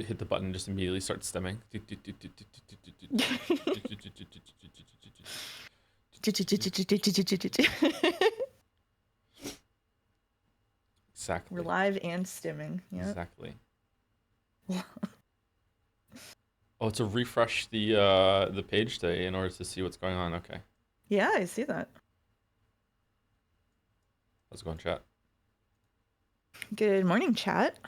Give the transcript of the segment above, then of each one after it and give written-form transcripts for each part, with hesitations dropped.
hit the button and just immediately start stemming. We're Exactly. live and stimming. Yeah. Exactly. Oh, to refresh the page today in order to see what's going on. Okay. Yeah, I see that. Let's go on chat. Good morning, chat.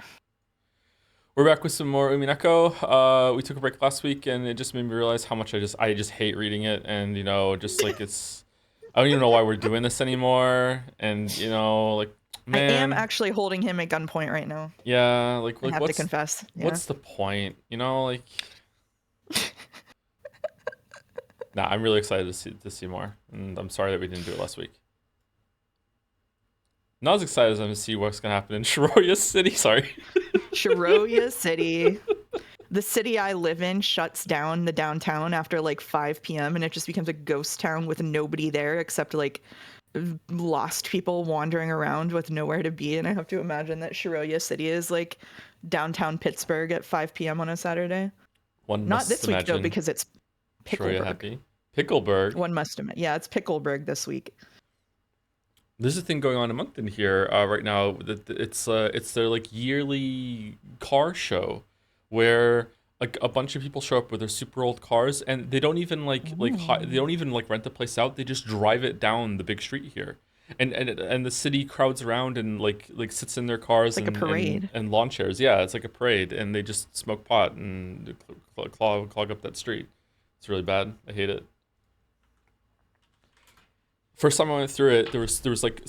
We're back with some more Umineko. We took a break last week, and it just made me realize how much I just hate reading it, and just like I don't even know why we're doing this anymore, and like I am man, actually holding him at gunpoint right now. yeah, I have to confess. Yeah. what's the point? Like nah, I'm really excited to see more, and I'm sorry that we didn't do it last week. Not as excited as I'm to see what's gonna happen in Shiroya City. Sorry. Shiroya City. The city I live in shuts down the downtown after like 5 p.m. and it just becomes a ghost town with nobody there except like lost people wandering around with nowhere to be. And I have to imagine that Shiroya City is like downtown Pittsburgh at 5 p.m. on a Saturday. One Not must this week though, imagine because it's Shiroya Pickleberg. happy. Pickleberg. One must admit. Yeah, it's Pickleberg this week. There's a thing going on in Moncton here right now. That it's their like yearly car show, where like a bunch of people show up with their super old cars, and they don't even they don't even like rent the place out. They just drive it down the big street here, and the city crowds around and like sits in their cars It's like a parade. and lawn chairs. Yeah, it's like a parade, and they just smoke pot and clog up that street. It's really bad. I hate it. First time I went through it, there was like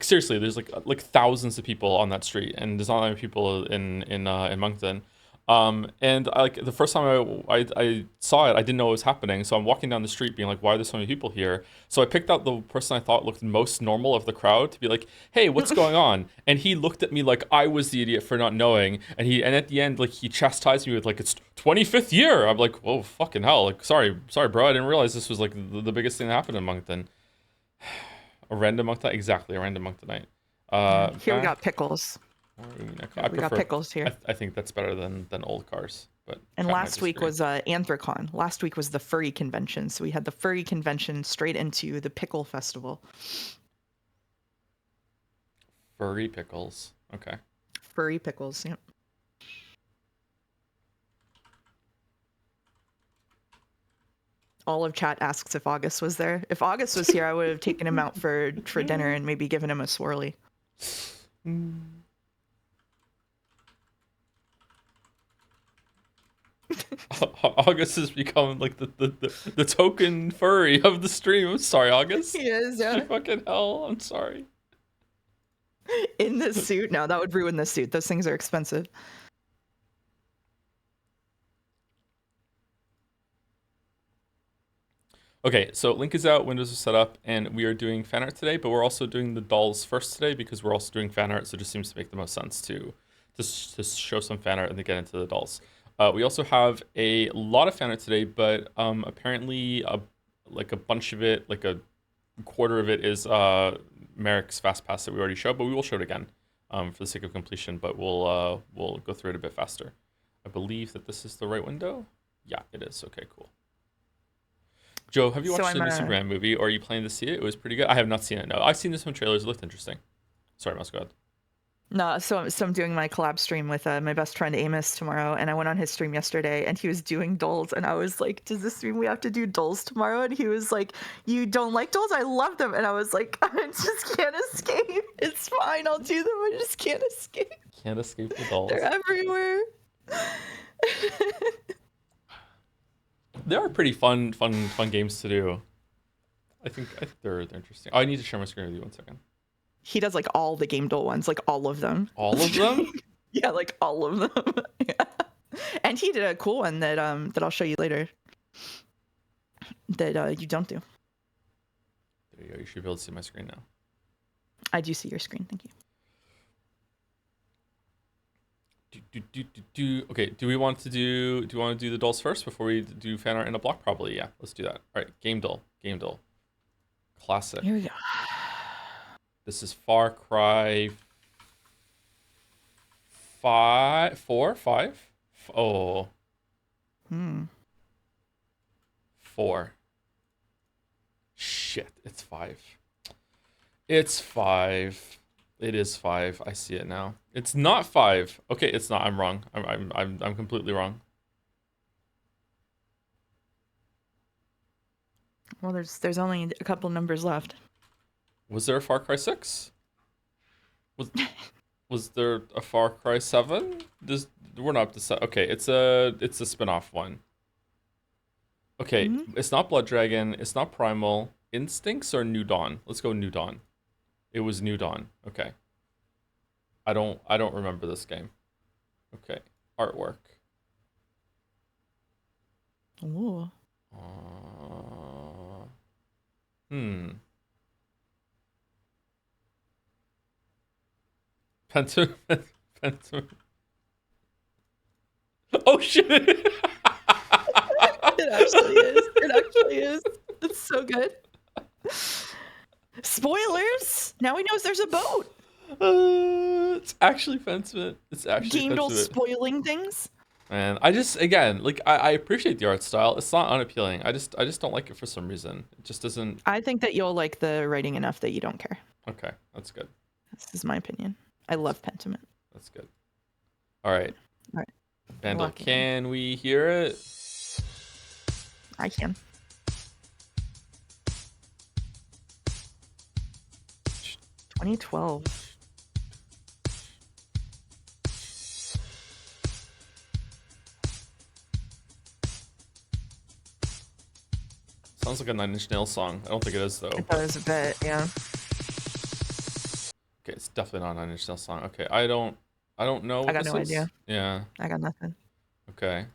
seriously, there's like thousands of people on that street, and there's not that many people in Moncton. And like the first time I saw it, I didn't know what was happening. So I'm walking down the street, being like, "Why are there so many people here?" So I picked out the person I thought looked most normal of the crowd to be like, "Hey, what's going on?" And he looked at me like I was the idiot for not knowing. And at the end, like he chastised me with like, "It's 25th year." I'm like, "Oh fucking hell!" Like, sorry, bro, I didn't realize this was like the biggest thing that happened in Moncton. A random monk night? Exactly, a random monk tonight. Here we got pickles. I We got prefer. pickles here. I think that's better than old cars. But And chat might last week disagree. was Anthrocon. Last week was the furry convention. So we had the furry convention straight into the pickle festival. Furry pickles. Okay. Furry pickles, yep. All of chat asks if August was there. If August was here, I would have taken him out for dinner and maybe given him a swirly. August has become like the token furry of the stream. I'm sorry, August. He is, yeah. Fucking hell. I'm sorry. In the suit? No, that would ruin the suit. Those things are expensive. Okay, so Link is out, Windows is set up, and we are doing fan art today, but we're also doing the dolls first today because we're also doing fan art, so it just seems to make the most sense to show some fan art and then get into the dolls. We also have a lot of fan art today, but apparently like a bunch of it, like a quarter of it is Merrick's Fast Pass that we already showed, but we will show it again for the sake of completion, but we'll go through it a bit faster. I believe that this is the right window. Yeah, it is. Okay, cool. Joe, have you watched the new Superman movie, or are you planning to see it? It was pretty good. I have not seen it. No, I've seen this from trailers. It looked interesting. Sorry, Mouse, go ahead. No, so I'm doing my collab stream with my best friend Amos tomorrow, and I went on his stream yesterday, and he was doing dolls, and I was like, "Does this mean we have to do dolls tomorrow?" And he was like, "You don't like dolls? I love them." And I was like, "I just can't escape. It's fine. I'll do them. I just can't escape. Can't escape the dolls. They're everywhere." They are pretty fun games to do. I think they're interesting. Oh, I need to share my screen with you 1 second. He does like all the game doll ones, like all of them. All of them? Yeah, like all of them. Yeah. And he did a cool one that I'll show you later. That you don't do. There you go. You should be able to see my screen now. I do see your screen. Thank you. Okay, do we want to do the dolls first before we do fan art in a block? Probably, yeah. Let's do that. All right, game doll. Classic. Here we go. This is Far Cry 5. Oh, Hmm. 4. Shit, it's 5. It's 5. It is 5. I see it now. It's not 5. Okay, it's not. I'm wrong. I'm completely wrong. Well, there's only a couple numbers left. Was there a Far Cry 6? Was was there a Far Cry 7? We're not up to okay, it's a spin-off one. Okay, Hmm. it's not Blood Dragon, it's not Primal. Instincts or New Dawn? Let's go New Dawn. It was New Dawn. Okay. I don't remember this game. Okay. Artwork. Ooh. Hmm. Phantom. Phantom. Oh shit! It actually is. It actually is. It's so good. Spoilers! Now he knows there's a boat. It's actually Pentiment. It's actually Gaindle Pentiment. spoiling things. And I just, again, like I appreciate the art style. It's not unappealing. I just don't like it for some reason. It just doesn't. I think that you'll like the writing enough that you don't care. Okay, that's good. This is my opinion. I love Pentiment. That's good. All right. All right. Vandal, Lock it in. can we hear it? I can. Sh- 2012. Sounds like a Nine Inch Nails song. I don't think it is though. It does a bit, yeah. Okay, it's definitely not a Nine Inch Nails song. Okay, I don't know what I got this no is. idea. Yeah. I got nothing. Okay.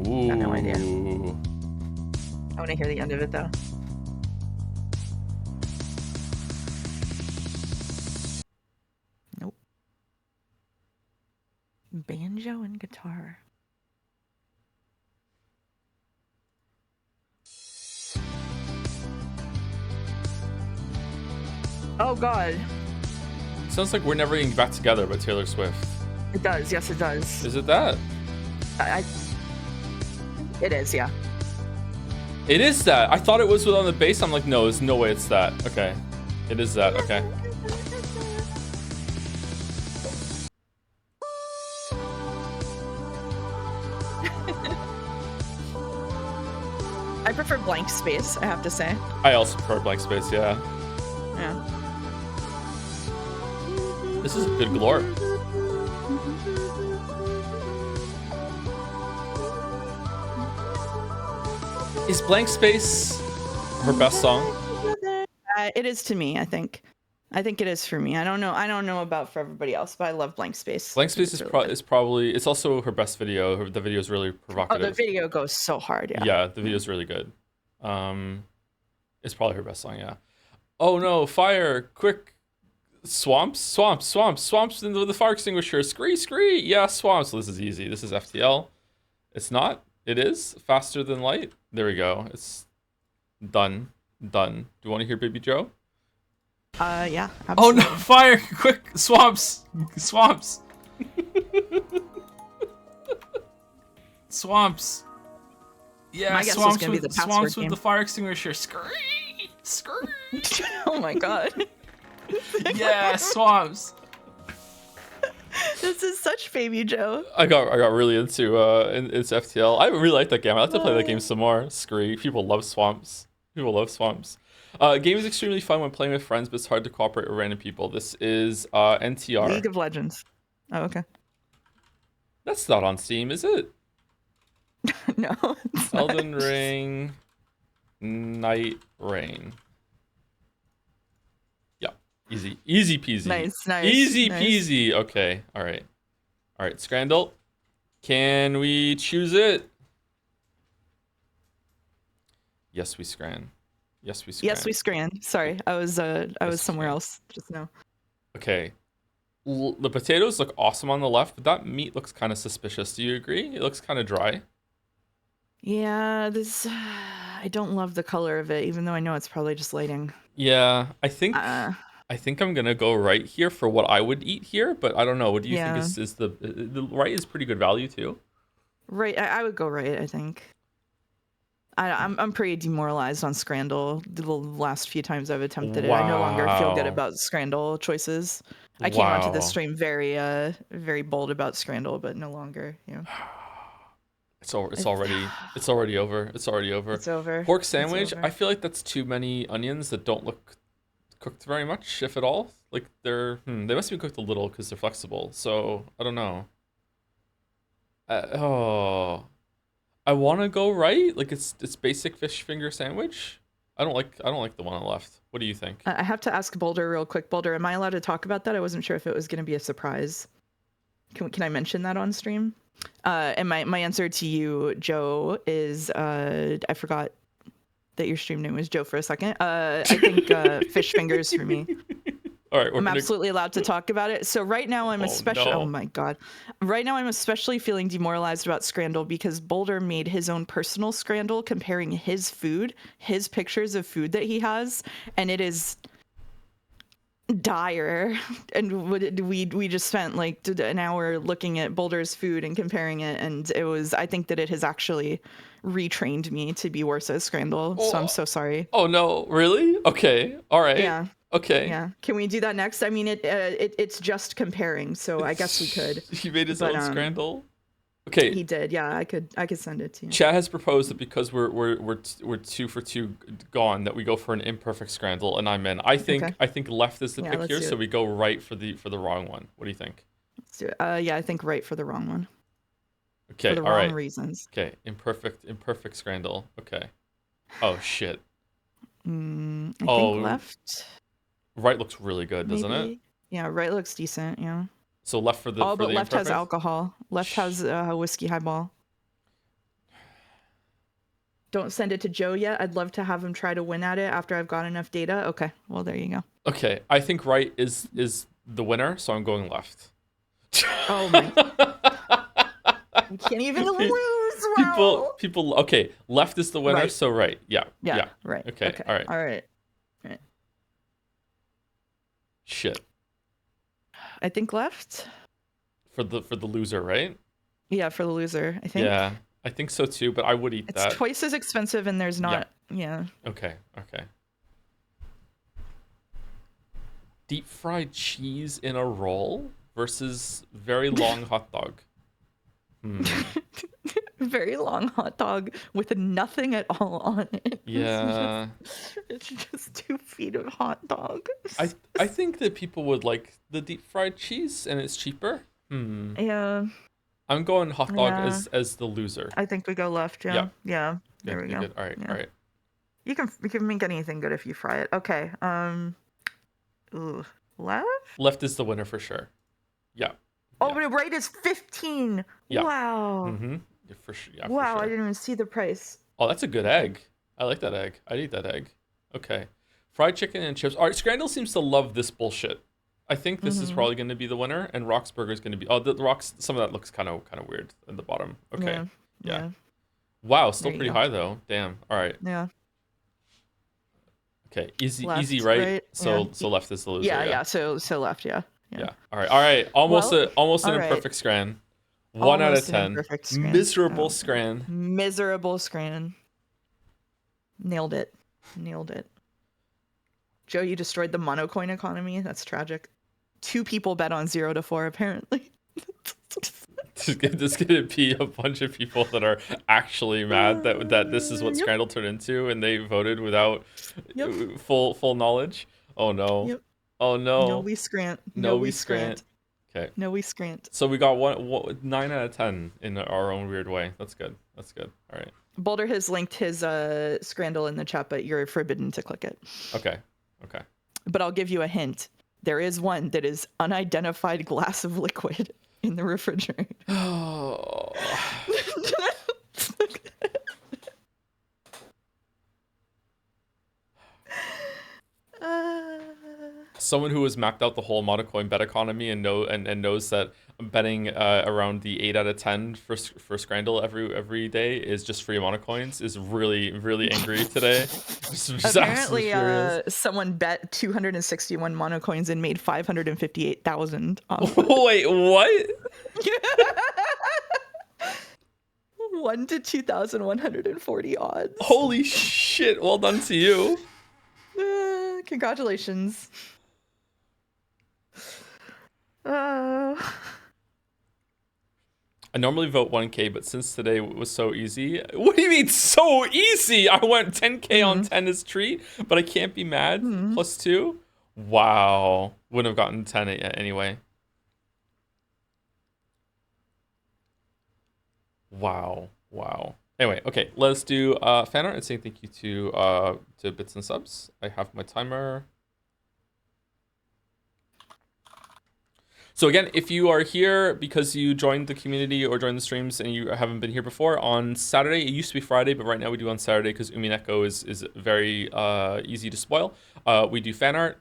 Ooh. Got no idea. I want to hear the end of it though. Nope. Banjo and guitar. Oh god. Sounds like We're Never Getting Back Together by Taylor Swift. It does. Yes, it does. Is it that? I it is, yeah. It is that. I thought it was on the bass. I'm like, no, there's no way it's that. Okay. It is that. Okay. I prefer blank space, I have to say. I also prefer Blank Space, yeah. Yeah. This is a good glore. Is Blank Space her best song? It is to me, I think. I think it is for me. I don't know about for everybody else, but I love blank space. Blank Space It's is, really good. is probably, it's also her best video. The video is really Oh, the provocative. video goes so hard, yeah. Yeah, the video is really good. It's probably her best song, yeah. Oh no, fire, quick. Swamps into the fire extinguisher. Scree. Yeah, swamps. This is easy. This is FTL. It's not. It is faster than light. There we go. It's done. Do you want to hear Baby Joe? Yeah, Oh absolutely. no, fire, quick, swamps. Swamps. Yeah, My guess was swamps gonna be with the password swamps with game. the fire extinguisher. Scree. Oh my god. Yeah, swamps. This is such Baby Joe. I got really into it's FTL. I really like that game. I like to play that game some more. Scree. People love swamps. Game is extremely fun when playing with friends, but it's hard to cooperate with random people. This is NTR. League of Legends. Oh, okay. That's not on Steam, is it? No, it's not. Elden Ring, Night Rain. Yeah, easy peasy. Nice. Easy nice. peasy. Okay, all right, Scrandle. Can we choose it? Yes, we scran. Yes, we scran. Sorry, I was Yes, we somewhere scran. else just now. Okay. The potatoes look awesome on the left, but that meat looks kind of suspicious. Do you agree? It looks kind of dry. Yeah, this I don't love the color of it, even though I know it's probably just lighting. Yeah, Uh, I think I'm gonna go right here for what I would eat here, but I don't know. What do you think yeah, is the right is pretty good value too? right. I would go right. I think. I'm pretty demoralized on Scrandle. The last few times I've attempted it, I no longer feel good Wow. about Scrandle choices. I came onto this Wow. stream very bold about Scrandle, but no longer. Yeah, It's it's, already it's already over. It's already over. it's over. Pork It's sandwich, I over. feel like that's too many onions that don't look cooked very much, if at all. Like they must be cooked a little because they're flexible. So I don't know. Oh, I want to go right. Like it's basic fish finger sandwich. I don't like the one on the left. What do you think? I have to ask Boulder real quick. Boulder, am I allowed to talk about that? I wasn't sure if it was going to be a surprise. Can I mention that on stream? And my answer to you, Joe, is I forgot that your stream name was Joe for a second. I think fish fingers for me. All right, we're I'm gonna. absolutely allowed to talk about it. So right now Oh oh no. my god. Right now I'm especially feeling demoralized about Scrandle because Boulder made his own personal Scrandle comparing his food, his pictures of food that he has, and it is dire. And we just spent like an hour looking at Boulder's food and comparing it, and I think that it has actually retrained me to be worse at Scrandle. So I'm Oh, so sorry. oh no, really? Okay. All right. Yeah. Okay. Yeah. Can we do that next? I mean, it's just comparing, so I guess we could. He made his But own scramble. Okay, he did. Yeah, I could send it to you. Chad has proposed that because we're 2 for 2 gone, that we go for an imperfect scramble, and I'm in. Okay. I think left is the Yeah, pick let's here, do so it. we go right for the wrong one. What do you think? Let's do it. Yeah, I think right for the wrong one. For Okay, the all wrong right. reasons. Okay, imperfect scramble. Okay. Oh shit. I think Oh, left, right looks really good, doesn't it? maybe. Yeah, right looks decent. Yeah. So left Oh, for but the left has imperfect. alcohol. Left has whiskey highball. Don't send it to Joe yet. I'd love to have him try to win at it after I've got enough data. Okay. Well, there you go. Okay, I think right is the winner, so I'm going left. Oh my. You can't even lose well. People. Okay, left is the winner, Right. so right. Yeah, Yeah. yeah. Right. Okay, Okay. all right. All right. Right. Shit. I think left. For the loser, right? Yeah, for the loser. I think Yeah, I think so too. But I would eat it's that. twice as expensive, and there's Yeah. not. Yeah. Okay. Okay. Deep fried cheese in a roll versus very long hot dog. Hmm. Very long hot dog with nothing at all on it. Yeah. It's just 2 feet of hot dog. I think that people would like the deep fried cheese and it's cheaper. Hmm. Yeah. I'm going hot dog Yeah. as the loser. I think we go left. Yeah. Yeah. Yeah. Good. There we Good. go. Good. All right. Yeah. All right. You can make anything good if you fry it. Okay. Ooh. Left? Left is the winner for sure. Yeah. Oh, Yeah. but right is 15. Yeah. Wow. Mm-hmm. Yeah, for sure. Yeah, Wow, for I sure. didn't even see the price. Oh, that's a good egg. I like that egg. I'd eat that egg. Okay. Fried chicken and chips. All right, Scrandle seems to love this bullshit. I think this is probably going to be the winner, and Rock's Burger is going to be. Oh, the Rock's. Some of that looks kind of weird in the bottom. Okay. Yeah. Yeah. Wow, still There you pretty go. high though. Damn. All right. Yeah. Okay. Easy, Left, easy, right? right? So, Yeah. so left is the loser. Yeah, Yeah. yeah. So left, yeah. Yeah. Yeah. All right. All right. Almost Well, almost an all right. imperfect scran. 1 out of Almost an 10. imperfect scran. Miserable Oh, scran. miserable scran. Nailed it. Nailed it. Joe, you destroyed the monocoin economy. That's tragic. 2 people bet on 0 to 4, apparently. There's gonna be a bunch of people that are actually mad that this is what Yep. Scrandle turned into, and they voted without Yep. full knowledge. Oh no! Yep. Oh no! No, we scrant. No, we scrant. Okay, No, we scrant. so we got 9 out of 10 in our own weird way. That's good. That's good. All right. Boulder has linked his Scrandle in the chat, but you're forbidden to click it. Okay. Okay. But I'll give you a hint. There is one that is unidentified glass of liquid in the refrigerator. Oh. someone who has mapped out the whole Monocoin bet economy and knows that betting around the 8 out of 10 for Scrandle every day is just free Monocoins is really angry today. Just absolutely Apparently, furious. someone bet 261 monocoins and made 558,000 off it. Wait, what? 1 to 2,140 odds. Holy shit! Well done to you. Congratulations. Uh, I normally vote 1K, but since today was so easy. What do you mean so easy? I went 10K on 10 as treat, but I can't be mad. +2. Wow. Wouldn't have gotten 10 anyway. Wow. Anyway, okay, let's do fan art and saying thank you to bits and subs. I have my timer. So again, if you are here because you joined the community or joined the streams and you haven't been here before, on Saturday, it used to be Friday, but right now we do on Saturday because Umineko is very easy to spoil. We do fan art,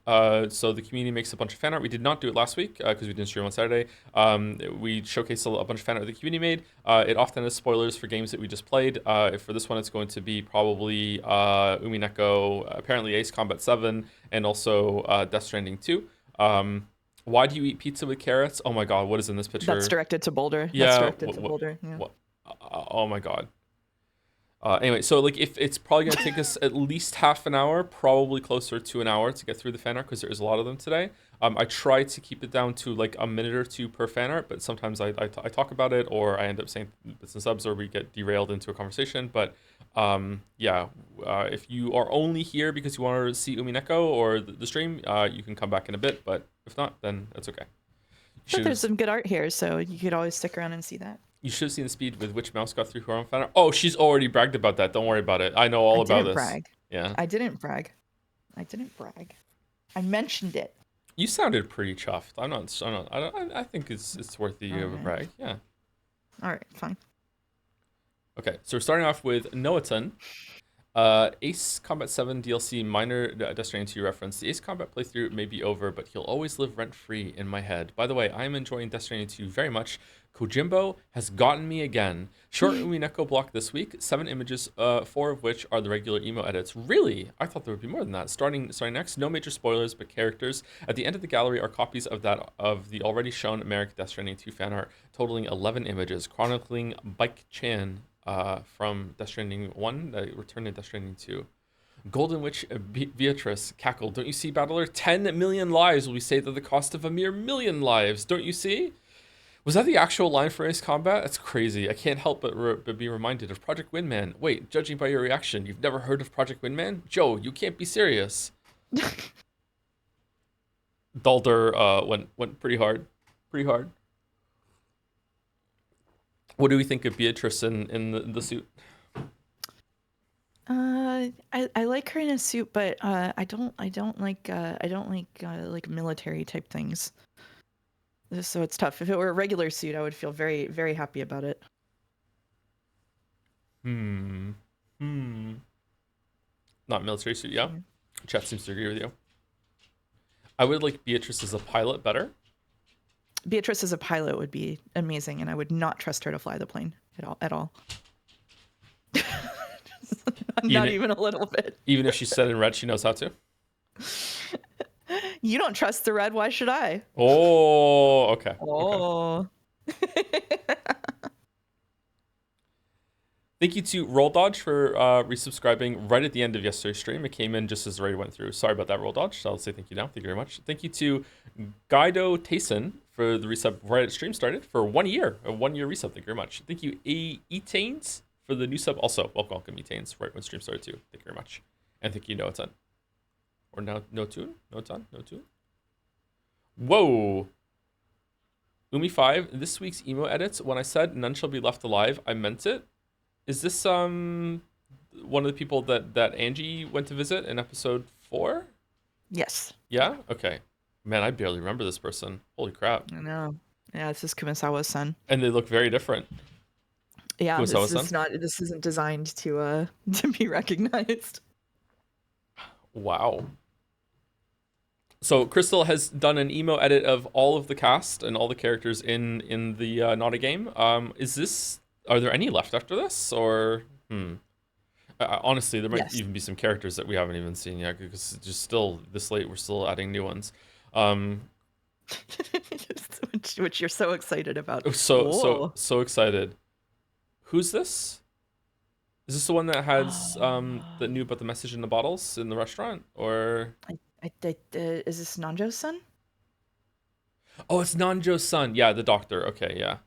so the community makes a bunch of fan art. We did not do it last week because we didn't stream on Saturday. We showcased a bunch of fan art the community made. It often has spoilers for games that we just played. For this one, it's going to be probably Umineko, apparently Ace Combat 7, and also Death Stranding 2. Why do you eat pizza with carrots? Oh my god, what is in this picture? that's directed to Boulder. Yeah. That's directed to Boulder. Yeah. Oh my god. Anyway, so like if it's probably gonna take us at least half an hour, probably closer to an hour to get through the fan art because there's a lot of them today. I try to keep it down to like a minute or two per fan art, but sometimes I talk about it or I end up saying bits and subs or we get derailed into a conversation. But if you are only here because you want to see Umineko or the stream, you can come back in a bit. But if not, then that's okay. But there's some good art here, so you could always stick around and see that. You should have seen the speed with which mouse got through her own fan art. Oh, she's already bragged about that. Don't worry about it. I know all about this. Brag. Yeah. I didn't brag. I mentioned it. You sounded pretty chuffed. I think it's worthy of a brag. Yeah. All right, fine. Okay, so we're starting off with Noatan. Ace Combat 7 DLC minor Death Stranding 2 reference. The Ace Combat playthrough may be over, but he'll always live rent-free in my head. By the way, I am enjoying Death Stranding 2 very much. Kojimbo has gotten me again. Short Umineko block this week. 7 images, 4 of which are the regular emo edits. Really? I thought there would be more than that. Starting next, no major spoilers, but characters. At the end of the gallery are copies of the already shown American Death Stranding 2 fan art, totaling 11 images, chronicling Bike Chan from Death Stranding 1, Return to Death Stranding 2. Golden Witch Beatrice cackled. Don't you see, Battler? 10 million lives will be saved at the cost of a mere million lives. Don't you see? Was that the actual line for Ace Combat? That's crazy. I can't help but be reminded of Project Windman. Wait, judging by your reaction, you've never heard of Project Windman? Joe, you can't be serious. Dalder went pretty hard. What do we think of Beatrice in the suit? I like her in a suit, but I don't like military type things. So it's tough. If it were a regular suit, I would feel very, very happy about it. Not military suit, yeah. Chat seems to agree with you. I would like Beatrice as a pilot better. Beatrice as a pilot would be amazing, and I would not trust her to fly the plane at all. Not even a little bit. Even if she's set in red, she knows how to. You don't trust the red, why should I? Oh, okay. Oh. Okay. Thank you to Roll Dodge for resubscribing right at the end of yesterday's stream. It came in just as the raid went through. Sorry about that, Roll Dodge. So I'll say thank you now. Thank you very much. Thank you to Guido Tayson for the resub right at stream started for 1 year. A 1 year resub. Thank you very much. Thank you, Etains, for the new sub. Also, welcome, Etains, right when stream started too. Thank you very much. And thank you, Noatan. Or now, Notan? Whoa! Umi5, this week's emo edits, when I said none shall be left alive, I meant it. Is this one of the people that Angie went to visit in episode 4? Yes. Yeah? Okay. Man, I barely remember this person. Holy crap. I know. Yeah, this is Kumasawa's son. And they look very different. Yeah, this isn't designed to be recognized. Wow. So Crystal has done an emo edit of all of the cast and all the characters in the Not a Game. Is this? Are there any left after this, or hmm? Honestly, there might Yes. even be some characters that we haven't even seen yet because it's just still this late. We're still adding new ones. Um, which you're so excited about. so Whoa. so excited. Who's this? Is this the one that has that knew about the message in the bottles in the restaurant, or? Is this Nanjo's son? Oh, it's Nanjo's son. Yeah, the doctor. Okay, yeah.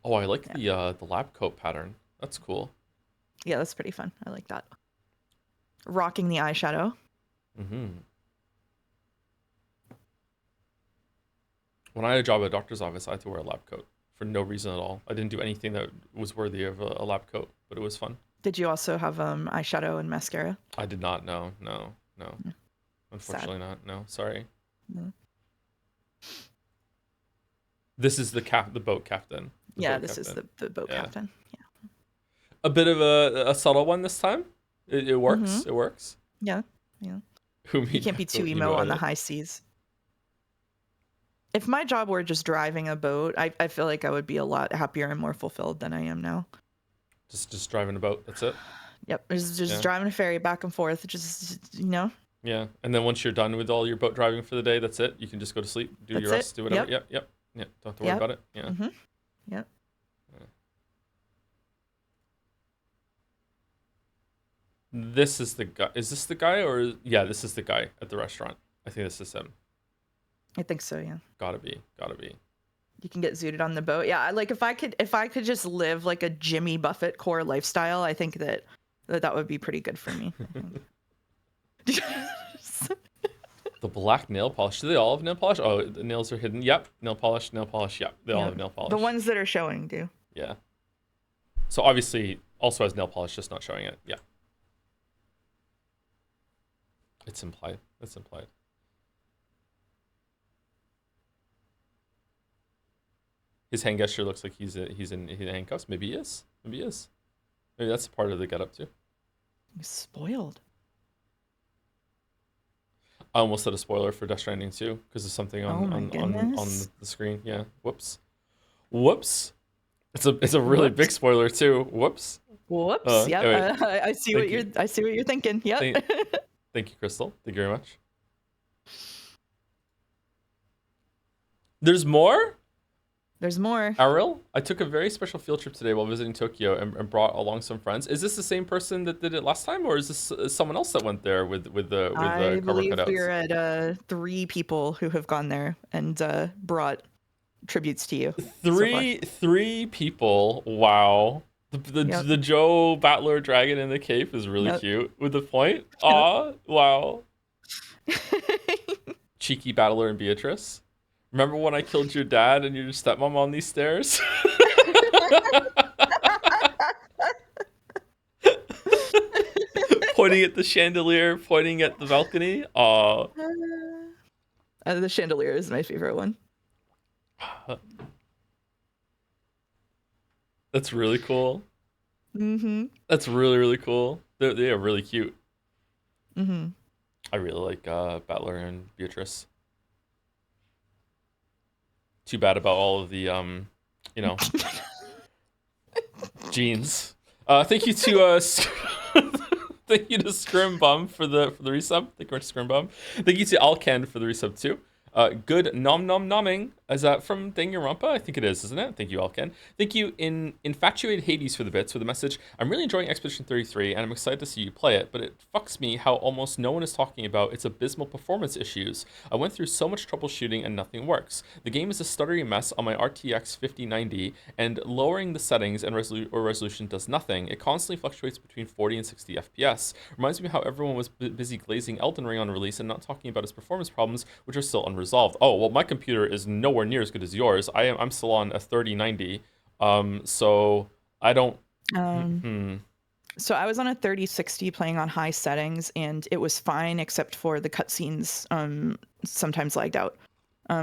Oh, I like Yeah. the lab coat pattern. That's cool. Yeah, that's pretty fun. I like that. Rocking the eyeshadow. Mm-hmm. When I had a job at a doctor's office, I had to wear a lab coat for no reason at all. I didn't do anything that was worthy of a lab coat, but it was fun. Did you also have eyeshadow and mascara? I did not. No, no, no. Yeah. Unfortunately, Sad. not. No, sorry. No. This is the boat captain. Yeah, this is the boat Yeah. captain. Yeah. A bit of a subtle one this time. It works. Mhm. It works. Yeah. Yeah. Who You can't be too emo on the high seas. If my job were just driving a boat, I feel like I would be a lot happier and more fulfilled than I am now. Just driving a boat. That's it. Yep, just Yeah. driving a ferry back and forth. Just Yeah, and then once you're done with all your boat driving for the day, that's it. You can just go to sleep, do That's your it. rest, do whatever. Yep. Yep. Don't have to worry Yep. about it. Yeah. Mm-hmm. Yep. This is the guy. Is this the guy or yeah? This is the guy at the restaurant. I think this is him. I think so. Yeah. Gotta be. Gotta be. You can get zooted on the boat. Yeah, like if I could just live like a Jimmy Buffett core lifestyle, I think that would be pretty good for me. The black nail polish. Do they all have nail polish? Oh, the nails are hidden. Yep. Nail polish. Nail polish. Yep. They all have nail polish. The ones that are showing do. Yeah. So obviously also has nail polish, just not showing it. Yeah. It's implied. It's implied. His hand gesture looks like he's in handcuffs. Maybe he is. Maybe he is. Maybe that's part of the getup too. He's spoiled. I almost said a spoiler for Death Stranding 2 because there's something on the screen. Yeah. Whoops. Whoops. It's a really Whoops. big spoiler too. Whoops. Whoops. Yeah. Anyway, I see what you're thinking. Yep. Thank you, Crystal. Thank you very much. There's more? There's more. Ariel, I took a very special field trip today while visiting Tokyo and brought along some friends. Is this the same person that did it last time, or is this someone else that went there with the I cover believe cutouts? we're at 3 people who have gone there and brought tributes to you. Three people. Wow. The Joe Battler dragon in the cape is really cute with the point. Aw, wow. Cheeky Battler and Beatrice. Remember when I killed your dad and your stepmom on these stairs? Pointing at the chandelier, pointing at the balcony. Aw. The chandelier is my favorite one. That's really cool. Mm-hmm. That's really, really cool. They are really cute. Mm-hmm. I really like Battler and Beatrice. Too bad about all of the jeans. Thank you to thank you to Scrim Bum for the resub. Thank you very much, Scrim Bum. Thank you to Alken for the resub too. Good nom nom nomming. Is that from Danganronpa? I think it is, isn't it? Thank you, Alken. Thank you, Infatuated Hades for the bits, for the message. I'm really enjoying Expedition 33, and I'm excited to see you play it, but it fucks me how almost no one is talking about its abysmal performance issues. I went through so much troubleshooting and nothing works. The game is a stuttery mess on my RTX 5090, and lowering the settings and resolution does nothing. It constantly fluctuates between 40 and 60 FPS. Reminds me how everyone was busy glazing Elden Ring on release and not talking about its performance problems, which are still unresolved. Oh, well, my computer is nowhere near as good as yours. I'm still on a 3090. So I don't So I was on a 3060 playing on high settings and it was fine except for the cutscenes sometimes lagged out.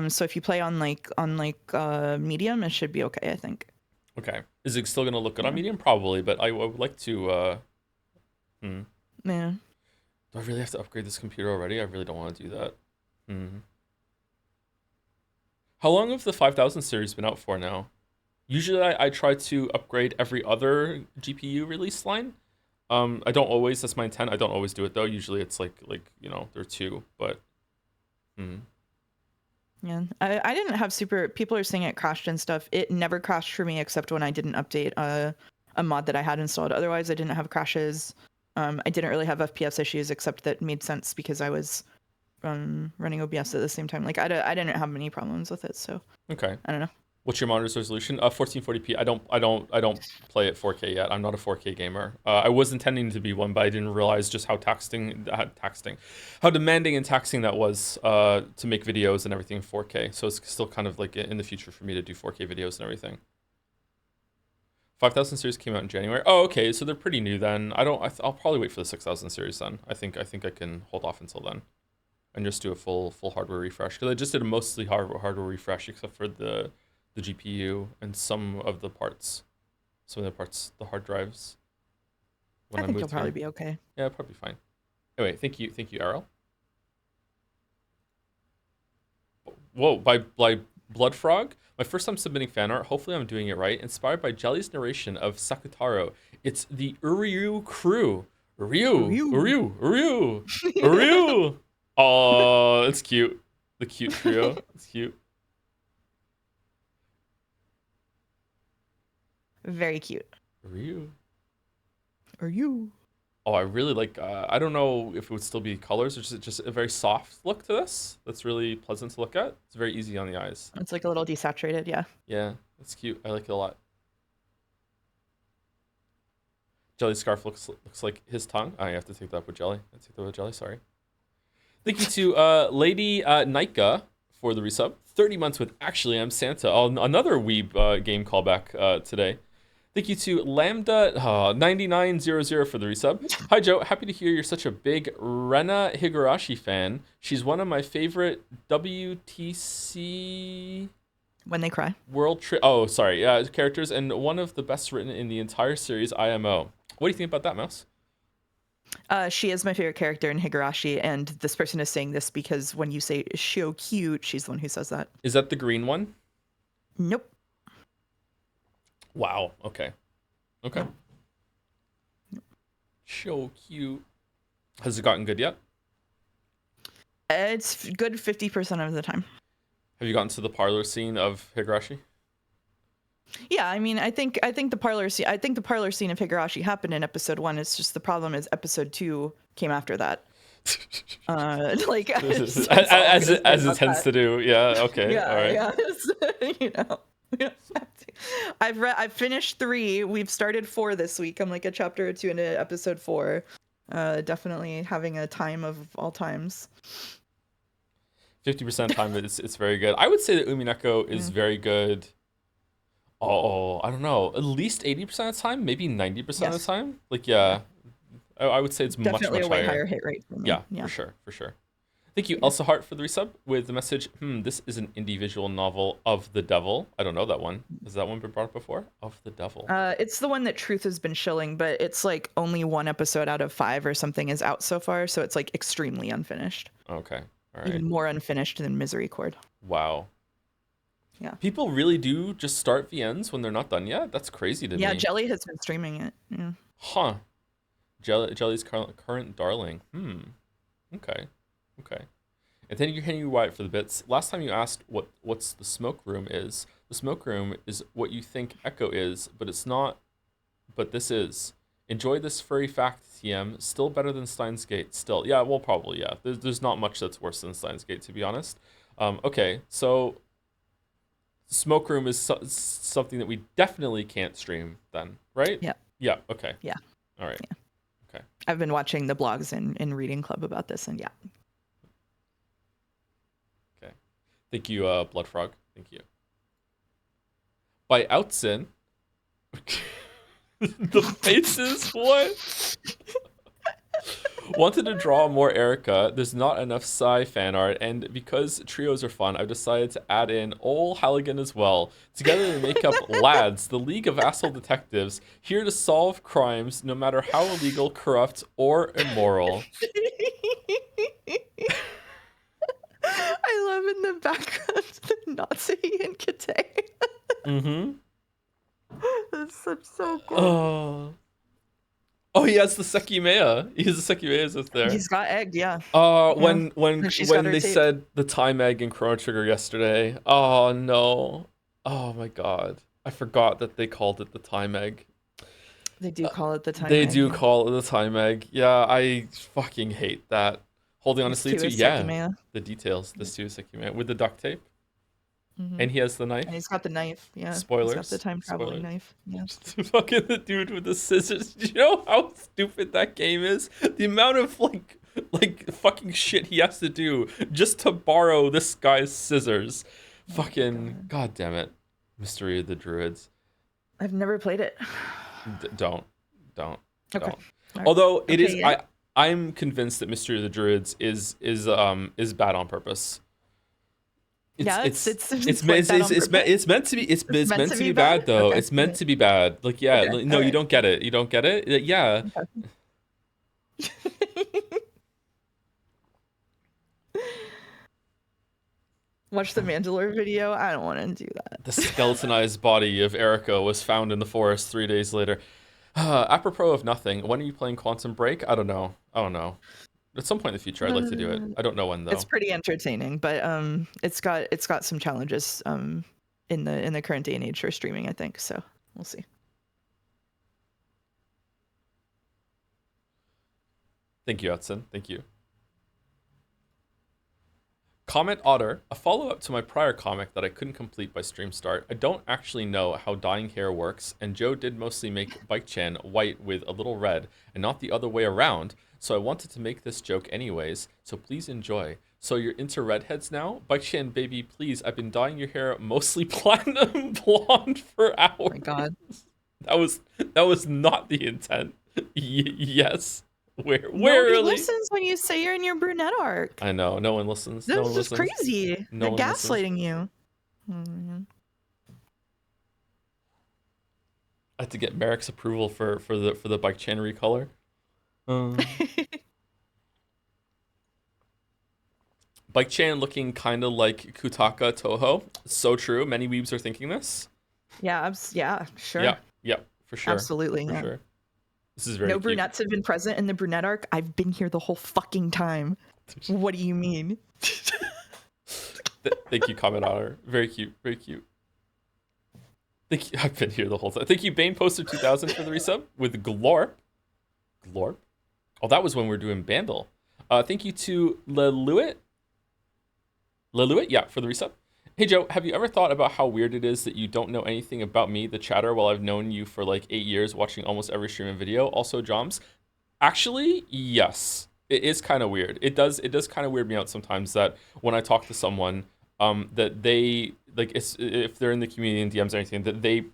So if you play on medium, it should be okay, I think. Okay. Is it still gonna look good on medium? Probably, but I would like to Yeah. Do I really have to upgrade this computer already? I really don't want to do that. How long have the 5000 series been out for now? Usually I try to upgrade every other GPU release line. I don't always. That's my intent. I don't always do it though. Usually it's there are two, but hmm. Yeah, I didn't have super. People are saying it crashed and stuff. It never crashed for me except when I didn't update a mod that I had installed. Otherwise, I didn't have crashes. I didn't really have FPS issues, except that made sense because I was running OBS at the same time. Like I didn't have many problems with it, so Okay. I don't know. What's your monitor's resolution? 1440p. I don't play at 4K yet. I'm not a 4K gamer. I was intending to be one, but I didn't realize just how how demanding and taxing that was to make videos and everything in 4K. So it's still kind of like in the future for me to do 4K videos and everything. 5000 series came out in January. Oh, okay. So they're pretty new then. I'll probably wait for the 6000 series then. I think I can hold off until then, and just do a full hardware refresh, because I just did a mostly hardware refresh except for the GPU and some of the parts, the hard drives. I think you'll probably be okay. Yeah, probably fine. Anyway, thank you, Errol. Whoa, by Blood Frog. My first time submitting fan art. Hopefully, I'm doing it right. Inspired by Jelly's narration of Sakutaro. It's the Uryu crew. Uryu. Oh, it's cute. The cute trio. It's cute. Very cute. Ryu. Are you? Oh, I really like. I don't know if it would still be colors, or just a very soft look to this. That's really pleasant to look at. It's very easy on the eyes. It's like a little desaturated, yeah. Yeah, it's cute. I like it a lot. Jelly's scarf looks like his tongue. I have to take that up with Jelly. I take that with Jelly. Sorry. Thank you to Lady Nika for the resub. 30 months with Actually I'm Santa. Oh, another Weeb game callback today. Thank you to Lambda9900 for the resub. Hi, Joe. Happy to hear you're such a big Rena Higurashi fan. She's one of my favorite WTC... When They Cry. Characters, and one of the best written in the entire series, IMO. What do you think about that, Mouse? She is my favorite character in Higurashi, and this person is saying this because when you say so cute, she's the one who says that. Is that the green one? Nope. Wow. Okay. Nope. So cute. Has it gotten good yet? It's good 50% of the time. Have you gotten to the parlor scene of Higurashi? Yeah, I mean, I think the parlor scene of Higurashi happened in episode 1. It's just the problem is episode 2 came after that. As it tends to do. Yeah. Okay. Yeah. All right. Yeah. I've finished 3. We've started 4 this week. I'm like a chapter or 2 into episode 4. Definitely having a time of all times. 50% time it's very good. I would say that Umineko is very good. Oh, I don't know. At least 80% of the time, maybe 90% of the time. Like, yeah. I would say it's definitely much a way higher. higher hit rate for me. Yeah, for sure. Thank you, Elsa Hart, for the resub with the message, this is an indie visual novel of the devil. I don't know that one. Has that one been brought up before? Of the devil. It's the one that Truth has been shilling, but it's like only 1 episode out of 5 or something is out so far, so it's like extremely unfinished. Okay. All right. Even more unfinished than Misery Chord. Wow. Yeah. People really do just start VNs when they're not done yet? That's crazy to me. Yeah, Jelly has been streaming it. Yeah. Huh. Jelly's current darling. Okay. And thank you, Henry White, for the bits. Last time you asked what's the smoke room is. The smoke room is what you think Echo is, but it's not. But this is. Enjoy this furry fact, TM. Still better than Steins Gate. Still. Yeah, well, probably, yeah. There's not much that's worse than Steins Gate, to be honest. Okay, so smoke room is something that we definitely can't stream then, right? Yeah. Yeah, okay. Yeah. All right. Yeah. Okay. I've been watching the blogs in Reading Club about this, and yeah. Okay. Thank you, Blood Frog. Thank you. By Outsin. The faces, what? Wanted to draw more Erica. There's not enough Psy fan art, and because trios are fun, I've decided to add in Ol Halligan as well. Together they make up Lads, the League of Asshole Detectives, here to solve crimes no matter how illegal, corrupt, or immoral. I love in the background the Nazi and Kate. Mm-hmm. That's so good. Oh, he has the Sekimea. He has the Sekimeas up there. He's got egged, yeah. When And she's got her they tape. said the time egg in Chrono Trigger yesterday. Oh no. Oh my god. I forgot that they called it the time egg. They do call it the time They egg. do call it the time egg. Yeah, I fucking hate that. Holding on to sleeve too. Yeah. The details. This too is Sekimea with the duct tape. And he has the knife. And he's got the knife. Yeah. Spoilers. He's got the time traveling knife. Yeah. Fucking the dude with the scissors. Do you know how stupid that game is? The amount of like fucking shit he has to do just to borrow this guy's scissors. Fucking god damn it. Mystery of the Druids. I've never played it. Don't. Okay. Don't. Although it is, yeah. I'm convinced that Mystery of the Druids is bad on purpose. It's meant to be bad though. Okay. It's meant to be bad. Like no, right. you don't get it. You don't get it. Yeah. Okay. Watch the Mandalore video. I don't want to do that. The skeletonized body of Erica was found in the forest 3 days later. Apropos of nothing, when are you playing Quantum Break? I don't know. At some point in the future, I'd like to do it. I don't know when though. It's pretty entertaining, but it's got some challenges in the current day and age for streaming, I think. So we'll see. Thank you, Hudson. Thank you. Comment Otter, a follow-up to my prior comic that I couldn't complete by stream start. I don't actually know how dyeing hair works, and Joe did mostly make Bike-chan white with a little red, and not the other way around, so I wanted to make this joke anyways, so please enjoy. So you're into redheads now? Bike-chan, baby, please, I've been dyeing your hair mostly platinum blonde for hours. Oh my god. That was not the intent. Yes. Where Nobody really? listens when you say you're in your brunette arc. I know, no one listens. This is crazy. They're gaslighting you. I had to get Merrick's approval for the Bike-chan recolor. Bike-chan looking kind of like Kutaka Toho. So true. Many weebs are thinking this. Yeah, sure. Yeah, for sure. Absolutely, for sure. This is very no cute. brunettes have been present in the brunette arc. I've been here the whole fucking time. What do you mean? Thank you, Comment Otter. Very cute. Very cute. Thank you. I've been here the whole time. Thank you, Bane Poster 2000 for the resub with Glorp. Glorp? Oh, that was when we were doing Bandle. Thank you to Leluit. Leluit, yeah, for the resub. Hey Joe, have you ever thought about how weird it is that you don't know anything about me, the chatter, while I've known you for like 8 years, watching almost every stream and video? Also, Joms, actually, yes, it is kind of weird. It does kind of weird me out sometimes that when I talk to someone, that they like if they're in the community in DMs or anything, that they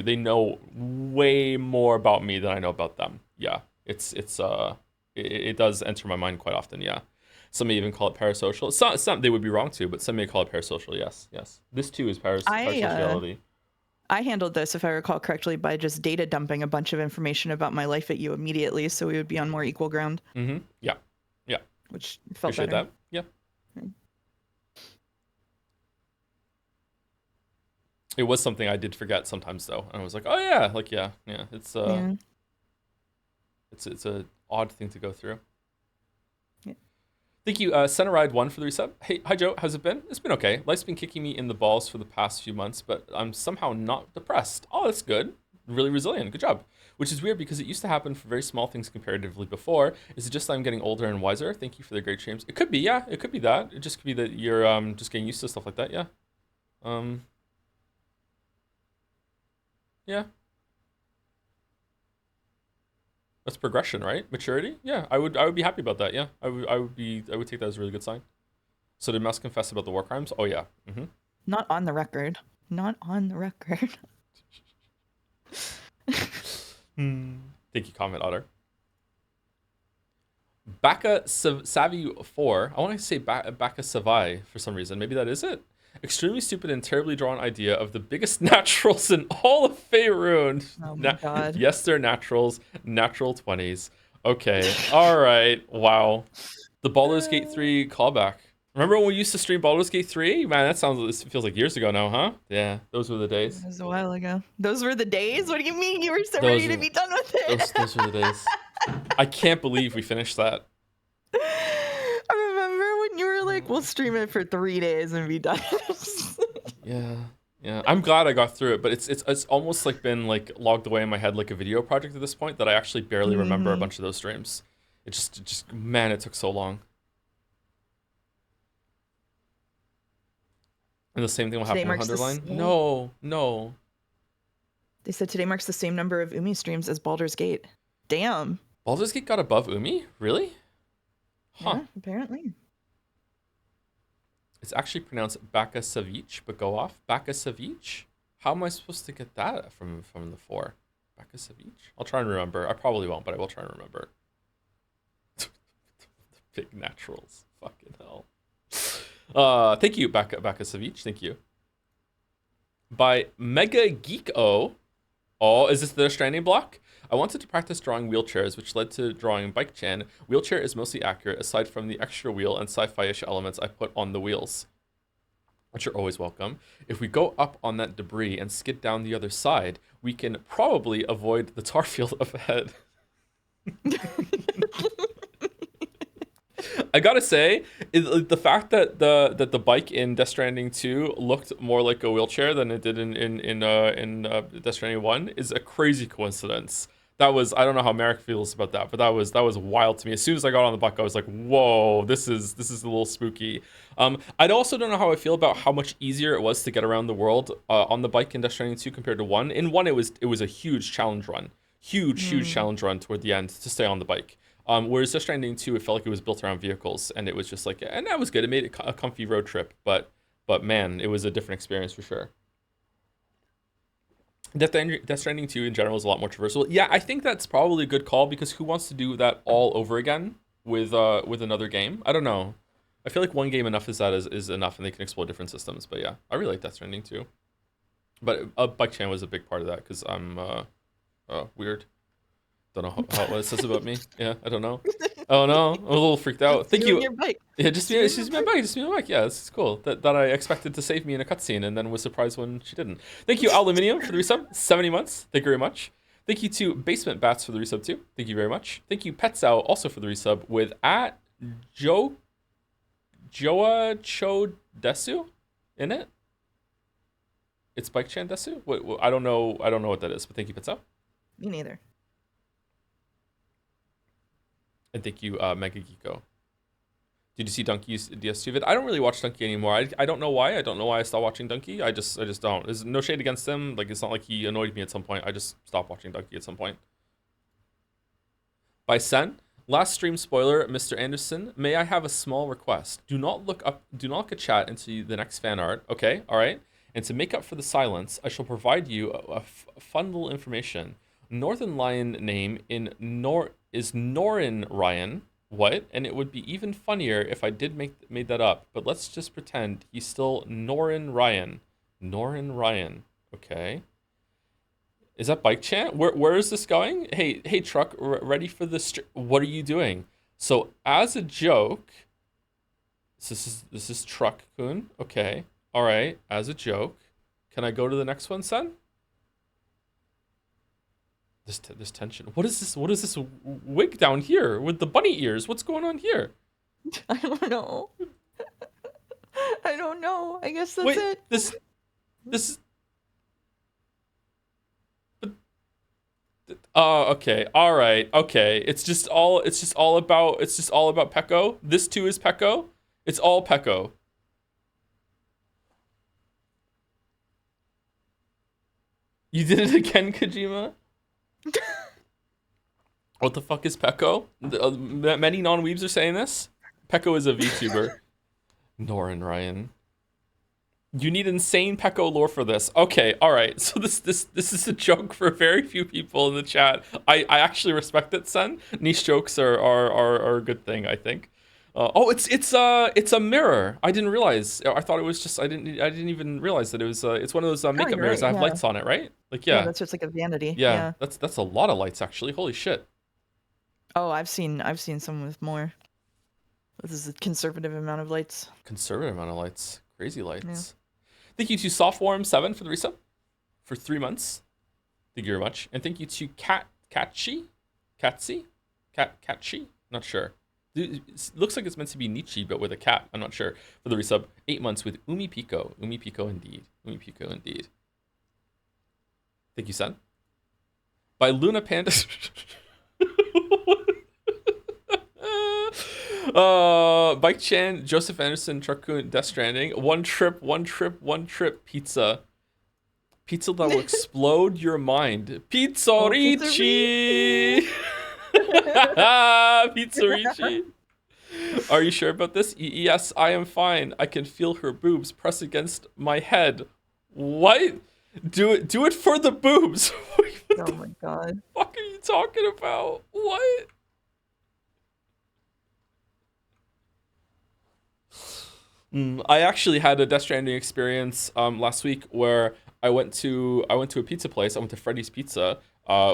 they know way more about me than I know about them. Yeah, it does enter my mind quite often. Yeah. Some may even call it parasocial. Some they would be wrong too, but some may call it parasocial. Yes. This too is parasociality. I handled this, if I recall correctly, by just data dumping a bunch of information about my life at you immediately, so we would be on more equal ground. Mm-hmm. Yeah. Which felt Appreciate better. that. Yeah. It was something I did forget sometimes though, and I was like, oh yeah, It's it's a odd thing to go through. Thank you, Centeride1 for the resub. Hey, hi Joe, how's it been? It's been okay. Life's been kicking me in the balls for the past few months, but I'm somehow not depressed. Oh, that's good. Really resilient. Good job. Which is weird because it used to happen for very small things comparatively before. Is it just that I'm getting older and wiser? Thank you for the great streams. It could be, yeah. It could be that. It just could be that you're just getting used to stuff like that, yeah. Yeah. That's progression, right? Maturity? Yeah, I would be happy about that. Yeah, I would take that as a really good sign. So did Mouse confess about the war crimes? Oh yeah. Mm-hmm. Not on the record. Thank you, Comment Otter. Baka Savvy 4. I want to say Baka Savai for some reason. Maybe that is it. Extremely stupid and terribly drawn idea of the biggest naturals in all of Faerun. Oh my god. Yes, they're naturals. Natural 20s. Okay. All right. Wow. The Baldur's Gate 3 callback. Remember when we used to stream Baldur's Gate 3? Man, this feels like years ago now, huh? Yeah, those were the That days. was a while ago. Those were the days? What do you mean you were so Those ready to are be done with it? those were the days. I can't believe we finished that. I remember when you were like, we'll stream it for 3 days and be done. Yeah. Yeah. I'm glad I got through it, but it's almost like been like logged away in my head like a video project at this point that I actually barely remember a Mm-hmm. bunch of those streams. It just man, it took so long. And the same thing will Today happen with marks the Underline. same. No, no. They said today marks the same number of Umi streams as Baldur's Gate. Damn. Baldur's Gate got above Umi? Really? Huh. Yeah, apparently. It's actually pronounced Baka Savic, but go off. Baka Savic? How am I supposed to get that from the 4? Baka Savic? I'll try and remember. I probably won't, but I will try and remember. Big naturals. Fucking hell. Thank you, Baka Savic. Thank you. By Mega Geek O. Oh, is this the Stranding block? I wanted to practice drawing wheelchairs, which led to drawing Bike Chan. Wheelchair is mostly accurate, aside from the extra wheel and sci-fi-ish elements I put on the wheels, which are always welcome. If we go up on that debris and skid down the other side, we can probably avoid the tar field up ahead. I gotta say, the fact that the bike in Death Stranding 2 looked more like a wheelchair than it did in Death Stranding 1 is a crazy coincidence. That was, I don't know how Merrick feels about that, but that was wild to me. As soon as I got on the bike, I was like, whoa, this is a little spooky. I also don't know how I feel about how much easier it was to get around the world on the bike in Death Stranding 2 compared to 1. In 1, it was a huge challenge run, huge challenge run toward the end to stay on the bike. Whereas Death Stranding 2, it felt like it was built around vehicles, and it was just like, and that was good. It made it a comfy road trip, but man, it was a different experience for sure. Death Stranding 2 in general is a lot more traversal. Yeah, I think that's probably a good call because who wants to do that all over again with another game? I don't know. I feel like one game enough is enough, and they can explore different systems. But yeah, I really like Death Stranding 2. But Bike Chan was a big part of that because I'm weird. Don't know what it says about me. Yeah, I don't know. Oh no, I'm a little freaked out. Thank You and you. your bike. Yeah, just me. She's my bike. Just me, my bike. Yeah, this is cool. That I expected to save me in a cutscene and then was surprised when she didn't. Thank you, Aluminium, for the resub. 70 months. Thank you very much. Thank you to Basement Bats for the resub too. Thank you very much. Thank you, Petsau, also for the resub with at Joa Cho Desu in it. It's Bike Chan Desu. What, I don't know. I don't know what that is, but thank you, Petsau. Me neither. And thank you, Mega Geeko. Did you see Donkey's DS2 vid? I don't really watch Donkey anymore. I don't know why. I don't know why I stopped watching Donkey. I just don't. There's no shade against him. Like, it's not like he annoyed me at some point. I just stopped watching Donkey at some point. By Sen. Last stream spoiler, Mr. Anderson. May I have a small request? Do not look at chat into the next fan art. Okay, all right. And to make up for the silence, I shall provide you a fun little information. Northern Lion name in is Norin Ryan. What? And it would be even funnier if I did made that up. But let's just pretend he's still Norin Ryan. Norin Ryan. Okay. Is that Bike Chan? Where is this going? Hey truck, ready for this? What are you doing? So as a joke, this is Truck Kun. Okay. All right. As a joke, can I go to the next one, son? This tension. What is this? What is this wig down here with the bunny ears? What's going on here? I don't know. I don't know. I guess that's Wait, it. this is. Oh, okay. All right. Okay. It's just all about Pecco. This too is Pecco. It's all Pecco. You did it again, Kojima? What the fuck is Pecco? Many non-weebs are saying this. Pecco is a VTuber. Norin Ryan. You need insane Pecco lore for this. Okay, all right. So this is a joke for very few people in the chat. I actually respect it, son. Niche jokes are a good thing, I think. It's a mirror. I didn't realize. I thought it was just I didn't even realize that it was it's one of those makeup you're mirrors right, that have yeah. lights on it, right? Like Yeah, yeah. that's just like a vanity. Yeah, Yeah. that's a lot of lights actually. Holy shit. Oh, I've seen some with more. This is a conservative amount of lights. Conservative amount of lights. Crazy Yeah. lights. Thank you to Softworm7 for the resub for 3 months. Thank you very much. And thank you to Katchi? Not sure. It looks like it's meant to be Nietzsche, but with a cat. I'm not sure. For the resub, 8 months with Umipiko. Umipiko indeed. Umipiko indeed. Thank you, son. By Luna Panda. Bike Chan, Joseph Anderson, Truckun, Death Stranding. One trip pizza. Pizza that will explode your mind. Pizza Ricci! Pizza Ricci. Are you sure about this? Yes, I am fine. I can feel her boobs press against my head. What? Do it for the boobs. Oh my god. What the fuck are you talking about? What? I actually had a Death Stranding experience last week where I went to a pizza place. I went to Freddy's Pizza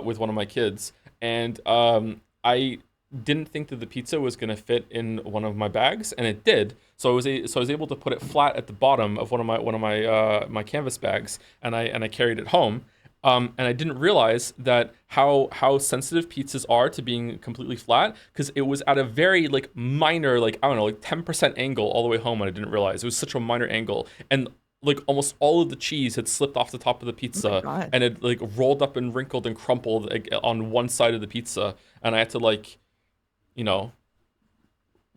with one of my kids, and I didn't think that the pizza was gonna fit in one of my bags, and it did. So I was able to put it flat at the bottom of one of my canvas bags, and I carried it home. And I didn't realize that how sensitive pizzas are to being completely flat, because it was at a very like minor, like I don't know, like 10% angle all the way home, and I didn't realize it was such a minor angle, and like almost all of the cheese had slipped off the top of the pizza, and it like rolled up and wrinkled and crumpled like, on one side of the pizza, and I had to like, you know,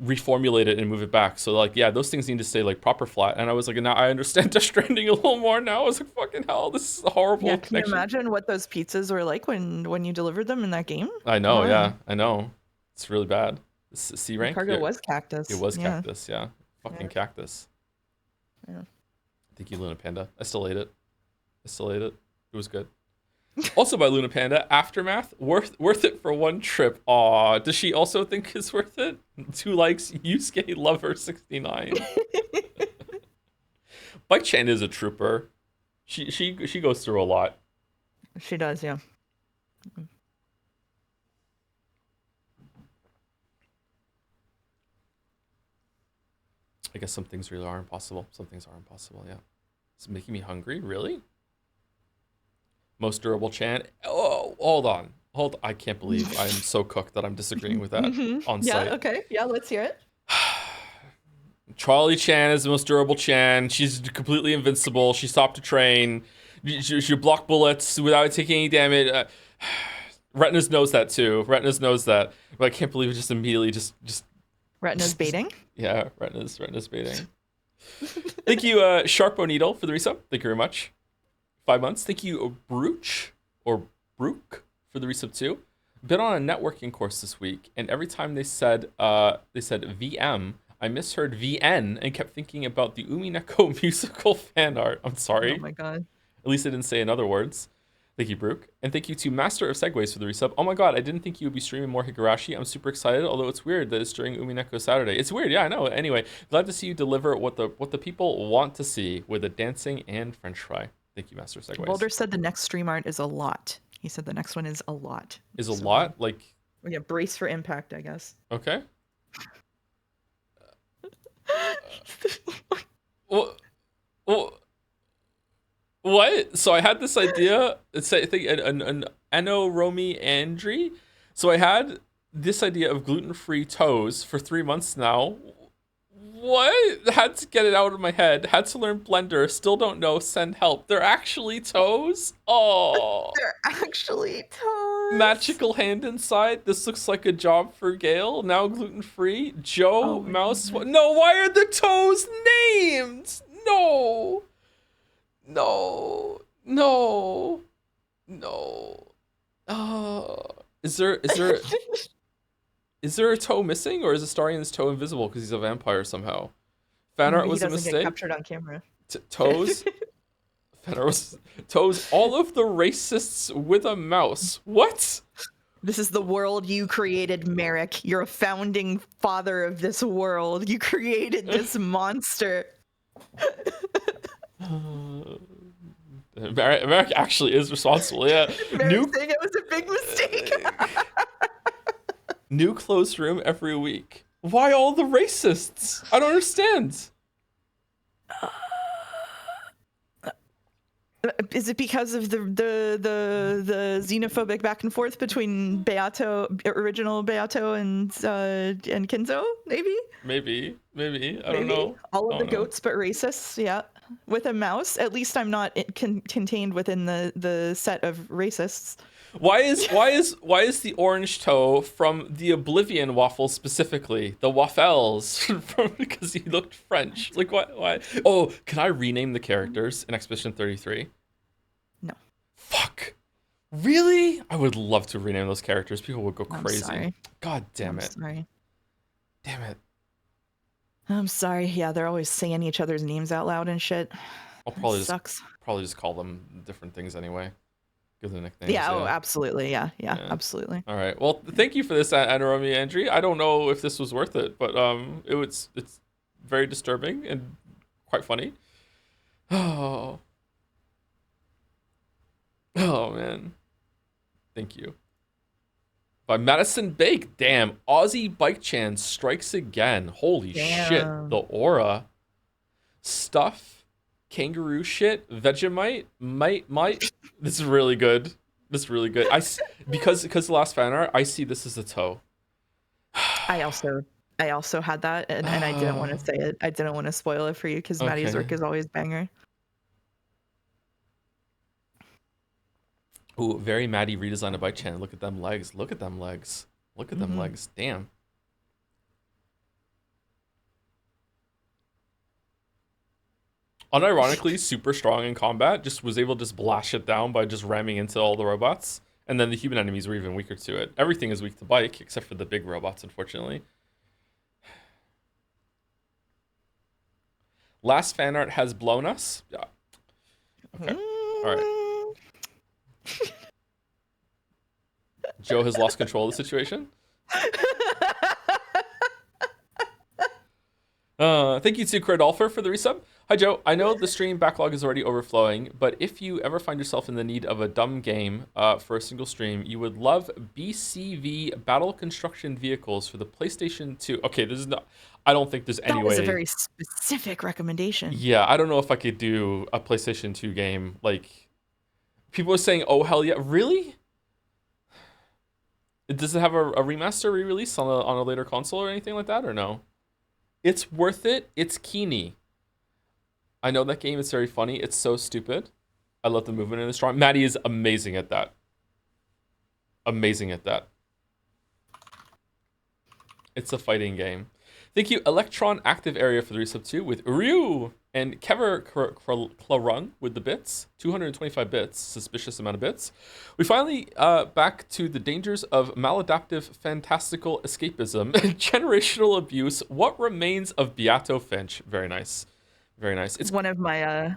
reformulate it and move it back. So like, yeah, those things need to stay like proper flat. And I was like, now I understand Death Stranding a little more now. I was like, fucking hell, this is a horrible Can connection. you imagine what those pizzas were like when you delivered them in that game? I know, yeah, I know. It's really bad. C rank? The cargo was cactus. It was cactus, yeah. Fucking cactus. Yeah. Thank you, Luna Panda. I still ate it. It was good. Also by Luna Panda, Aftermath, worth it for one trip. Aw, does she also think it's worth it? 2 likes, Yusuke Lover 69. Bike Chan is a trooper. She goes through a lot. She does, yeah. I guess some things really are impossible. Some things are impossible, yeah. It's making me hungry, really? Most durable Chan. Oh, hold on. I can't believe I'm so cooked that I'm disagreeing with that on site. Yeah, okay. Yeah, let's hear it. Charlie Chan is the most durable Chan. She's completely invincible. She stopped to train. She blocked bullets without taking any damage. Retinas knows that too. Retinas knows that. But I can't believe it just immediately just Retina's baiting? Yeah, Retina's baiting. Thank you, Sharpo Needle, for the resub. Thank you very much. 5 months. Thank you, Brooch for the resub too. Been on a networking course this week, and every time they said VM, I misheard VN and kept thinking about the Umineko musical fan art. I'm sorry. Oh my god. At least I didn't say in other words. Thank you, Brooke. And thank you to Master of Segways for the resub. Oh my god, I didn't think you would be streaming more Higurashi. I'm super excited, although it's weird that it's during Umineko Saturday. It's weird, yeah, I know. Anyway, glad to see you deliver what the people want to see with the dancing and french fry. Thank you, Master of Segways. Boulder said the next stream art is a lot. He said the next one is a lot. Is a lot? Like... Yeah, brace for impact, I guess. Okay. What? So I had this idea. It's I think an Eno Romi Andri. So I had this idea of gluten-free toes for 3 months now. What? Had to get it out of my head. Had to learn Blender. Still don't know. Send help. They're actually toes? Oh. They're actually toes. Magical hand inside. This looks like a job for Gail. Now gluten-free. Joe, Mouse. No, why are the toes named? No. Is there a toe missing, or is Astarian's toe invisible because he's a vampire somehow? Fanart was a mistake. Get captured on camera. Toes. Fanart was toes. All of the racists with a mouse. What? This is the world you created, Merrick. You're a founding father of this world. You created this monster. Merrick actually is responsible. Yeah. Merrick's saying it was a big mistake. New closed room every week. Why all the racists? I don't understand. Is it because of the xenophobic back and forth between original Beato and Kinzo? Maybe. I don't Maybe know. all I of the don't know. goats but racists. Yeah, with a mouse. At least I'm not contained within the set of racists. Why is the orange toe from the Oblivion waffle specifically the waffles from because he looked French? Like why? Oh, can I rename the characters in Expedition 33? No, Fuck. Really? I would love to rename those characters. People would go I'm crazy. sorry. God damn I'm it. sorry. Damn it. I'm sorry. Yeah, they're always saying each other's names out loud and shit. I'll It sucks. probably just call them different things anyway. Give them nicknames, Yeah. Oh, yeah. absolutely. Yeah. Yeah. Yeah. Absolutely. All right. Well, thank you for this, Anaromi Andri. I don't know if this was worth it, but it's very disturbing and quite funny. Oh, oh man. Thank you. By Madison Bake. Damn, Aussie Bike Chan strikes again. Holy shit. The Damn. aura. Stuff. Kangaroo shit. Vegemite. Might. This is really good. This is really good. Because the last fan art, I see this as a toe. I also I also had that, and I didn't want to say it. I didn't want to spoil it for you because Maddie's Okay. work is always banger. Ooh, very Maddie redesign of bike channel. Look at them legs. Look at them legs. Look at them Hmm. legs. Damn. Unironically, super strong in combat. Just was able to just blast it down by just ramming into all the robots. And then the human enemies were even weaker to it. Everything is weak to bike, except for the big robots, unfortunately. Last fan art has blown us. Yeah. Okay. All right. Mm. Joe has lost control of the situation. Thank you to Credolfer for the resub. Hi, Joe. I know the stream backlog is already overflowing, but if you ever find yourself in the need of a dumb game for a single stream, you would love BCV Battle Construction Vehicles for the PlayStation 2. Okay, this is not. I don't think there's any That is a way. very specific recommendation. Yeah, I don't know if I could do a PlayStation 2 game. Like, people are saying, oh, hell yeah. Really? Does it have a remaster re-release on a later console or anything like that, or no? It's worth it. It's Keeney. I know that game is very funny. It's so stupid. I love the movement in the strong. Maddie is amazing at that. Amazing at that. It's a fighting game. Thank you, Electron Active Area for the resub 2 with Ryu and Kever Klarung with the bits. 225 bits. Suspicious amount of bits. We finally back to the dangers of maladaptive fantastical escapism and generational abuse. What remains of Beato Finch? Very nice. Very nice. It's One of my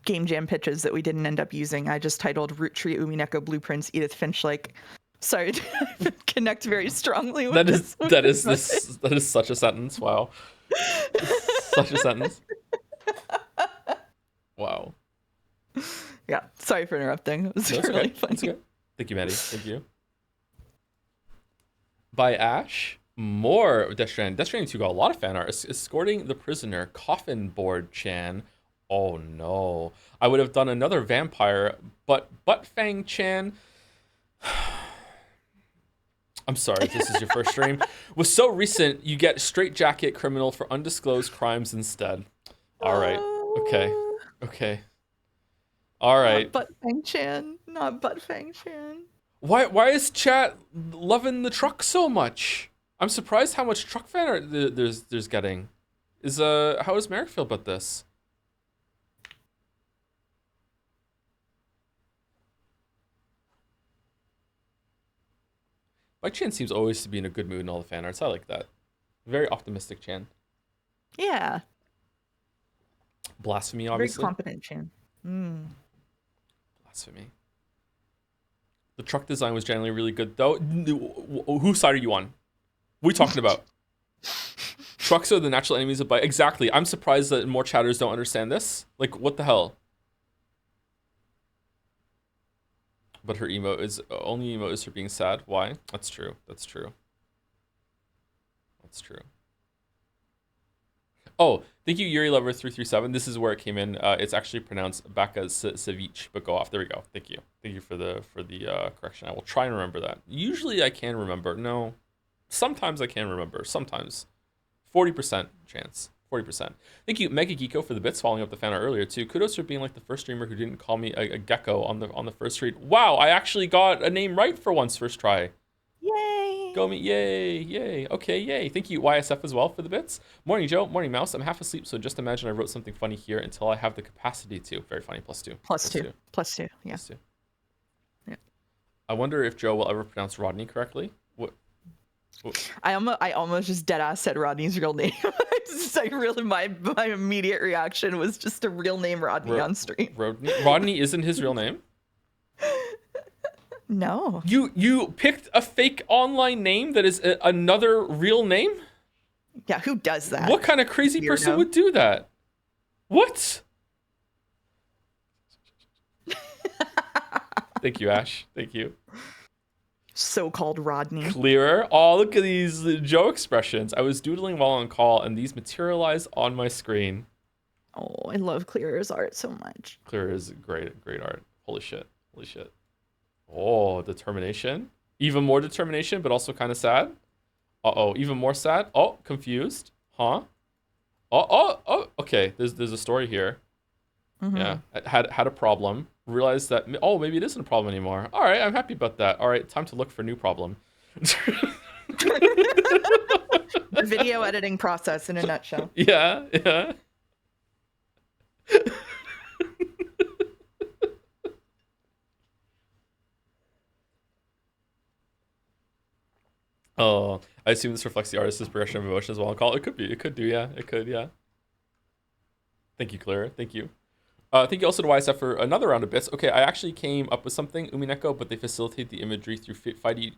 game jam pitches that we didn't end up using. I just titled Root Tree Umineko Blueprints Edith Finch like. Sorry to connect very strongly with this. that is such a sentence. Wow. Such a sentence. Wow. Yeah, sorry for interrupting. It was No, it's really okay. funny. It's okay. Thank you, Maddie. Thank you. By Ash. More Death Stranding. Death Stranding 2 got a lot of fan art. Escorting the prisoner. Coffin board Chan. Oh no. I would have done another vampire, but Buttfang Chan. I'm sorry if this is your first stream. Was so recent, you get straitjacket criminal for undisclosed crimes instead. All right. Okay. Okay. All right. Not Buttfang Chan. Not Buttfang Chan. Why is chat loving the truck so much? I'm surprised how much truck fan art there's getting. How does Merrick feel about this? My Chan seems always to be in a good mood in all the fan arts. I like that. Very optimistic Chan. Yeah. Blasphemy, Very obviously. competent Chan. Mm. Blasphemy. The truck design was generally really good, though. Whose side are you on? What are we talking about? Trucks are the natural enemies of bike. Exactly. I'm surprised that more chatters don't understand this. Like, what the hell? But her emote is only emote is her being sad. Why? That's true. That's true. That's true. Oh, thank you, Yuri Lover 337. This is where it came in. It's actually pronounced Baka Ceviche, but go off. There we go. Thank you. Thank you for the correction. I will try and remember that. Usually I can remember. No, sometimes I can remember. Sometimes, 40% chance. 40%. Thank you, Mega Geeko, for the bits, following up the fan art earlier too. Kudos for being like the first streamer who didn't call me a gecko on the first read. Wow, I actually got a name right for once, first try. Yay! Go me, yay. Okay, yay. Thank you, YSF, as well, for the bits. Morning, Joe. Morning, Mouse. I'm half asleep, so just imagine I wrote something funny here until I have the capacity to. Very funny, +2. +2. +2, yeah. +2. Yeah. I wonder if Joe will ever pronounce Rodney correctly. What? I almost just dead ass said Rodney's real name. It's just like really my immediate reaction was just a real name Rodney on stream. Rodney isn't his real name? No. You picked a fake online name that is another real name? Yeah, who does that? What kind of crazy person would do that? What? Thank you, Ash. Thank you. So-called Rodney. Clearer. Oh, look at these Joe expressions. I was doodling while on call, and these materialized on my screen. Oh, I love Clearer's art so much. Clearer is great art. Holy shit. Oh, determination. Even more determination, but also kind of sad. Uh-oh, even more sad. Oh, confused. Huh? Oh, okay. There's a story here. Mm-hmm. Yeah, had a problem. Realized that, oh, maybe it isn't a problem anymore. All right, I'm happy about that. All right, time to look for a new problem. The video editing process in a nutshell. Yeah. Oh, I assume this reflects the artist's progression of emotions while on call. It could be. It could do, yeah. It could, yeah. Thank you, Clara. Thank you. Thank you also to YSF for another round of bits. Okay, I actually came up with something, Umineko, but they facilitate the imagery through 5D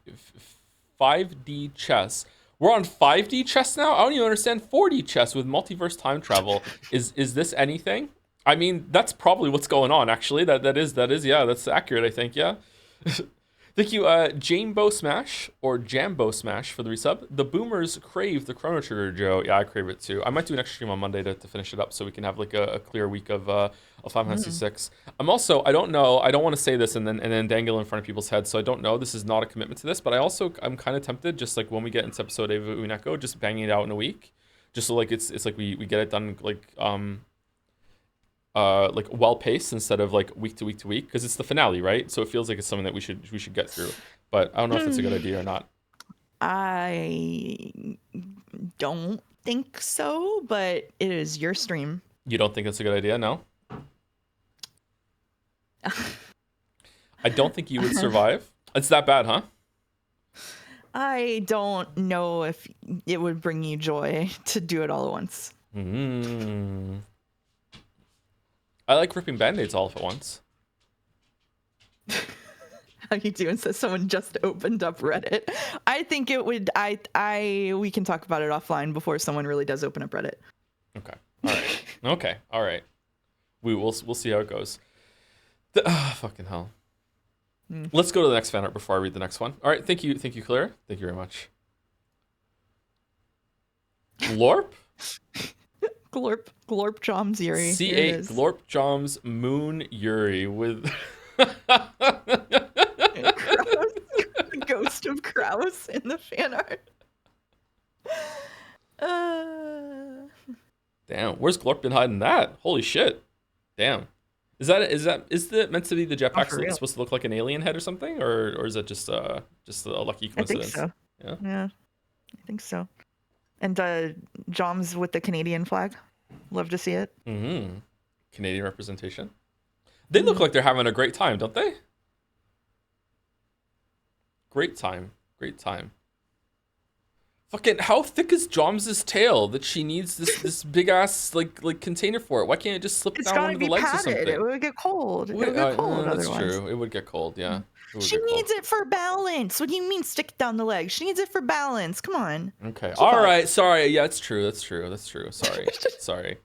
chess. We're on 5D chess now? I don't even understand 4D chess with multiverse time travel. Is this anything? I mean, that's probably what's going on, actually. That is, yeah, that's accurate, I think, yeah. Thank you, Jambo Smash, or Jambo Smash for the resub. The boomers crave the Chrono Trigger, Joe. Yeah, I crave it too. I might do an extra stream on Monday to finish it up so we can have like a clear week of Final Fantasy 6. I'm also, I don't know, I don't want to say this and then dangle in front of people's heads, so I don't know. This is not a commitment to this, but I'm kind of tempted, just like when we get into episode 8 of Umineko, just banging it out in a week. Just so like it's like we get it done like well paced instead of like week to week because it's the finale, right? So it feels like it's something that we should get through. But I don't know if it's a good idea or not. I don't think so, but it is your stream. You don't think it's a good idea? No. I don't think you would survive. It's that bad, huh? I don't know if it would bring you joy to do it all at once. I like ripping band-aids all at once. How you doing? Says someone just opened up Reddit. I think it would. We can talk about it offline before someone really does open up Reddit. Okay. All right. Okay. All right. We'll see how it goes. Fucking hell. Let's go to the next fan art before I read the next one. All right. Thank you, Claire. Thank you very much. Glorp. Glorp Joms Yuri. C8 Glorp Joms Moon Yuri with Ghost of Kraus in the fan art. Damn, where's Glorp been hiding that? Holy shit. Damn. Is that meant to be the jetpack supposed to look like an alien head or something? Or is that just a lucky coincidence? I think so. Yeah, I think so. And Joms with the Canadian flag. Love to see it. Canadian representation. They look like they're having a great time, don't they? Great time. Fucking, how thick is Joms' tail that she needs this big ass like container for it? Why can't it just slip down one of the legs or something? It would get cold. It would get cold that's otherwise. True. It would get cold, yeah. She needs it for balance. What do you mean stick it down the leg? She needs it for balance. Come on. Okay. All right. Sorry. Yeah, it's true. That's true. Sorry. Sorry.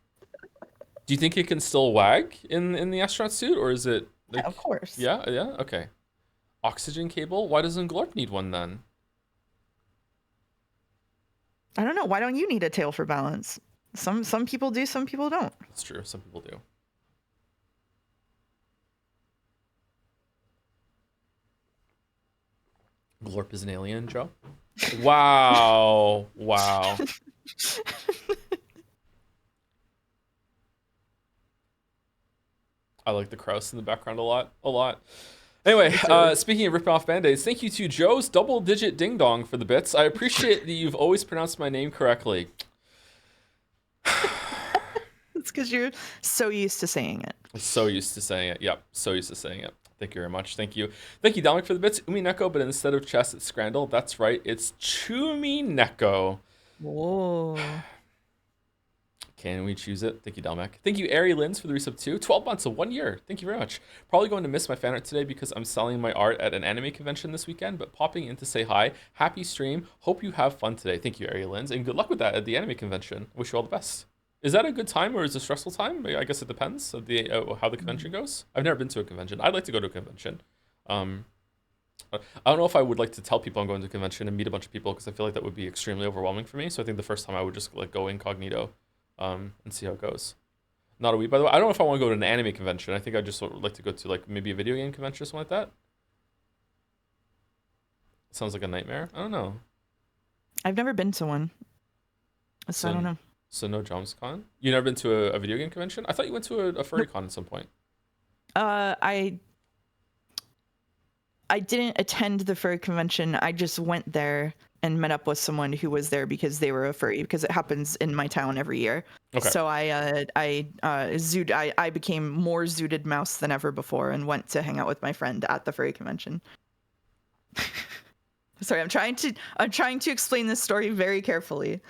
Do you think it can still wag in the astronaut suit, or is it? Like, yeah, of course. Yeah. Okay. Oxygen cable. Why doesn't Glorp need one then? I don't know. Why don't you need a tail for balance? Some people do, some people don't. That's true. Some people do. Glorp is an alien, Joe. Wow. Wow. I like the Kraus in the background a lot. A lot. Anyway, speaking of ripping off band-aids, thank you to Joe's double-digit ding-dong for the bits. I appreciate that you've always pronounced my name correctly. It's because you're so used to saying it. So used to saying it. Yep, so used to saying it. Thank you very much. Thank you. Thank you, Dominic, for the bits. Umineko, but instead of chess, it's Scrandle. That's right. It's Chumineko. Whoa. Can we choose it? Thank you, Delmac. Thank you, Ari Lins, for the resub too. 12 months, so 1 year. Thank you very much. Probably going to miss my fan art today because I'm selling my art at an anime convention this weekend, but popping in to say hi. Happy stream. Hope you have fun today. Thank you, Ari Lins, and good luck with that at the anime convention. Wish you all the best. Is that a good time or is it a stressful time? I guess it depends of the how the convention goes. I've never been to a convention. I'd like to go to a convention. I don't know if I would like to tell people I'm going to a convention and meet a bunch of people because I feel like that would be extremely overwhelming for me. So I think the first time I would just like go incognito and see how it goes. Not a week, by the way. I don't know if I want to go to an anime convention. I think I just would like to go to like maybe a video game convention or something like that. Sounds like a nightmare. I don't know. I've never been to one, so I don't know. So no JomsCon? You never been to a video game convention? I thought you went to a furry con at some point. I didn't attend the furry convention. I just went there and met up with someone who was there because they were a furry, because it happens in my town every year. Okay. So I became more zooted mouse than ever before and went to hang out with my friend at the furry convention. Sorry, I'm trying to explain this story very carefully.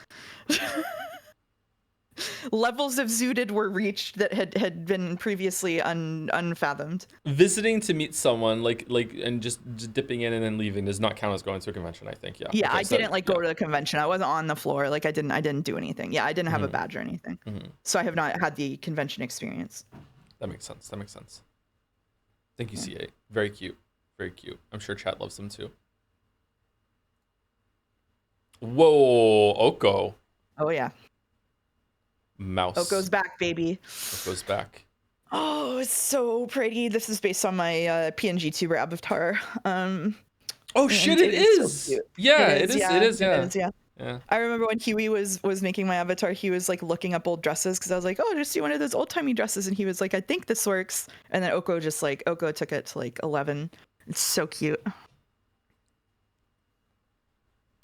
Levels of zooted were reached that had been previously unfathomed. Visiting to meet someone and just dipping in and then leaving does not count as going to a convention, I think. Yeah. Yeah, Okay, I didn't go to the convention. I wasn't on the floor. Like I didn't do anything. Yeah, I didn't have a badge or anything. So I have not had the convention experience. That makes sense. Thank you, CA. Very cute. Very cute. I'm sure chat loves them too. Whoa, Oko. Oh yeah. Mouse. Oko's back, baby. Oko's back. Oh, it's so pretty. This is based on my PNG tuber avatar. Oh shit! It is. So cute. Yeah, it is. Yeah. I remember when Huey was making my avatar, he was like looking up old dresses because I was like, oh, just do one of those old timey dresses, and he was like, I think this works. And then Oko took it to like 11. It's so cute.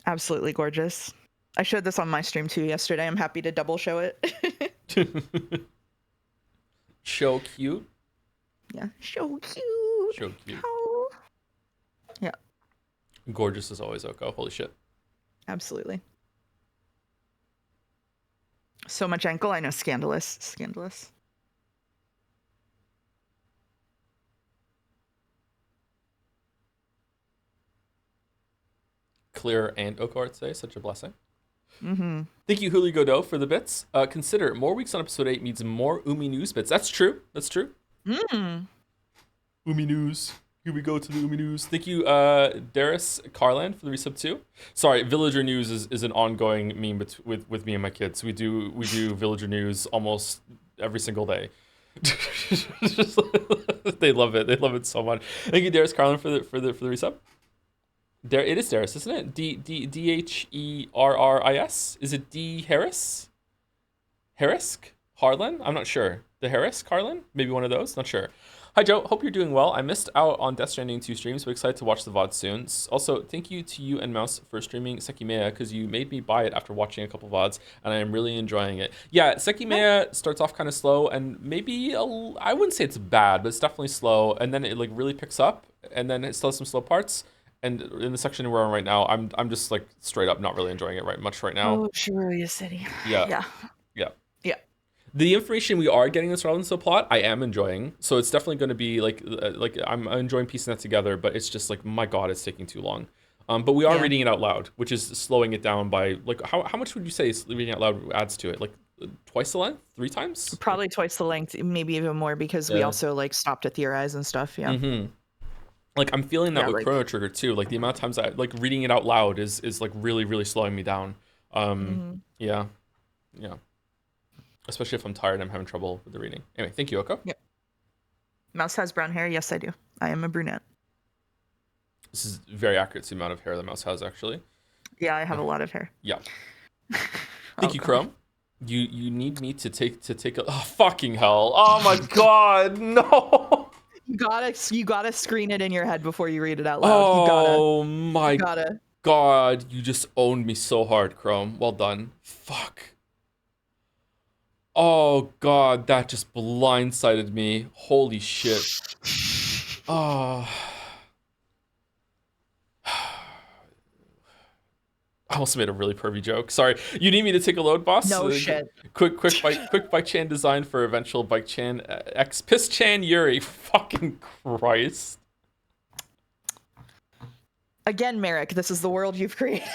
Absolutely gorgeous. I showed this on my stream too yesterday. I'm happy to double show it. Show cute. Yeah, show cute. Show cute. Oh. Yeah. Gorgeous as always, Oko. Holy shit. Absolutely. So much ankle. I know, scandalous. Scandalous. Clear and Oko art today. Such a blessing. Mm-hmm. Thank you, Huli Godot, for the bits. Consider more weeks on episode 8 means more Umi News bits. That's true. Mm. Umi News. Here we go to the Umi News. Thank you, Darius Carland, for the resub too. Sorry, Villager News is an ongoing meme with me and my kids. We do Villager News almost every single day. They love it. They love it so much. Thank you, Darius Carland, for the resub. It is Darius, isn't it? Dherris? Is it D Harris? Harrisk? Harlan? I'm not sure. The Harris Carlin? Maybe one of those? Not sure. Hi Joe, hope you're doing well. I missed out on Death Stranding 2 streams, but excited to watch the VOD soon. Also, thank you to you and Mouse for streaming Sekimea, because you made me buy it after watching a couple VODs, and I am really enjoying it. Yeah, Sekimea starts off kind of slow, and maybe, I wouldn't say it's bad, but it's definitely slow, and then it like really picks up, and then it still has some slow parts. And in the section we're on right now, I'm just like straight up not really enjoying it much right now. Oh, Shibuya City. Yeah. The information we are getting that's relevant to the plot, I am enjoying. So it's definitely going to be like I'm enjoying piecing that together, but it's just like, my God, it's taking too long. But we are reading it out loud, which is slowing it down by like, how much would you say reading out loud adds to it? Like twice the length, 3 times? Probably twice the length, maybe even more, because we also like stopped to theorize and stuff. Yeah. Mm-hmm. Like I'm feeling that with Chrono Trigger too. Like the amount of times I like reading it out loud is like really, really slowing me down. Mm-hmm. Yeah, yeah. Especially if I'm tired and I'm having trouble with the reading. Anyway, thank you, Oko. Yep. Mouse has brown hair. Yes, I do. I am a brunette. This is very accurate to the amount of hair the mouse has, actually. Yeah, I have a Okay. lot of hair. Yeah. Oh Thank you, God. Chrome. You need me to take a fucking hell. Oh my god, no. You gotta screen it in your head before you read it out loud. Oh You my gotta. god, you just owned me so hard, Chrome. Well done. Fuck. Oh god, that just blindsided me. Holy shit. Oh. I also made a really pervy joke. Sorry. You need me to take a load, boss? No shit. Quick bike Chan design for eventual bike Chan X Piss Chan Yuri. Fucking Christ. Again, Merrick, this is the world you've created.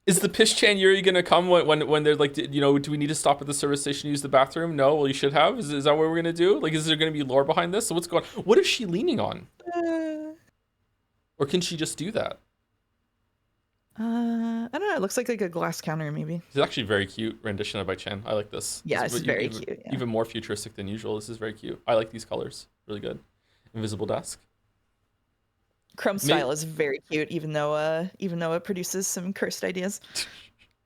Is the Piss Chan Yuri gonna come when they're like, do we need to stop at the service station to use the bathroom? No, well, you should have. Is that what we're gonna do? Like, is there gonna be lore behind this? So what's going on? What is she leaning on? Or can she just do that? I don't know. It looks like a glass counter, maybe. It's actually a very cute rendition of Bike Chan. I like this. Yeah, it's very cute. Yeah. Even more futuristic than usual. This is very cute. I like these colors. Really good. Invisible desk. Chrome style is very cute, even though it produces some cursed ideas.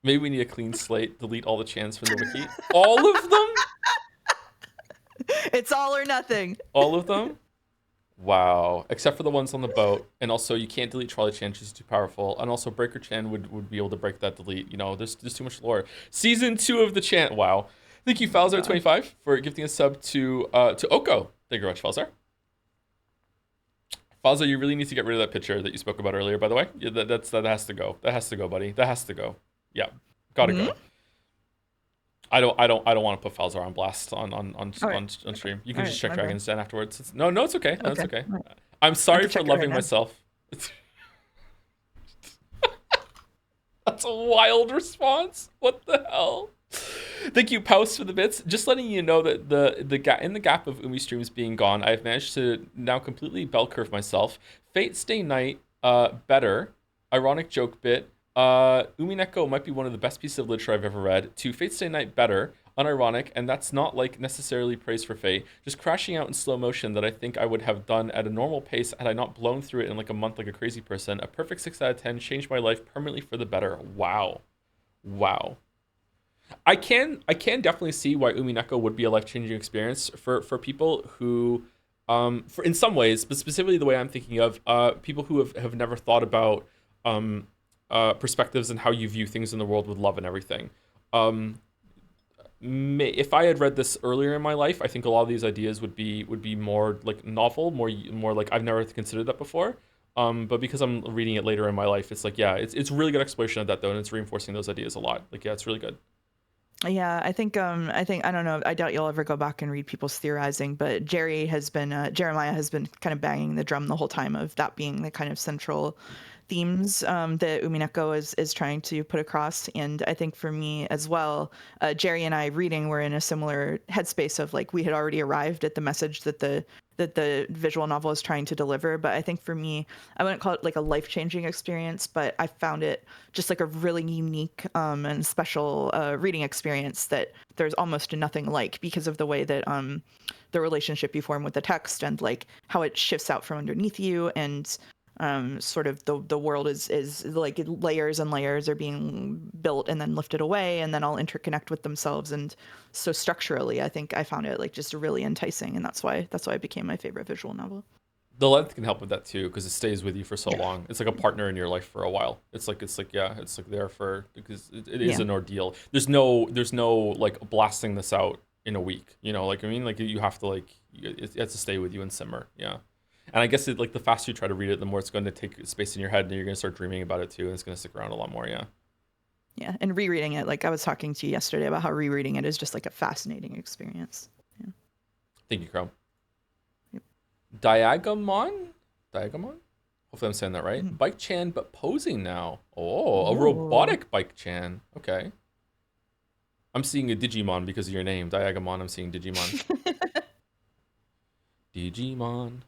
Maybe we need a clean slate. Delete all the chans from the wiki. All of them? It's all or nothing. All of them? Wow. Except for the ones on the boat. And also, you can't delete Trolley Chan. She's too powerful. And also, Breaker Chan would be able to break that delete. You know, there's too much lore. Season 2 of the Chant. Wow. Thank you, Falzar25, for gifting a sub to Oko. Thank you very much, Falzar. Falzar, you really need to get rid of that picture that you spoke about earlier, by the way. Yeah, that has to go. That has to go, buddy. That has to go. Yeah. Gotta go. I don't want to put Falzar on blast on stream. You can just check Dragon's Den afterwards. No, it's okay. No, it's okay. Right. I'm sorry for loving myself. That's a wild response. What the hell? Thank you, Paus, for the bits. Just letting you know that in the gap of Umi streams being gone, I've managed to now completely bell curve myself. Fate Stay Night, better. Ironic joke bit. Umineko might be one of the best pieces of literature I've ever read. To Fate Stay Night, better. Unironic, and that's not like necessarily praise for Fate. Just crashing out in slow motion that I think I would have done at a normal pace had I not blown through it in like a month like a crazy person. A perfect 6 out of 10, changed my life permanently for the better. Wow. I can definitely see why Umineko would be a life-changing experience for people who, for in some ways, but specifically the way I'm thinking of, people who have never thought about perspectives and how you view things in the world with love and everything. If I had read this earlier in my life, I think a lot of these ideas would be more like novel, more like I've never considered that before. But because I'm reading it later in my life, it's like, yeah, it's really good exploration of that though, and it's reinforcing those ideas a lot. Like, yeah, it's really good. Yeah, I think I don't know. I doubt you'll ever go back and read people's theorizing, but Jeremiah has been kind of banging the drum the whole time of that being the kind of central themes that Umineko is trying to put across. And I think for me as well, Jerry and I reading were in a similar headspace of like we had already arrived at the message that the visual novel is trying to deliver. But I think for me, I wouldn't call it like a life-changing experience, but I found it just like a really unique and special reading experience that there's almost nothing like because of the way that the relationship you form with the text and like how it shifts out from underneath you and sort of the world is like layers and layers are being built and then lifted away and then all interconnect with themselves. And so structurally, I think I found it like just really enticing, and that's why it became my favorite visual novel. The length can help with that too, because it stays with you for so long. It's like a partner in your life for a while. It's like there for, because it is an ordeal. There's no like blasting this out in a week. You know, like I mean, like you have to like it has to stay with you and simmer. Yeah. And I guess like the faster you try to read it, the more it's going to take space in your head, and you're going to start dreaming about it too, and it's going to stick around a lot more. Yeah. Yeah, and rereading it, like I was talking to you yesterday about how rereading it is just like a fascinating experience. Yeah. Thank you, Chrome. Yep. Diagamon? Hopefully I'm saying that right. Bike Chan, but posing now. Oh, a robotic Bike Chan. Okay. I'm seeing a Digimon because of your name, Diagamon. I'm seeing Digimon. Digimon.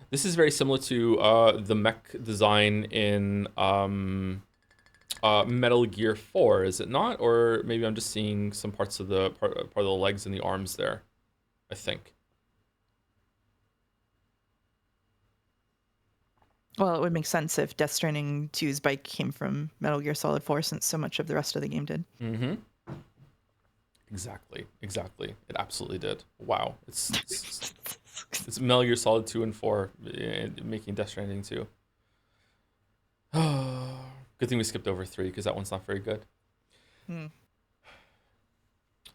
This is very similar to the mech design in Metal Gear 4, is it not? Or maybe I'm just seeing some parts of the part of the legs and the arms there, I think. Well, it would make sense if Death Stranding 2's bike came from Metal Gear Solid 4, since so much of the rest of the game did. Mm-hmm. Exactly. Exactly. It absolutely did. Wow. It's Metal Gear Solid 2 and 4 making Death Stranding 2. Good thing we skipped over 3 because that one's not very good. Hmm.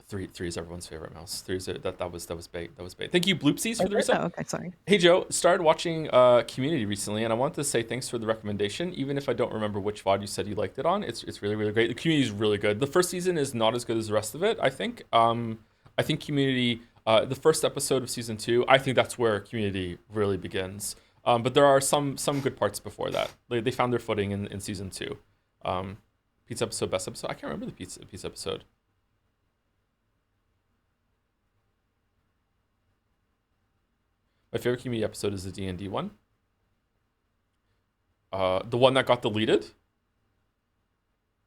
Three is everyone's favorite mouse. That was bait. That was bait. Thank you, Bloopsies, for the resub. Oh, okay, sorry. Hey Joe, started watching Community recently, and I wanted to say thanks for the recommendation. Even if I don't remember which VOD you said you liked it on, it's really really great. The Community is really good. The first season is not as good as the rest of it, I think. I think Community, the first episode of season 2, I think that's where Community really begins. But there are some good parts before that. They found their footing in season 2. Pizza episode, best episode. I can't remember the pizza episode. My favorite Community episode is the D&D one. The one that got deleted?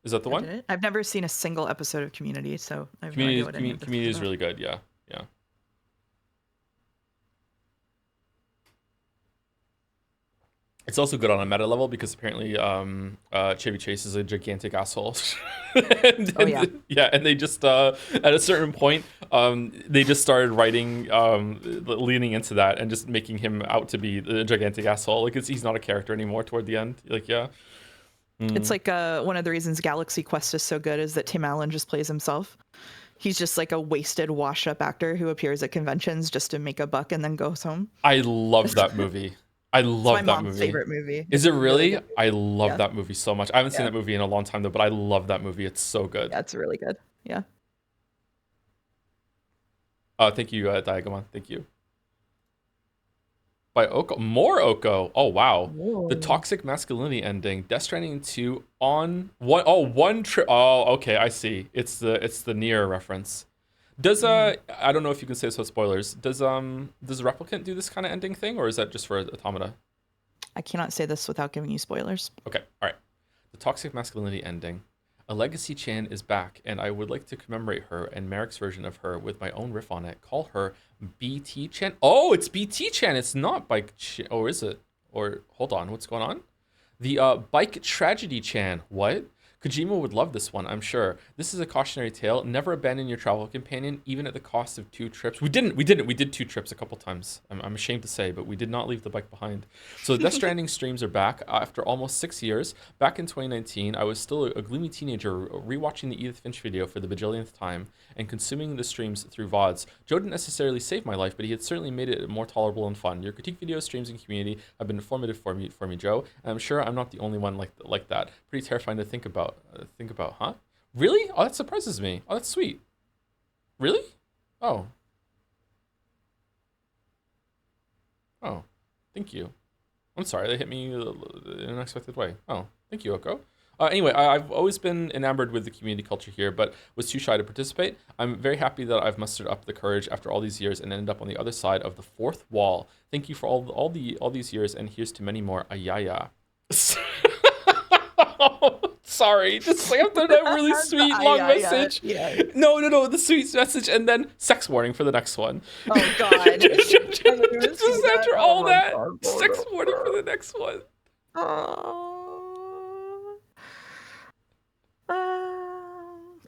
Is that the one? I've never seen a single episode of Community, so I have Community, no idea what any of this Community is about. really good, yeah. Yeah. It's also good on a meta level because apparently Chevy Chase is a gigantic asshole. And they just at a certain point they just started writing leaning into that and just making him out to be a gigantic asshole. Like he's not a character anymore toward the end. Like It's like one of the reasons Galaxy Quest is so good is that Tim Allen just plays himself. He's just like a wasted, washed-up actor who appears at conventions just to make a buck and then goes home. I love that movie. I love it's my that mom's movie. favorite movie. Is it really? Really I love that movie so much. I haven't seen Yeah. that movie in a long time though, but I love that movie. It's so good. Yeah, it's really good. Yeah. Thank you, Diagamon. Thank you. By Oko. More Oko. Oh, wow. Whoa. The toxic masculinity ending. Death Stranding 2 on one. Oh, one trip. Oh, okay. I see. It's the Nier reference. Does I don't know if you can say this with spoilers. Does Replicant do this kind of ending thing, or is that just for Automata? I cannot say this without giving you spoilers. Okay. All right. The toxic masculinity ending. A Legacy Chan is back, and I would like to commemorate her and Merrick's version of her with my own riff on it. Call her BT Chan. Oh, it's BT Chan. It's not Bike Chan. Or is it? Or hold on. What's going on? The Bike Tragedy Chan. What? Kojima would love this one, I'm sure. This is a cautionary tale. Never abandon your travel companion, even at the cost of 2 trips. We didn't. We did 2 trips a couple times. I'm ashamed to say, but we did not leave the bike behind. So the Death Stranding streams are back after almost 6 years. Back in 2019, I was still a gloomy teenager rewatching the Edith Finch video for the bajillionth time and consuming the streams through VODs. Joe didn't necessarily save my life, but he had certainly made it more tolerable and fun. Your critique videos, streams, and community have been informative for me, Joe, and I'm sure I'm not the only one like that. Pretty terrifying to think about, huh? Really? Oh, that surprises me. Oh, that's sweet. Really? Oh. Oh, thank you. I'm sorry, that hit me in an unexpected way. Oh, thank you, Oko. Anyway, I've always been enamored with the community culture here, but was too shy to participate. I'm very happy that I've mustered up the courage after all these years and ended up on the other side of the 4th wall. Thank you for all these years, and here's to many more. Ayaya. Sorry, just like after that really sweet long message. Yeah. No, the sweet message, and then sex warning for the next one. Oh God! Just after all that, sex warning for the next one.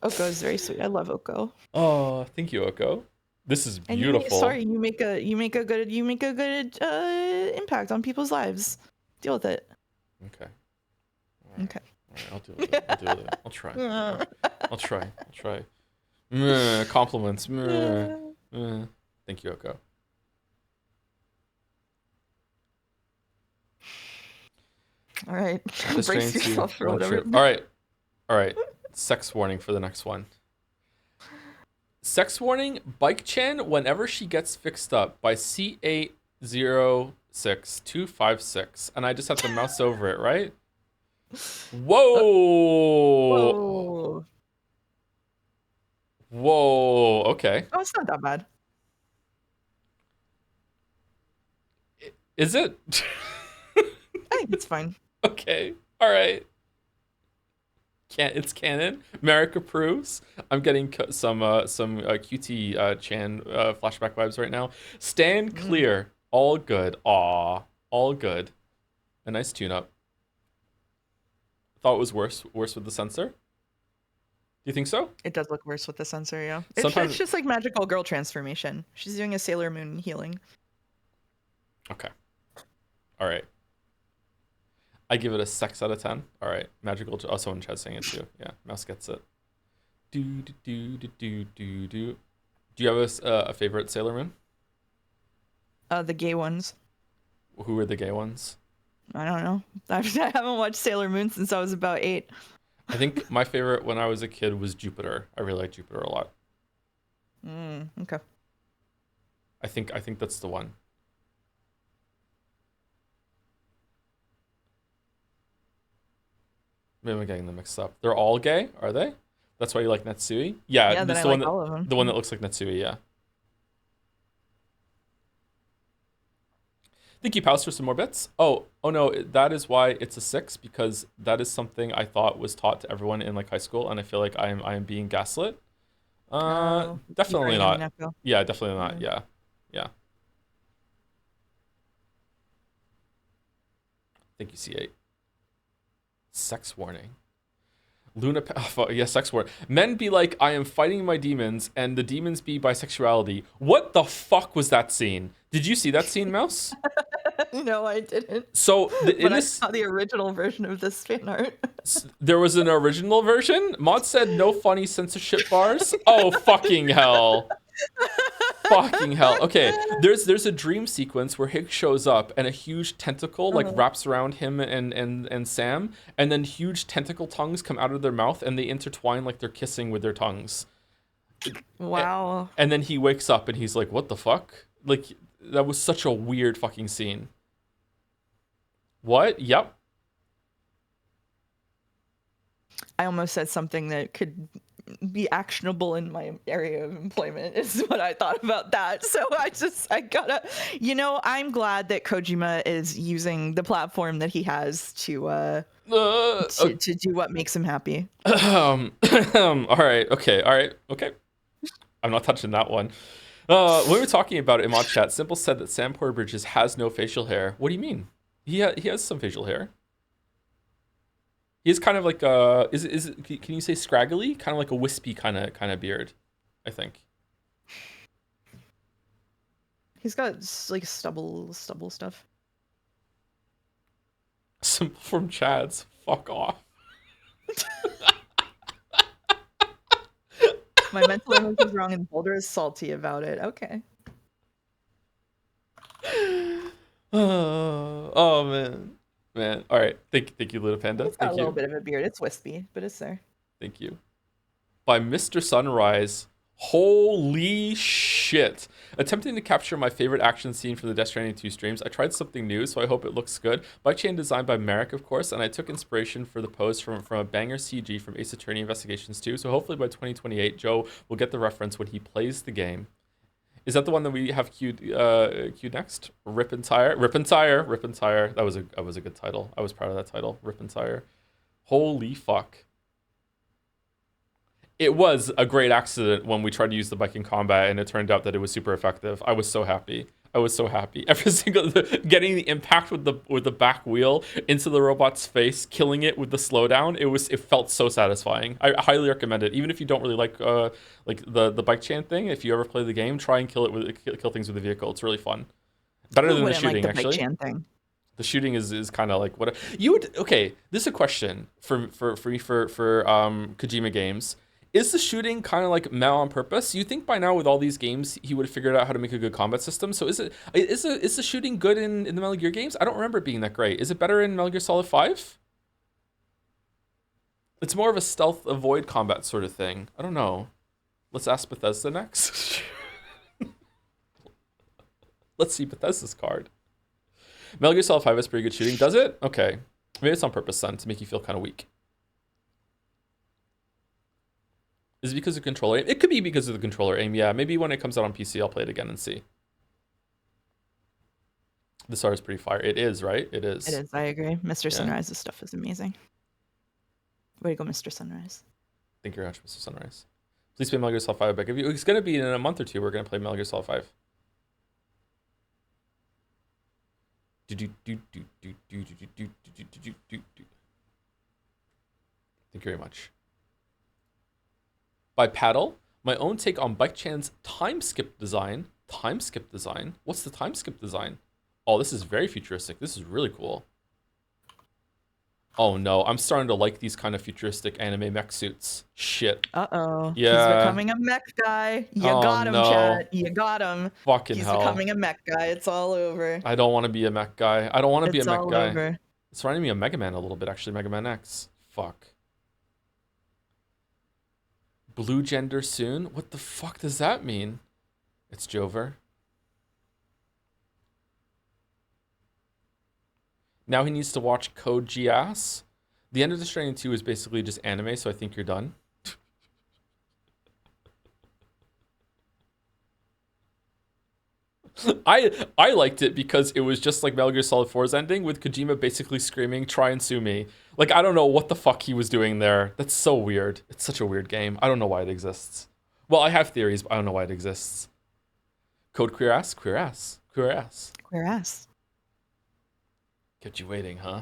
Oko is very sweet. I love Oko. Oh, thank you, Oko. This is beautiful. And you make a good impact on people's lives. Deal with it. Okay. Right. Okay. All right, I'll deal with it. I'll try. I'll try. Compliments. Thank you, Oko. All right. Brace yourself for whatever. All right. Sex warning for the next one. Sex warning, Bike Chan whenever she gets fixed up by C806256. And I just have to mouse over it, right? Whoa. Whoa. Okay. Oh, it's not that bad. Is it? I think it's fine. Okay. All right. It's canon. Merrick approves. I'm getting some QT Chan flashback vibes right now. Stand Mm, clear. All good. Aw, all good. A nice tune-up. Thought it was worse with the sensor. Do you think so? it does look worse with the sensor, yeah. It's Sometimes. just like magical girl transformation. She's doing a Sailor Moon healing. Okay. All right. I give it a 6 out of 10. All right. Magical. Oh, someone tried saying it too. Yeah. Mouse gets it. Do do do do do do do. Do you have a favorite Sailor Moon? The gay ones. Who are the gay ones? I don't know. I haven't watched Sailor Moon since I was about 8. I think my favorite when I was a kid was Jupiter. I really like Jupiter a lot. Okay. I think that's the one. Maybe I'm getting them mixed up. They're all gay, are they? That's why you like Natsui? Yeah, Yeah, then this I the one like that all of them. the one that looks like Natsui, yeah. Thank you, Pals, for some more bits. Oh no, that is why it's a 6 because that is something I thought was taught to everyone in like high school, and I feel like I am being gaslit. Oh, Definitely Higurashi not. Umineko. Yeah, definitely not. Mm. Yeah, yeah. Thank you, C8. Sex warning. Luna, yeah, sex warning. Men be like, I am fighting my demons, and the demons be bisexuality. What the fuck was that scene? Did you see that scene, Mouse? No, I didn't. So in But I this, saw the original version of this fan art. there was an original version. Mod said no funny censorship bars. Oh fucking hell! Fucking hell. Okay, there's a dream sequence where Higgs shows up and a huge tentacle like Uh, wraps around him and Sam, and then huge tentacle tongues come out of their mouth and they intertwine like they're kissing with their tongues. wow. And then he wakes up and he's like, "What the fuck?" Like that was such a weird fucking scene. What? Yep. I almost said something that could be actionable in my area of employment is what I thought about that. So I gotta, I'm glad that Kojima is using the platform that he has to do what makes him happy. All right. Okay. All right. Okay. I'm not touching that one. When we were talking about it in mod chat, Simple said that Sam Porter Bridges has no facial hair. What do you mean? He has some facial hair. He's kind of like can you say scraggly? Kind of like a wispy kind of beard, I think. He's got like stubble stuff. Simple from Chad's. Fuck off. My mental image is wrong and Boulder is salty about it. Okay. Oh man. Man. All right. Thank you, Little Panda. He's got a Thank little you. bit of a beard. It's wispy, but it's there. Thank you. By Mr. Sunrise. Holy shit. Attempting to capture my favorite action scene from the Death Stranding 2 streams, I tried something new, so I hope it looks good. Bike chain designed by Merrick, of course, and I took inspiration for the pose from a banger CG from Ace Attorney Investigations 2, so hopefully by 2028, Joe will get the reference when he plays the game. Is that the one that we have queued next? Rip and Tire? Rip and Tire. Rip and Tire. That was a good title. I was proud of that title. Rip and Tire. Holy fuck. It was a great accident when we tried to use the bike in combat and it turned out that it was super effective. I was so happy. I was so happy. Every single getting the impact with the back wheel into the robot's face, killing it with the slowdown. It felt so satisfying. I highly recommend it. Even if you don't really like the bike chain thing, if you ever play the game, try and kill things with the vehicle. It's really fun. Better Who than the wouldn't like shooting the bike actually. chan thing? The shooting is kind of like what you would. Okay, this is a question for Kojima games. Is the shooting kind of like Mel on purpose? You think by now with all these games he would have figured out how to make a good combat system? So is the shooting good in the Metal Gear games? I don't remember it being that great. Is it better in Metal Gear Solid 5? It's more of a stealth avoid combat sort of thing. I don't know. Let's ask Bethesda next. Let's see Bethesda's card. Metal Gear Solid 5 has pretty good shooting. Does it? Okay. Maybe it's on purpose then to make you feel kind of weak. Is it because of controller aim? It could be because of the controller aim, yeah. Maybe when it comes out on PC, I'll play it again and see. This art is pretty fire. It is, right? It is. It is. I agree. Mr. Yeah. Sunrise's stuff is amazing. Way to go, Mr. Sunrise. Thank you very much, Mr. Sunrise. Please play Metal Gear Solid 5. I beg of you. It's going to be in a month or two. We're going to play Metal Gear Solid 5. Thank you very much. By Paddle, my own take on Bike Chan's time skip design. Time skip design? What's the time skip design? Oh, this is very futuristic. This is really cool. Oh no, I'm starting to like these kind of futuristic anime mech suits. Shit. Uh-oh. Yeah. He's becoming a mech guy. You got him, Chad. You got him. Fucking hell. He's becoming a mech guy. It's all over. I don't want to be a mech guy. I don't want to be a mech guy. Over. It's reminding me of Mega Man a little bit, actually. Mega Man X. Fuck. Blue gender soon? What the fuck does that mean? It's Jover. Now he needs to watch Code Geass. The end of the Stranding 2 is basically just anime, so I think you're done. I liked it because it was just like Metal Gear Solid 4's ending with Kojima basically screaming, "Try and sue me." Like, I don't know what the fuck he was doing there. That's so weird. It's such a weird game. I don't know why it exists. Well, I have theories, but I don't know why it exists. Code Queer Ass? Queer Ass. Queer Ass. Queer Ass. Kept you waiting, huh?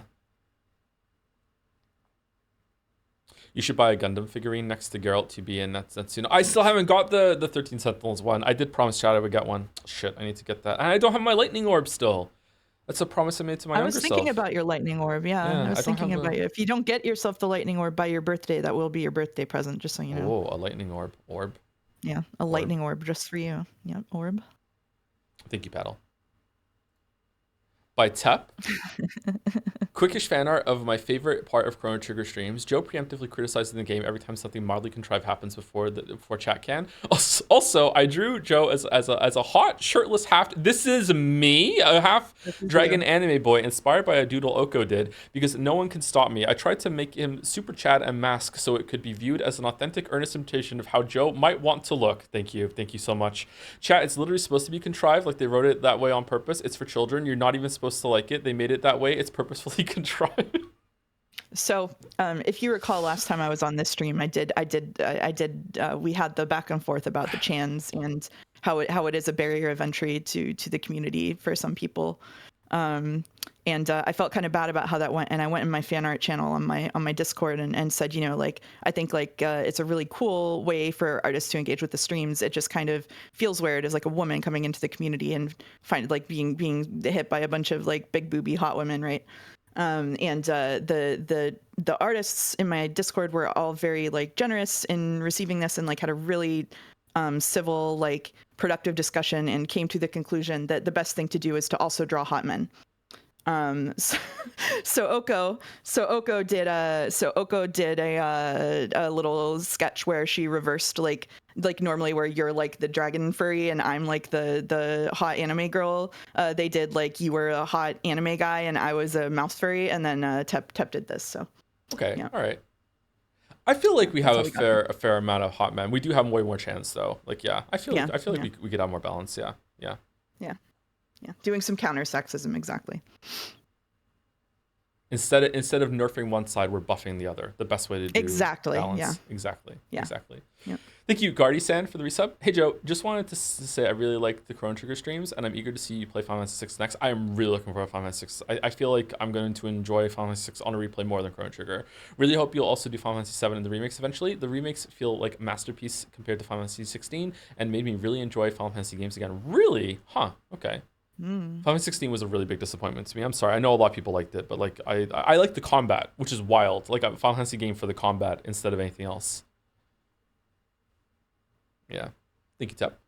You should buy a Gundam figurine next to Geralt to be in Natsuno. I still haven't got the 13 Sentinels one. I did promise Chad I would get one. Shit, I need to get that. And I don't have my lightning orb still. That's a promise I made to my younger self. I was thinking about your lightning orb, yeah. I was thinking about you. If you don't get yourself the lightning orb by your birthday, that will be your birthday present, just so you know. Oh, a lightning orb. Orb? Yeah, a lightning orb just for you. Yeah, orb. Thank you, Paddle. By Tep. Quickish fan art of my favorite part of Chrono Trigger streams. Joe preemptively criticizing the game every time something mildly contrived happens before chat can. Also, I drew Joe as a hot shirtless half. This is me, a half dragon anime boy inspired by a doodle Oko did because no one can stop me. I tried to make him super Chad and mask so it could be viewed as an authentic, earnest imitation of how Joe might want to look. Thank you so much. Chat, it's literally supposed to be contrived, like they wrote it that way on purpose. It's for children. You're not even supposed to like it. They made it that way. It's purposefully contrived. So, if you recall, last time I was on this stream, we had the back and forth about the Chans and how it is a barrier of entry to the community for some people. And I felt kind of bad about how that went. And I went in my fan art channel on my Discord and said, I think it's a really cool way for artists to engage with the streams. It just kind of feels weird as like a woman coming into the community and being hit by a bunch of like big booby hot women, right? The artists in my Discord were all very like generous in receiving this and like had a really civil, like productive discussion and came to the conclusion that the best thing to do is to also draw hot men. So Oko did a little sketch where she reversed like normally where you're like the dragon furry and I'm like the hot anime girl. They did like you were a hot anime guy and I was a mouse furry, and then Tep did this. So okay, yeah. All right. I feel like we have a fair amount of hot men. We do have way more chance though. Like I feel like we could have more balance. Yeah. Yeah, doing some counter sexism, exactly. Instead of nerfing one side, we're buffing the other. The best way to do balance. Yeah. Exactly. Yep. Thank you, Gardy-san, for the resub. Hey, Joe, just wanted to say I really like the Chrono Trigger streams, and I'm eager to see you play Final Fantasy 6 next. I am really looking forward to Final Fantasy 6. I feel like I'm going to enjoy Final Fantasy 6 on a replay more than Chrono Trigger. Really hope you'll also do Final Fantasy 7 in the remakes eventually. The remakes feel like a masterpiece compared to Final Fantasy 16, and made me really enjoy Final Fantasy games again. Really? Huh. Okay. Final Fantasy 16 was a really big disappointment to me. I'm sorry. I know a lot of people liked it, but like I like the combat, which is wild. Like a Final Fantasy game for the combat instead of anything else. Yeah. Thank you, Tep.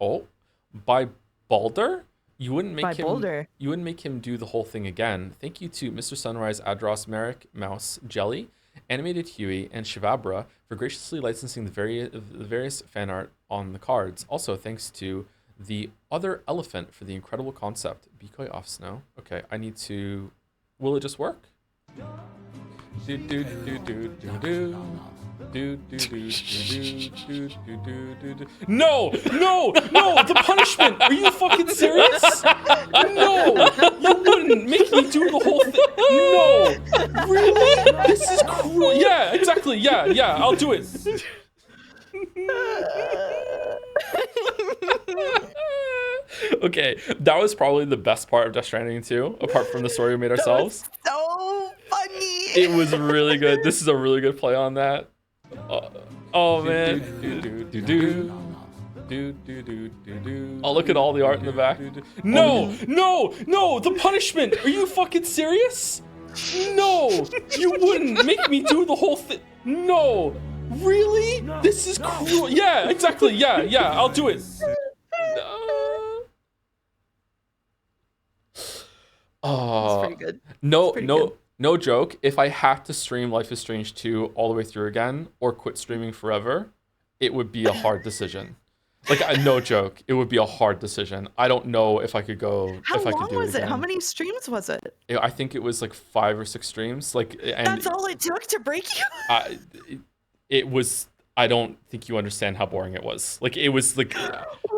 Oh, by Balder? You wouldn't make him do the whole thing again. Thank you to Mr. Sunrise, Adros, Merrick, Mouse, Jelly, Animated Huey, and Shivabra for graciously licensing the various fan art on the cards. Also, thanks to the other elephant for the incredible concept. Bikoi off snow. Okay, I need to. Will it just work? Do do do do do do. No! The punishment! Are you fucking serious? No! You wouldn't make me do the whole thing! No! Yeah, I'll do it. Okay, that was probably the best part of Death Stranding 2, apart from the story we made ourselves. So funny. It was really good. This is a really good play on that. Oh man. Oh, look at all the art in the back. No, the punishment. Are you fucking serious? No, you wouldn't make me do the whole thing. No, really? This is cruel. Yeah, exactly. Yeah, I'll do it. That's pretty good. No joke. If I had to stream Life is Strange 2 all the way through again or quit streaming forever, it would be a hard decision. Like, no joke. It would be a hard decision. I don't know if I could go. How if I long could do was it it? again. How many streams was it? I think it was like 5 or 6 streams. Like, and That's all it took to break you? it was. I don't think you understand how boring it was. Like, it was like,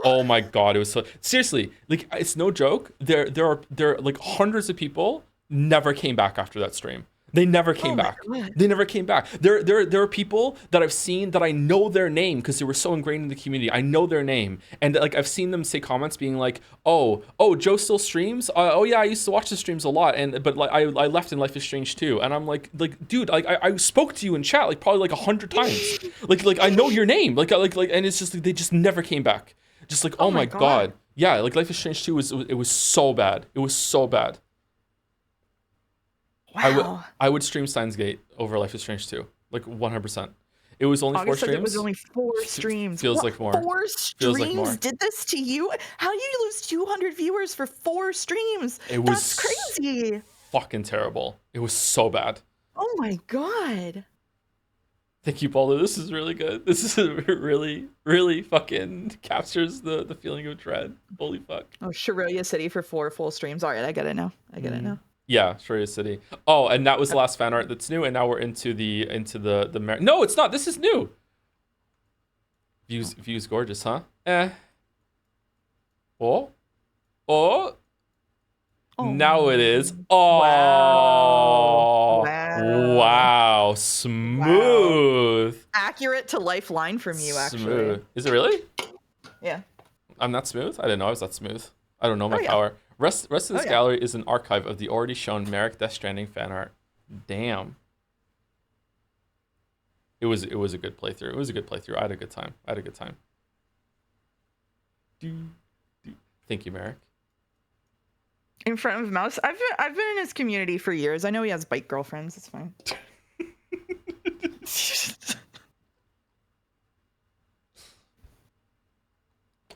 oh my god, it was so seriously. Like, it's no joke. There are like hundreds of people never came back after that stream. They never came back. They never came back. There are people that I've seen that I know their name because they were so ingrained in the community. I know their name, and like I've seen them say comments being like, "Oh, Joe still streams? Oh yeah, I used to watch the streams a lot, but like I left in Life is Strange too." And I'm like, dude, like I spoke to you in chat like probably like 100 times. like I know your name. Like, and it's just like they just never came back. Just like, oh my god. Yeah, like Life is Strange 2 was so bad. It was so bad. Wow. I would stream Steins Gate over Life is Strange 2, like 100%. It was only 4 streams. It was only 4 streams. Feels like more. 4 streams did this to you? How do you lose 200 viewers for 4 streams? That's crazy. Fucking terrible. It was so bad. Oh my god. Thank you, Baldo. This is really good. This is really, really fucking captures the feeling of dread. Holy fuck. Oh, Shiroya City for 4 full streams. All right, I get it now. Yeah, Shiroya City. Oh, and that was the last fan art that's new, and now we're into the no, it's not. This is new. Views gorgeous, huh? Oh. Now it is. Oh. Wow. Smooth. Accurate to lifeline from you, actually. Smooth. Is it really? Yeah. I'm not smooth? I didn't know I was that smooth. I don't know my power. Rest of this gallery is an archive of the already shown Merrick Death Stranding fan art. Damn. It was a good playthrough. I had a good time. Thank you, Merrick. In front of Mouse. I've been in his community for years. I know he has bike girlfriends. It's fine.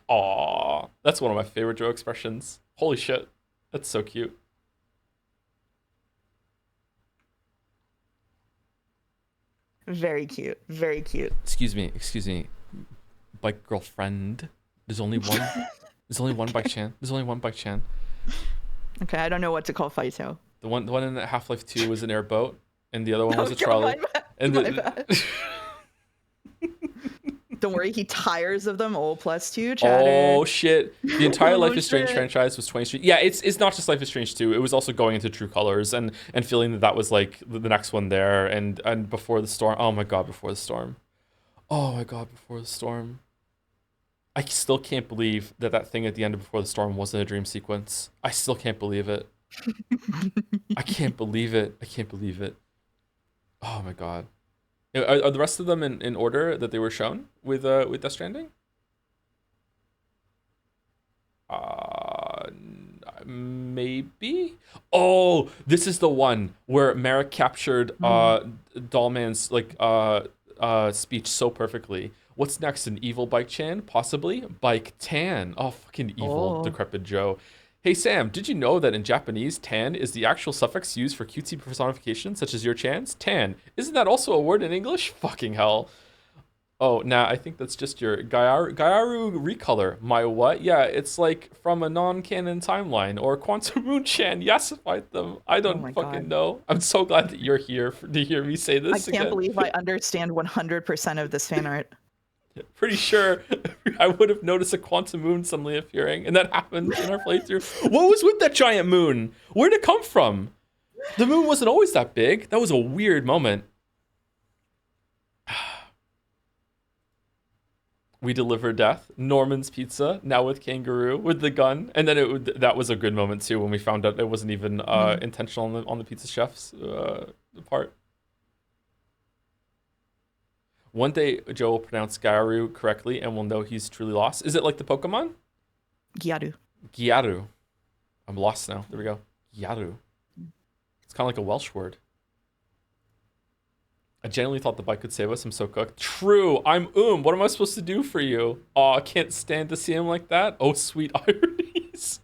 Aw, that's one of my favorite Joe expressions. Holy shit, that's so cute. Very cute. Very cute. Excuse me. Bike girlfriend. There's only one. There's only one bike chan. Okay, I don't know what to call Faito. The one in Half-Life 2 was an airboat, and the other one was a trolley. My bad. Don't worry, he tires of them. +2 chatter. Oh shit! The entire Life is Strange franchise was 20 streams. Yeah, it's not just Life is Strange 2. It was also going into True Colors and feeling that was like the next one there and Before the Storm. Oh my god, Before the Storm. I still can't believe that thing at the end of Before the Storm wasn't a dream sequence. I still can't believe it. I can't believe it. Oh my god. Are the rest of them in order that they were shown with Death Stranding? Maybe. Oh, this is the one where Merrick captured Dollman's speech so perfectly. What's next? An evil Bike Chan? Possibly Bike Tan. Oh, fucking evil, decrepit Joe. Hey Sam, did you know that in Japanese, tan is the actual suffix used for cutesy personification, such as your chans? Tan. Isn't that also a word in English? Fucking hell. Oh, nah, I think that's just your Gyaru recolor. My what? Yeah, it's like from a non-canon timeline, or Quantum Moon Chan yassified them. I don't fucking know. I'm so glad that you're here to hear me say this again. I can't believe I understand 100% of this fan art. Pretty sure I would have noticed a quantum moon suddenly appearing, and that happened in our playthrough. What was with that giant moon? Where'd it come from? The moon wasn't always that big. That was a weird moment. We Deliver Death, Norman's Pizza, now with Kangaroo, with the gun. And then that was a good moment too when we found out it wasn't even intentional on the pizza chef's part. One day Joe will pronounce Garu correctly and we'll know he's truly lost. Is it like the Pokemon? Gyaru. Gyaru. I'm lost now. There we go. Gyaru. It's kind of like a Welsh word. I genuinely thought the bike could save us. I'm so cooked. True. I'm What am I supposed to do for you? Oh, I can't stand to see him like that. Oh, sweet ironies.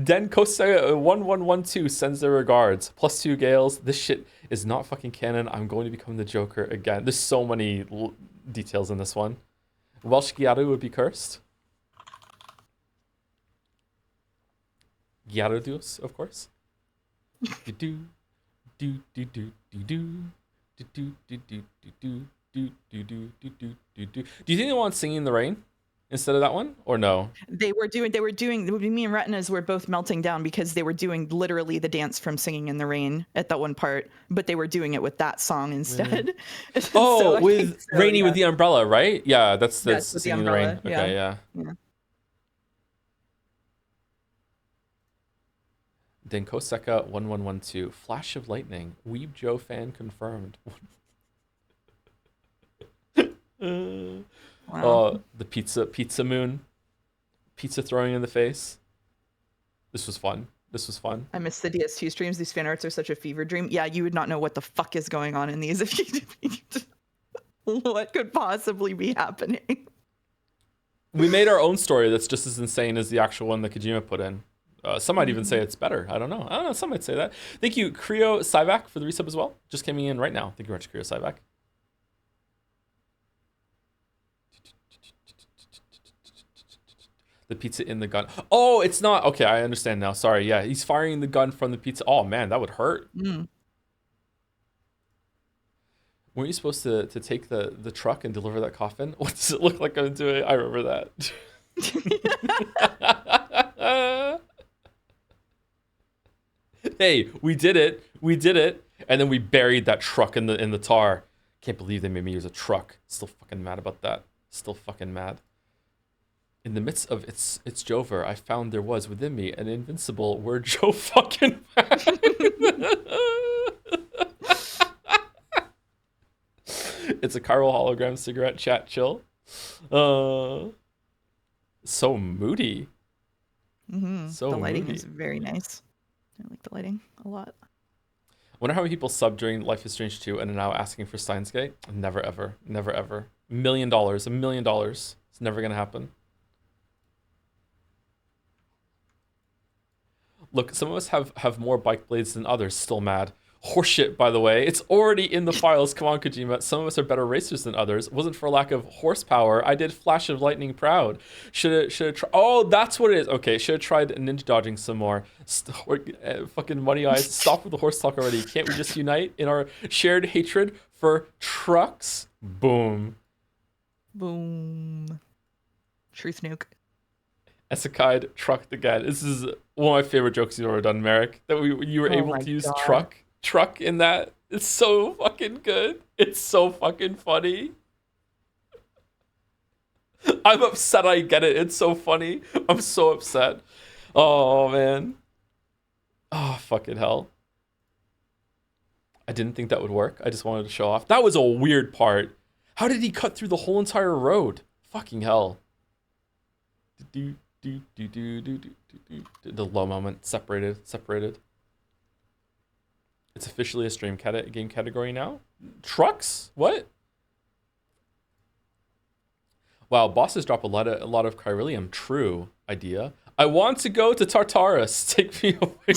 Den Kosa 1112 sends their regards. +2 Gales. This shit is not fucking canon. I'm going to become the Joker again. There's so many details in this one. Welsh Gyaru would be cursed. Gyarados, of course. Do do do do do do do do do do do do do do do do do. Do you think they want Singing in the Rain instead of that one, or no? They were doing me and Retinas were both melting down because they were doing literally the dance from Singing in the Rain at that one part, but they were doing it with that song instead. Oh, So with Rainy with the umbrella, right? Yeah, that's with Singing in the Rain. Okay, yeah. Then Koseka 1112, Flash of Lightning, Weeb Joe fan confirmed. Wow. The pizza moon, pizza throwing in the face. This was fun. I miss the DS2 streams. These fan arts are such a fever dream. Yeah, you would not know what the fuck is going on in these if you what could possibly be happening. We made our own story that's just as insane as the actual one that Kojima put in. Some might even say it's better. I don't know. Some might say that. Thank you, Creo Cyvac, for the resub as well. Just came in right now. Thank you very much, Creo Cyvac. The pizza in the gun. Oh, it's not. Okay, I understand now. Sorry. Yeah, he's firing the gun from the pizza. Oh, man, that would hurt. Weren't you supposed to take the truck and deliver that coffin? What does it look like I'm doing? I remember that. Hey, we did it. And then we buried that truck in the tar. Can't believe they made me use a truck. Still fucking mad about that. Still fucking mad. In the midst of its Jover, I found there was within me an invincible word Joe fucking mad. It's a chiral hologram cigarette chat chill. So moody. So the lighting moody. is very nice. I like the lighting a lot. I wonder how many people subbed during Life is Strange 2 and are now asking for Steins Gate. Never ever. Never ever. $1 million. $1 million. It's never gonna happen. Look, some of us have more bike blades than others. Still mad. Horseshit, by the way. It's already in the files. Come on, Kojima. Some of us are better racers than others. It wasn't for lack of horsepower. I did Flash of Lightning proud. Should have tried. Oh, that's what it is. Okay, should have tried ninja dodging some more. Fucking money eyes. Stop with the horse talk already. Can't we just unite in our shared hatred for trucks? Boom. Boom. Truth nuke. Esekide trucked again. This is one of my favorite jokes you've ever done, Merrick. That you were able to use truck in that. It's so fucking good. It's so fucking funny. I'm upset I get it. It's so funny. I'm so upset. Oh, man. Oh, fucking hell. I didn't think that would work. I just wanted to show off. That was a weird part. How did he cut through the whole entire road? Fucking hell. The low moment. Separated. It's officially a stream game category now. Trucks? What? Wow, bosses drop a lot of chiralium. True idea. I want to go to Tartarus. Take me away.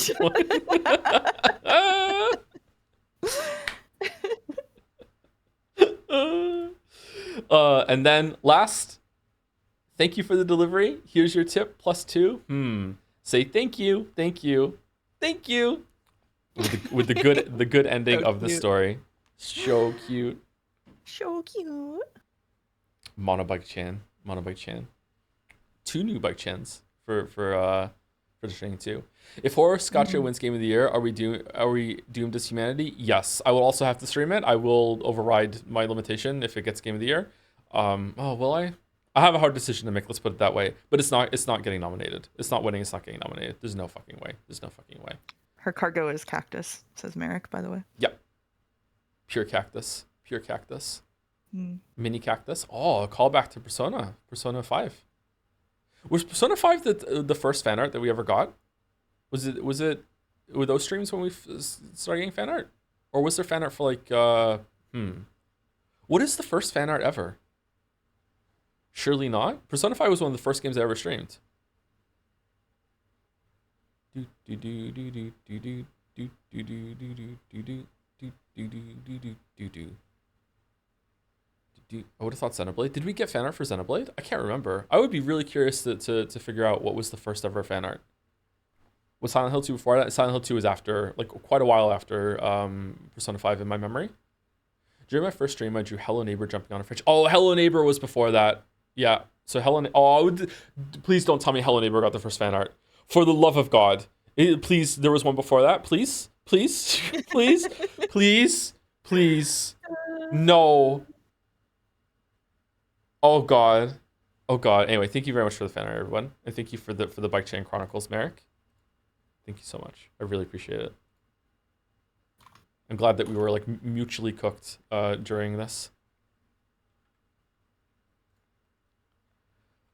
And then last, thank you for the delivery. Here's your tip, +2. Say thank you. With the good ending of the story. So cute. Monobike Chan. 2 new bike chans for for the Shining 2. If Horror Scotcha wins Game of the Year, are we doomed as humanity? Yes. I will also have to stream it. I will override my limitation if it gets Game of the Year. Will I? I have a hard decision to make, let's put it that way. But it's not getting nominated. It's not winning, it's not getting nominated. There's no fucking way. There's no fucking way. Her cargo is cactus, says Merrick, by the way. Yep. Pure cactus. Pure cactus. Mm. Mini cactus. Oh, a callback to Persona. Persona 5. Was Persona 5 the first fan art that we ever got? Were those streams when we started getting fan art? Or was there fan art for like, what is the first fan art ever? Surely not. Persona 5 was one of the first games I ever streamed. I would have thought Xenoblade. Did we get fan art for Xenoblade? I can't remember. I would be really curious to figure out what was the first ever fan art. Was Silent Hill 2 before that? Silent Hill 2 was after, like quite a while after Persona 5 in my memory. During my first stream, I drew Hello Neighbor jumping on a fridge. Oh, Hello Neighbor was before that. Yeah. So please don't tell me Hello Neighbor got the first fan art. For the love of God. Please, there was one before that. Please, please, please, please, please. No. Oh God. Oh God. Anyway, thank you very much for the fan art, everyone. And thank you for the Bike Chain Chronicles, Merrick. Thank you so much. I really appreciate it. I'm glad that we were like mutually cooked during this.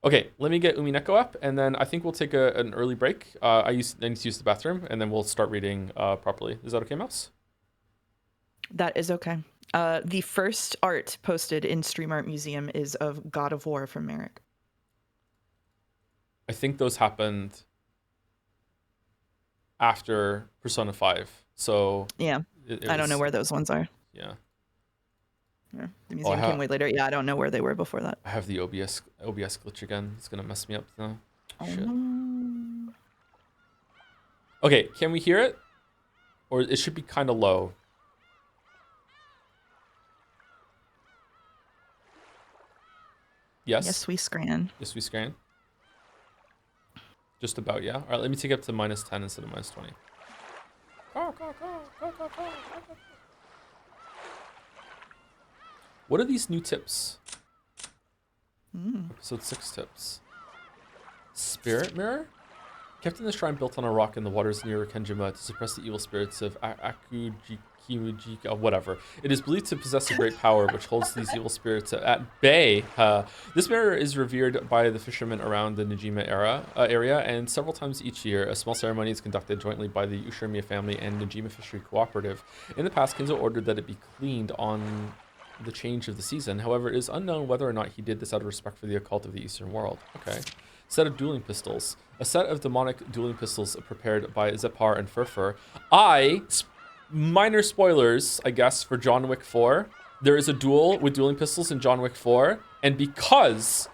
Okay, let me get Umineko up, and then I think we'll take an early break. I need to use the bathroom, and then we'll start reading properly. Is that okay, Mouse? That is okay. The first art posted in Stream Art Museum is of God of War from Merrick. I think those happened after Persona 5. So yeah, I don't know where those ones are. Yeah. Yeah, the museum came way later. Yeah, I don't know where they were before that. I have the OBS glitch again. It's gonna mess me up now. Shit. Okay, can we hear it? Or it should be kind of low. Yes. Yes, we scran. Yes, we scran. Just about, yeah. All right, let me take it up to -10 instead of -20. What are these new tips? Episode 6 tips. Spirit mirror? Kept in the shrine built on a rock in the waters near Kenjima to suppress the evil spirits of Akujika, whatever. It is believed to possess a great power which holds these evil spirits at bay. This mirror is revered by the fishermen around the Najima area, and several times each year, a small ceremony is conducted jointly by the Ushirimiya family and Najima Fishery Cooperative. In the past, Kenzo ordered that it be cleaned on the change of the season. However, it is unknown whether or not he did this out of respect for the occult of the Eastern world. Okay. Set of dueling pistols. A set of demonic dueling pistols prepared by Zepar and Furfur. Minor spoilers, I guess, for John Wick 4. There is a duel with dueling pistols in John Wick 4. And because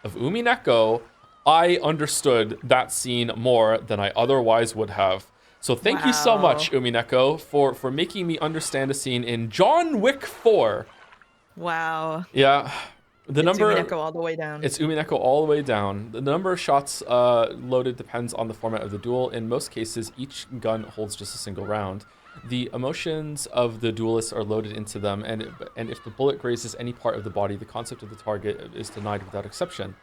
of Umineko, I understood that scene more than I otherwise would have. So thank you so much, Umineko, for making me understand a scene in John Wick 4. Wow. Yeah. The number Umineko all the way down. It's Umineko all the way down. The number of shots loaded depends on the format of the duel. In most cases, each gun holds just a single round. The emotions of the duelists are loaded into them, and if the bullet grazes any part of the body, the concept of the target is denied without exception.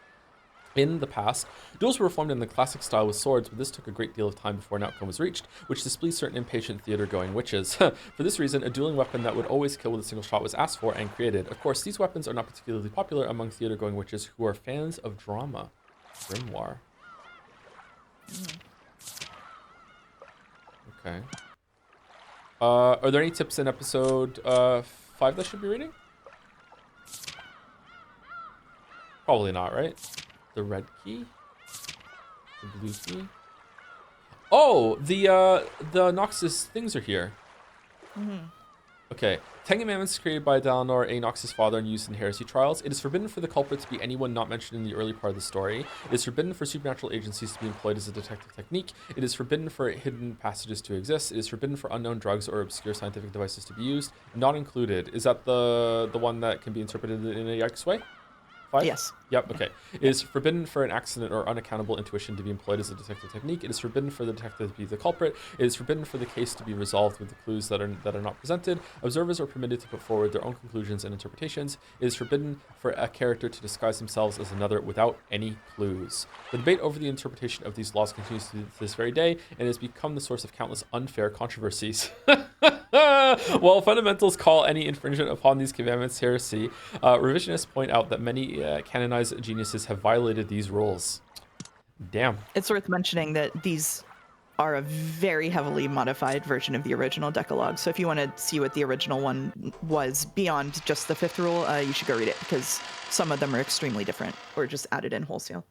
In the past, duels were performed in the classic style with swords, but this took a great deal of time before an outcome was reached, which displeased certain impatient theater-going witches. For this reason, a dueling weapon that would always kill with a single shot was asked for and created. Of course, these weapons are not particularly popular among theater-going witches who are fans of drama. Grimoire. Okay. Are there any tips in episode 5 that should be reading? Probably not, right? The red key? The blue key? Oh, the Noxus things are here. Okay. 10 Commandments created by Dalinor, a Noxus father, and used in heresy trials. It is forbidden for the culprit to be anyone not mentioned in the early part of the story. It is forbidden for supernatural agencies to be employed as a detective technique. It is forbidden for hidden passages to exist. It is forbidden for unknown drugs or obscure scientific devices to be used. Not included. Is that the one that can be interpreted in a yikes way? 5? Yes. Yep, okay. It is forbidden for an accident or unaccountable intuition to be employed as a detective technique. It is forbidden for the detective to be the culprit. It is forbidden for the case to be resolved with the clues that are not presented. Observers are permitted to put forward their own conclusions and interpretations. It is forbidden for a character to disguise themselves as another without any clues. The debate over the interpretation of these laws continues to this very day and has become the source of countless unfair controversies. While fundamentals call any infringement upon these commandments heresy, revisionists point out that many canonized geniuses have violated these rules. Damn. It's worth mentioning that these are a very heavily modified version of the original Decalogue. So if you want to see what the original one was beyond just the fifth rule, you should go read it because some of them are extremely different or just added in wholesale.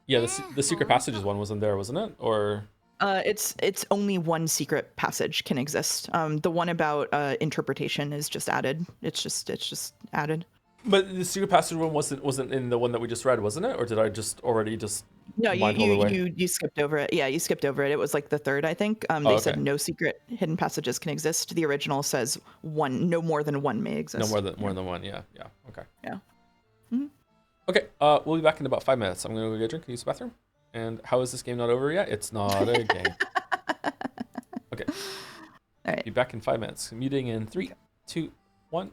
Yeah, the secret passages one wasn't there, wasn't it? Or it's only one secret passage can exist. The one about interpretation is just added. It's just added. but the secret passage one wasn't in the one that we just read, wasn't it? Or did I just already just No, mind all the way? you skipped over it. Yeah, you skipped over it. It was like the third, I think. They Oh, said okay. no secret hidden passages can exist. The original says no more than one may exist. No more than one. Yeah. Okay. Yeah. Mm-hmm. Okay. We'll be back in about 5 minutes. I'm gonna go get a drink and use the bathroom. And how is this game not over yet? It's not a game. Okay. All right. Be back in 5 minutes. Meeting in 3, 2, 1.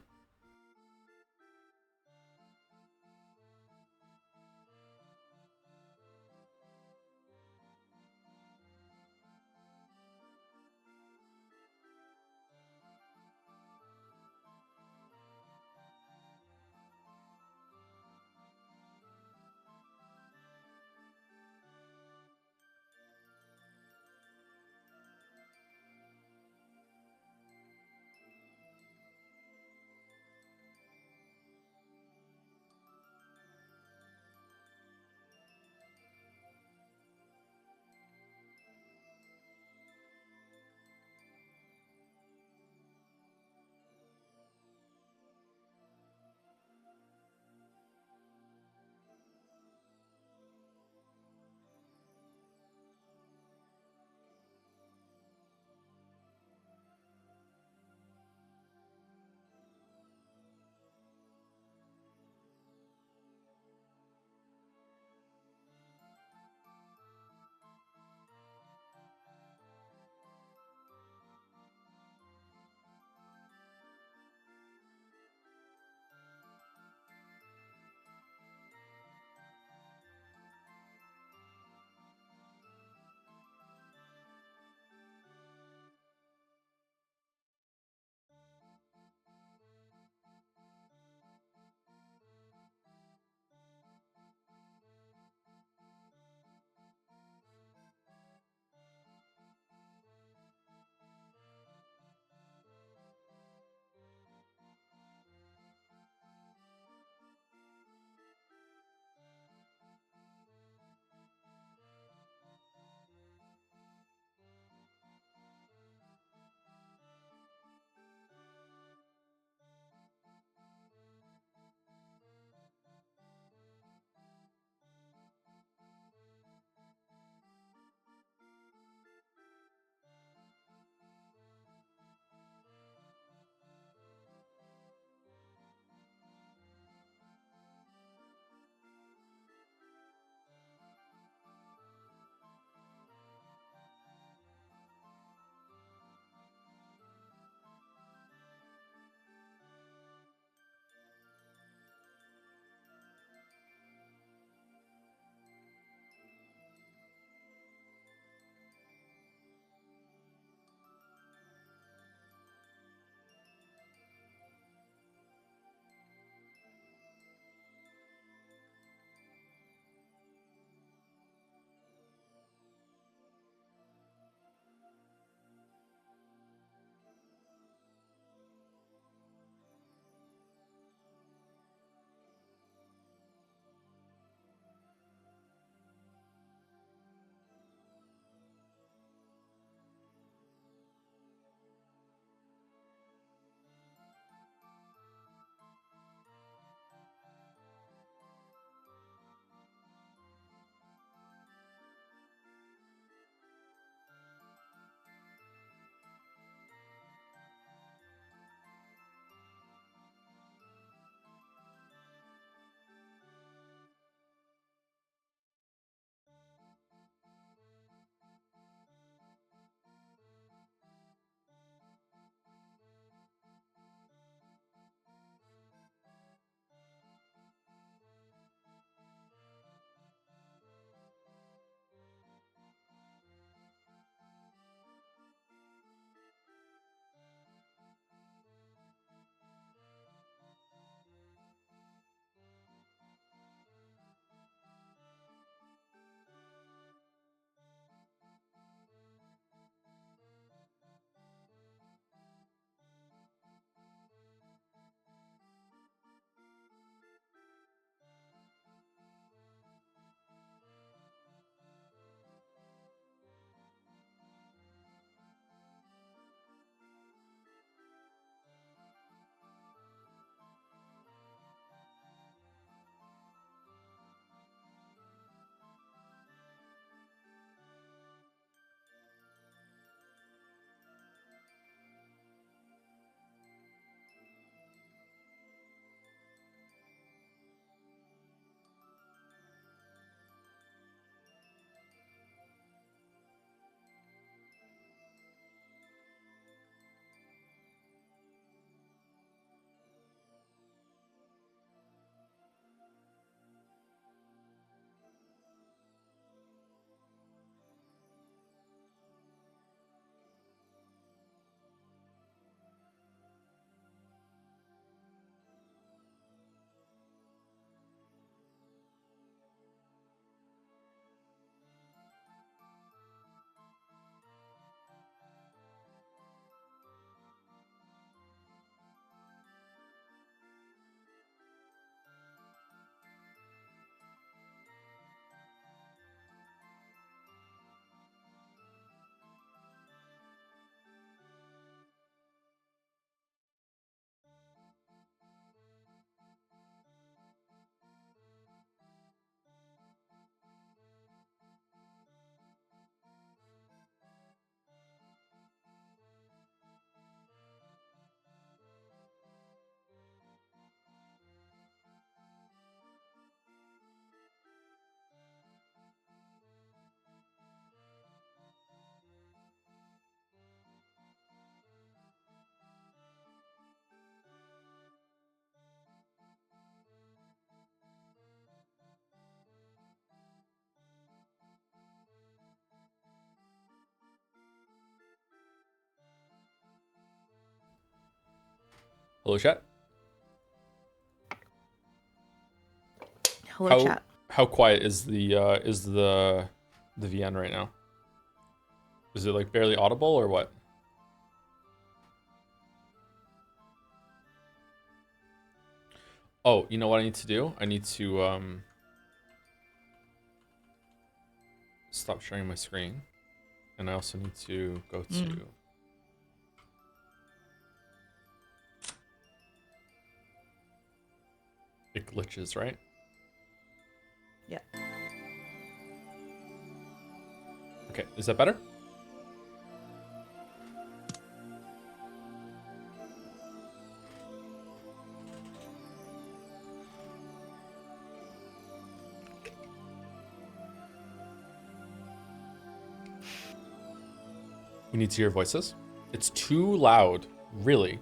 Hello, chat. Hello, chat. How quiet is the VN right now? Is it like barely audible or what? Oh, you know what I need to do? I need to stop sharing my screen, and I also need to go to. It glitches, right? Yeah. Okay, is that better? We need to hear voices. It's too loud, really.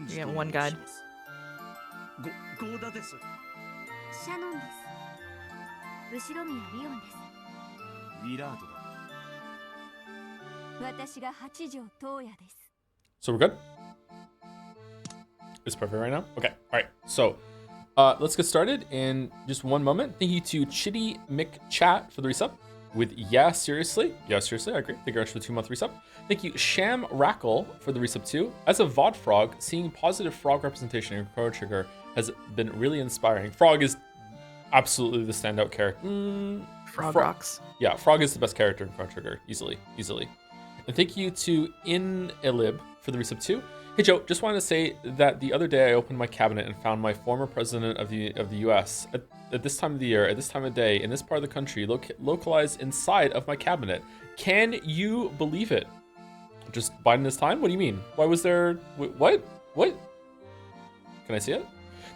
You get one guide. 合田です。シャノンです。後宮リオンです。ウィラードだ。私が八条東也です。 So we're good? It's perfect right now? Okay, alright. So let's get started in just one moment. Thank you to Chitty McChat for the resub. With seriously, I agree. Thank you very much for the 2-month resub. Thank you, Sham Rackle, for the resub too. As a VOD frog, seeing positive frog representation in Chrono Trigger has been really inspiring. Frog is absolutely the standout character. Frog rocks. Yeah, Frog is the best character in Chrono Trigger, easily. And thank you to Elib for the resub too. Hey Joe, just wanted to say that the other day I opened my cabinet and found my former president of the U.S. At this time of the year, at this time of day, in this part of the country, localized inside of my cabinet. Can you believe it? Just Biden this time? What do you mean? Why was there... What? Can I see it?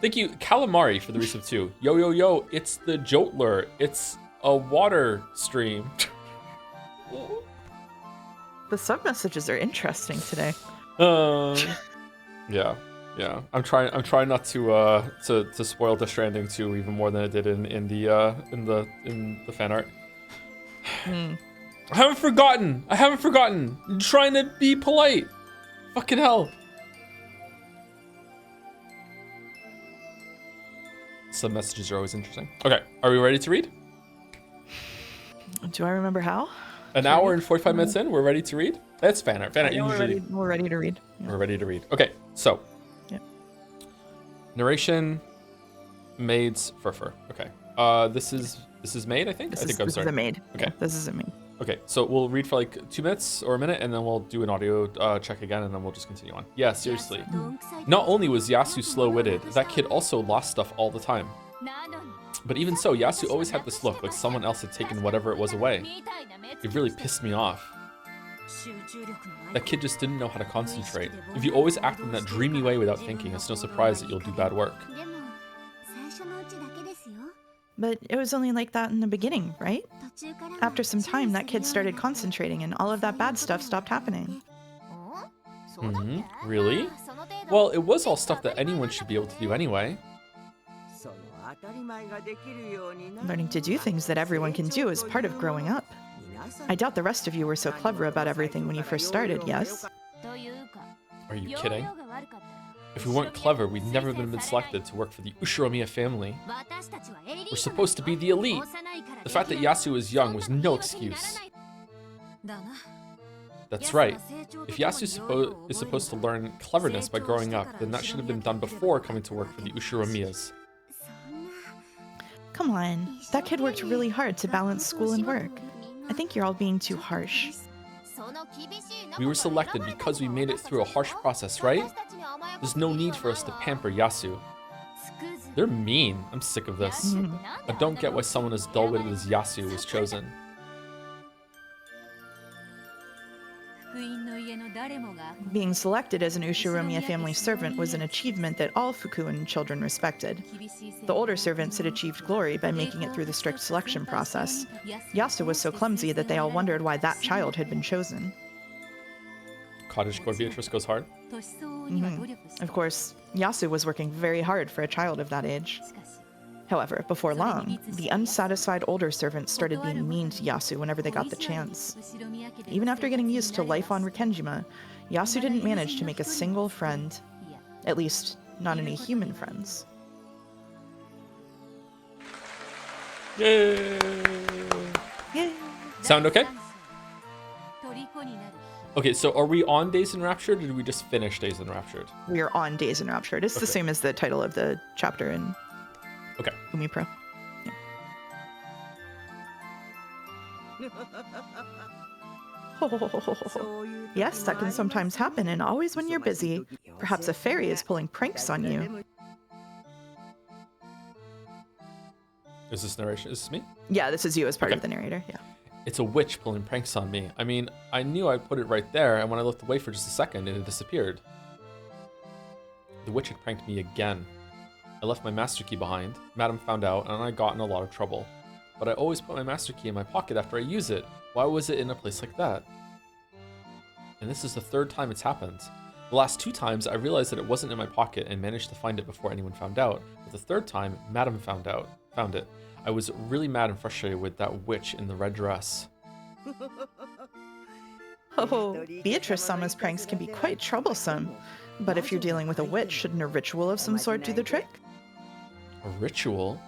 Thank you, Calamari, for the resub too. Yo, it's the Jotler. It's a water stream. The sub messages are interesting today. Yeah. I'm trying not to spoil Death Stranding 2 even more than I did in the fan art. I haven't forgotten. I'm trying to be polite. Fucking hell. Some messages are always interesting. Okay, are we ready to read? Do I remember how? An hour and 45 minutes in, we're ready to read? That's fan art. Usually... We're ready to read. Yeah. We're ready to read. Okay, so. Yep. Narration, Maids, Furfur. Okay. This is Maid, I think? This I'm is sorry. a Maid. Okay. Yeah, this is a Maid. Okay, so we'll read for like 2 minutes or a minute, and then we'll do an audio check again, and then we'll just continue on. Yeah, seriously. Not only was Yasu slow-witted, that kid also lost stuff all the time. But even so, Yasu always had this look like someone else had taken whatever it was away. It really pissed me off. That kid just didn't know how to concentrate. If you always act in that dreamy way without thinking, it's no surprise that you'll do bad work. But it was only like that in the beginning, right? After some time, that kid started concentrating and all of that bad stuff stopped happening. Really? Well, it was all stuff that anyone should be able to do anyway. Learning to do things that everyone can do is part of growing up. I doubt the rest of you were so clever about everything when you first started, yes? Are you kidding? If we weren't clever, we'd never have been selected to work for the Ushiromiya family. We're supposed to be the elite. The fact that Yasu is young was no excuse. That's right. If Yasu is supposed to learn cleverness by growing up, then that should have been done before coming to work for the Ushiromiyas. Come on, that kid worked really hard to balance school and work. I think you're all being too harsh. We were selected because we made it through a harsh process, right? There's no need for us to pamper Yasu. They're mean. I'm sick of this. I don't get why someone as dull-witted as Yasu was chosen. Being selected as an Ushiromiya family servant was an achievement that all Fukuin children respected. The older servants had achieved glory by making it through the strict selection process. Yasu was so clumsy that they all wondered why that child had been chosen. Cottagecore Beatrice goes hard. Of course, Yasu was working very hard for a child of that age. However, before long, the unsatisfied older servants started being mean to Yasu whenever they got the chance. Even after getting used to life on Rikkenjima, Yasu didn't manage to make a single friend. At least, not any human friends. Yay! Yay! Sound okay? Okay, so are we on Dazed and Raptured, or did we just finish Dazed and Raptured? We are on Dazed and Raptured. It's the Okay. same as the title of the chapter in Okay. Umi Pro. Yes, that can sometimes happen, and always when you're busy. Perhaps a fairy is pulling pranks on you. Is this narration? Is this me? Yeah, this is you as part Okay. of the narrator. Yeah. It's a witch pulling pranks on me. I mean, I knew I'd put it right there, and when I looked away for just a second, it disappeared. The witch had pranked me again. I left my master key behind. Madam found out, and I got in a lot of trouble. But I always put my master key in my pocket after I use it. Why was it in a place like that? And this is the third time it's happened. The last 2 times, I realized that it wasn't in my pocket and managed to find it before anyone found out. But the third time, Madam found it. I was really mad and frustrated with that witch in the red dress. Oh, Beatrice-sama's pranks can be quite troublesome. But if you're dealing with a witch, shouldn't a ritual of some sort do the trick? A ritual?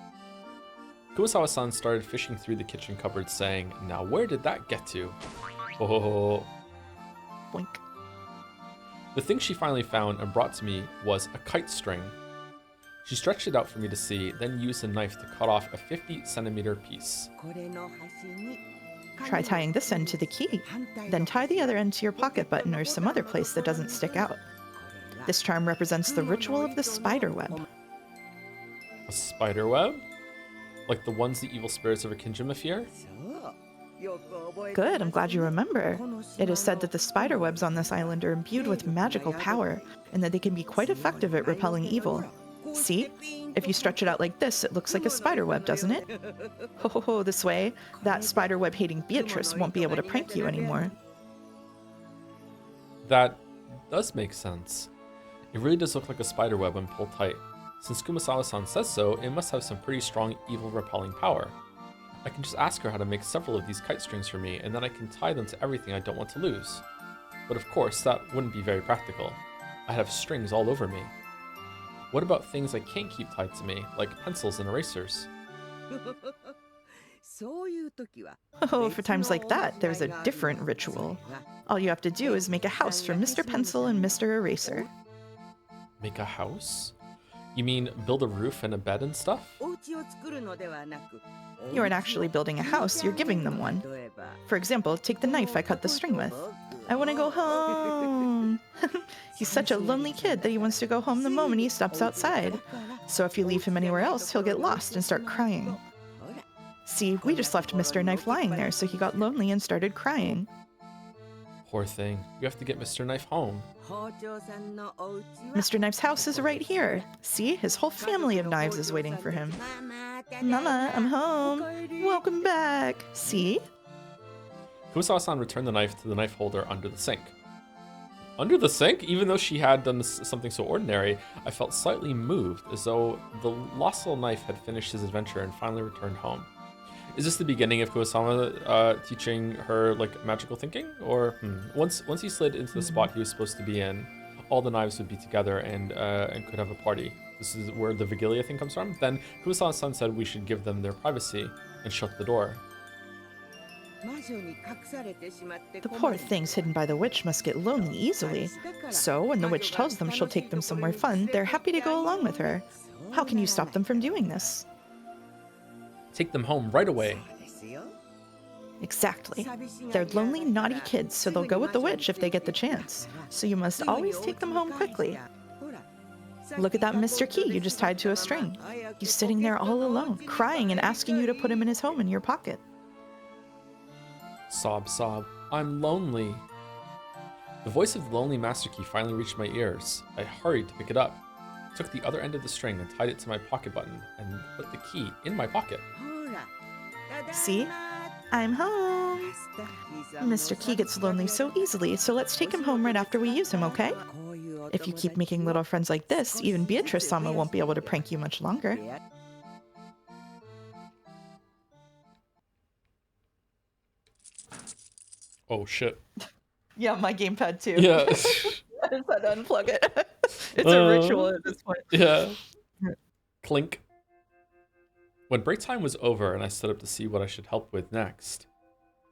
Kurosawa-san started fishing through the kitchen cupboard, saying, "Now where did that get to?" Oh. Boink. The thing she finally found and brought to me was a kite string. She stretched it out for me to see, then used a knife to cut off a 50-centimeter piece. Try tying this end to the key. Then tie the other end to your pocket button or some other place that doesn't stick out. This charm represents the ritual of the spider web. A spider web? Like the ones the evil spirits of Akinjima fear? Good, I'm glad you remember. It is said that the spider webs on this island are imbued with magical power, and that they can be quite effective at repelling evil. See? If you stretch it out like this, it looks like a spider web, doesn't it? Ho, this way, that spider web hating Beatrice won't be able to prank you anymore. That does make sense. It really does look like a spider web when pulled tight. Since Kumasawa-san says so, it must have some pretty strong evil repelling power. I can just ask her how to make several of these kite strings for me, and then I can tie them to everything I don't want to lose. But of course, that wouldn't be very practical. I'd have strings all over me. What about things I can't keep tied to me, like pencils and erasers? Oh, for times like that, there's a different ritual. All you have to do is make a house for Mr. Pencil and Mr. Eraser. Make a house? You mean build a roof and a bed and stuff? You aren't actually building a house, you're giving them one. For example, take the knife I cut the string with. I want to go home. He's such a lonely kid that he wants to go home the moment he steps outside. So if you leave him anywhere else, he'll get lost and start crying. See, we just left Mr. Knife lying there, so he got lonely and started crying. Poor thing. You have to get Mr. Knife home. Mr. Knife's house is right here. See, his whole family of knives is waiting for him. Mama, I'm home. Welcome back. See? Kumasawa-san returned the knife to the knife holder under the sink. Under the sink? Even though she had done something so ordinary, I felt slightly moved, as though the lost little knife had finished his adventure and finally returned home. Is this the beginning of Kurosawa teaching her like magical thinking? Or once he slid into the spot he was supposed to be in, all the knives would be together and could have a party. This is where the Vigilia thing comes from. Then Kurosawa-san said we should give them their privacy and shut the door. The poor things hidden by the witch must get lonely easily. So when the witch tells them she'll take them somewhere fun, they're happy to go along with her. How can you stop them from doing this? Take them home right away. Exactly. They're lonely, naughty kids, so they'll go with the witch if they get the chance. So you must always take them home quickly. Look at that Mr. Key you just tied to a string. He's sitting there all alone, crying and asking you to put him in his home in your pocket. Sob, sob. I'm lonely. The voice of the lonely Master Key finally reached my ears. I hurried to pick it up, took the other end of the string and tied it to my pocket button, and put the key in my pocket. See? I'm home. Mr. Key gets lonely so easily, so let's take him home right after we use him, okay? If you keep making little friends like this, even Beatrice-sama won't be able to prank you much longer. Oh shit. Yeah, my gamepad too. Yeah. I just had to unplug it. It's a ritual at this point. Yeah. Clink. When break time was over and I stood up to see what I should help with next,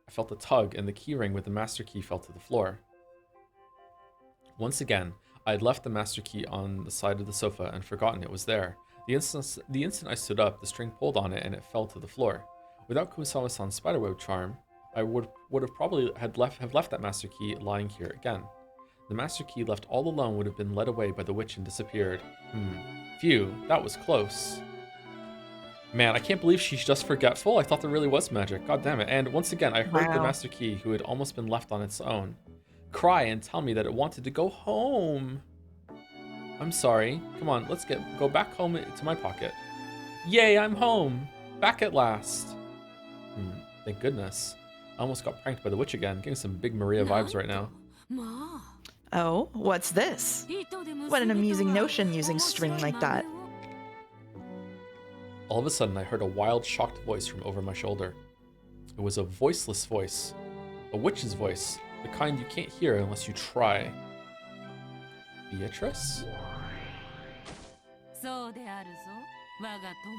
I felt a tug and the keyring with the master key fell to the floor. Once again, I had left the master key on the side of the sofa and forgotten it was there. The instant I stood up, the string pulled on it and it fell to the floor. Without Kumasama-san's spiderweb charm, I would have probably have left that master key lying here again. The master key left all alone would have been led away by the witch and disappeared. Phew, that was close. Man, I can't believe she's just forgetful. I thought there really was magic. God damn it. And once again, I heard the master key, who had almost been left on its own, cry and tell me that it wanted to go home. I'm sorry. Come on, let's go back home to my pocket. Yay, I'm home. Back at last. Thank goodness. I almost got pranked by the witch again. Getting some big Maria vibes right now. Oh, what's this? What an amusing notion using string like that. All of a sudden, I heard a wild, shocked voice from over my shoulder. It was a voiceless voice. A witch's voice. The kind you can't hear unless you try. Beatrice?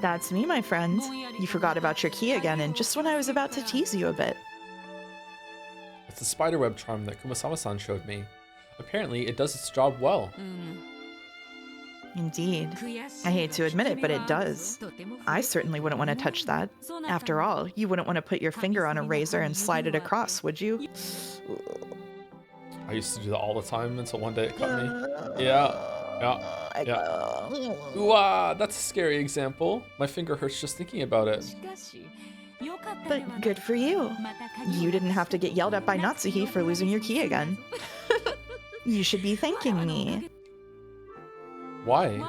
That's me, my friend. You forgot about your key again, and just when I was about to tease you a bit. It's the spiderweb charm that Kumasama-san showed me. Apparently, it does its job well. Indeed. I hate to admit it, but it does. I certainly wouldn't want to touch that. After all, you wouldn't want to put your finger on a razor and slide it across, would you? I used to do that all the time until one day it cut me. Yeah. Ooh, that's a scary example. My finger hurts just thinking about it. But good for you. You didn't have to get yelled at by Natsuhi for losing your key again. You should be thanking me. Why?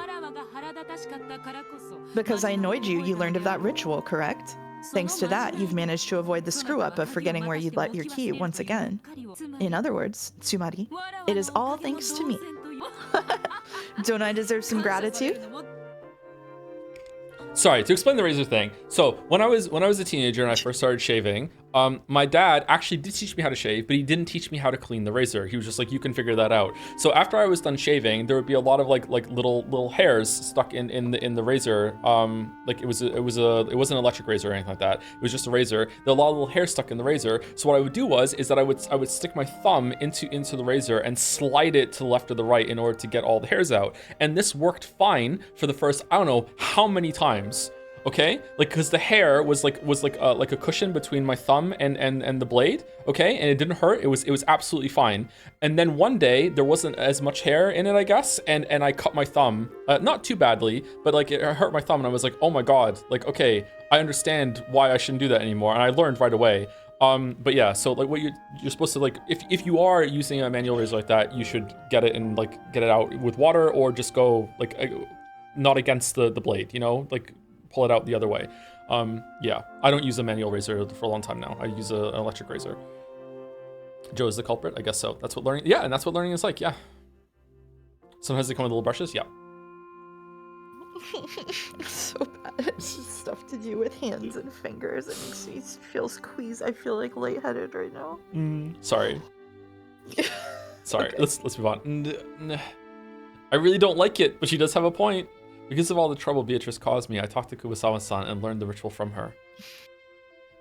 Because I annoyed you, you learned of that ritual, correct? Thanks to that, you've managed to avoid the screw-up of forgetting where you'd let your key once again. In other words, Tsumari, it is all thanks to me. Don't I deserve some gratitude? Sorry, to explain the razor thing. So when I was a teenager and I first started shaving, my dad actually did teach me how to shave, but he didn't teach me how to clean the razor. He was just like, you can figure that out. So after I was done shaving, there would be a lot of like little hairs stuck in the razor. Like it wasn't an electric razor or anything like that. It was just a razor. There were a lot of little hairs stuck in the razor. So what I would do is that I would stick my thumb into the razor and slide it to the left or the right in order to get all the hairs out. And this worked fine for the first, I don't know how many times. Okay, like because the hair was like a cushion between my thumb and the blade. Okay, and it didn't hurt. It was absolutely fine. And then one day there wasn't as much hair in it, I guess, and I cut my thumb, not too badly, but like it hurt my thumb, and I was like, oh my god, like okay, I understand why I shouldn't do that anymore, and I learned right away. But yeah, so like what you're supposed to like if you are using a manual razor like that, you should get it and like get it out with water or just go like not against the blade, you know, like pull it out the other way. Yeah, I don't use a manual razor for a long time now. I use an electric razor. Joe is the culprit? I guess so. That's what learning, yeah, and that's what learning is like, yeah. Sometimes they come with little brushes, yeah. So bad. It's just stuff to do with hands and fingers. It makes me feel squeezed. I feel like lightheaded right now. Sorry. Sorry, Okay. let's move on. I really don't like it, but she does have a point. Because of all the trouble Beatrice caused me, I talked to Kuwasawa-san and learned the ritual from her.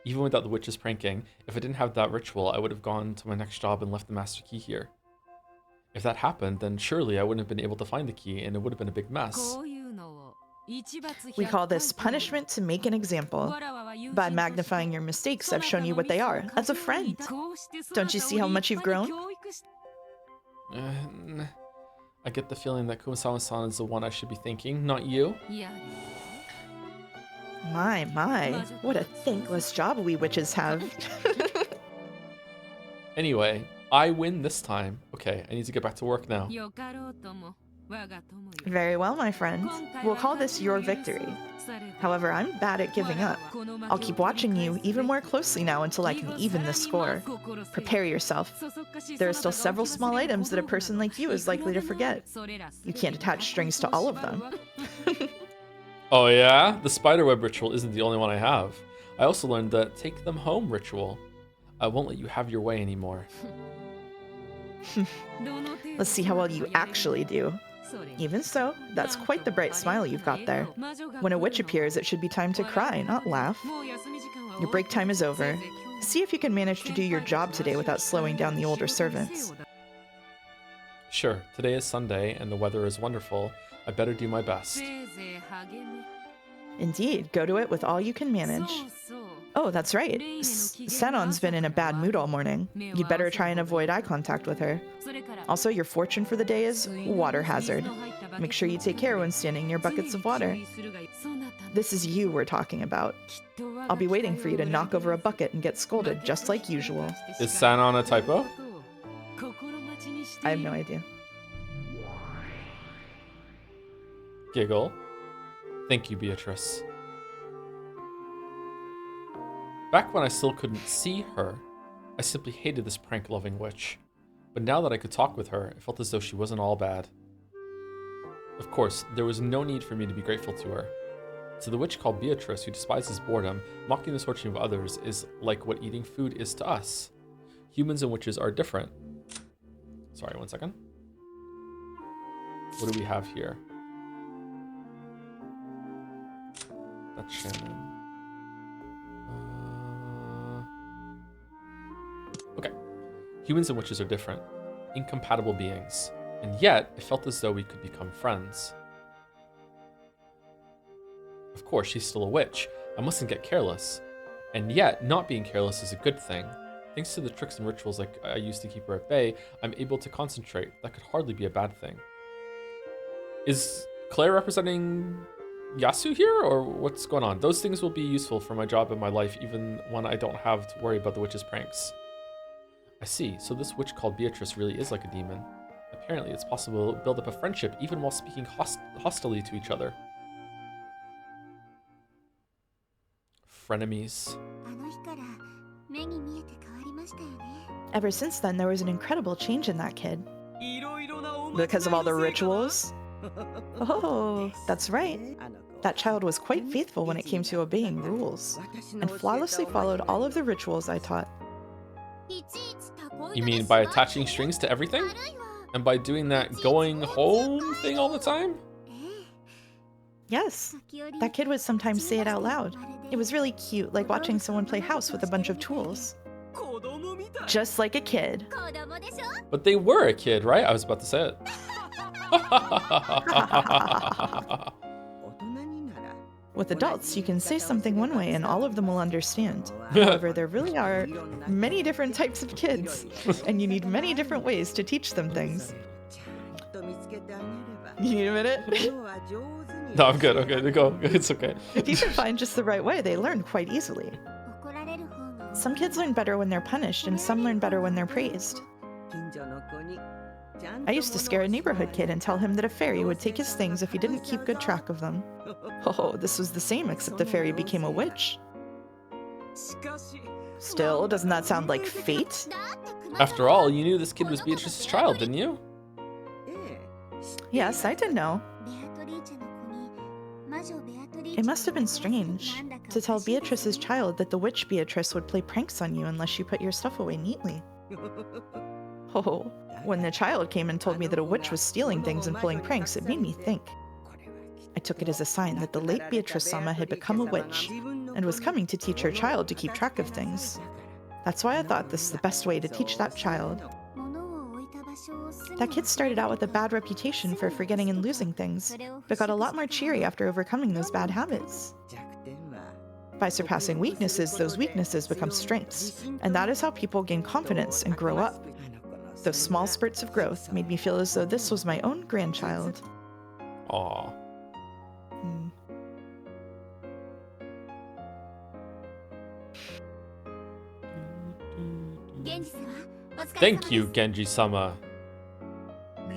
Even without the witch's pranking, if I didn't have that ritual, I would have gone to my next job and left the master key here. If that happened, then surely I wouldn't have been able to find the key and it would have been a big mess. We call this punishment to make an example. By magnifying your mistakes, I've shown you what they are, as a friend. Don't you see how much you've grown? I get the feeling that Kumasawa-san is the one I should be thanking, not you. My, what a thankless job we witches have. Anyway, I win this time. Okay, I need to get back to work now. Very well, my friend. We'll call this your victory. However, I'm bad at giving up. I'll keep watching you even more closely now until I can even the score. Prepare yourself. There are still several small items that a person like you is likely to forget. You can't attach strings to all of them. Oh yeah? The spiderweb ritual isn't the only one I have. I also learned the take them home ritual. I won't let you have your way anymore. Let's see how well you actually do. Even so, that's quite the bright smile you've got there. When a witch appears, it should be time to cry, not laugh. Your break time is over. See if you can manage to do your job today without slowing down the older servants. Sure, today is Sunday and the weather is wonderful. I better do my best. Indeed, go to it with all you can manage. Oh, that's right. Senon's been in a bad mood all morning. You'd better try and avoid eye contact with her. Also, your fortune for the day is water hazard. Make sure you take care when standing near buckets of water. This is you we're talking about. I'll be waiting for you to knock over a bucket and get scolded just like usual. Is Sanon a typo? I have no idea. Giggle. Thank you, Beatrice. Back when I still couldn't see her, I simply hated this prank-loving witch. But now that I could talk with her, it felt as though she wasn't all bad. Of course, there was no need for me to be grateful to her. To the witch called Beatrice, who despises boredom, mocking the misfortune of others is like what eating food is to us. Humans and witches are different. Sorry, one second. What do we have here? That's Shannon. Okay. Humans and witches are different, incompatible beings, and yet it felt as though we could become friends. Of course, she's still a witch. I mustn't get careless. And yet, not being careless is a good thing. Thanks to the tricks and rituals like I used to keep her at bay, I'm able to concentrate. That could hardly be a bad thing. Is Claire representing Yasu here, or what's going on? Those things will be useful for my job and my life, even when I don't have to worry about the witch's pranks. I see, so this witch called Beatrice really is like a demon. Apparently, it's possible to build up a friendship even while speaking hostilely to each other. Frenemies. Ever since then, there was an incredible change in that kid. Because of all the rituals? Oh, that's right. That child was quite faithful when it came to obeying rules, and flawlessly followed all of the rituals I taught. You mean by attaching strings to everything? And by doing that going home thing all the time? Yes. That kid would sometimes say it out loud. It was really cute, like watching someone play house with a bunch of tools. Just like a kid. But they were a kid, right? I was about to say it. With adults, you can say something one way and all of them will understand. However, there really are many different types of kids, and you need many different ways to teach them things. You need a minute? No, I'm good. Okay, go. It's okay. If you can find just the right way, they learn quite easily. Some kids learn better when they're punished, and some learn better when they're praised. I used to scare a neighborhood kid and tell him that a fairy would take his things if he didn't keep good track of them. Oh, this was the same, except the fairy became a witch. Still, doesn't that sound like fate? After all, you knew this kid was Beatrice's child, didn't you? Yes, I did know. It must have been strange to tell Beatrice's child that the witch Beatrice would play pranks on you unless you put your stuff away neatly. Oh, when the child came and told me that a witch was stealing things and pulling pranks, it made me think. I took it as a sign that the late Beatrice-sama had become a witch and was coming to teach her child to keep track of things. That's why I thought this is the best way to teach that child. That kid started out with a bad reputation for forgetting and losing things, but got a lot more cheery after overcoming those bad habits. By surpassing weaknesses, those weaknesses become strengths, and that is how people gain confidence and grow up. Those small spurts of growth made me feel as though this was my own grandchild. Aww. Thank you, Genji-sama. Do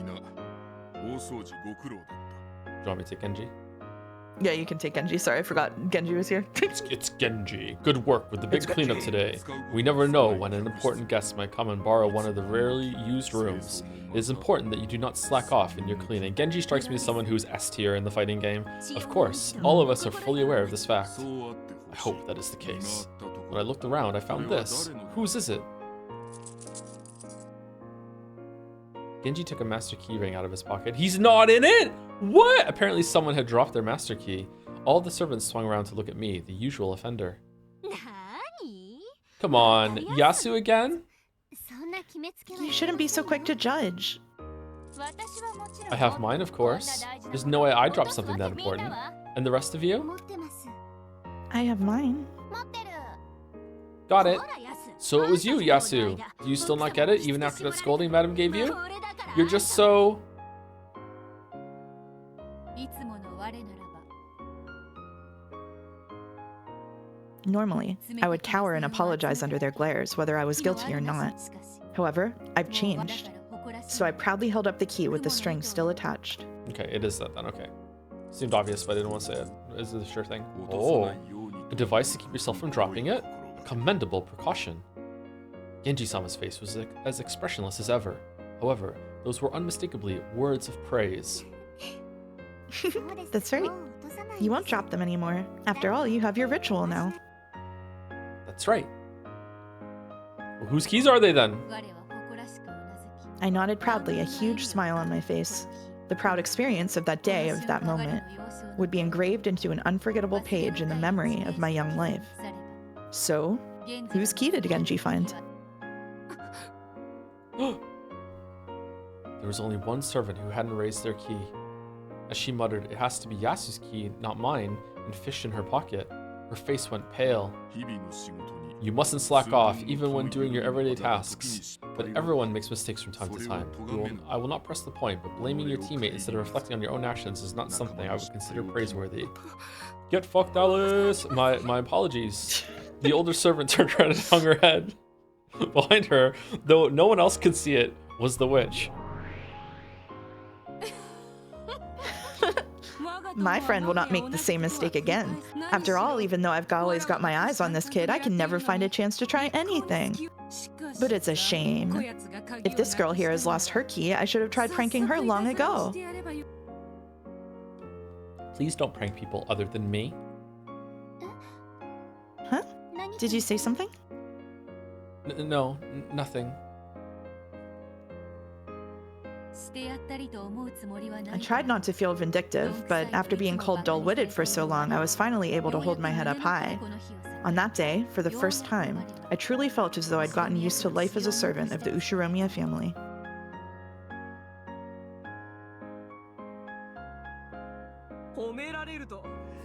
you want me to take Genji? Yeah, you can take Genji. Sorry, I forgot Genji was here. It's Genji. Good work with the big cleanup today. We never know when an important guest might come and borrow one of the rarely used rooms. It is important that you do not slack off in your cleaning. Genji strikes me as someone who is S tier in the fighting game. Of course, all of us are fully aware of this fact. I hope that is the case. When I looked around, I found this. Whose is it? Genji took a master key ring out of his pocket. He's not in it! What? Apparently someone had dropped their master key. All the servants swung around to look at me, the usual offender. Come on, Yasu again? You shouldn't be so quick to judge. I have mine, of course. There's no way I dropped something that important. And the rest of you? I have mine. Got it. So it was you, Yasu. Do you still not get it, even after that scolding Madam gave you? You're just so... Normally, I would cower and apologize under their glares, whether I was guilty or not. However, I've changed. So I proudly held up the key with the string still attached. Okay, it is that then, okay. Seemed obvious, but I didn't want to say it. Is it a sure thing? Oh, a device to keep yourself from dropping it? A commendable precaution. Genji-sama's face was as expressionless as ever. However, those were unmistakably words of praise. That's right. You won't drop them anymore. After all, you have your ritual now. That's right. Well, whose keys are they then? I nodded proudly, a huge smile on my face. The proud experience of that day, of that moment, would be engraved into an unforgettable page in the memory of my young life. So, whose key did Genji find? There was only one servant who hadn't raised their key. As she muttered, "It has to be Yasu's key, not mine," and fished in her pocket. Her face went pale. You mustn't slack off, even when doing your everyday tasks. But everyone makes mistakes from time to time. I will not press the point, but blaming your teammate instead of reflecting on your own actions is not something I would consider praiseworthy. Get fucked, Alice! My apologies. The older servant turned around and hung her head. Behind her, though no one else could see it, was the witch. My friend will not make the same mistake again. After all, even though I've always got my eyes on this kid, I can never find a chance to try anything. But it's a shame. If this girl here has lost her key, I should have tried pranking her long ago. Please don't prank people other than me. Huh? Did you say something? No, nothing. I tried not to feel vindictive, but after being called dull-witted for so long, I was finally able to hold my head up high. On that day, for the first time, I truly felt as though I'd gotten used to life as a servant of the Ushiromiya family.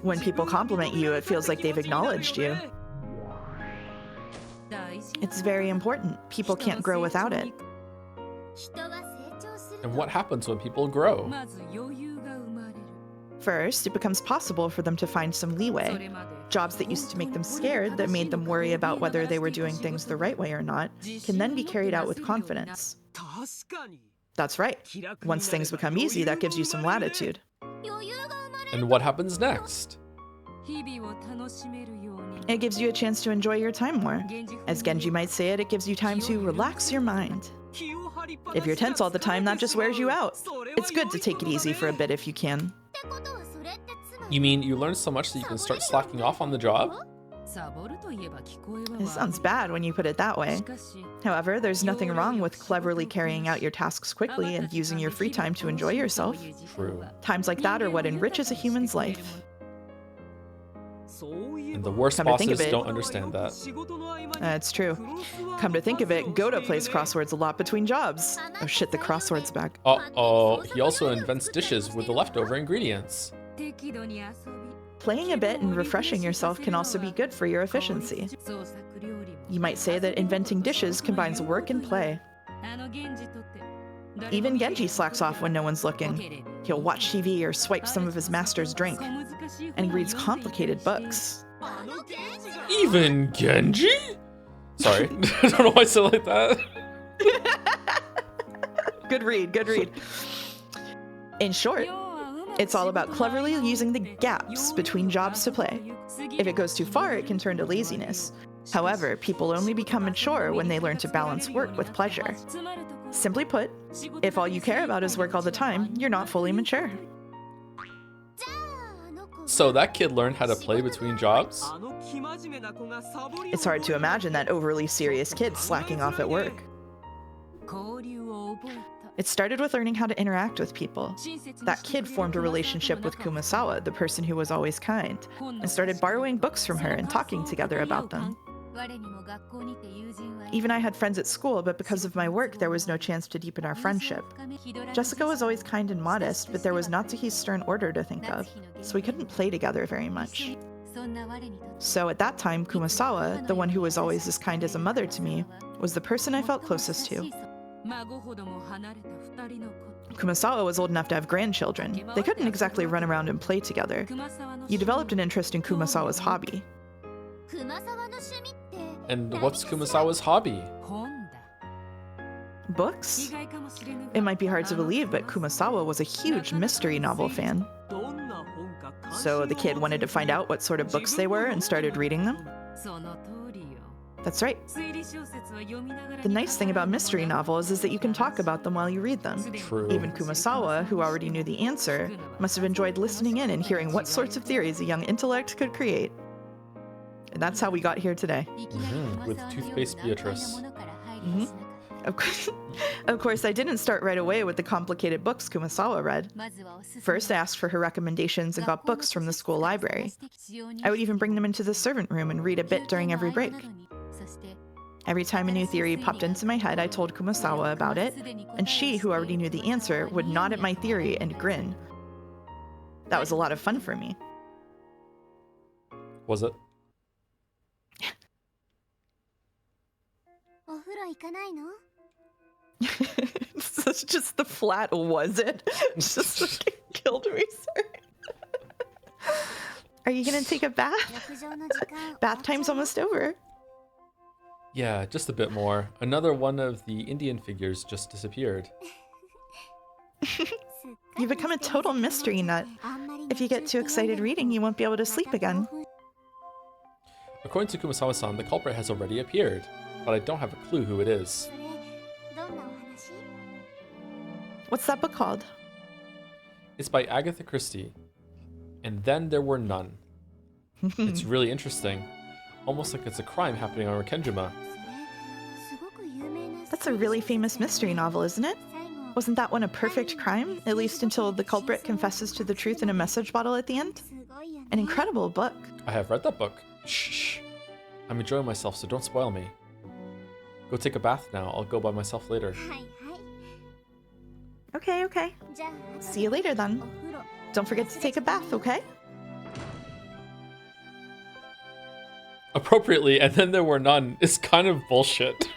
When people compliment you, it feels like they've acknowledged you. It's very important. People can't grow without it. And what happens when people grow? First, it becomes possible for them to find some leeway. Jobs that used to make them scared, that made them worry about whether they were doing things the right way or not, can then be carried out with confidence. That's right. Once things become easy, that gives you some latitude. And what happens next? It gives you a chance to enjoy your time more. As Genji might say it gives you time to relax your mind. If you're tense all the time, that just wears you out. It's good to take it easy for a bit if you can. You mean you learn so much that you can start slacking off on the job? It sounds bad when you put it that way. However, there's nothing wrong with cleverly carrying out your tasks quickly and using your free time to enjoy yourself. True. Times like that are what enriches a human's life. And the worst bosses don't understand that. It's true. Come to think of it, Goda plays crosswords a lot between jobs. Oh shit, the crossword's back. Uh-oh, he also invents dishes with the leftover ingredients. Playing a bit and refreshing yourself can also be good for your efficiency. You might say that inventing dishes combines work and play. Even Genji slacks off when no one's looking. He'll watch TV or swipe some of his master's drink. And he reads complicated books. Even Genji? Sorry, I don't know why I said it like that. Good read, good read. In short, it's all about cleverly using the gaps between jobs to play. If it goes too far, it can turn to laziness. However, people only become mature when they learn to balance work with pleasure. Simply put, if all you care about is work all the time, you're not fully mature. So that kid learned how to play between jobs? It's hard to imagine that overly serious kid slacking off at work. It started with learning how to interact with people. That kid formed a relationship with Kumasawa, the person who was always kind, and started borrowing books from her and talking together about them. Even I had friends at school, but because of my work, there was no chance to deepen our friendship. Jessica was always kind and modest, but there was Natsuhi's stern order to think of, so we couldn't play together very much. So at that time, Kumasawa, the one who was always as kind as a mother to me, was the person I felt closest to. Kumasawa was old enough to have grandchildren. They couldn't exactly run around and play together. You developed an interest in Kumasawa's hobby. And what's Kumasawa's hobby? Books? It might be hard to believe, but Kumasawa was a huge mystery novel fan. So the kid wanted to find out what sort of books they were and started reading them? That's right. The nice thing about mystery novels is that you can talk about them while you read them. True. Even Kumasawa, who already knew the answer, must have enjoyed listening in and hearing what sorts of theories a young intellect could create. And that's how we got here today. With toothpaste Beatrice. Of course, I didn't start right away with the complicated books Kumasawa read. First, I asked for her recommendations and got books from the school library. I would even bring them into the servant room and read a bit during every break. Every time a new theory popped into my head, I told Kumasawa about it, and she, who already knew the answer, would nod at my theory and grin. That was a lot of fun for me. Was it? It's just the flat was it? Just fucking killed me, sir. Are you gonna take a bath? Bath time's almost over. Yeah, just a bit more. Another one of the Indian figures just disappeared. You become a total mystery nut. If you get too excited reading, you won't be able to sleep again. According to Kumasawa-san, the culprit has already appeared, but I don't have a clue who it is. What's that book called? It's by Agatha Christie. And then there were none. It's really interesting. Almost like it's a crime happening on Rikenjima. That's a really famous mystery novel, isn't it? Wasn't that one a perfect crime? At least until the culprit confesses to the truth in a message bottle at the end? An incredible book. I have read that book. Shh. I'm enjoying myself, so don't spoil me. Go take a bath now. I'll go by myself later. Okay. See you later then. Don't forget to take a bath, okay? Appropriately, and then there were none, is kind of bullshit.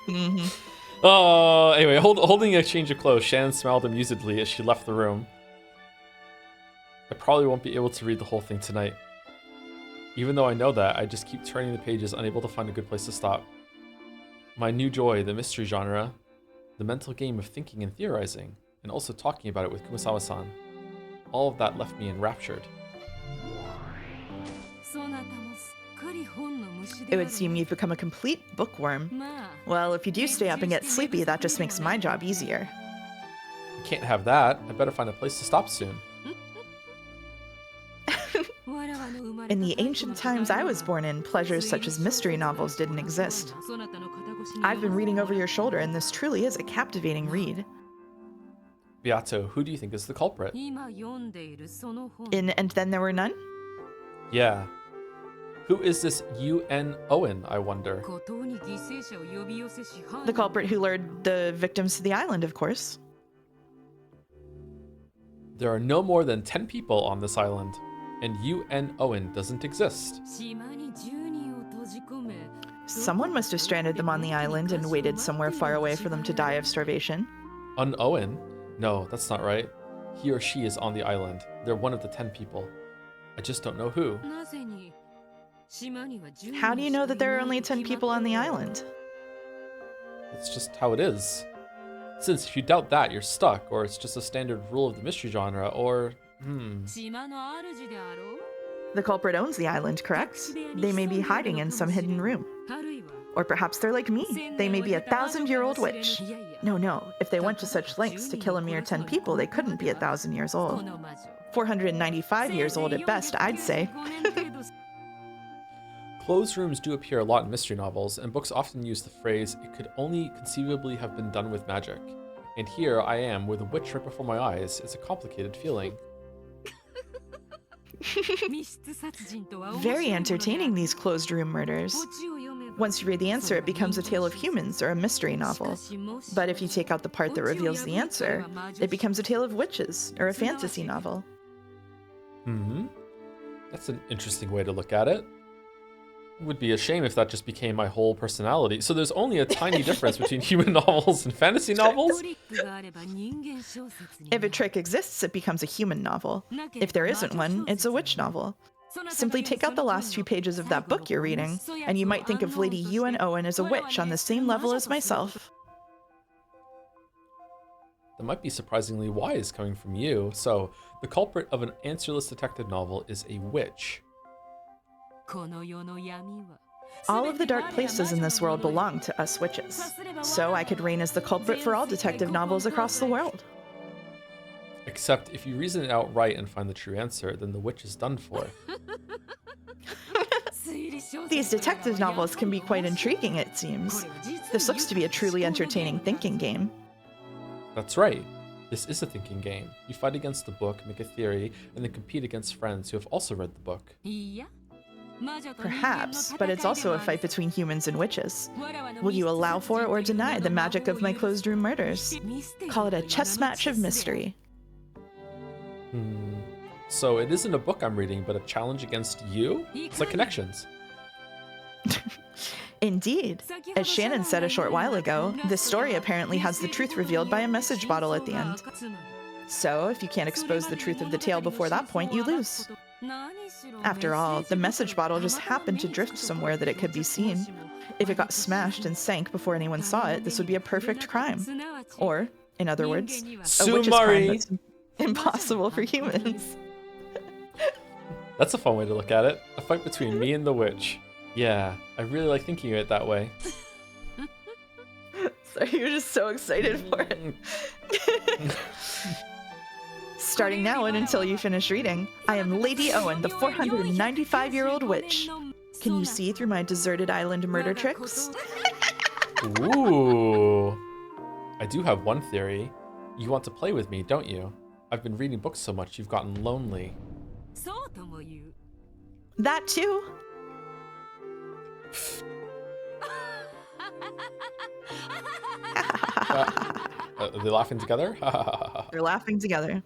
Anyway, holding a change of clothes, Shannon smiled amusedly as she left the room. I probably won't be able to read the whole thing tonight. Even though I know that, I just keep turning the pages, unable to find a good place to stop. My new joy, the mystery genre, the mental game of thinking and theorizing, and also talking about it with Kumasawa-san. All of that left me enraptured. It would seem you've become a complete bookworm. Well, if you do stay up and get sleepy, that just makes my job easier. I can't have that. I better find a place to stop soon. In the ancient times I was born in, pleasures such as mystery novels didn't exist. I've been reading over your shoulder, and this truly is a captivating read. Beato, who do you think is the culprit? In And Then There Were None? Yeah. Who is this U.N. Owen, I wonder? The culprit who lured the victims to the island, of course. There are no more than 10 people on this island, and U.N. Owen doesn't exist. Someone must have stranded them on the island and waited somewhere far away for them to die of starvation. An Owen? No, that's not right. He or she is on the island. They're one of the 10 people. I just don't know who. How do you know that there are only 10 people on the island? It's just how it is. Since if you doubt that, you're stuck, or it's just a standard rule of the mystery genre, or... The culprit owns the island, correct? They may be hiding in some hidden room. Or perhaps they're like me. They may be a 1,000-year-old witch. No. If they went to such lengths to kill a mere 10 people, they couldn't be 1,000 years old. 495 years old at best, I'd say. Closed rooms do appear a lot in mystery novels, and books often use the phrase, "it could only conceivably have been done with magic." And here I am with a witch right before my eyes. It's a complicated feeling. Very entertaining, these closed room murders. Once you read the answer, it becomes a tale of humans or a mystery novel. But if you take out the part that reveals the answer, it becomes a tale of witches or a fantasy novel. That's an interesting way to look at it. It would be a shame if that just became my whole personality. So there's only a tiny difference between human novels and fantasy novels? If a trick exists, it becomes a human novel. If there isn't one, it's a witch novel. Simply take out the last few pages of that book you're reading, and you might think of Lady Yuen Owen as a witch on the same level as myself. That might be surprisingly wise coming from you. So, the culprit of an answerless detective novel is a witch. All of the dark places in this world belong to us witches, so I could reign as the culprit for all detective novels across the world. Except if you reason it out right and find the true answer, then the witch is done for. These detective novels can be quite intriguing, it seems. This looks to be a truly entertaining thinking game. That's right. This is a thinking game. You fight against the book, make a theory, and then compete against friends who have also read the book. Perhaps, but it's also a fight between humans and witches. Will you allow for or deny the magic of my closed room murders? Call it a chess match of mystery. So it isn't a book I'm reading, but a challenge against you? It's like Connections. Indeed. As Shannon said a short while ago, this story apparently has the truth revealed by a message bottle at the end. So, if you can't expose the truth of the tale before that point, you lose. After all, the message bottle just happened to drift somewhere that it could be seen. If it got smashed and sank before anyone saw it, this would be a perfect crime. Or, in other words, a witch's crime that's impossible for humans. That's a fun way to look at it. A fight between me and the witch. Yeah, I really like thinking of it that way. Sorry, you're just so excited for it. Starting now and until you finish reading, I am Lady Owen, the 495-year-old witch. Can you see through my deserted island murder tricks? Ooh. I do have one theory. You want to play with me, don't you? I've been reading books so much you've gotten lonely. That too. Are they laughing together? They're laughing together.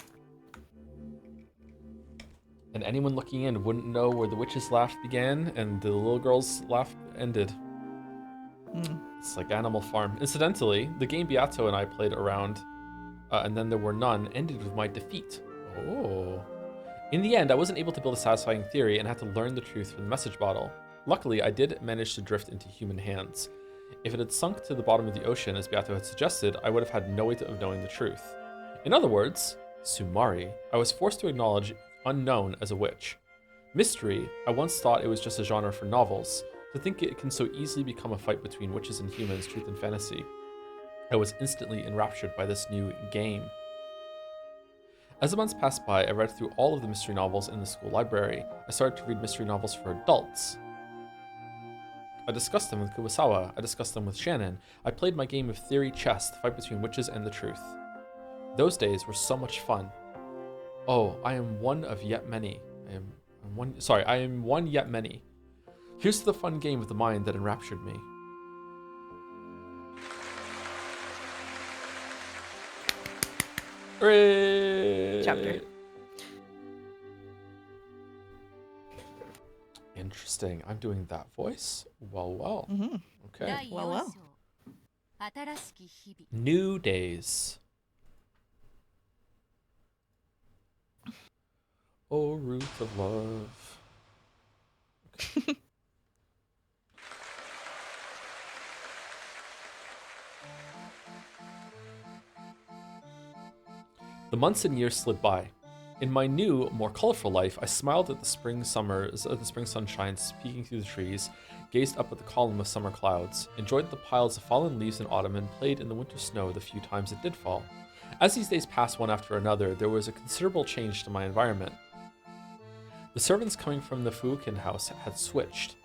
And anyone looking in wouldn't know where the witch's laugh began and the little girl's laugh ended. It's like Animal Farm. Incidentally, the game Beato and I played around, and then there were none, ended with my defeat. Oh. In the end, I wasn't able to build a satisfying theory and had to learn the truth from the message bottle. Luckily, I did manage to drift into human hands. If it had sunk to the bottom of the ocean, as Beato had suggested, I would have had no way of knowing the truth. In other words, Sumari, I was forced to acknowledge unknown as a witch. Mystery, I once thought it was just a genre for novels. To think it can so easily become a fight between witches and humans, truth and fantasy. I was instantly enraptured by this new game. As the months passed by, I read through all of the mystery novels in the school library. I started to read mystery novels for adults. I discussed them with Kuwasawa, I discussed them with Shannon. I played my game of theory chess, the fight between witches and the truth. Those days were so much fun. Oh, I am one of yet many. I am one yet many. Here's to the fun game of the mind that enraptured me. Hooray! Chapter. Interesting. I'm doing that voice? Well. Okay. Well. New days. Oh, root of love. Okay. The months and years slid by. In my new, more colorful life, I smiled at the spring sunshine peeking through the trees, gazed up at the column of summer clouds, enjoyed the piles of fallen leaves in autumn, and played in the winter snow the few times it did fall. As these days passed one after another, there was a considerable change to my environment. The servants coming from the Fuukin house had switched.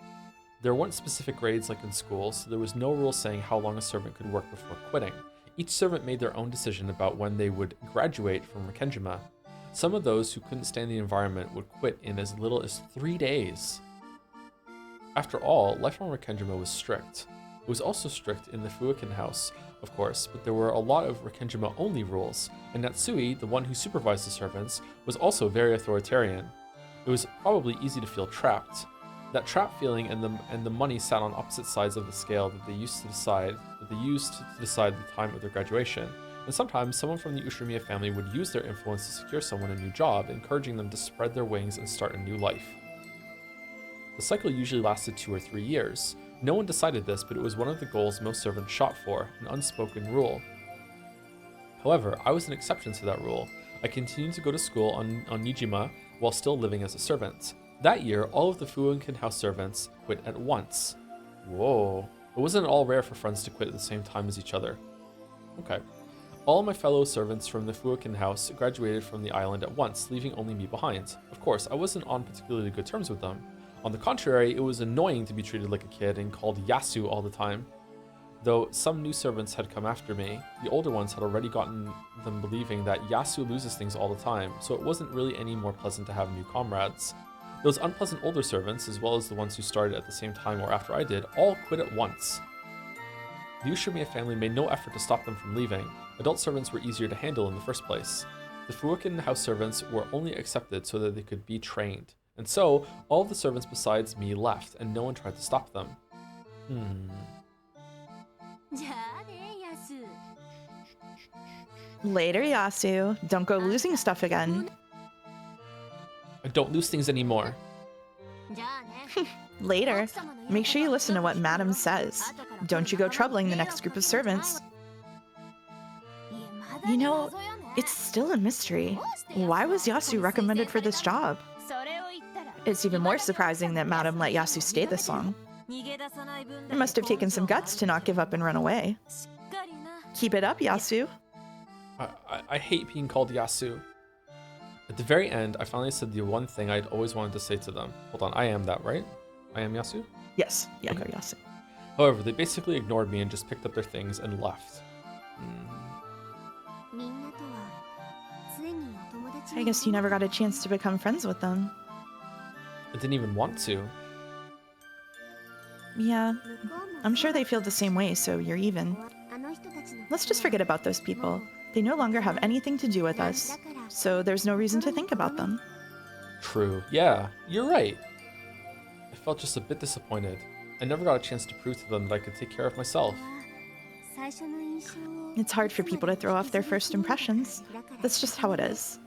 There weren't specific grades like in school, so there was no rule saying how long a servant could work before quitting. Each servant made their own decision about when they would graduate from Rikenjima. Some of those who couldn't stand the environment would quit in as little as 3 days. After all, life on Rikenjima was strict. It was also strict in the Fuukin house, of course, but there were a lot of Rikenjima-only rules, and Natsui, the one who supervised the servants, was also very authoritarian. It was probably easy to feel trapped. That trap feeling and the money sat on opposite sides of the scale that they used to decide the time of their graduation. And sometimes someone from the Ushimiya family would use their influence to secure someone a new job, encouraging them to spread their wings and start a new life. The cycle usually lasted 2 or 3 years. No one decided this, but it was one of the goals most servants shot for, an unspoken rule. However, I was an exception to that rule. I continued to go to school on Nijima while still living as a servant. That year, all of the Fuukin house servants quit at once. Whoa. It wasn't at all rare for friends to quit at the same time as each other. Okay. All of my fellow servants from the Fuukin house graduated from the island at once, leaving only me behind. Of course, I wasn't on particularly good terms with them. On the contrary, it was annoying to be treated like a kid and called Yasu all the time. Though some new servants had come after me, the older ones had already gotten them believing that Yasu loses things all the time, so it wasn't really any more pleasant to have new comrades. Those unpleasant older servants, as well as the ones who started at the same time or after I did, all quit at once. The Ushimiya family made no effort to stop them from leaving. Adult servants were easier to handle in the first place. The Fuukin house servants were only accepted so that they could be trained. And so, all of the servants besides me left, and no one tried to stop them. Later, Yasu. Don't go losing stuff again. I don't lose things anymore. Later. Make sure you listen to what Madam says. Don't you go troubling the next group of servants. You know, it's still a mystery. Why was Yasu recommended for this job? It's even more surprising that Madam let Yasu stay this long. It must have taken some guts to not give up and run away. Keep it up, Yasu. I hate being called Yasu. At the very end, I finally said the one thing I'd always wanted to say to them. Hold on, I am that, right? I am Yasu? Yes, yeah, go Yasu. However, they basically ignored me and just picked up their things and left. I guess you never got a chance to become friends with them. I didn't even want to. Yeah, I'm sure they feel the same way, so you're even. Let's just forget about those people. They no longer have anything to do with us, so there's no reason to think about them. True. Yeah, you're right. I felt just a bit disappointed. I never got a chance to prove to them that I could take care of myself. It's hard for people to throw off their first impressions. That's just how it is.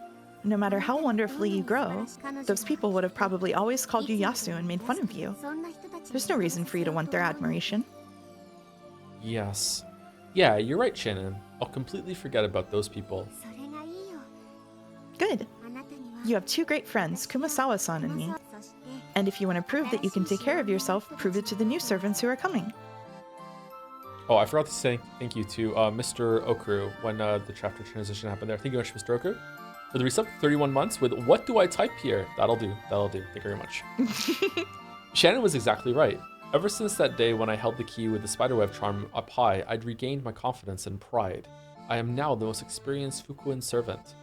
No matter how wonderfully you grow, those people would have probably always called you Yasu and made fun of you. There's no reason for you to want their admiration. Yes. Yeah, you're right, Shannon. I'll completely forget about those people. Good. You have 2 great friends, Kumasawa-san and me. And if you want to prove that you can take care of yourself, prove it to the new servants who are coming. Oh, I forgot to say thank you to Mr. Okuru when the chapter transition happened there. Thank you very much, Mr. Okuru, for the resub 31 months with What Do I Type Here? That'll do. That'll do. Thank you very much. Shannon was exactly right. Ever since that day when I held the key with the spiderweb charm up high, I'd regained my confidence and pride. I am now the most experienced Fukuin servant.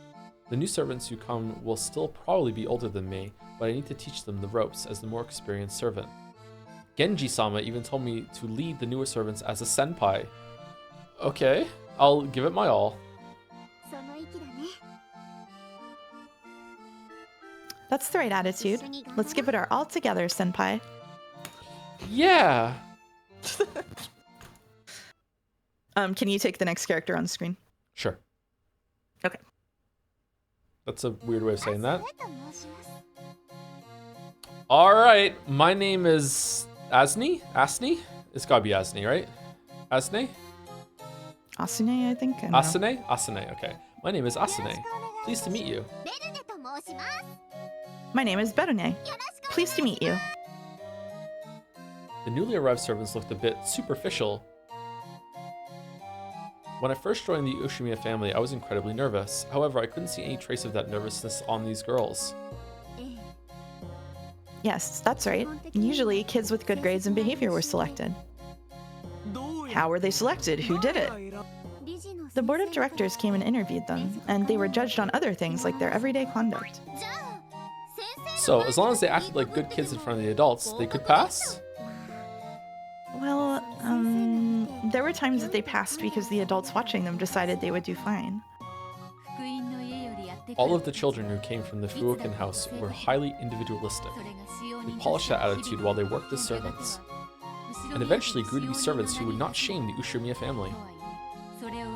The new servants who come will still probably be older than me, but I need to teach them the ropes as the more experienced servant. Genji-sama even told me to lead the newer servants as a senpai. Okay, I'll give it my all. That's the right attitude. Let's give it our all together, senpai. Yeah! Can you take the next character on screen? Sure. Okay. That's a weird way of saying that. Alright, my name is Asni? Asni? It's gotta be Asni, right? Asne? Asune, I think. I don't know. Asane? Asane, okay. My name is Asane. Pleased to meet you. My name is Berune. Pleased to meet you. The newly arrived servants looked a bit superficial. When I first joined the Ushimiya family, I was incredibly nervous. However, I couldn't see any trace of that nervousness on these girls. Yes, that's right. Usually, kids with good grades and behavior were selected. How were they selected? Who did it? The board of directors came and interviewed them, and they were judged on other things like their everyday conduct. So, as long as they acted like good kids in front of the adults, they could pass? Well, there were times that they passed because the adults watching them decided they would do fine. All of the children who came from the Fuokin house were highly individualistic. They polished that attitude while they worked as servants, and eventually grew to be servants who would not shame the Ushimiya family.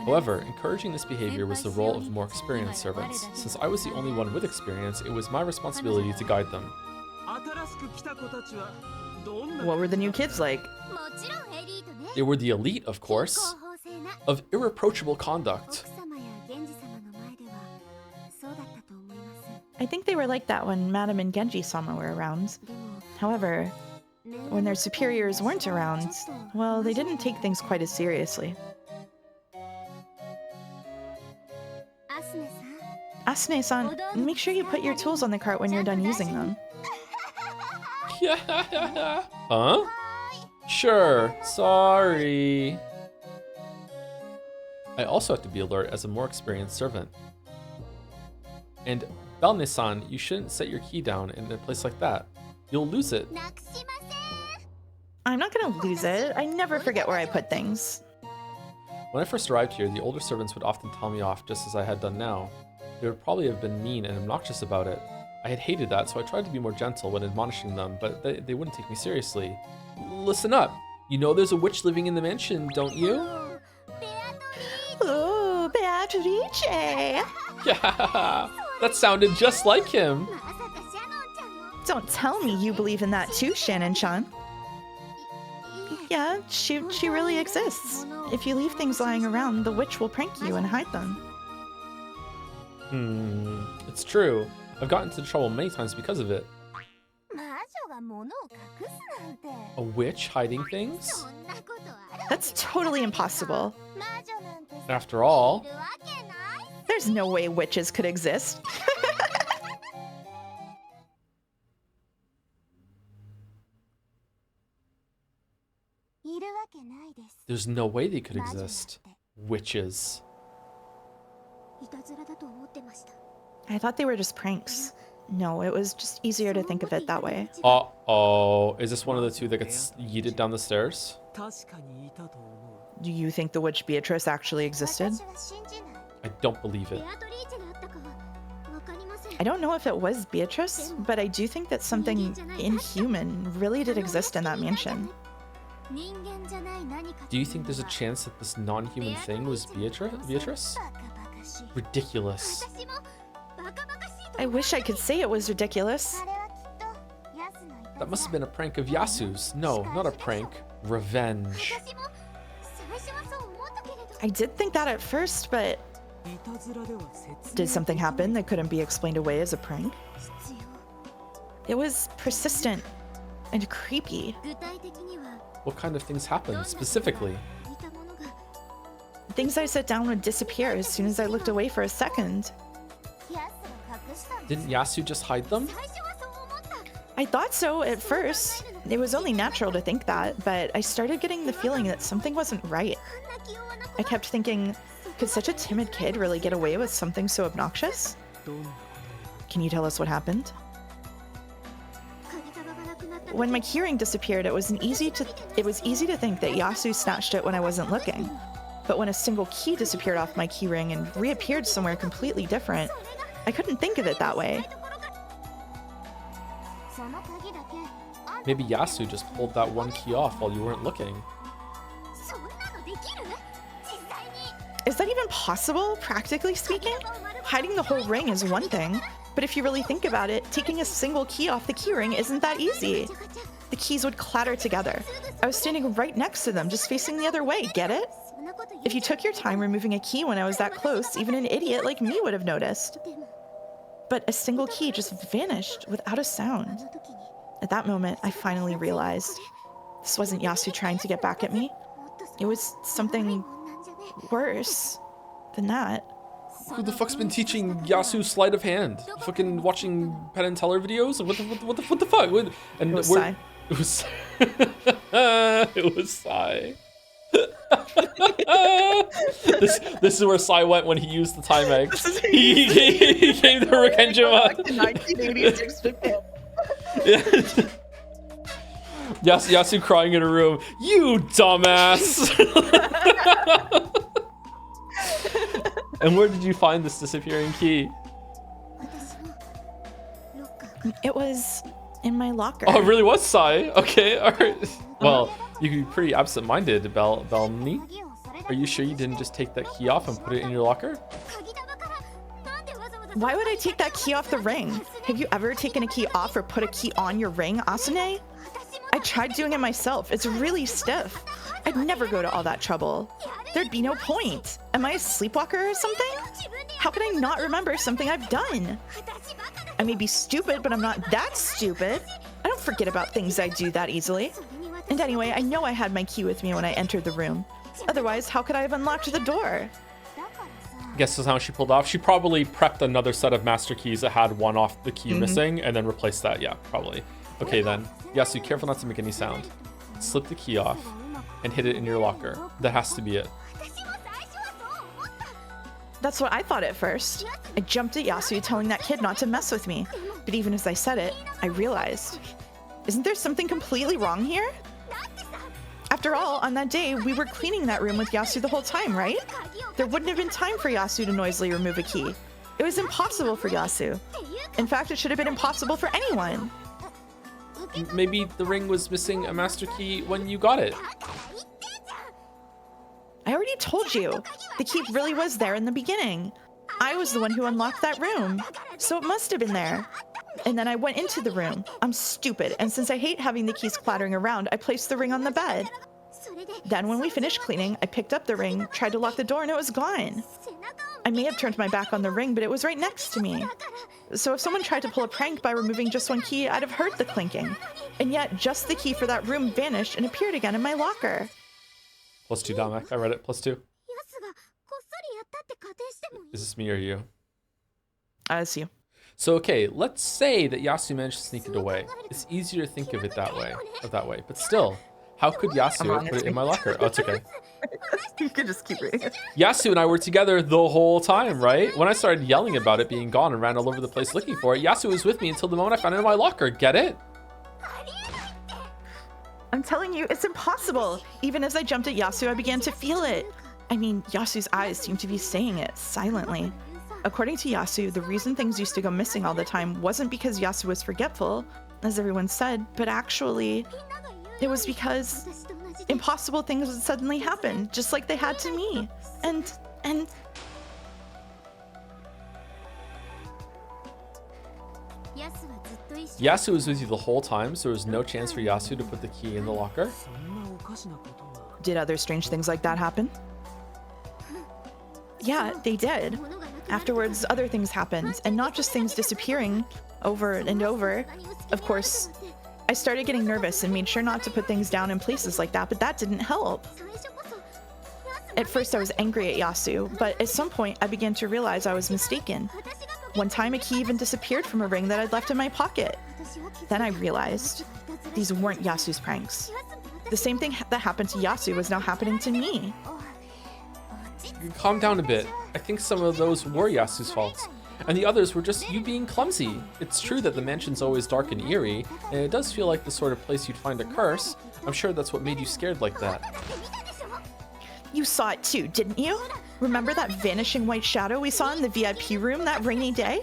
However, encouraging this behavior was the role of more experienced servants. Since I was the only one with experience, it was my responsibility to guide them. What were the new kids like? They were the elite, of course, of irreproachable conduct. I think they were like that when Madame and Genji-sama were around. However, when their superiors weren't around, well, they didn't take things quite as seriously. Asune-san, make sure you put your tools on the cart when you're done using them. Huh? Sure, sorry. I also have to be alert as a more experienced servant. And Balne-san, you shouldn't set your key down in a place like that. You'll lose it. I'm not gonna lose it. I never forget where I put things. When I first arrived here, the older servants would often tell me off just as I had done now. They would probably have been mean and obnoxious about it. I had hated that, so I tried to be more gentle when admonishing them, but they wouldn't take me seriously. Listen up. You know there's a witch living in the mansion, don't you? Ooh, Beatrice! Yeah, that sounded just like him. Don't tell me you believe in that too, Shannon-chan. Yeah, she really exists. If you leave things lying around, the witch will prank you and hide them. It's true. I've gotten into trouble many times because of it. A witch hiding things? That's totally impossible. After all, There's no way witches could exist. there's no way they could exist. Witches. I thought they were just pranks. No, it was just easier to think of it that way. Uh-oh. Is this one of the two that gets yeeted down the stairs? Do you think the witch Beatrice actually existed? I don't believe it. I don't know if it was Beatrice, but I do think that something inhuman really did exist in that mansion. Do you think there's a chance that this non-human thing was Beatrice? Ridiculous. I wish I could say it was ridiculous. That must have been a prank of Yasu's. No, not a prank. Revenge. I did think that at first, but did something happen that couldn't be explained away as a prank? It was persistent and creepy. What kind of things happened, specifically? Things I set down would disappear as soon as I looked away for a second. Didn't Yasu just hide them? I thought so at first. It was only natural to think that, but I started getting the feeling that something wasn't right. I kept thinking, could such a timid kid really get away with something so obnoxious? Can you tell us what happened? When my keyring disappeared, it was easy to think that Yasu snatched it when I wasn't looking. But when a single key disappeared off my keyring and reappeared somewhere completely different, I couldn't think of it that way. Maybe Yasu just pulled that one key off while you weren't looking. Is that even possible, practically speaking? Hiding the whole ring is one thing, but if you really think about it, taking a single key off the keyring isn't that easy. The keys would clatter together. I was standing right next to them, just facing the other way, get it? If you took your time removing a key when I was that close, even an idiot like me would have noticed. But a single key just vanished without a sound. At that moment, I finally realized this wasn't Yasu trying to get back at me. It was something worse than that. Who the fuck's been teaching Yasu sleight of hand? Fucking watching Penn and Teller videos? What the fuck? And It was Sai. It was it was Sai. this is where Sai went when he used the time egg. He gave the Rekenjima. 1986 Japan. Yasu crying in a room. You dumbass. And where did you find this disappearing key? It was in my locker. Oh, it really was Sai. Okay, all right. Well, you can be pretty absent-minded, Belny. Are you sure you didn't just take that key off and put it in your locker? Why would I take that key off the ring? Have you ever taken a key off or put a key on your ring, Asune? I tried doing it myself. It's really stiff. I'd never go to all that trouble. There'd be no point. Am I a sleepwalker or something? How can I not remember something I've done? I may be stupid, but I'm not that stupid. I don't forget about things I do that easily. And anyway, I know I had my key with me when I entered the room. Otherwise, how could I have unlocked the door? Guess that's how she pulled off. She probably prepped another set of master keys that had one off the key missing and then replaced that. Yeah, probably. Okay then. Yasu, careful not to make any sound. Slip the key off and hid it in your locker. That has to be it. That's what I thought at first. I jumped at Yasu telling that kid not to mess with me. But even as I said it, I realized, isn't there something completely wrong here? After all, on that day, we were cleaning that room with Yasu the whole time, right? There wouldn't have been time for Yasu to noisily remove a key. It was impossible for Yasu. In fact, it should have been impossible for anyone. Maybe the ring was missing a master key when you got it. I already told you. The key really was there in the beginning. I was the one who unlocked that room, so it must have been there. And then I went into the room. I'm stupid, and since I hate having the keys clattering around, I placed the ring on the bed. Then when we finished cleaning, I picked up the ring, tried to lock the door, and it was gone. I may have turned my back on the ring, but it was right next to me. So if someone tried to pull a prank by removing just one key, I'd have heard the clinking. And yet, just the key for that room vanished and appeared again in my locker. +2, Dominic. I read it. +2. Is this me or you? It's you. So okay, let's say that Yasu managed to sneak it away. It's easier to think of it that way, but still, how could Yasu have put it in my locker? Oh, it's okay. You could just keep reading. Yasu and I were together the whole time, right? When I started yelling about it being gone and ran all over the place looking for it, Yasu was with me until the moment I found it in my locker. Get it? I'm telling you, it's impossible. Even as I jumped at Yasu, I began to feel it. I mean, Yasu's eyes seemed to be saying it silently. According to Yasu, the reason things used to go missing all the time wasn't because Yasu was forgetful, as everyone said, but actually, it was because impossible things would suddenly happen, just like they had to me. And... Yasu was with you the whole time, so there was no chance for Yasu to put the key in the locker? Did other strange things like that happen? Yeah, they did. Afterwards, other things happened, and not just things disappearing over and over. Of course, I started getting nervous and made sure not to put things down in places like that, but that didn't help. At first, I was angry at Yasu, but at some point, I began to realize I was mistaken. One time, a key even disappeared from a ring that I'd left in my pocket. Then I realized these weren't Yasu's pranks. The same thing that happened to Yasu was now happening to me. Calm down a bit. I think some of those were Yasu's faults, and the others were just you being clumsy. It's true that the mansion's always dark and eerie, and it does feel like the sort of place you'd find a curse. I'm sure that's what made you scared like that. You saw it too, didn't you? Remember that vanishing white shadow we saw in the VIP room that rainy day?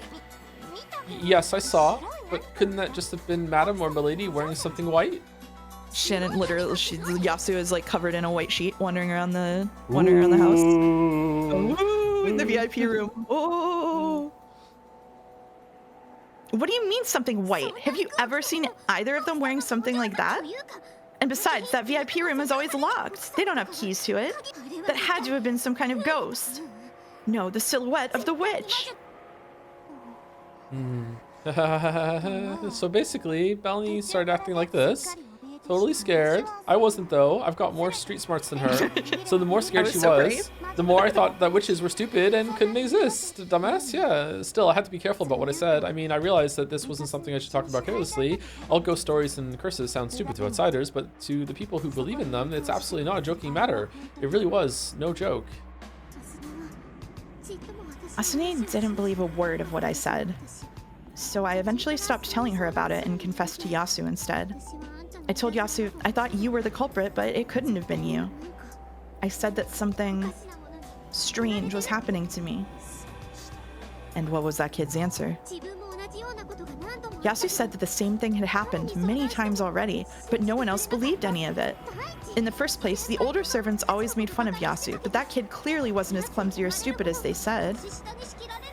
Yes, I saw, but couldn't that just have been Madam or Milady wearing something white? Shannon literally, Yasu is like covered in a white sheet, wandering around the house. Ooh, in the VIP room. Oh. What do you mean something white? Have you ever seen either of them wearing something like that? And besides, that VIP room is always locked. They don't have keys to it. That had to have been some kind of ghost. No, the silhouette of the witch. So basically, Belny started acting like this. Totally scared. I wasn't though. I've got more street smarts than her. So the more scared was she so was, brave. the more I thought that witches were stupid and couldn't exist. Dumbass, yeah. Still, I had to be careful about what I said. I mean, I realized that this wasn't something I should talk about carelessly. All ghost stories and curses sound stupid to outsiders, but to the people who believe in them, it's absolutely not a joking matter. It really was no joke. Asune didn't believe a word of what I said. So I eventually stopped telling her about it and confessed to Yasu instead. I told Yasu I thought you were the culprit, but it couldn't have been you. I said that something strange was happening to me. And what was that kid's answer? Yasu said that the same thing had happened many times already, but no one else believed any of it. In the first place, the older servants always made fun of Yasu, but that kid clearly wasn't as clumsy or stupid as they said.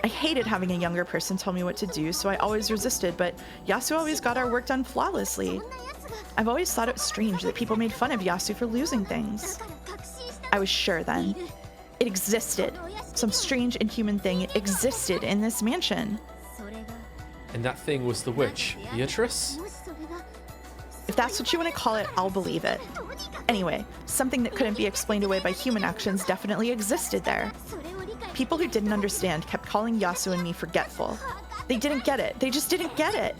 I hated having a younger person tell me what to do, so I always resisted, but Yasu always got our work done flawlessly. I've always thought it strange that people made fun of Yasu for losing things. I was sure then. It existed. Some strange inhuman thing existed in this mansion. And that thing was the witch, Beatrice? If that's what you want to call it, I'll believe it. Anyway, something that couldn't be explained away by human actions definitely existed there. People who didn't understand kept calling Yasu and me forgetful. They didn't get it. They just didn't get it.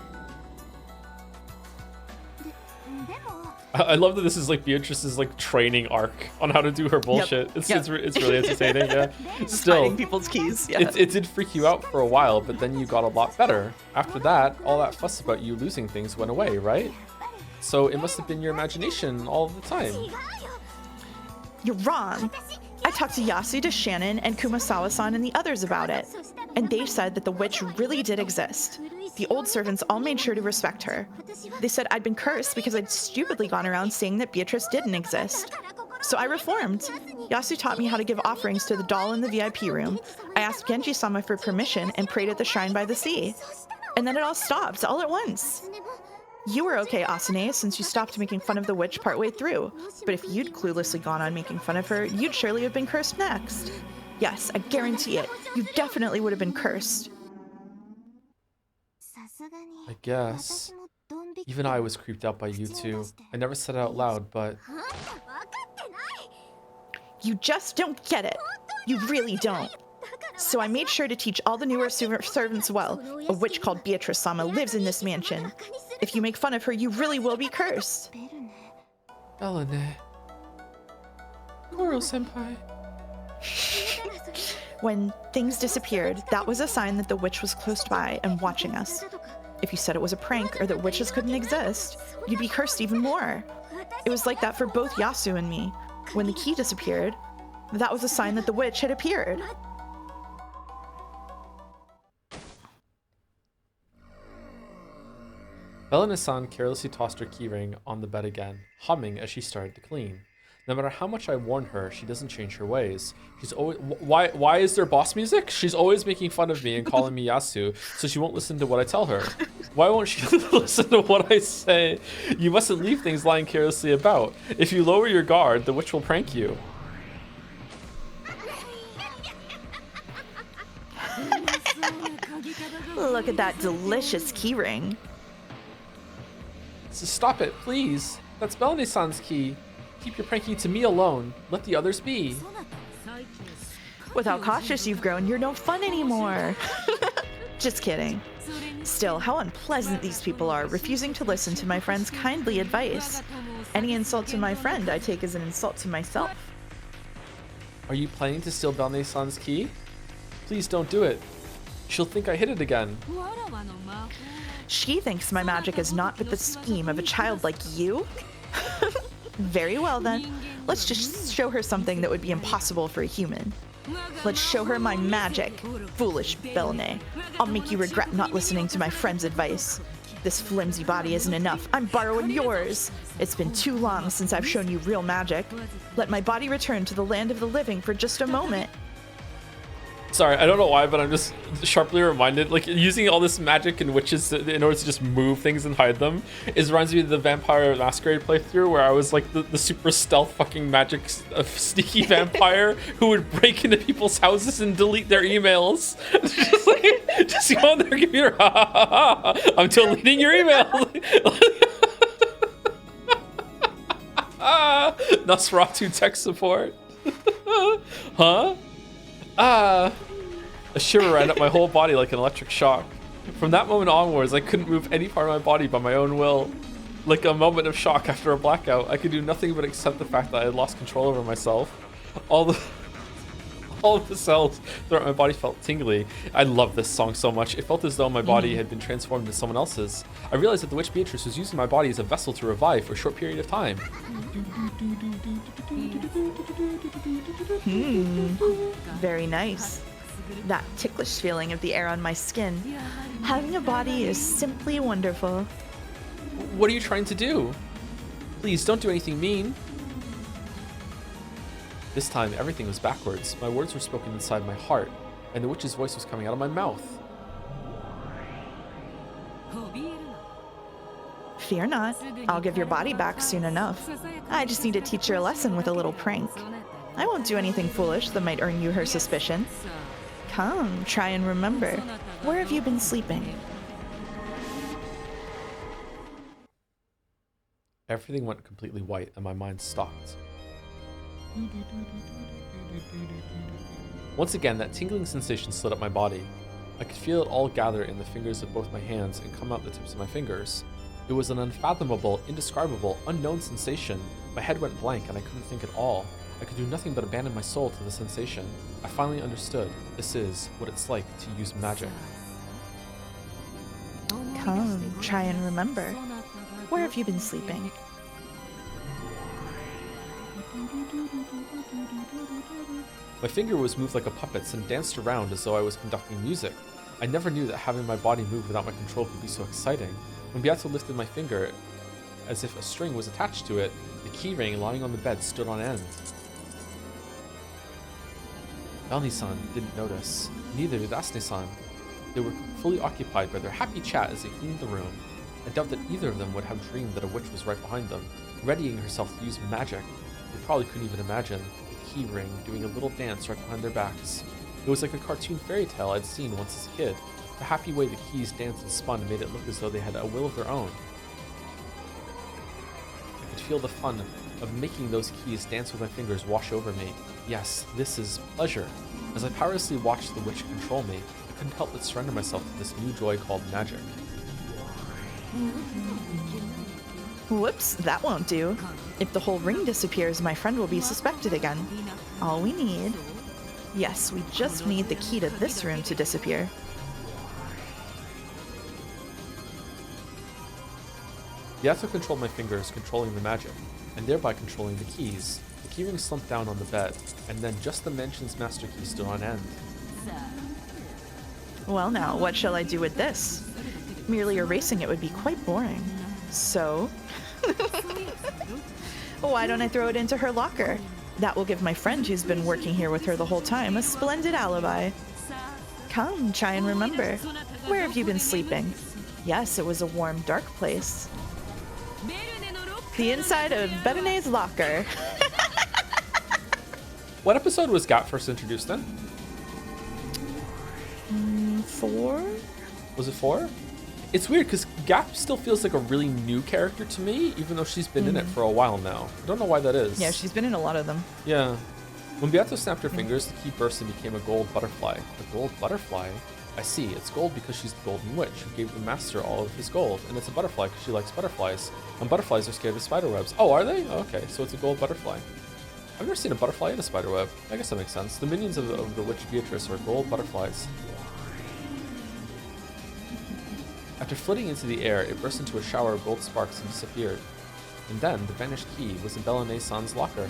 I love that this is like Beatrice's like training arc on how to do her bullshit. It's really entertaining, yeah. Still, Hiding people's keys. Yeah. it did freak you out for a while, but then you got a lot better. After that, all that fuss about you losing things went away, right? So it must have been your imagination all the time. You're wrong. I talked to Yasu, to Shannon, and Kumasawa-san and the others about it, and they said that the witch really did exist. The old servants all made sure to respect her. They said I'd been cursed because I'd stupidly gone around saying that Beatrice didn't exist. So I reformed. Yasu taught me how to give offerings to the doll in the VIP room. I asked Genji-sama for permission and prayed at the shrine by the sea. And then it all stopped, all at once. You were okay, Asune, since you stopped making fun of the witch partway through. But if you'd cluelessly gone on making fun of her, you'd surely have been cursed next. Yes, I guarantee it. You definitely would have been cursed. I guess. Even I was creeped out by you two. I never said it out loud, but... You just don't get it. You really don't. So I made sure to teach all the newer servants well. A witch called Beatrice-sama lives in this mansion. If you make fun of her, you really will be cursed. Belane. Goro-senpai. When things disappeared, that was a sign that the witch was close by and watching us. If you said it was a prank or that witches couldn't exist, you'd be cursed even more. It was like that for both Yasu and me. When the key disappeared, that was a sign that the witch had appeared. Belane-san carelessly tossed her keyring on the bed again, humming as she started to clean. No matter how much I warn her, she doesn't change her ways. She's always why is there boss music? She's always making fun of me and calling me Yasu, so she won't listen to what I tell her. Why won't she listen to what I say? You mustn't leave things lying carelessly about. If you lower your guard, the witch will prank you. Look at that delicious keyring. So stop it, please. That's Belane-san's key. Keep your pranking to me alone. Let the others be. With how cautious you've grown, you're no fun anymore. Just kidding. Still, how unpleasant these people are, refusing to listen to my friend's kindly advice. Any insult to my friend I take as an insult to myself. Are you planning to steal Belane-san's key? Please don't do it. She'll think I hid it again. She thinks my magic is naught but the scheme of a child like you? Very well then. Let's just show her something that would be impossible for a human. Let's show her my magic. Foolish Belane. I'll make you regret not listening to my friend's advice. This flimsy body isn't enough. I'm borrowing yours. It's been too long since I've shown you real magic. Let my body return to the land of the living for just a moment. Sorry, I don't know why, but I'm just sharply reminded, like, using all this magic and witches in order to just move things and hide them, reminds me of the Vampire Masquerade playthrough where I was like the super stealth fucking magic sneaky vampire who would break into people's houses and delete their emails. just go on their computer, I'm deleting your email. Nosferatu tech support. Huh? Ah. A shiver ran up my whole body like an electric shock. From that moment onwards, I couldn't move any part of my body by my own will. Like a moment of shock after a blackout, I could do nothing but accept the fact that I had lost control over myself. All of the cells throughout my body felt tingly. I love this song so much. It felt as though my body had been transformed into someone else's. I realized that the witch Beatrice was using my body as a vessel to revive for a short period of time. Very nice. That ticklish feeling of the air on my skin. Having a body is simply wonderful. What are you trying to do? Please don't do anything mean. This time, everything was backwards. My words were spoken inside my heart, and the witch's voice was coming out of my mouth. Fear not. I'll give your body back soon enough. I just need to teach her a lesson with a little prank. I won't do anything foolish that might earn you her suspicion. Come, try and remember. Where have you been sleeping? Everything went completely white, and my mind stopped. Once again, that tingling sensation slid up my body. I could feel it all gather in the fingers of both my hands and come out the tips of my fingers. It was an unfathomable, indescribable, unknown sensation. My head went blank and I couldn't think at all. I could do nothing but abandon my soul to the sensation. I finally understood. This is what it's like to use magic. Come, try and remember. Where have you been sleeping? My finger was moved like a puppet's and danced around as though I was conducting music. I never knew that having my body move without my control could be so exciting. When Beato lifted my finger, as if a string was attached to it, the key ring lying on the bed stood on end. Melnie-san didn't notice. Neither did Asne-san. They were fully occupied by their happy chat as they cleaned the room. I doubt that either of them would have dreamed that a witch was right behind them, readying herself to use magic. They probably couldn't even imagine the key ring doing a little dance right behind their backs. It was like a cartoon fairy tale I'd seen once as a kid. The happy way the keys danced and spun made it look as though they had a will of their own. I could feel the fun of making those keys dance with my fingers wash over me. Yes, this is pleasure. As I powerlessly watched the witch control me, I couldn't help but surrender myself to this new joy called magic. Whoops, that won't do. If the whole ring disappears, my friend will be suspected again. All we need... Yes, we just need the key to this room to disappear. Beato controlled my fingers, controlling the magic, and thereby controlling the keys. The keyring slumped down on the bed, and then just the mansion's master key stood on end. Well now, what shall I do with this? Merely erasing it would be quite boring. So... why don't I throw it into her locker? That will give my friend who's been working here with her the whole time a splendid alibi. Come, try and remember. Where have you been sleeping? Yes, it was a warm, dark place. The inside of Berene's locker. What episode was Gat first introduced in? 4? Was it 4? It's weird because Gap still feels like a really new character to me, even though she's been in it for a while now. I don't know why that is. Yeah, she's been in a lot of them. Yeah. When Beato snapped her fingers, the key burst and became a gold butterfly. A gold butterfly? I see. It's gold because she's the golden witch who gave the master all of his gold. And it's a butterfly because she likes butterflies. And butterflies are scared of spiderwebs. Oh, are they? Oh, okay, so it's a gold butterfly. I've never seen a butterfly in a spiderweb. I guess that makes sense. The minions of the witch Beatrice are gold butterflies. After flitting into the air, it burst into a shower of gold sparks and disappeared. And then, the vanished key was in Belane-san's locker.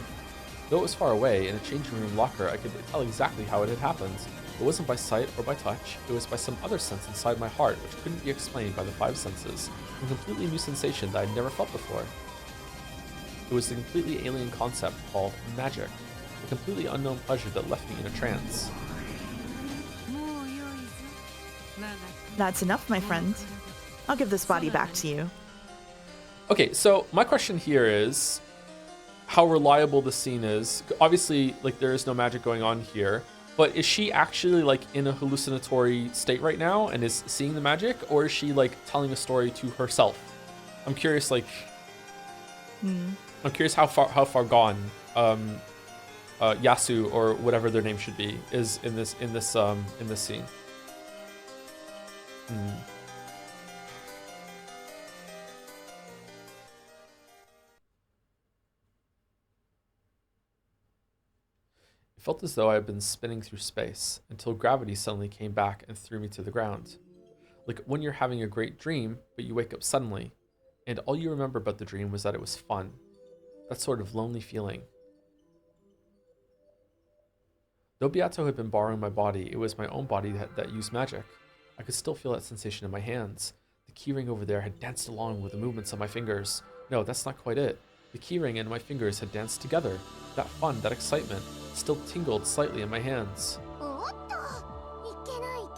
Though it was far away, in a changing room locker, I could tell exactly how it had happened. It wasn't by sight or by touch, it was by some other sense inside my heart which couldn't be explained by the 5 senses, a completely new sensation that I'd never felt before. It was a completely alien concept called magic, a completely unknown pleasure that left me in a trance. That's enough, my friend. I'll give this body back to you. Okay, so my question here is how reliable the scene is. Obviously, like, there is no magic going on here, but is she actually like in a hallucinatory state right now and is seeing the magic, or is she like telling a story to herself? I'm curious, like, I'm curious how far gone Yasu or whatever their name should be is in this scene. It felt as though I had been spinning through space until gravity suddenly came back and threw me to the ground. Like when you're having a great dream, but you wake up suddenly, and all you remember about the dream was that it was fun. That sort of lonely feeling. Though Beato had been borrowing my body, it was my own body that used magic. I could still feel that sensation in my hands. The keyring over there had danced along with the movements of my fingers. No, that's not quite it. The keyring and my fingers had danced together. That fun, that excitement, still tingled slightly in my hands.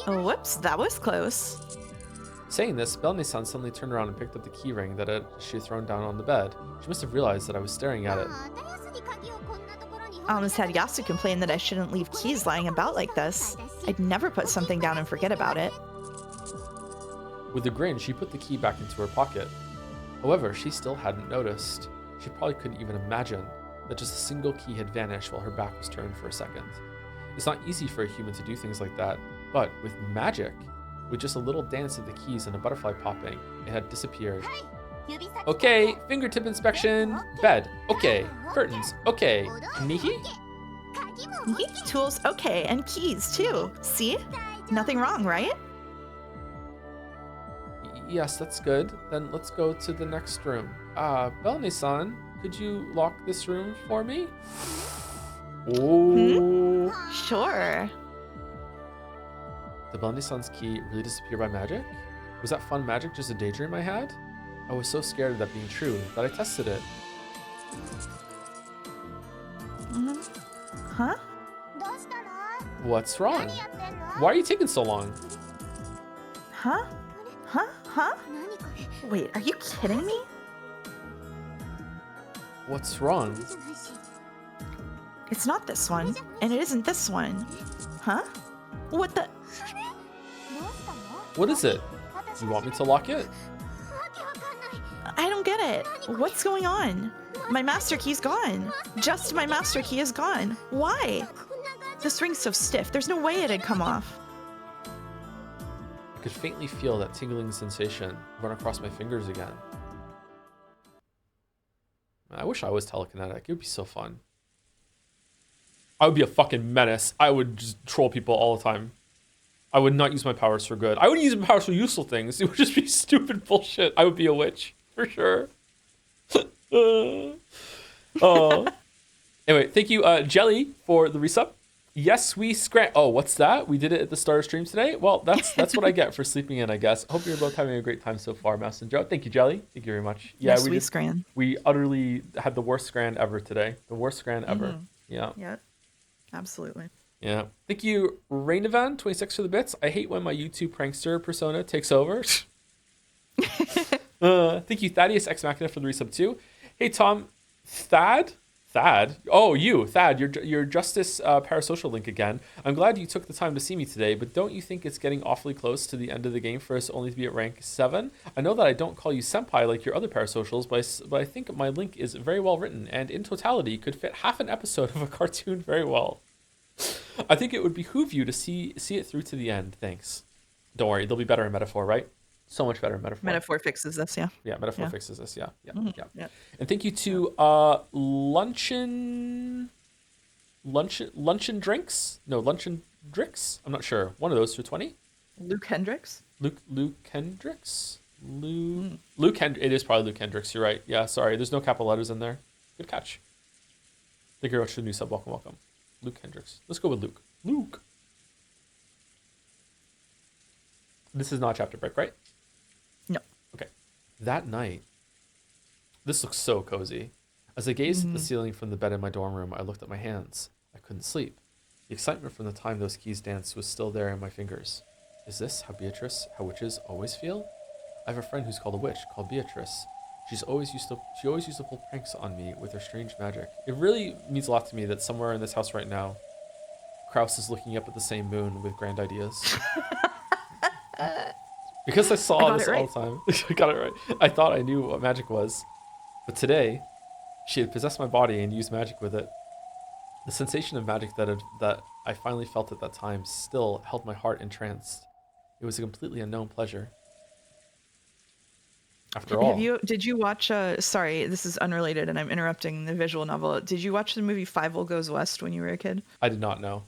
Oh, whoops, that was close. Saying this, Belne-san suddenly turned around and picked up the keyring that she had thrown down on the bed. She must have realized that I was staring at it. I almost had Yasu complain that I shouldn't leave keys lying about like this. I'd never put something down and forget about it. With a grin, she put the key back into her pocket. However, she still hadn't noticed. She probably couldn't even imagine that just a single key had vanished while her back was turned for a second. It's not easy for a human to do things like that, but with magic, with just a little dance of the keys and a butterfly popping, it had disappeared. Okay, fingertip inspection. Bed. Okay. Curtains. Okay. Niki? Niki tools, okay, and keys too. See? Nothing wrong, right? Yes, that's good. Then let's go to the next room. Belne-san, could you lock this room for me? Oh. Sure. Did Belne-san's key really disappear by magic? Was that fun magic just a daydream I had? I was so scared of that being true that I tested it. Huh? What's wrong? Why are you taking so long? Huh? Huh? Wait, are you kidding me? What's wrong? It's not this one, and it isn't this one. Huh? What the? What is it? You want me to lock it? I don't get it. What's going on? My master key's gone. Just my master key is gone. Why? This ring's so stiff, there's no way it had come off. I could faintly feel that tingling sensation run across my fingers again. I wish I was telekinetic. It would be so fun. I would be a fucking menace. I would just troll people all the time. I would not use my powers for good. I would use my powers for useful things. It would just be stupid bullshit. I would be a witch, for sure. Oh. Anyway, thank you, Jelly, for the resub. Yes, we scram. Oh, what's that? We did it at the start of stream today? Well, that's what I get for sleeping in, I guess. Hope you're both having a great time so far, Mouse and Joe. Thank you, Jelly. Thank you very much. Yeah, yes, we scran. We utterly had the worst scran ever today. The worst scran ever. Yeah. Yep. Absolutely. Yeah. Thank you, Rainovan26 for the bits. I hate when my YouTube prankster persona takes over. Thank you, Thaddeus Ex Machina for the resub too. Hey, Tom. Thad? Oh, you, Thad, your Justice Parasocial link again. I'm glad you took the time to see me today, but don't you think it's getting awfully close to the end of the game for us only to be at rank 7? I know that I don't call you senpai like your other Parasocials, but I think my link is very well written and in totality could fit half an episode of a cartoon very well. I think it would behoove you to see it through to the end. Thanks. Don't worry, they'll be better in Metaphor, right? So much better in Metaphor. Metaphor fixes this, yeah. Yeah, Metaphor fixes this, yeah. Yeah. And thank you to Luncheon Drinks? No, Luncheon Drix? I'm not sure. One of those for 20. Luke Hendricks? Luke Hendricks? It is probably Luke Hendricks, you're right. Yeah, sorry, there's no capital letters in there. Good catch. Thank you very much for the new sub. Welcome. Luke Hendricks. Let's go with Luke. This is not a chapter break, right? No. Okay. That night, this looks so cozy. As I gazed at the ceiling from the bed in my dorm room, I looked at my hands. I couldn't sleep. The excitement from the time those keys danced was still there in my fingers. Is this how witches always feel? I have a friend who's called a witch, called Beatrice. She always used to pull pranks on me with her strange magic. It really means a lot to me that somewhere in this house right now, Kraus is looking up at the same moon with grand ideas. Because I saw this all the time. I got it right. I thought I knew what magic was. But today, She had possessed my body and used magic with it. The sensation of magic that I finally felt at that time still held my heart entranced. It was a completely unknown pleasure. After all, Did you watch sorry, this is unrelated and I'm interrupting the visual novel. Did you watch the movie Five Goes West when you were a kid? I did not know.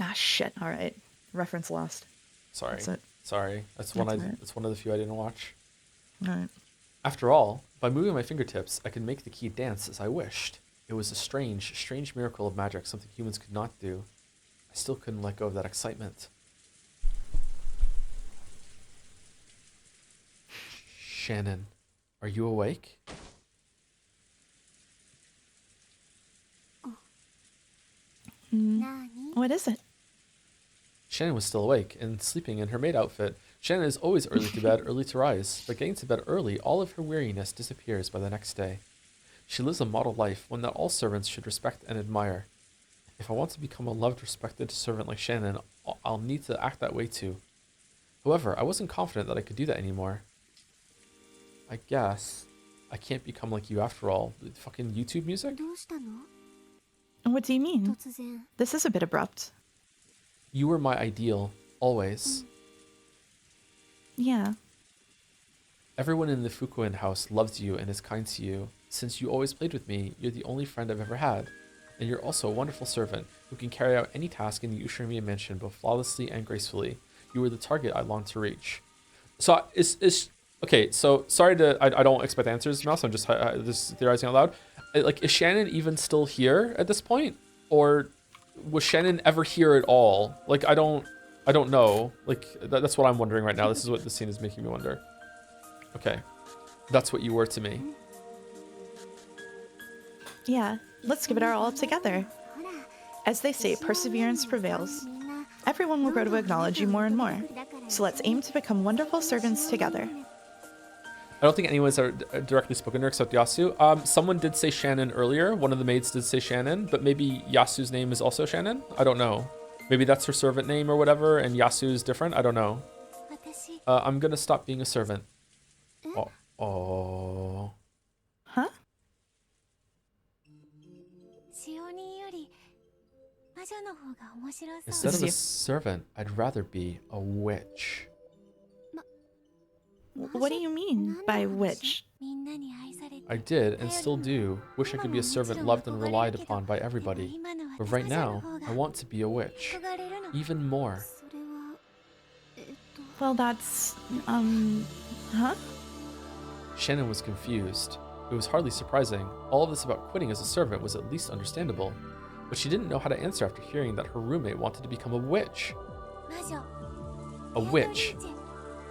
Ah shit. All right. Reference lost. Sorry. That's it. Sorry. That's All right. It's one of the few I didn't watch. All right. After all, by moving my fingertips, I could make the key dance as I wished. It was a strange, strange miracle of magic, something humans could not do. I still couldn't let go of that excitement. Shannon, are you awake? What is it? Shannon was still awake and sleeping in her maid outfit. Shannon is always early to bed, early to rise, but getting to bed early, all of her weariness disappears by the next day. She lives a model life, one that all servants should respect and admire. If I want to become a loved, respected servant like Shannon, I'll need to act that way too. However, I wasn't confident that I could do that anymore. I guess I can't become like you after all. Fucking YouTube music? どうしたの What do you mean? 突然 This is a bit abrupt. You were my ideal, always. Yeah. Everyone in the Fukuin house loves you and is kind to you. Since you always played with me, you're the only friend I've ever had. And you're also a wonderful servant who can carry out any task in the Ushirimiya mansion both flawlessly and gracefully. You were the target I longed to reach. So, okay, so sorry I don't expect answers now, so I'm just theorizing out loud. Like, is Shannon even still here at this point? Or was Shannon ever here at all? Like, I don't know. Like, that's what I'm wondering right now. This is what the scene is making me wonder. Okay. That's what you were to me. Yeah. Let's give it our all together. ほら As they say, perseverance prevails. Everyone will grow to acknowledge you more and more. So let's aim to become wonderful servants together. I don't think anyone's ever directly spoken to her except Yasu. Someone did say Shannon earlier. One of the maids did say Shannon, but maybe Yasu's name is also Shannon? I don't know. Maybe that's her servant name or whatever, and Yasu is different? I don't know. 私 I'm gonna stop being a servant. Oh. Huh? 使用人より魔女の方が面白そう Instead of you. a servant, I'd rather be a witch. What do you mean by witch? みんなに愛されて I did, and still do, wish I could be a servant loved and relied upon by everybody. But right now, I want to be a witch. 憧れるの Even more. それはWell, that's, huh? Shannon was confused. It was hardly surprising. All of this about quitting as a servant was at least understandable. But she didn't know how to answer after hearing that her roommate wanted to become a witch. 魔女 A witch.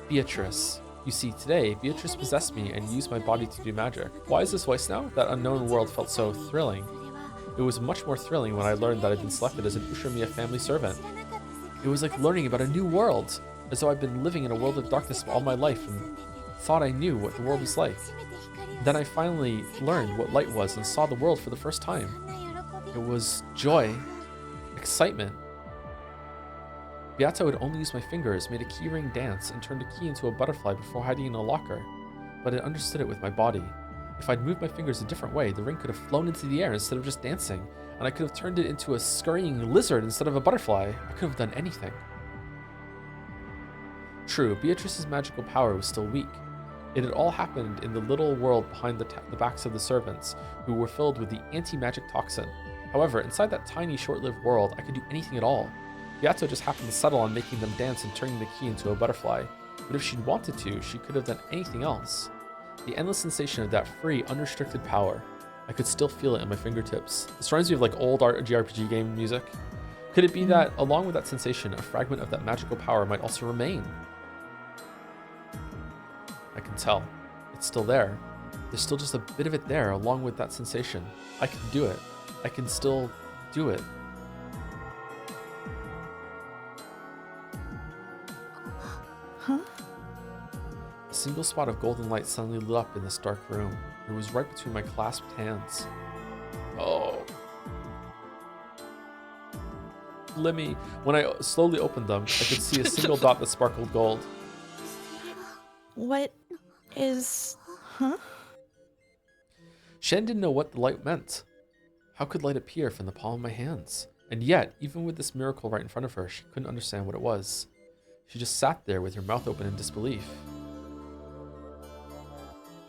Beatrice. You see, today, Beatrice possessed me and used my body to do magic. Why is this voice now? That unknown world felt so thrilling. それは It was much more thrilling when I learned that I'd been selected as an Ushirimiya family servant. 知らなかった世界 It was like learning about a new world, as though I'd been living in a world of darkness all my life and thought I knew what the world was like. 初めて光を Then I finally learned what light was and saw the world for the first time. そんな喜び It was joy, excitement. Beato had only used my fingers, made a keyring dance, and turned a key into a butterfly before hiding in a locker. But I understood it with my body. If I'd moved my fingers a different way, the ring could have flown into the air instead of just dancing, and I could have turned it into a scurrying lizard instead of a butterfly. I could have done anything. True, Beatrice's magical power was still weak. It had all happened in the little world behind the backs of the servants, who were filled with the anti-magic toxin. However, inside that tiny, short-lived world, I could do anything at all. Beato just happened to settle on making them dance and turning the key into a butterfly. But if she'd wanted to, she could have done anything else. The endless sensation of that free, unrestricted power. I could still feel it in my fingertips. This reminds me of like old JRPG game music. Could it be that, along with that sensation, a fragment of that magical power might also remain? I can tell. It's still there. There's still just a bit of it there, along with that sensation. I can do it. I can still do it. Huh? A single spot of golden light suddenly lit up in this dark room. It was right between my clasped hands. Oh. Lemmy. When I slowly opened them, I could see a single dot that sparkled gold. What is, huh? Shan didn't know what the light meant. How could light appear from the palm of my hands? And yet, even with this miracle right in front of her, she couldn't understand what it was. She just sat there with her mouth open in disbelief.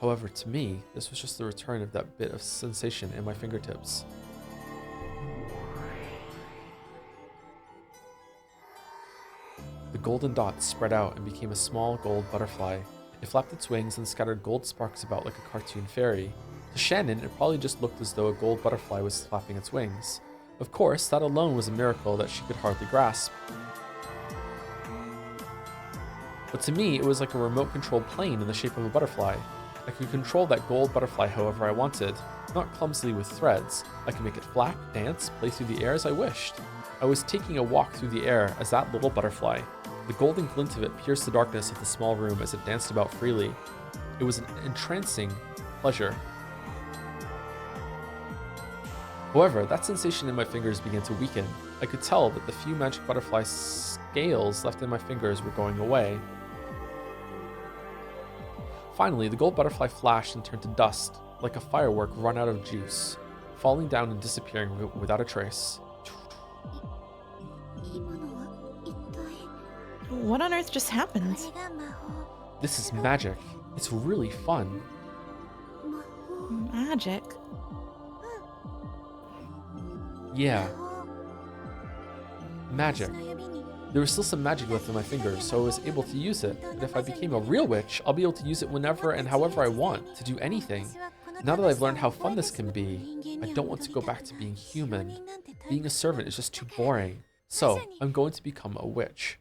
However, to me, this was just the return of that bit of sensation in my fingertips. The golden dot spread out and became a small gold butterfly. It flapped its wings and scattered gold sparks about like a cartoon fairy. To Shannon, it probably just looked as though a gold butterfly was flapping its wings. Of course, that alone was a miracle that she could hardly grasp. But to me, it was like a remote-controlled plane in the shape of a butterfly. I could control that gold butterfly however I wanted, not clumsily with threads. I could make it flap, dance, play through the air as I wished. I was taking a walk through the air as that little butterfly. The golden glint of it pierced the darkness of the small room as it danced about freely. It was an entrancing pleasure. However, that sensation in my fingers began to weaken. I could tell that the few magic butterfly scales left in my fingers were going away. Finally, the gold butterfly flashed and turned to dust, like a firework run out of juice, falling down and disappearing without a trace. What on earth just happened? This is magic. It's really fun. Magic? Yeah. Magic. There was still some magic left in my fingers, so I was able to use it. But if I became a real witch, I'll be able to use it whenever and however I want, to do anything. Now that I've learned how fun this can be, I don't want to go back to being human. Being a servant is just too boring. So, I'm going to become a witch.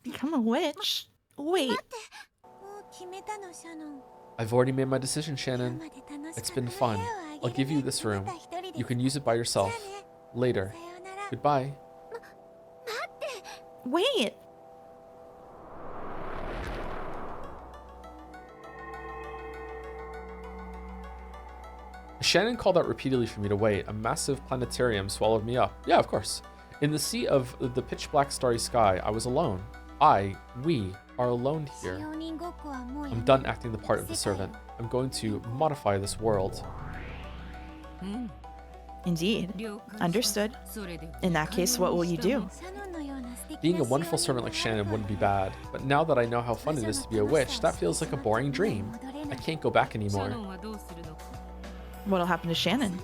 Become a witch? Wait. I've already made my decision, Shannon. It's been fun. I'll give you this room. You can use it by yourself. Later. Goodbye. Wait. Shannon called out repeatedly for me to wait. A massive planetarium swallowed me up. Yeah, of course. In the sea of the pitch black starry sky, I was alone. We are alone here. I'm done acting the part of the servant. I'm going to modify this world. Indeed. Understood. In that case, what will you do? Being a wonderful servant like Shannon wouldn't be bad, but now that I know how fun it is to be a witch, that feels like a boring dream. I can't go back anymore. What'll happen to Shannon?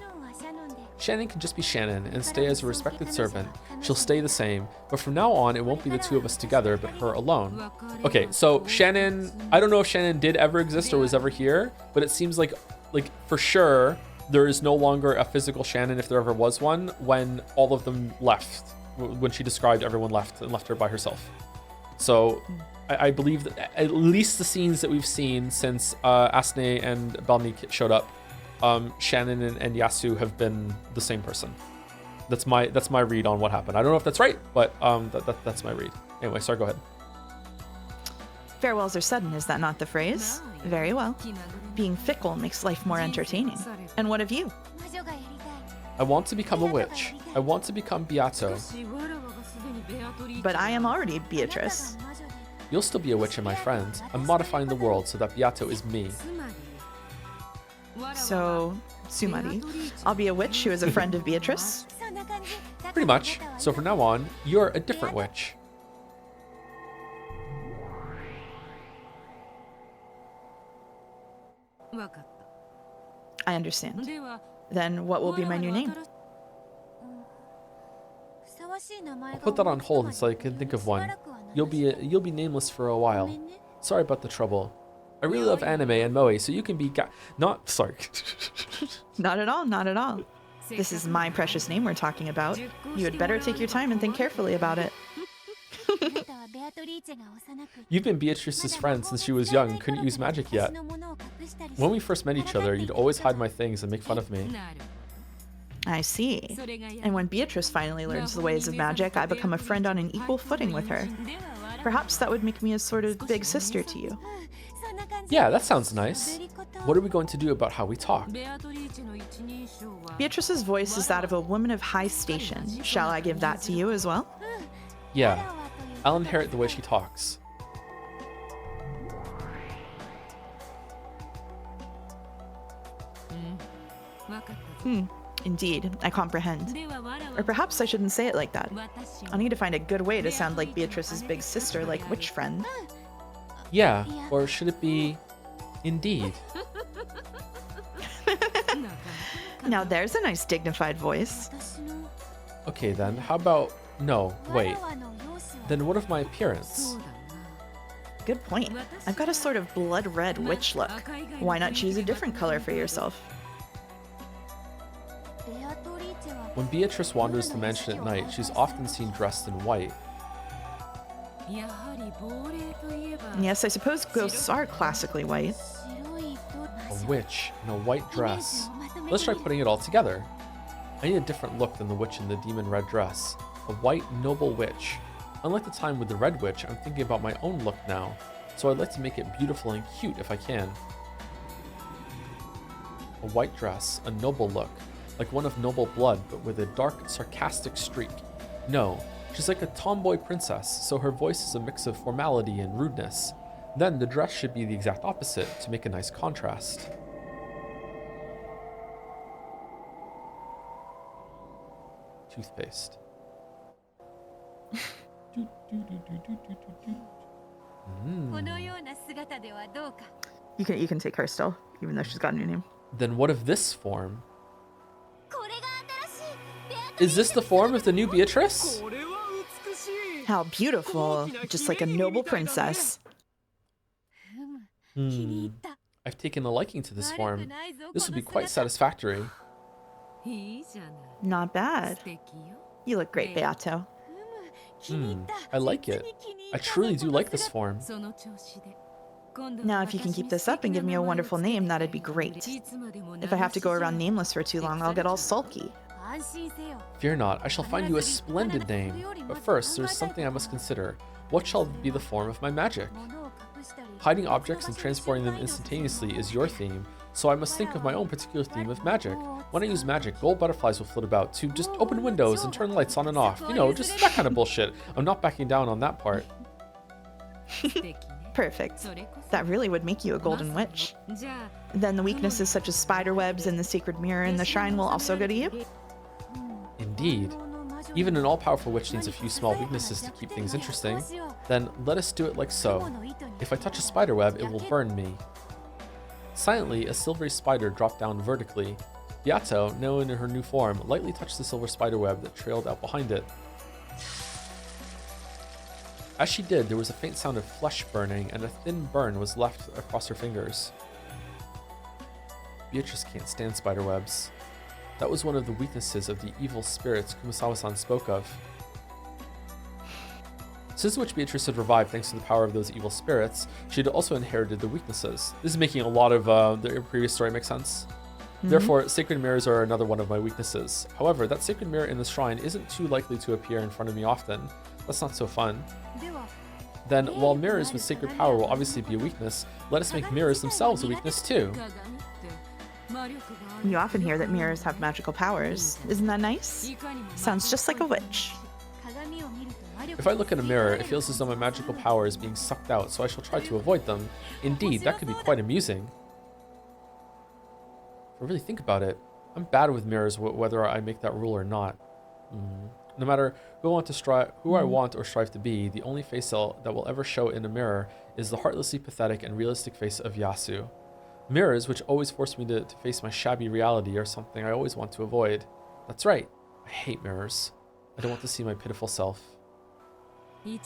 Shannon can just be Shannon and stay as a respected servant. She'll stay the same, but from now on, it won't be the two of us together, but her alone. Okay, so Shannon, I don't know if Shannon did ever exist or was ever here, but it seems like for sure, there is no longer a physical Shannon, if there ever was one, when all of them left, when she described everyone left and left her by herself. So I believe that at least the scenes that we've seen since Asne and Balmik showed up, Shannon and Yasu have been the same person. That's my read on what happened. I don't know if that's right, but that's my read. Anyway, sorry, go ahead. Farewells are sudden, is that not the phrase? Very well. Being fickle makes life more entertaining. And what of you? I want to become a witch. I want to become Beato. But I am already Beatrice. You'll still be a witch and my friend. I'm modifying the world so that Beato is me. So, Sumari, I'll be a witch who is a friend of Beatrice? Pretty much. So from now on, you're a different witch. I understand. Then what will be my new name? I'll put that on hold until I can think of one. You'll be nameless for a while. Sorry about the trouble. I really love anime and moe, so you can be sorry. Not at all, not at all. This is my precious name we're talking about. You had better take your time and think carefully about it. You've been Beatrice's friend since she was young, couldn't use magic yet. When we first met each other, you'd always hide my things and make fun of me. I see. And when Beatrice finally learns the ways of magic, I become a friend on an equal footing with her. Perhaps that would make me a sort of big sister to you. Yeah, that sounds nice. What are we going to do about how we talk? Beatrice's voice is that of a woman of high station. Shall I give that to you as well? Yeah, I'll inherit the way she talks. Indeed, I comprehend. Or perhaps I shouldn't say it like that. I'll need to find a good way to sound like Beatrice's big sister, like witch friend. Yeah, or should it be indeed? Now there's a nice dignified voice. Okay then, how about... No, wait. Then what of my appearance? Good point. I've got a sort of blood red witch look. Why not choose a different color for yourself? When Beatrice wanders the mansion at night, she's often seen dressed in white. Yes, I suppose ghosts are classically white. A witch in a white dress. Let's try putting it all together. I need a different look than the witch in the demon red dress. A white, noble witch. Unlike the time with the red witch, I'm thinking about my own look now, so I'd like to make it beautiful and cute if I can. A white dress, a noble look, like one of noble blood, but with a dark, sarcastic streak. No, she's like a tomboy princess, so her voice is a mix of formality and rudeness. Then the dress should be the exact opposite to make a nice contrast. Toothpaste. You can take her still, even though she's got a new name. Then what of this form? Is this the form of the new Beatrice? How beautiful, just like a noble princess. I've taken a liking to this form. This will be quite satisfactory. Not bad. You look great, Beato. I like it. I truly do like this form. Now, if you can keep this up and give me a wonderful name, that'd be great. If I have to go around nameless for too long, I'll get all sulky. Fear not, I shall find you a splendid name. But first, there's something I must consider. What shall be the form of my magic? Hiding objects and transporting them instantaneously is your theme, so I must think of my own particular theme of magic. When I use magic, gold butterflies will float about to just open windows and turn lights on and off. You know, just that kind of bullshit. I'm not backing down on that part. Perfect. That really would make you a golden witch. Then the weaknesses such as spider webs and the sacred mirror in the shrine will also go to you? Indeed. Even an all-powerful witch needs a few small weaknesses to keep things interesting. Then let us do it like so. If I touch a spider web, it will burn me. Silently, a silvery spider dropped down vertically. Beato, now in her new form, lightly touched the silver spider web that trailed out behind it. As she did, there was a faint sound of flesh burning, and a thin burn was left across her fingers. Beatrice can't stand spider webs. That was one of the weaknesses of the evil spirits Kumasawa-san spoke of. Since the witch Beatrice had revived thanks to the power of those evil spirits, she had also inherited the weaknesses. This is making a lot of the previous story make sense. Therefore, sacred mirrors are another one of my weaknesses. However, that sacred mirror in the shrine isn't too likely to appear in front of me often. That's not so fun. Then, while mirrors with sacred power will obviously be a weakness, let us make mirrors themselves a weakness too. You often hear that mirrors have magical powers. Isn't that nice? Sounds just like a witch. If I look in a mirror, it feels as though my magical power is being sucked out, so I shall try to avoid them. Indeed, that could be quite amusing. If I really think about it, I'm bad with mirrors whether I make that rule or not. No matter who I want or strive to be, the only face that will ever show in a mirror is the heartlessly pathetic and realistic face of Yasu. Mirrors, which always force me to face my shabby reality, are something I always want to avoid. That's right, I hate mirrors. I don't want to see my pitiful self. You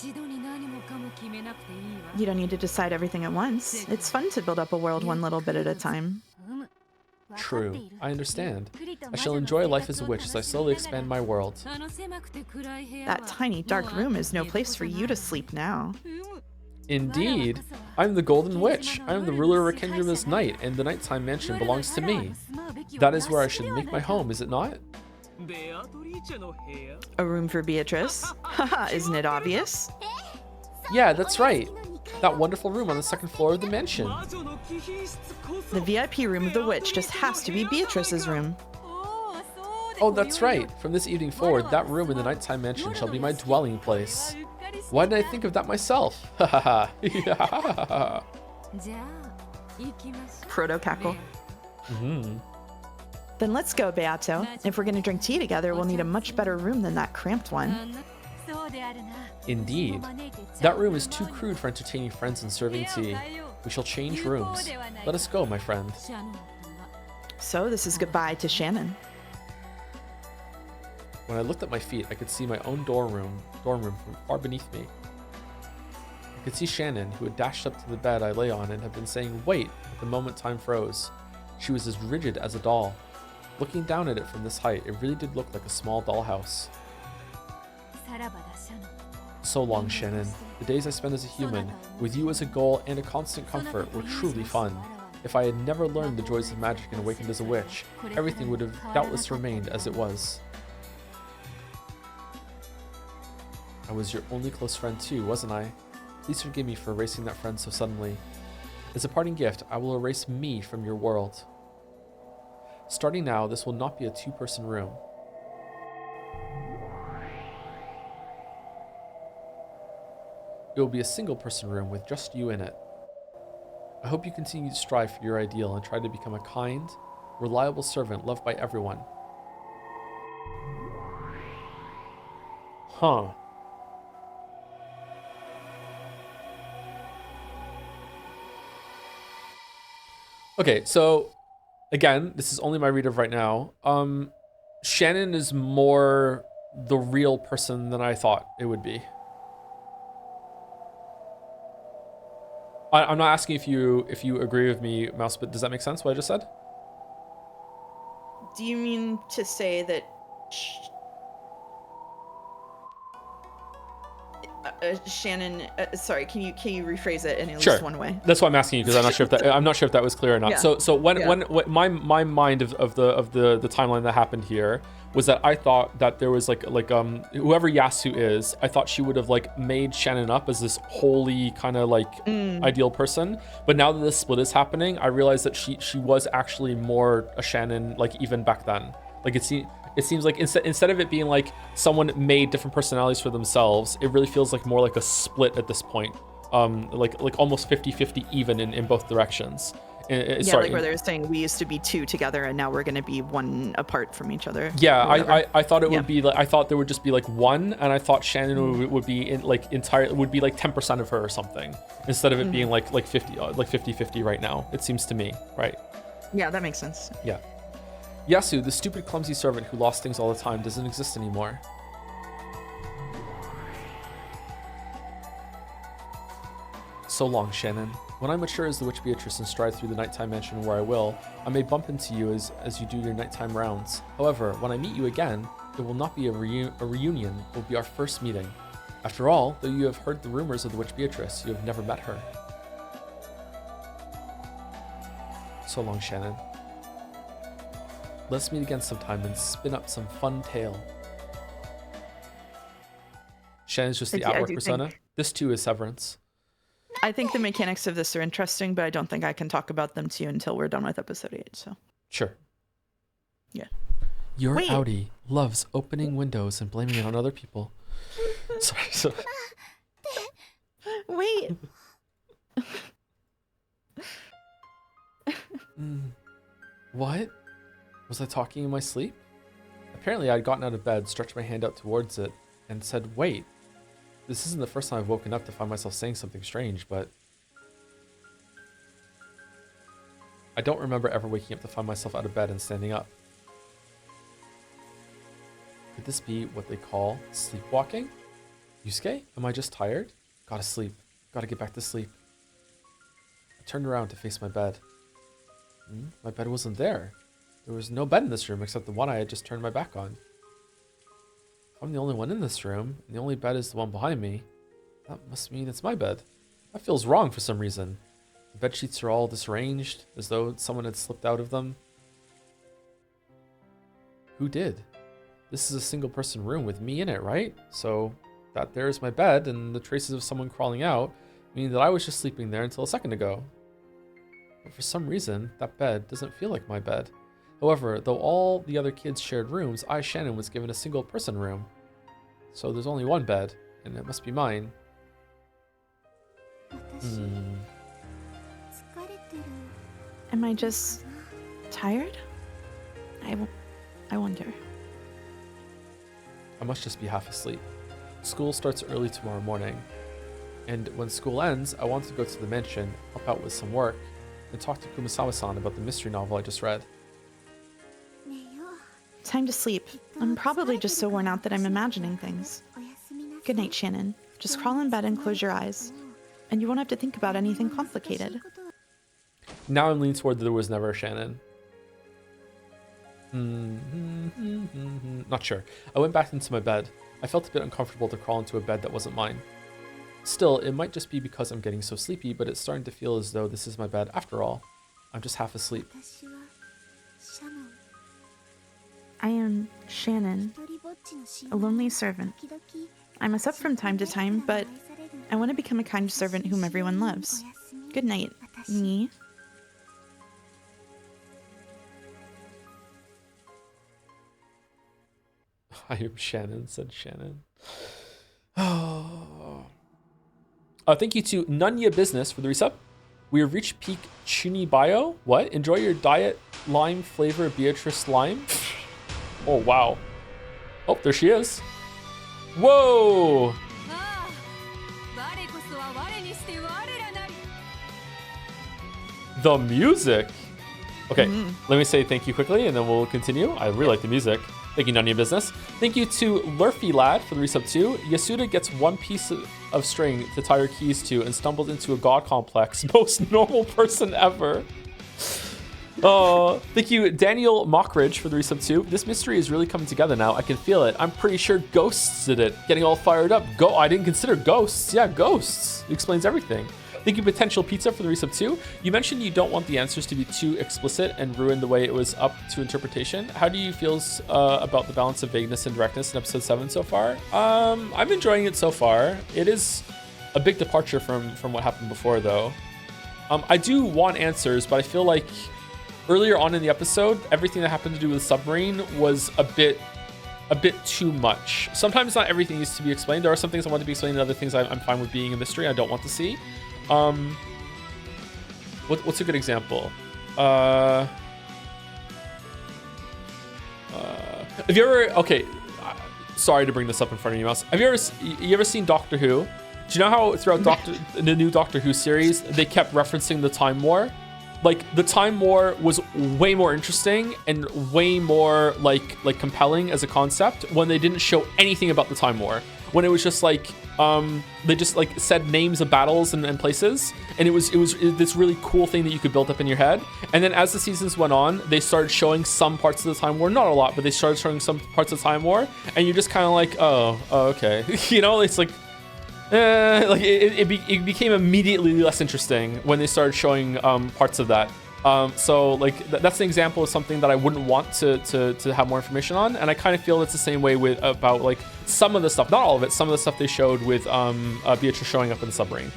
don't need to decide everything at once. It's fun to build up a world one little bit at a time. True, I understand. I shall enjoy life as a witch as I slowly expand my world. That tiny, dark room is no place for you to sleep now. Indeed. I'm the Golden Witch. I am the ruler of Rakenjuma's night, and the nighttime mansion belongs to me. That is where I should make my home, is it not? A room for Beatrice? Haha, isn't it obvious? Yeah, that's right. That wonderful room on the second floor of the mansion. The VIP room of the witch just has to be Beatrice's room. Oh, that's right. From this evening forward, that room in the nighttime mansion shall be my dwelling place. Why didn't I think of that myself? Proto cackle. Then let's go, Beato. If we're going to drink tea together, we'll need a much better room than that cramped one. Indeed. That room is too crude for entertaining friends and serving tea. We shall change rooms. Let us go, my friend. So this is goodbye to Shannon. When I looked at my feet, I could see my own dorm room from far beneath me. I could see Shannon, who had dashed up to the bed I lay on and had been saying, "Wait," at the moment time froze. She was as rigid as a doll. Looking down at it from this height, it really did look like a small dollhouse. So long, Shannon. The days I spent as a human, with you as a goal and a constant comfort, were truly fun. If I had never learned the joys of magic and awakened as a witch, everything would have doubtless remained as it was. I was your only close friend too, wasn't I? Please forgive me for erasing that friend so suddenly. As a parting gift, I will erase me from your world. Starting now, this will not be a two-person room. It will be a single-person room with just you in it. I hope you continue to strive for your ideal and try to become a kind, reliable servant loved by everyone. Huh. Okay, so again, this is only my read of right now. Shannon is more the real person than I thought it would be. I'm not asking if you agree with me, Mouse, but does that make sense what I just said? Do you mean to say that Shannon? Sorry, can you rephrase it in at least one way? That's why I'm asking you, because I'm not sure if that was clear or not. Yeah. So when my mind of the timeline that happened here was that I thought that there was like whoever Yasu is, I thought she would have like made Shannon up as this holy kind of like ideal person. But now that this split is happening, I realized that she was actually more a Shannon, like even back then. Like it seems like instead of it being like someone made different personalities for themselves, it really feels like more like a split at this point. Like almost 50-50 even in both directions. Like where they're saying we used to be two together and now we're going to be one apart from each other. Yeah, I thought it would be like, I thought there would just be like one, and I thought Shannon would be in like would be like 10% of her or something, instead of it being like 50-50 right now. It seems to me, right? Yeah, that makes sense. Yeah. Yasu, the stupid clumsy servant who lost things all the time, doesn't exist anymore. So long, Shannon. When I mature as the Witch Beatrice and stride through the nighttime mansion where I will, I may bump into you as you do your nighttime rounds. However, when I meet you again, it will not be a reunion, it will be our first meeting. After all, though you have heard the rumors of the Witch Beatrice, you have never met her. So long, Shannon. Let's meet again sometime and spin up some fun tale. Shannon's just the outwork persona. This too is Severance. I think the mechanics of this are interesting, but I don't think I can talk about them to you until we're done with episode 8. So sure. Yeah. Your Audi loves opening windows and blaming it on other people. Sorry. Wait. What? Was I talking in my sleep? Apparently I'd gotten out of bed, stretched my hand out towards it, and said, "Wait. This isn't the first time I've woken up to find myself saying something strange, but I don't remember ever waking up to find myself out of bed and standing up. Could this be what they call sleepwalking? Yusuke, am I just tired? Gotta sleep. Gotta get back to sleep." I turned around to face my bed. My bed wasn't there. There was no bed in this room except the one I had just turned my back on. If I'm the only one in this room, and the only bed is the one behind me, that must mean it's my bed. That feels wrong for some reason. The bed sheets are all disarranged, as though someone had slipped out of them. Who did? This is a single-person room with me in it, right? So that there's my bed, and the traces of someone crawling out mean that I was just sleeping there until a second ago. But for some reason, that bed doesn't feel like my bed. However, though all the other kids shared rooms, I, Shannon, was given a single-person room. So there's only one bed, and it must be mine. Am I just tired? I wonder. I must just be half asleep. School starts early tomorrow morning. And when school ends, I want to go to the mansion, help out with some work, and talk to Kumasawa-san about the mystery novel I just read. Time to sleep. I'm probably just so worn out that I'm imagining things. Good night, Shannon. Just crawl in bed and close your eyes. And you won't have to think about anything complicated. Now I'm leaning toward that there was never a Shannon. Not sure. I went back into my bed. I felt a bit uncomfortable to crawl into a bed that wasn't mine. Still, it might just be because I'm getting so sleepy, but it's starting to feel as though this is my bed after all. I'm just half asleep. I am Shannon, a lonely servant. I mess up from time to time, but I want to become a kind servant whom everyone loves. Good night, me. I am Shannon, said Shannon. Thank you to Nunya Business for the resub. We have reached peak Chunibayo. What? Enjoy your diet lime flavor Beatrice lime. Oh, wow. Oh, there she is. Whoa! The music. Okay, let me say thank you quickly and then we'll continue. I really like the music. Thank you, Nunya Business. Thank you to Lurfy Lad for the resub 2. Yasuda gets one piece of string to tie her keys to and stumbles into a god complex. Most normal person ever. Thank you, Daniel Mockridge for the resub 2. This mystery is really coming together now. I can feel it. I'm pretty sure ghosts did it. Getting all fired up. I didn't consider ghosts. Yeah, ghosts. It explains everything. Thank you, Potential Pizza, for the resub 2. You mentioned you don't want the answers to be too explicit and ruin the way it was up to interpretation. How do you feel about the balance of vagueness and directness in episode 7 so far? I'm enjoying it so far. It is a big departure from what happened before, though. I do want answers, but I feel like earlier on in the episode, everything that happened to do with the submarine was a bit too much. Sometimes not everything needs to be explained. There are some things I want to be explained and other things I'm fine with being a mystery I don't want to see. What's a good example? Have you ever, okay, sorry to bring this up in front of you, Mouse. Have you ever seen Doctor Who? Do you know how throughout the new Doctor Who series, they kept referencing the Time War? Like, the Time War was way more interesting and way more like compelling as a concept when they didn't show anything about the Time War. When it was just like, they just like said names of battles and places, and it was this really cool thing that you could build up in your head. And then as the seasons went on, they started showing some parts of the Time War, not a lot, but they started showing some parts of the Time War, and you're just kind of like, oh, okay, you know, it's like, it became immediately less interesting when they started showing parts of that. So like that's an example of something that I wouldn't want to have more information on, and I kind of feel it's the same way with about like some of the stuff, not all of it, some of the stuff they showed with Beatrice showing up in the submarine.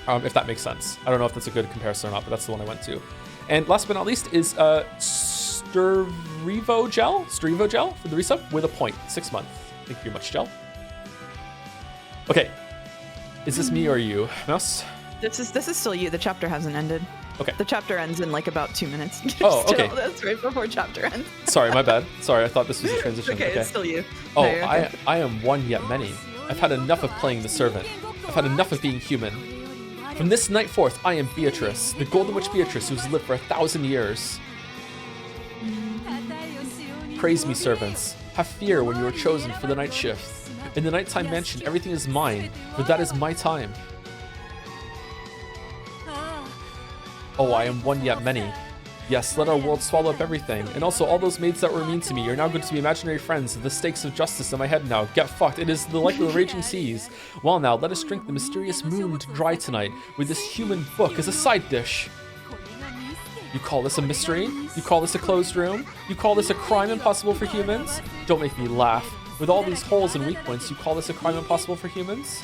If that makes sense. I don't know if that's a good comparison or not, but that's the one I went to. And last but not least is Strivo Gel for the resub with a point, 6 months. Thank you very much, Gel. Okay, is this me or you, Mouse? This is still you. The chapter hasn't ended. Okay. The chapter ends in like about 2 minutes. Oh, okay. That's right before chapter ends. Sorry, my bad. Sorry, I thought this was a transition. Okay, it's still you. Oh, No, you're okay. I am one yet many. I've had enough of playing the servant. I've had enough of being human. From this night forth, I am Beatrice, the Golden Witch Beatrice who's lived for 1,000 years. Praise me, servants. Have fear when you are chosen for the night shift. In the nighttime mansion, everything is mine, for that is my time. Oh, I am one yet many. Yes, let our world swallow up everything. And also, all those maids that were mean to me are now going to be imaginary friends. The stakes of justice in my head now. Get fucked. It is like the raging seas. Well now, let us drink the mysterious moon to dry tonight with this human book as a side dish. You call this a mystery? You call this a closed room? You call this a crime impossible for humans? Don't make me laugh. With all these holes and weak points, you call this a crime impossible for humans?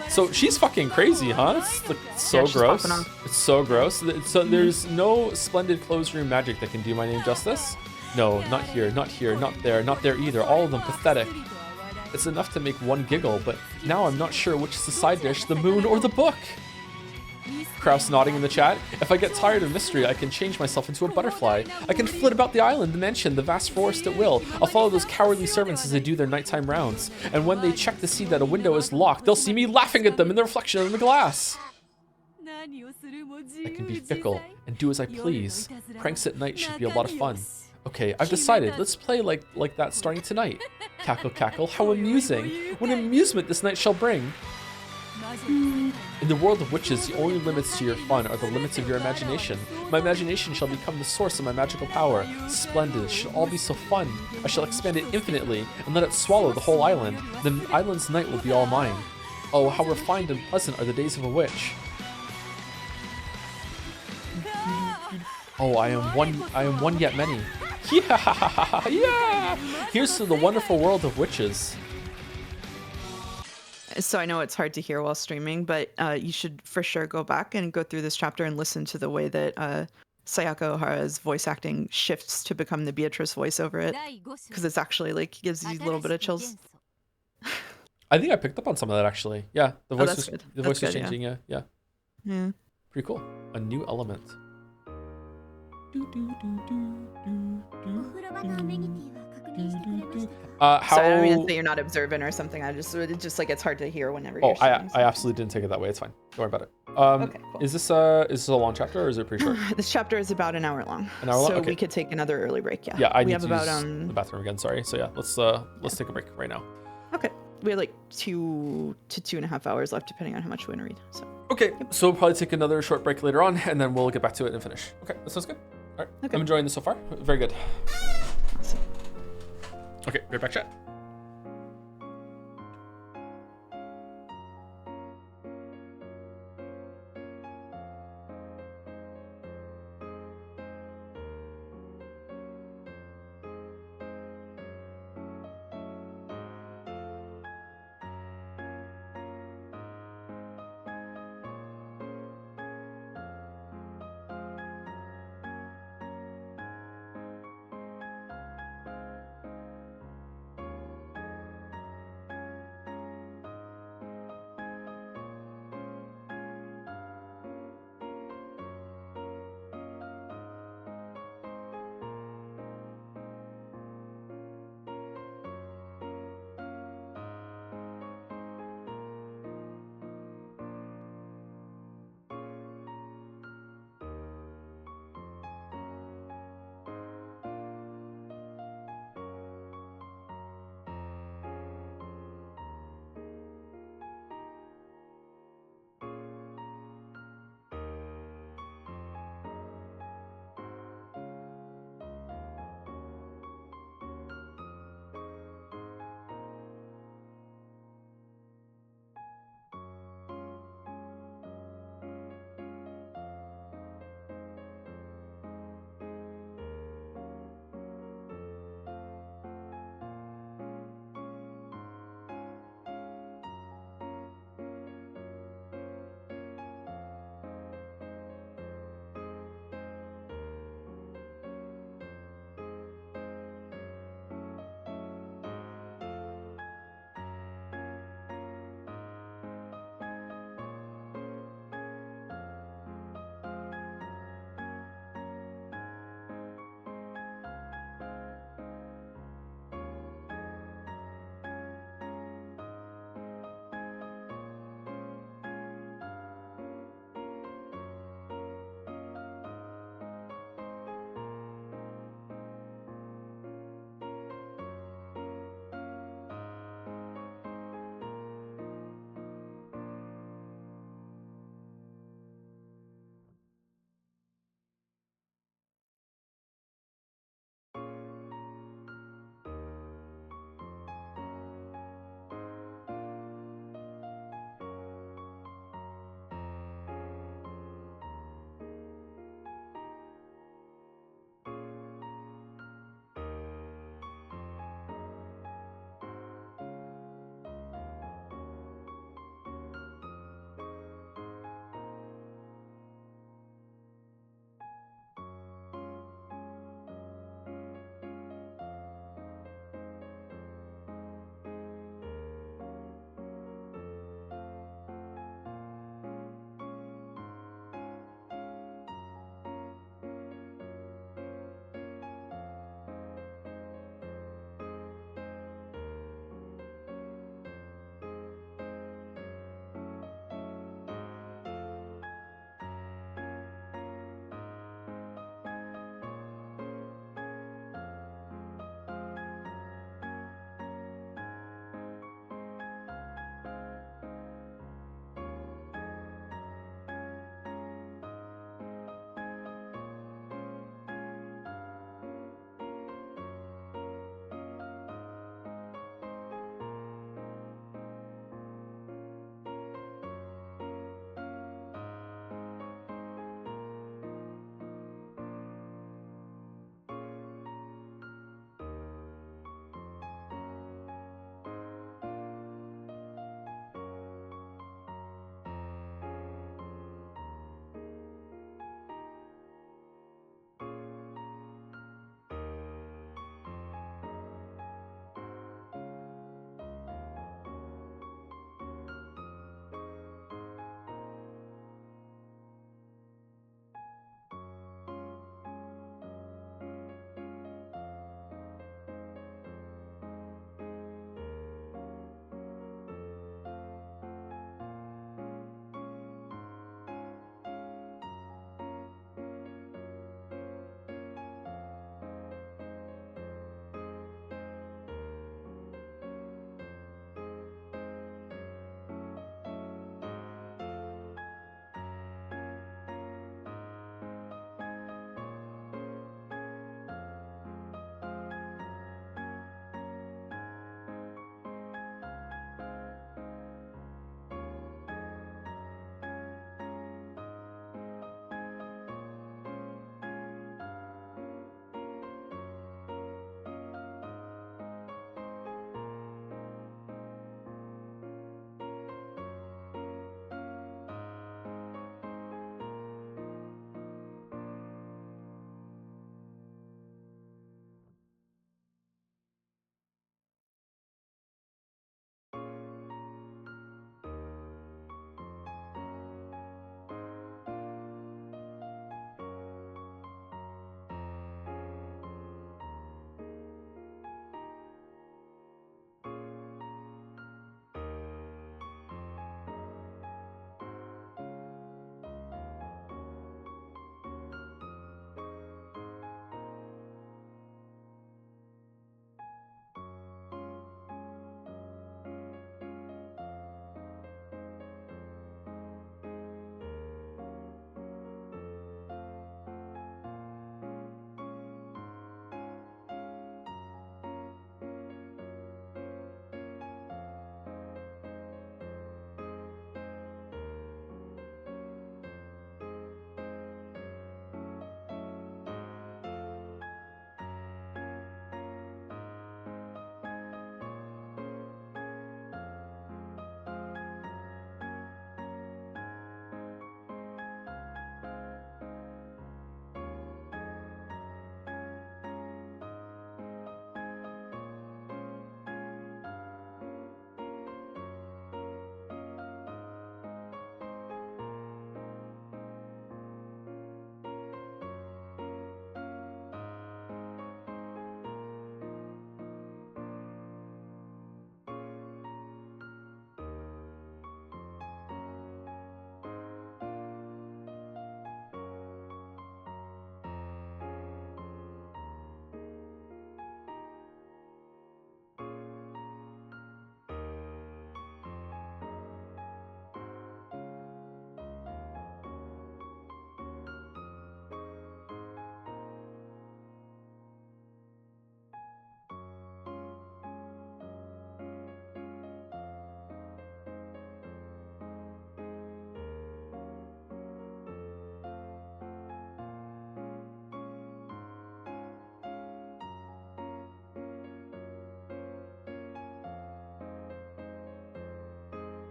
So she's fucking crazy, huh? It's like so gross. It's so gross. So there's no splendid closed room magic that can do my name justice. No, not here, not here, not there either. All of them pathetic. It's enough to make one giggle, but now I'm not sure which is the side dish, the moon or the book. Kraus nodding in the chat. If I get tired of mystery, I can change myself into a butterfly. I can flit about the island, the mansion, the vast forest at will. I'll follow those cowardly servants as they do their nighttime rounds. And when they check to see that a window is locked, they'll see me laughing at them in the reflection in the glass. I can be fickle and do as I please. Pranks at night should be a lot of fun. Okay, I've decided. Let's play like that starting tonight. Cackle, cackle, how amusing. What amusement this night shall bring. In the world of witches, the only limits to your fun are the limits of your imagination. My imagination shall become the source of my magical power. Splendid, it shall all be so fun. I shall expand it infinitely and let it swallow the whole island. The island's night will be all mine. Oh, how refined and pleasant are the days of a witch. Oh, I am one yet many. Yeah, yeah. Here's to the wonderful world of witches. So I know it's hard to hear while streaming, but you should for sure go back and go through this chapter and listen to the way that Sayaka Ohara's voice acting shifts to become the Beatrice voice over it, because it's actually like gives you a little bit of chills. I think I picked up on some of that actually. Yeah, the voice that's was good. the That's voice was good, changing. Yeah. Yeah. Pretty cool. A new element. お風呂場のアメニティは確認してくれましたか How? So I don't mean that you're not observant or something. It's just like it's hard to hear whenever Oh, you're streaming. I absolutely didn't take it that way. It's fine. Don't worry about it. Okay, cool. Is this a long chapter or is it pretty short? This chapter is about an hour long. An hour long? So Okay. we could take another early break. Yeah. Yeah, I we need have to about use the bathroom again. Sorry. So yeah, let's take a break right now. Okay. We have like 2 to 2.5 hours left, depending on how much we want to read. So Okay, so we'll probably take another short break later on, and then we'll get back to it and finish. Okay, that sounds good. All right, Okay. I'm enjoying this so far. Very good. awesome. Okay, right back, chat.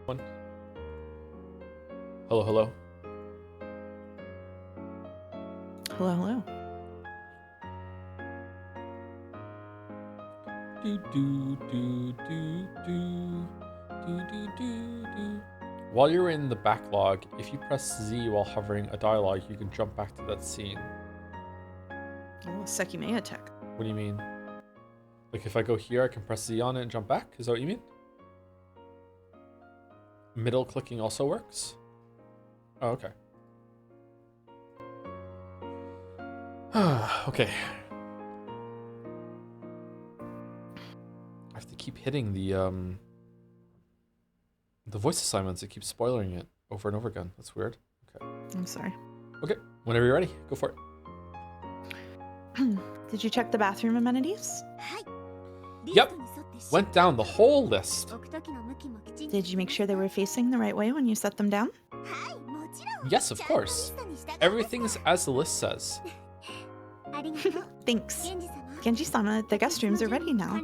One. Hello, hello. Hello, hello. Do do do do do do do do do. While you're in the backlog, if you press Z while hovering a dialogue, you can jump back to that scene. Oh, Sekimea tech. What do you mean? Like if I go here, I can press Z on it and jump back? Is that what you mean? Middle clicking also works? Oh, okay. Okay. I have to keep hitting the voice assignments. It keeps spoiling it over and over again. That's weird. Okay. I'm sorry. Okay. Whenever you're ready, go for it. Did you check the bathroom amenities? Yep. Went down the whole list. Did you make sure they were facing the right way when you set them down? Yes, of course. Everything's as the list says. Thanks. Genji-sama, the guest rooms are ready now.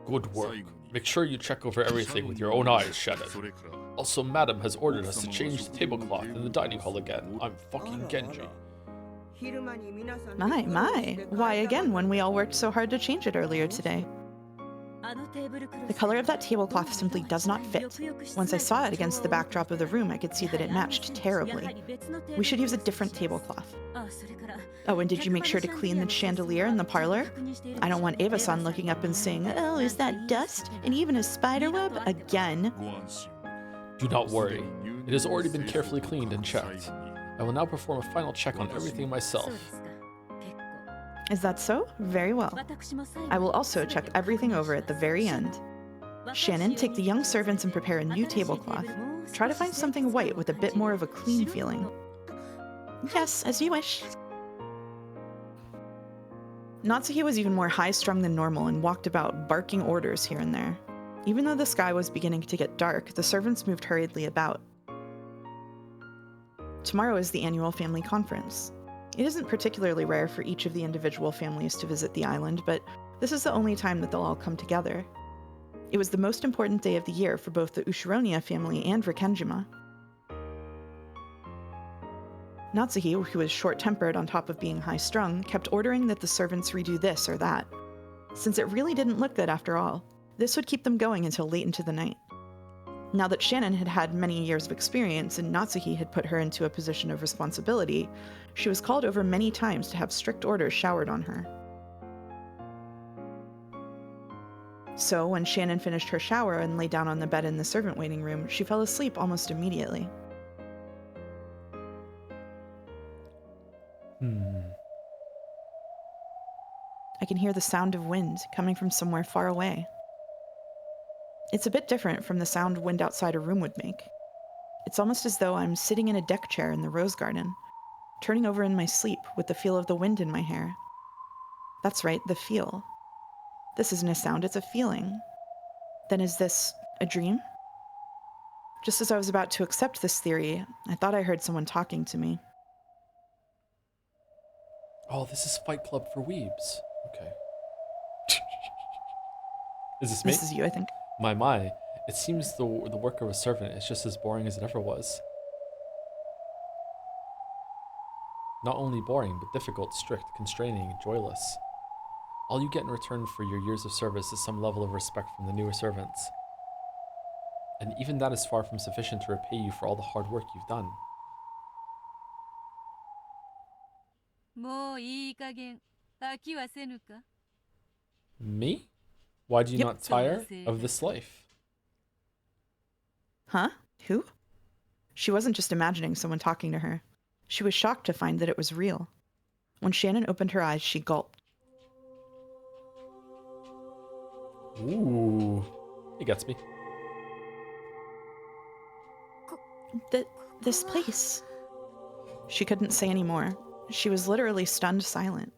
Good work. Make sure you check over everything with your own eyes, Shannon. Also, Madam has ordered us to change the tablecloth in the dining hall again. I'm fucking Genji. My. Why again when we all worked so hard to change it earlier today? The color of that tablecloth simply does not fit. Once I saw it against the backdrop of the room, I could see that it matched terribly. We should use a different tablecloth. Oh, and did you make sure to clean the chandelier in the parlor? I don't want Eva-san looking up and saying, "Oh, is that dust? And even a spider web? Again?" Do not worry. It has already been carefully cleaned and checked. I will now perform a final check on everything myself. Is that so? Very well. I will also check everything over at the very end. Shannon, take the young servants and prepare a new tablecloth. Try to find something white with a bit more of a clean feeling. Yes, as you wish. Natsuki was even more high-strung than normal and walked about, barking orders here and there. Even though the sky was beginning to get dark, the servants moved hurriedly about. Tomorrow is the annual family conference. It isn't particularly rare for each of the individual families to visit the island, but this is the only time that they'll all come together. It was the most important day of the year for both the Ushironia family and Rikenjima. Natsuki, who was short-tempered on top of being high-strung, kept ordering that the servants redo this or that. Since it really didn't look good after all, this would keep them going until late into the night. Now that Shannon had had many years of experience and Natsuki had put her into a position of responsibility, she was called over many times to have strict orders showered on her. So, when Shannon finished her shower and lay down on the bed in the servant waiting room, she fell asleep almost immediately. I can hear the sound of wind coming from somewhere far away. It's a bit different from the sound wind outside a room would make. It's almost as though I'm sitting in a deck chair in the rose garden, turning over in my sleep with the feel of the wind in my hair. That's right, the feel. This isn't a sound, it's a feeling. Then is this a dream? Just as I was about to accept this theory, I thought I heard someone talking to me. Oh, this is Fight Club for weebs. Okay. Is this me? This is you, I think. My. It seems the work of a servant is just as boring as it ever was. Not only boring, but difficult, strict, constraining, joyless. All you get in return for your years of service is some level of respect from the newer servants. And even that is far from sufficient to repay you for all the hard work you've done. Me? Why do you not tire of this life? Huh? Who? She wasn't just imagining someone talking to her. She was shocked to find that it was real. When Shannon opened her eyes, she gulped. Ooh. He gets me. This place. She couldn't say any more. She was literally stunned silent.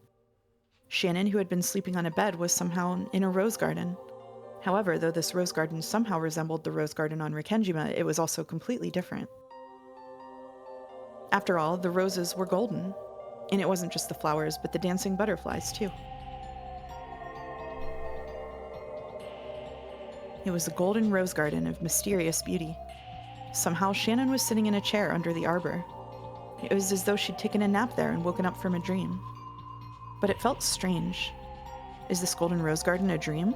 Shannon, who had been sleeping on a bed, was somehow in a rose garden. However, though this rose garden somehow resembled the rose garden on Rikenjima, it was also completely different. After all, the roses were golden. And it wasn't just the flowers, but the dancing butterflies, too. It was a golden rose garden of mysterious beauty. Somehow Shannon was sitting in a chair under the arbor. It was as though she'd taken a nap there and woken up from a dream. But it felt strange. Is this golden rose garden a dream?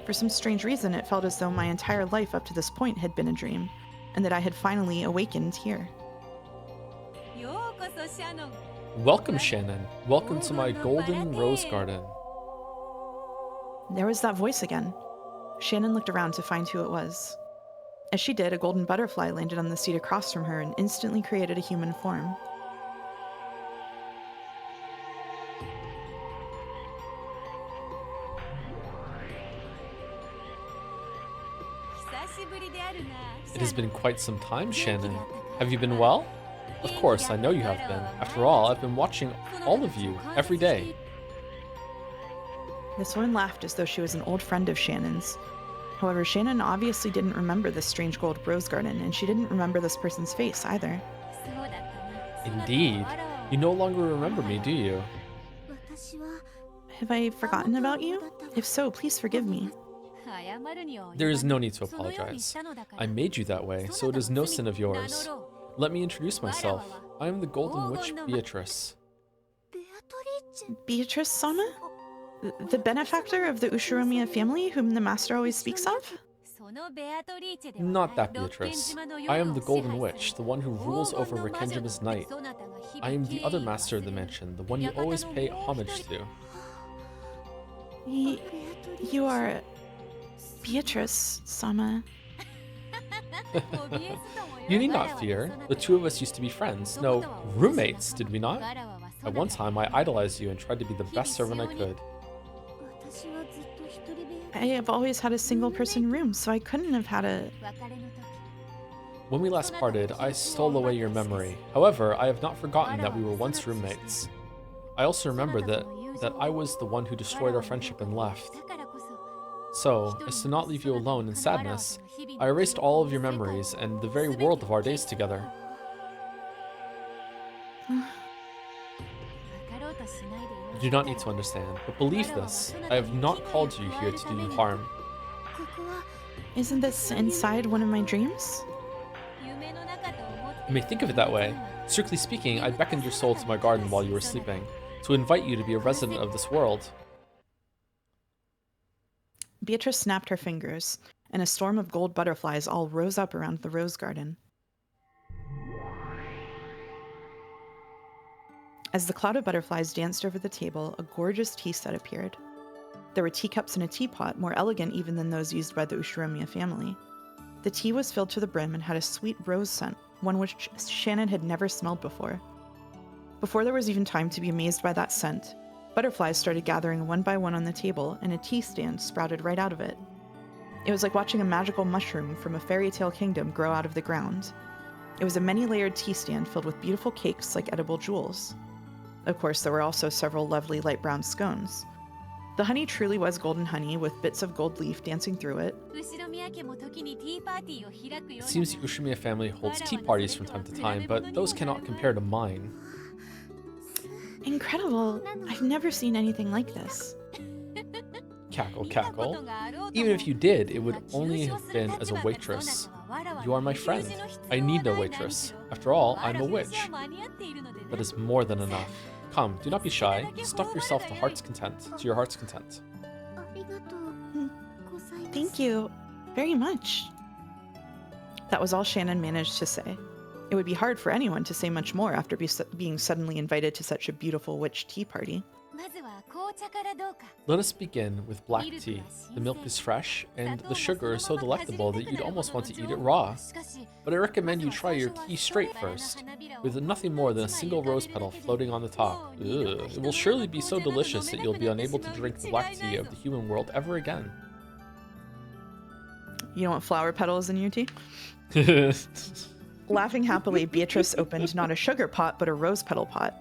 For some strange reason, it felt as though my entire life up to this point had been a dream, and that I had finally awakened here. Welcome, Shannon. Welcome to my golden rose garden. There was that voice again. Shannon looked around to find who it was. As she did, a golden butterfly landed on the seat across from her and instantly created a human form. It has been quite some time, Shannon. Have you been well? Of course, I know you have been. After all, I've been watching all of you every day. This woman laughed as though she was an old friend of Shannon's. However, Shannon obviously didn't remember this strange gold rose garden, and she didn't remember this person's face either. Indeed. You no longer remember me, do you? Have I forgotten about you? If so, please forgive me. There is no need to apologize. I made you that way, so it is no sin of yours. Let me introduce myself. I am the Golden Witch Beatrice. Beatrice-sama? The benefactor of the Ushiromiya family whom the master always speaks of? Not that Beatrice. I am the Golden Witch, the one who rules over Rikenjima's night. I am the other master of the mansion, the one you always pay homage to. You are... Beatrice-sama. You need not fear. The two of us used to be friends. No, roommates, did we not? At one time, I idolized you and tried to be the best servant I could. I have always had a single-person room, so I couldn't have had a... When we last parted, I stole away your memory. However, I have not forgotten that we were once roommates. I also remember that I was the one who destroyed our friendship and left. So, as to not leave you alone in sadness, I erased all of your memories and the very world of our days together. You do not need to understand, but believe this, I have not called you here to do you harm. Isn't this inside one of my dreams? You may think of it that way. Strictly speaking, I beckoned your soul to my garden while you were sleeping, to invite you to be a resident of this world. Beatrice snapped her fingers, and a storm of gold butterflies all rose up around the rose garden. As the cloud of butterflies danced over the table, a gorgeous tea set appeared. There were teacups and a teapot, more elegant even than those used by the Ushiromiya family. The tea was filled to the brim and had a sweet rose scent, one which Shannon had never smelled before. Before there was even time to be amazed by that scent, butterflies started gathering one by one on the table, and a tea stand sprouted right out of it. It was like watching a magical mushroom from a fairy tale kingdom grow out of the ground. It was a many-layered tea stand filled with beautiful cakes like edible jewels. Of course, there were also several lovely light brown scones. The honey truly was golden honey, with bits of gold leaf dancing through it. It seems the Ushiromiya family holds tea parties from time to time, but those cannot compare to mine. Incredible! I've never seen anything like this. Cackle, cackle. Even if you did, it would only have been as a waitress. You are my friend. I need no waitress. After all, I'm a witch. That is more than enough. Come, do not be shy. Stuff yourself to your heart's content. Thank you very much. That was all Shannon managed to say. It would be hard for anyone to say much more after being suddenly invited to such a beautiful witch tea party. Let us begin with black tea. The milk is fresh, and the sugar is so delectable that you'd almost want to eat it raw. But I recommend you try your tea straight first, with nothing more than a single rose petal floating on the top. Ugh. It will surely be so delicious that you'll be unable to drink the black tea of the human world ever again. You don't want flower petals in your tea? Laughing happily, Beatrice opened not a sugar pot, but a rose petal pot,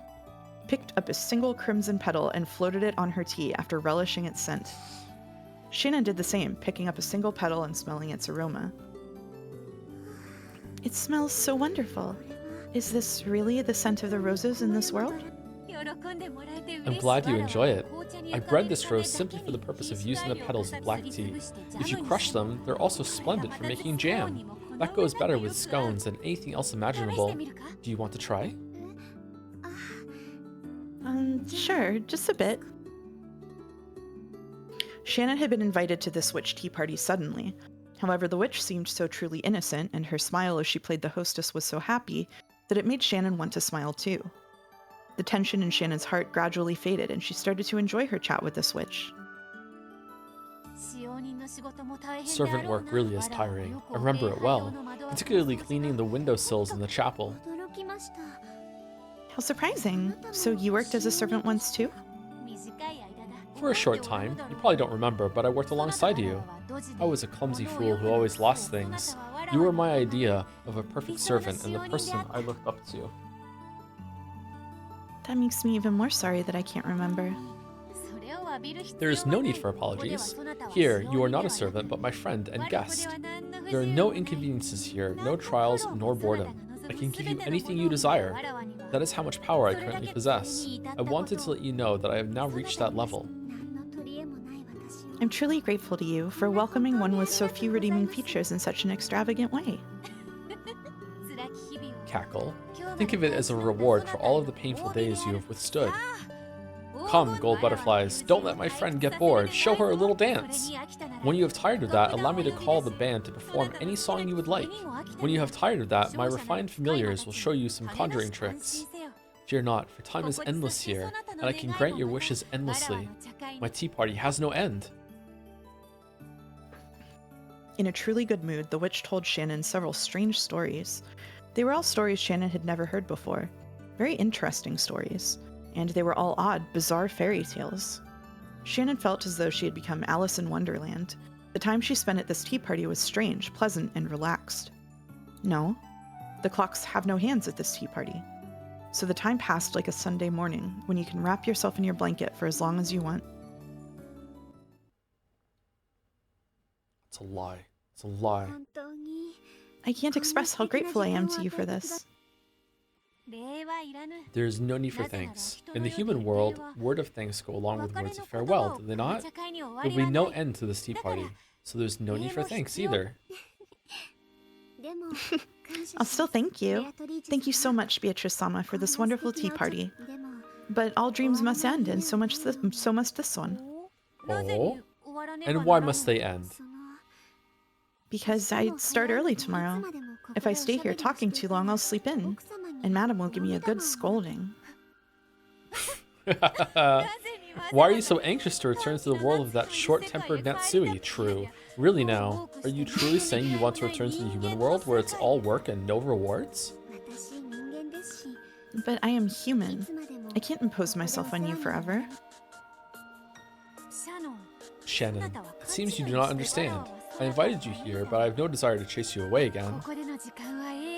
picked up a single crimson petal and floated it on her tea after relishing its scent. Shannon did the same, picking up a single petal and smelling its aroma. It smells so wonderful. Is this really the scent of the roses in this world? I'm glad you enjoy it. I bred this rose simply for the purpose of using the petals of black tea. If you crush them, they're also splendid for making jam. That goes better with scones than anything else imaginable. Do you want to try? Sure, just a bit. Shannon had been invited to this witch tea party suddenly. However, the witch seemed so truly innocent, and her smile as she played the hostess was so happy that it made Shannon want to smile too. The tension in Shannon's heart gradually faded, and she started to enjoy her chat with this witch. Servant work really is tiring. I remember it well, particularly cleaning the windowsills in the chapel. How surprising. So you worked as a servant once too? For a short time. You probably don't remember, but I worked alongside you. I was a clumsy fool who always lost things. You were my idea of a perfect servant and the person I looked up to. That makes me even more sorry that I can't remember. There is no need for apologies. Here, you are not a servant, but my friend and guest. There are no inconveniences here, no trials, nor boredom. I can give you anything you desire. That is how much power I currently possess. I wanted to let you know that I have now reached that level. I'm truly grateful to you for welcoming one with so few redeeming features in such an extravagant way. Cackle. Think of it as a reward for all of the painful days you have withstood. Come, gold butterflies, don't let my friend get bored. Show her a little dance. When you have tired of that, allow me to call the band to perform any song you would like. When you have tired of that, my refined familiars will show you some conjuring tricks. Fear not, for time is endless here, and I can grant your wishes endlessly. My tea party has no end. In a truly good mood, the witch told Shannon several strange stories. They were all stories Shannon had never heard before. Very interesting stories. And they were all odd, bizarre fairy tales. Shannon felt as though she had become Alice in Wonderland. The time she spent at this tea party was strange, pleasant, and relaxed. No, the clocks have no hands at this tea party. So the time passed like a Sunday morning, when you can wrap yourself in your blanket for as long as you want. It's a lie. It's a lie. I can't express how grateful I am to you for this. There is no need for thanks. In the human world, word of thanks go along with words of farewell, do they not? There will be no end to this tea party, so there's no need for thanks either. I'll still thank you. Thank you so much, Beatrice-sama, for this wonderful tea party. But all dreams must end, and so must this one. Oh? And why must they end? Because I start early tomorrow. If I stay here talking too long, I'll sleep in, and Madam will give me a good scolding. Why are you so anxious to return to the world of that short-tempered Natsui? True. Really now, are you truly saying you want to return to the human world where it's all work and no rewards? But I am human. I can't impose myself on you forever. Shannon, it seems you do not understand. I invited you here, but I have no desire to chase you away again.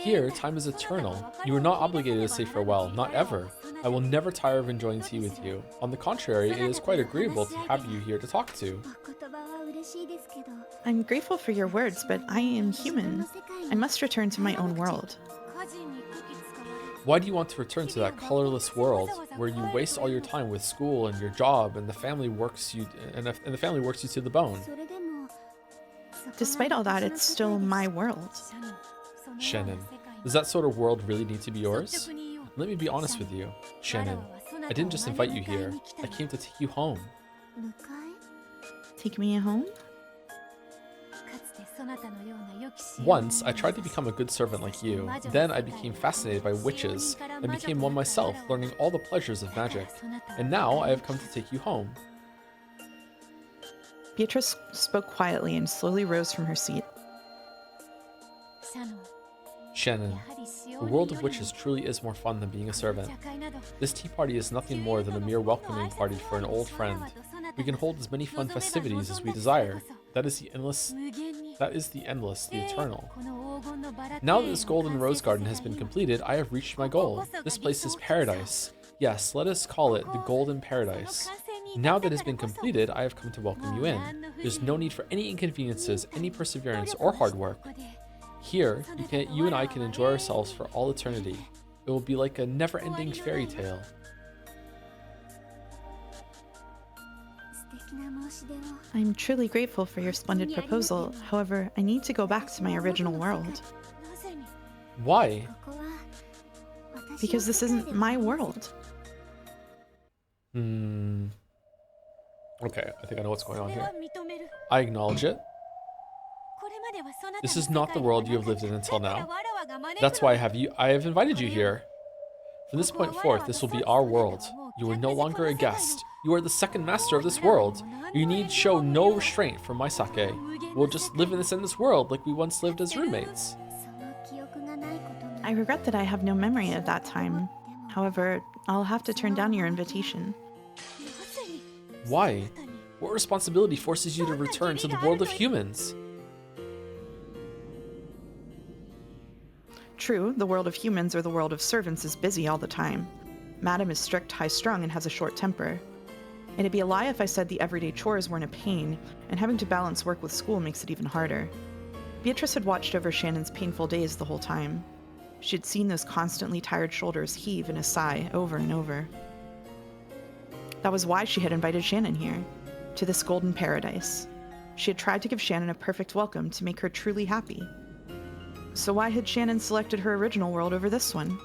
Here, time is eternal. You are not obligated to say farewell, not ever. I will never tire of enjoying tea with you. On the contrary, it is quite agreeable to have you here to talk to. I'm grateful for your words, but I am human. I must return to my own world. Why do you want to return to that colorless world where you waste all your time with school and your job, and the family works you to the bone? Despite all that, it's still my world. Shannon, does that sort of world really need to be yours? Let me be honest with you, Shannon. I didn't just invite you here. I came to take you home. Take me home? Once, I tried to become a good servant like you. Then I became fascinated by witches and became one myself, learning all the pleasures of magic. And now I have come to take you home. Beatrice spoke quietly and slowly rose from her seat. Shannon, the world of witches truly is more fun than being a servant. This tea party is nothing more than a mere welcoming party for an old friend. We can hold as many fun festivities as we desire. That is the endless, the eternal. Now that this golden rose garden has been completed, I have reached my goal. This place is paradise. Yes, let us call it the golden paradise. Now that it has been completed, I have come to welcome you in. There's no need for any inconveniences, any perseverance, or hard work. Here, you and I can enjoy ourselves for all eternity. It will be like a never-ending fairy tale. I'm truly grateful for your splendid proposal. However, I need to go back to my original world. Why? Because this isn't my world. Okay, I think I know what's going on here. I acknowledge it. This is not the world you have lived in until now. That's why I have invited you here. From this point forth, this will be our world. You are no longer a guest. You are the second master of this world. You need show no restraint from my sake. We'll just live in this endless world like we once lived as roommates. I regret that I have no memory of that time. However, I'll have to turn down your invitation. Why? What responsibility forces you to return to the world of humans? True, the world of humans or the world of servants is busy all the time. Madam is strict, high-strung, and has a short temper. It'd be a lie if I said the everyday chores weren't a pain, and having to balance work with school makes it even harder. Beatrice had watched over Shannon's painful days the whole time. She'd seen those constantly tired shoulders heave in a sigh over and over. That was why she had invited Shannon here, to this golden paradise. She had tried to give Shannon a perfect welcome to make her truly happy. So why had Shannon selected her original world over this one?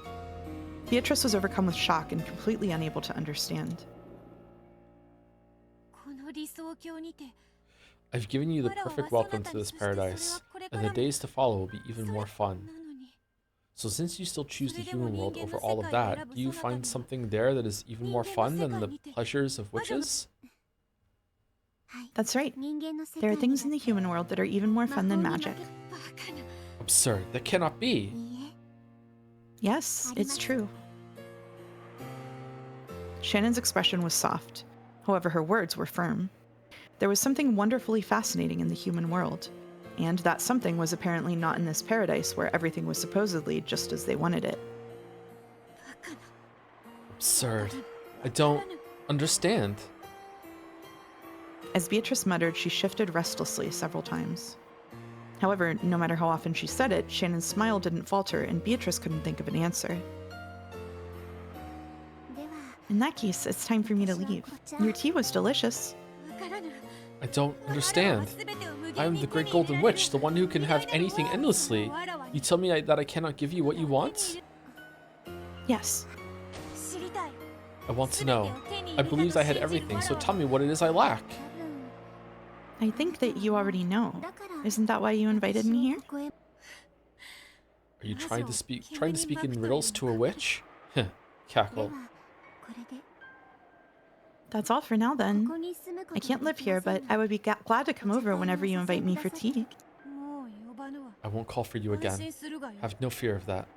Beatrice was overcome with shock and completely unable to understand. I've given you the perfect welcome to this paradise, and the days to follow will be even more fun. So since you still choose the human world over all of that, do you find something there that is even more fun than the pleasures of witches? That's right. There are things in the human world that are even more fun than magic. Absurd. That cannot be. Yes, it's true. Shannon's expression was soft. However, her words were firm. There was something wonderfully fascinating in the human world, and that something was apparently not in this paradise where everything was supposedly just as they wanted it. Absurd. I don't understand. As Beatrice muttered, she shifted restlessly several times. However, no matter how often she said it, Shannon's smile didn't falter, and Beatrice couldn't think of an answer. In that case, it's time for me to leave. Your tea was delicious. I don't understand. I am the Great Golden Witch, the one who can have anything endlessly. You tell me that I cannot give you what you want? Yes. I want to know. I believed I had everything, so tell me what it is I lack. I think that you already know. Isn't that why you invited me here? Are you trying to speak in riddles to a witch? Heh, cackle. That's all for now then. I can't live here, but I would be glad to come over whenever you invite me for tea. I won't call for you again. Have no fear of that.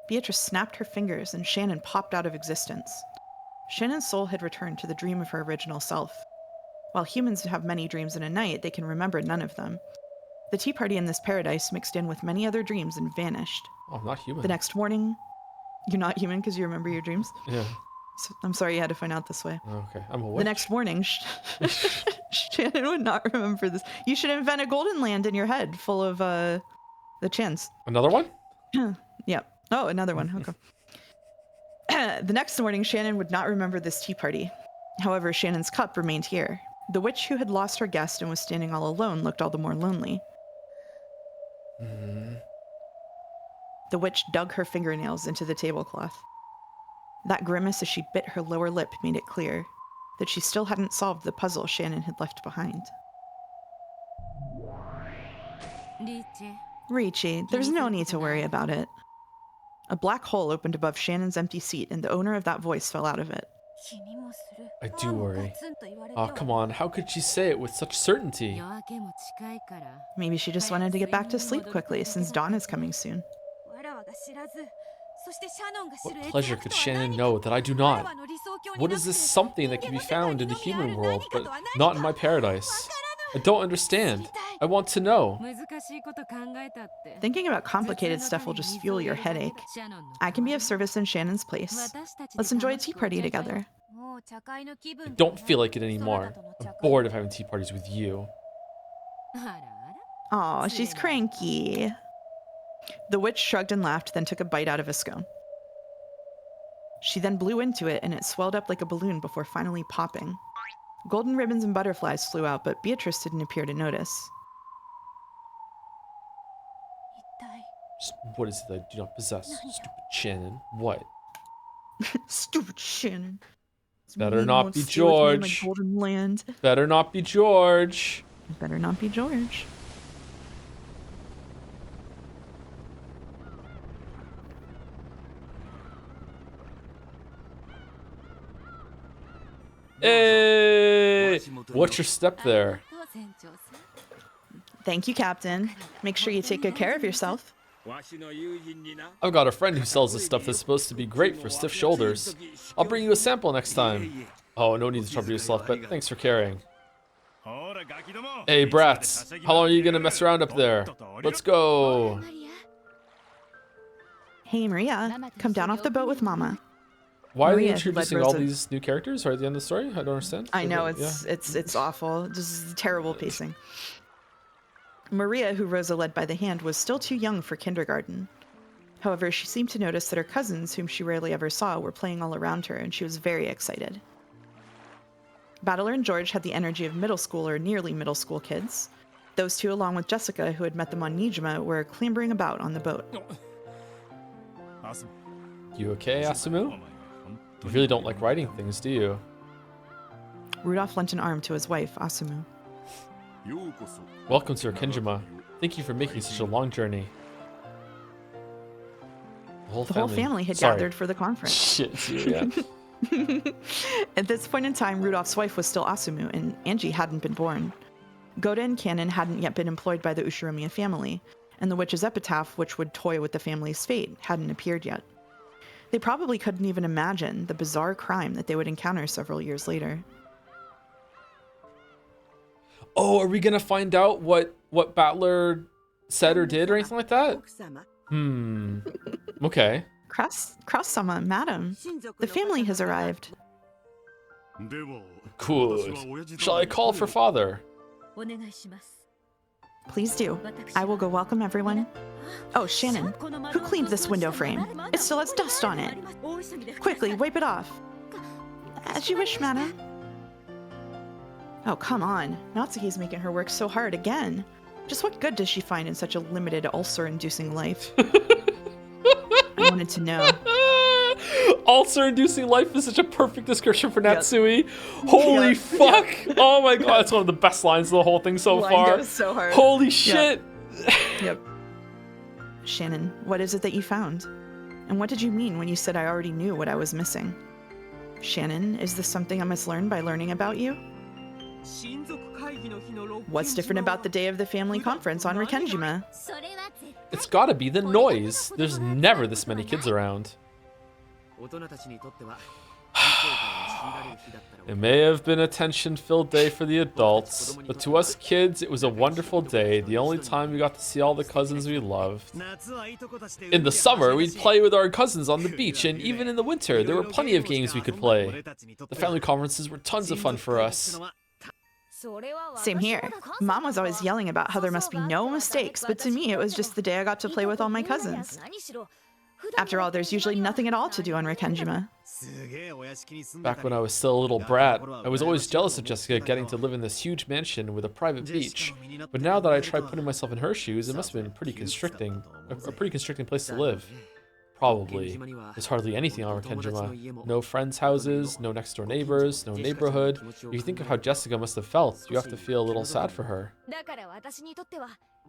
Beatrice snapped her fingers and Shannon popped out of existence. Shannon's soul had returned to the dream of her original self. While humans have many dreams in a night, they can remember none of them. The tea party in this paradise mixed in with many other dreams and vanished. Oh, I'm not human. The next morning, you're not human because you remember your dreams? Yeah. So, I'm sorry you had to find out this way. Okay, I'm a witch. The next morning, Shannon would not remember this. You should invent a golden land in your head full of the chins. Another one? Yeah. Oh, another one. Okay. The next morning, Shannon would not remember this tea party. However, Shannon's cup remained here. The witch who had lost her guest and was standing all alone looked all the more lonely. The witch dug her fingernails into the tablecloth. That grimace as she bit her lower lip made it clear that she still hadn't solved the puzzle Shannon had left behind. Ricci, there's no need to worry about it. A black hole opened above Shannon's empty seat, and the owner of that voice fell out of it. I do worry. Oh, come on. How could she say it with such certainty? Maybe she just wanted to get back to sleep quickly, since dawn is coming soon. What pleasure could Shannon know that I do not? What is this something that can be found in the human world, but not in my paradise? I don't understand. I want to know. Thinking about complicated stuff will just fuel your headache. I can be of service in Shannon's place. Let's enjoy a tea party together. I don't feel like it anymore. I'm bored of having tea parties with you. Aw, she's cranky. The witch shrugged and laughed, then took a bite out of a scone. She then blew into it, and it swelled up like a balloon before finally popping. Golden ribbons and butterflies flew out, but Beatrice didn't appear to notice. What is it that I do not possess? Stupid Shannon. What? Stupid Shannon. Better Me not won't be stay with me in my George. golden land. Better not be George. Better not be George. Hey! What's your step there? Thank you, Captain. Make sure you take good care of yourself. I've got a friend who sells this stuff that's supposed to be great for stiff shoulders. I'll bring you a sample next time. Oh, no need to trouble yourself, but thanks for caring. Hey, brats. How long are you gonna mess around up there? Let's go. Hey, Maria. Come down off the boat with Mama. Why are they Maria, who led introducing all Rosa- these new characters right at the end of the story? I don't understand. I know, Yeah. it's awful. This is terrible pacing. Maria, who Rosa led by the hand, was still too young for kindergarten. However, she seemed to notice that her cousins, whom she rarely ever saw, were playing all around her, and she was very excited. Battler and George had the energy of middle school or nearly middle school kids. Those two, along with Jessica, who had met them on Nijima, were clambering about on the boat. You okay, Asumu? You really don't like writing things, do you? Rudolph lent an arm to his wife, Asumu. Welcome to Kinjima. Thank you for making such a long journey. The whole family had Sorry. gathered for the conference. Shit, it's you, yeah. At this point in time, Rudolph's wife was still Asumu, and Angie hadn't been born. Goda and Cannon hadn't yet been employed by the Ushiromiya family, and the witch's epitaph, which would toy with the family's fate, hadn't appeared yet. They probably couldn't even imagine the bizarre crime that they would encounter several years later. Oh, are we gonna find out what Battler said or did or anything like that? Okay. Cross-sama, madam. The family has arrived. Good. Shall I call for father? Please do. I will go welcome everyone. Oh, Shannon, who cleaned this window frame? It still has dust on it. Quickly, wipe it off. As you wish, madam. Oh, come on. Natsuki's making her work so hard again. Just what good does she find in such a limited, ulcer-inducing life? I wanted to know. Ulcer-inducing life is such a perfect description for Natsui. Holy fuck! Oh my god, that's one of the best lines of the whole thing so Line far. goes so hard. Holy shit! Yep. Shannon, what is it that you found? And what did you mean when you said I already knew what I was missing? Shannon, is this something I must learn by learning about you? What's different about the day of the family conference on Rikenjima? It's gotta be the noise. There's never this many kids around. It may have been a tension-filled day for the adults, but to us kids, it was a wonderful day, the only time we got to see all the cousins we loved. In the summer, we'd play with our cousins on the beach, and even in the winter, there were plenty of games we could play. The family conferences were tons of fun for us. Same here. Mom was always yelling about how there must be no mistakes, but to me it was just the day I got to play with all my cousins. After all, there's usually nothing at all to do on Rikenjima. Back when I was still a little brat, I was always jealous of Jessica getting to live in this huge mansion with a private beach. But now that I tried putting myself in her shoes, it must have been pretty constricting, a pretty constricting place to live. Probably. There's hardly anything on Rikenjima. No friends' houses, no next-door neighbors, no neighborhood. If you think of how Jessica must have felt, you have to feel a little sad for her.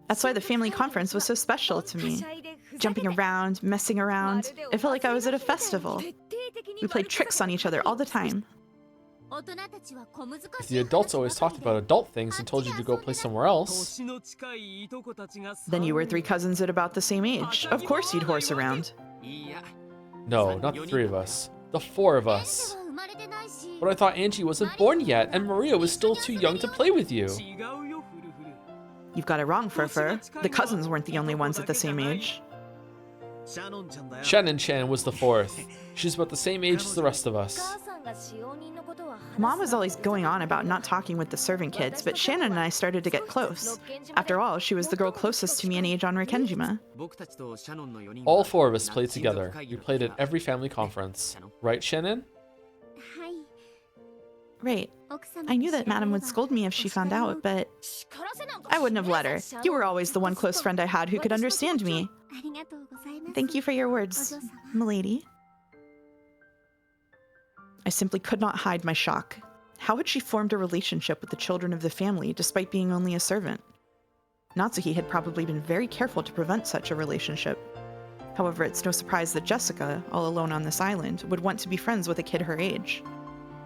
That's why the family conference was so special to me. Jumping around, messing around, it felt like I was at a festival. We played tricks on each other all the time. If the adults always talked about adult things and told you to go play somewhere else, Then you were three cousins at about the same age. Of course you'd horse around. no, not the three of us. The four of us. But I thought Angie wasn't born yet, and Maria was still too young to play with you. You've got it wrong, Furfur. The cousins weren't the only ones at the same age. Shannon-chan was the fourth. She's about the same age as the rest of us. Mom was always going on about not talking with the servant kids, but Shannon and I started to get close. After all, she was the girl closest to me in age on Rikenjima. All 4 of us played together. We played at every family conference. Right, Shannon? Right. I knew that Madam would scold me if she found out, but I wouldn't have let her. You were always the one close friend I had who could understand me. Thank you for your words, milady. I simply could not hide my shock. How had she formed a relationship with the children of the family despite being only a servant? Natsuki had probably been very careful to prevent such a relationship. However, it's no surprise that Jessica, all alone on this island, would want to be friends with a kid her age.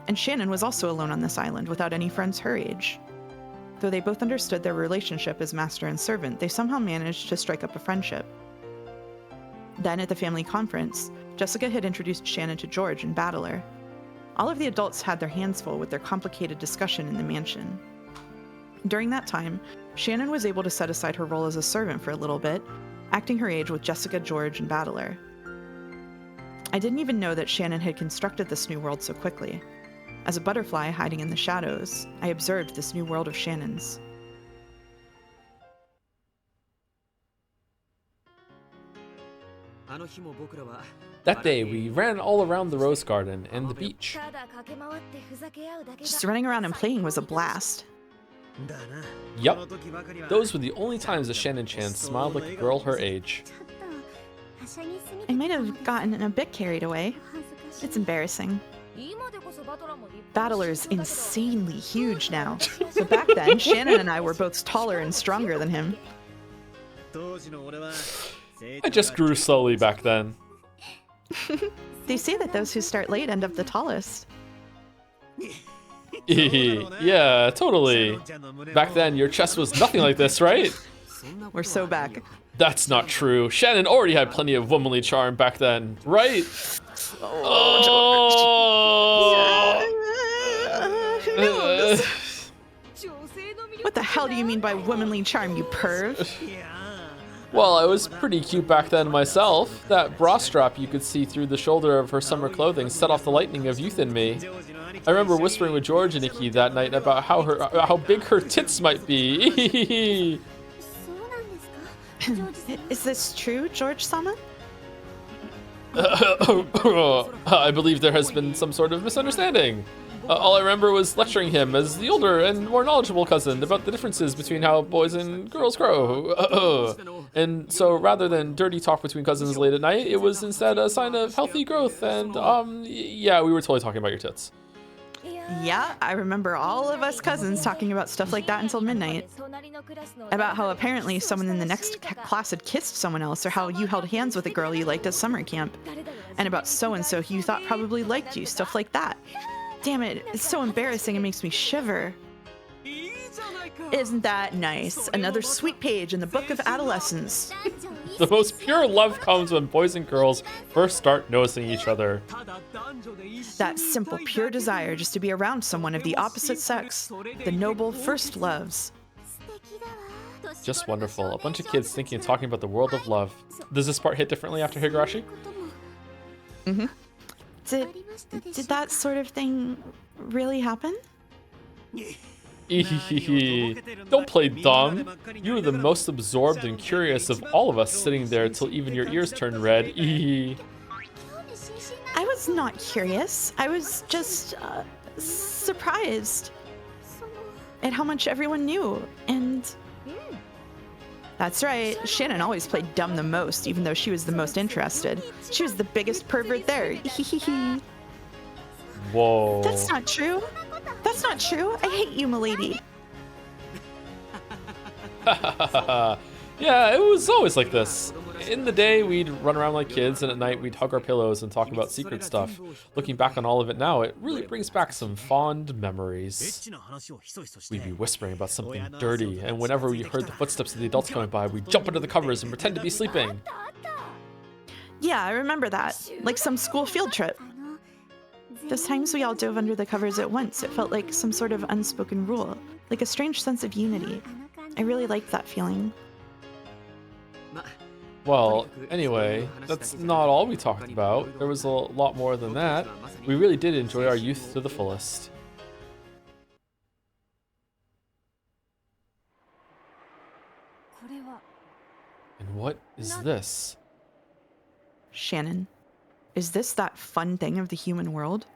And Shannon was also alone on this island without any friends her age. Though they both understood their relationship as master and servant, they somehow managed to strike up a friendship. Then, at the family conference, Jessica had introduced Shannon to George and Battler. All of the adults had their hands full with their complicated discussion in the mansion. During that time, Shannon was able to set aside her role as a servant for a little bit, acting her age with Jessica, George, and Battler. I didn't even know that Shannon had constructed this new world so quickly. As a butterfly hiding in the shadows, I observed this new world of Shannon's. That day, we ran all around the rose garden and the beach. Just running around and playing was a blast. Yup, those were the only times that Shannon-chan smiled like a girl her age. I might have gotten a bit carried away. It's embarrassing. Battler's insanely huge now. So back then, Shannon and I were both taller and stronger than him. I just grew slowly back then. They say that those who start late end up the tallest. Yeah, totally. Back then, your chest was nothing like this, right? We're so back. That's not true. Shannon already had plenty of womanly charm back then, right? Who knows? What the hell do you mean by womanly charm, you perv? Well, I was pretty cute back then myself. That bra strap you could see through the shoulder of her summer clothing set off the lightning of youth in me. I remember whispering with George and Nikki that night about how big her tits might be. Is this true, George-sama? I believe there has been some sort of misunderstanding. All I remember was lecturing him as the older and more knowledgeable cousin about the differences between how boys and girls grow. And so rather than dirty talk between cousins late at night, it was instead a sign of healthy growth. And yeah, we were totally talking about your tits. Yeah, I remember all of us cousins talking about stuff like that until midnight. About how apparently someone in the next class had kissed someone else, or how you held hands with a girl you liked at summer camp. And about so-and-so who you thought probably liked you, stuff like that. Damn it, it's so embarrassing, it makes me shiver. Isn't that nice? Another sweet page in the book of adolescence. The most pure love comes when boys and girls first start noticing each other. That simple, pure desire just to be around someone of the opposite sex. The noble first loves. Just wonderful. A bunch of kids thinking and talking about the world of love. Does this part hit differently after Higurashi? Mm-hmm. Did that sort of thing really happen? Don't play dumb. You were the most absorbed and curious of all of us sitting there till even your ears turned red. I was not curious. I was just surprised at how much everyone knew. And that's right. Shannon always played dumb the most, even though she was the most interested. She was the biggest pervert there. Whoa. that's not true. That's not true. I hate you, milady. Yeah, it was always like this. In the day, we'd run around like kids, and at night, we'd hug our pillows and talk about secret stuff. Looking back on all of it now, it really brings back some fond memories. We'd be whispering about something dirty, and whenever we heard the footsteps of the adults coming by, we'd jump under the covers and pretend to be sleeping. Yeah, I remember that. Like some school field trip. Those times we all dove under the covers at once, it felt like some sort of unspoken rule, like a strange sense of unity. I really liked that feeling. Well, anyway, that's not all we talked about. There was a lot more than that. We really did enjoy our youth to the fullest. And what is this? Shannon, is this that fun thing of the human world?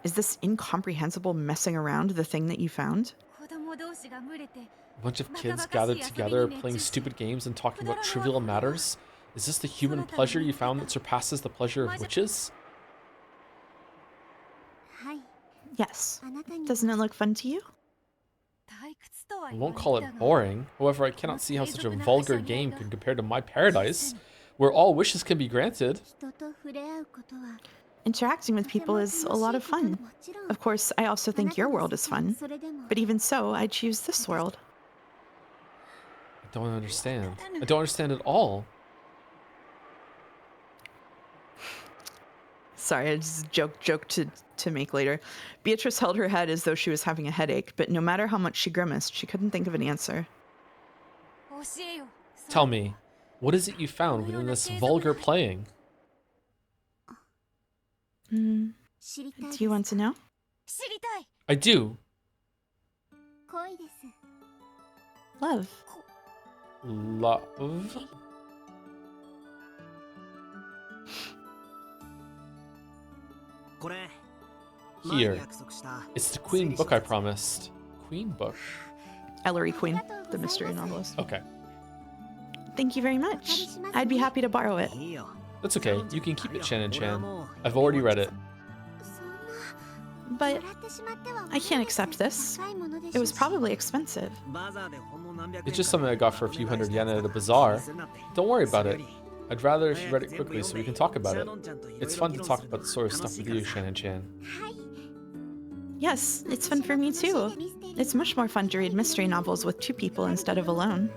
Is this incomprehensible messing around the thing that you found? A bunch of kids gathered together, playing stupid games and talking about trivial matters? Is this the human pleasure you found that surpasses the pleasure of witches? Yes. Doesn't it look fun to you? I won't call it boring. However, I cannot see how such a vulgar game can compare to my paradise, where all wishes can be granted. Interacting with people is a lot of fun. Of course, I also think your world is fun. But even so, I choose this world. I don't understand. I don't understand at all. Sorry, I just joke to make later. Beatrice held her head as though she was having a headache, but no matter how much she grimaced, she couldn't think of an answer. Tell me, what is it you found within this vulgar playing? Do you want to know? I do. Love. Love? Here. It's the Queen book I promised. Queen book? Ellery Queen, the mystery novelist. Okay. Thank you very much. I'd be happy to borrow it. That's okay. You can keep it, Shannon-chan. I've already read it. But I can't accept this. It was probably expensive. It's just something I got for a few hundred yen at a bazaar. Don't worry about it. I'd rather if you read it quickly so we can talk about it. It's fun to talk about the sort of stuff with you, Shannon-chan. Yes, it's fun for me too. It's much more fun to read mystery novels with two people instead of alone.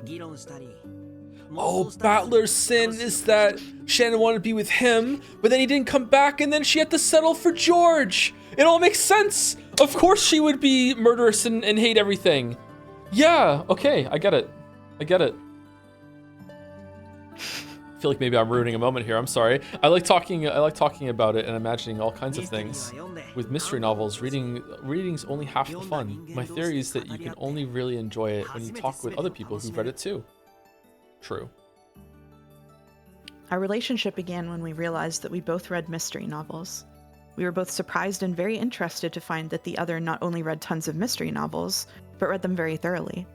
Oh, Battler's sin is that Shannon wanted to be with him, but then he didn't come back and then she had to settle for George. It all makes sense. Of course she would be murderous and hate everything. Yeah, okay, I get it. I get it. I feel like maybe I'm ruining a moment here. I'm sorry. I like talking about it and imagining all kinds of things. With mystery novels, reading's only half the fun. My theory is that you can only really enjoy it when you talk with other people who've read it too. True. Our relationship began when we realized that we both read mystery novels. We were both surprised and very interested to find that the other not only read tons of mystery novels, but read them very thoroughly.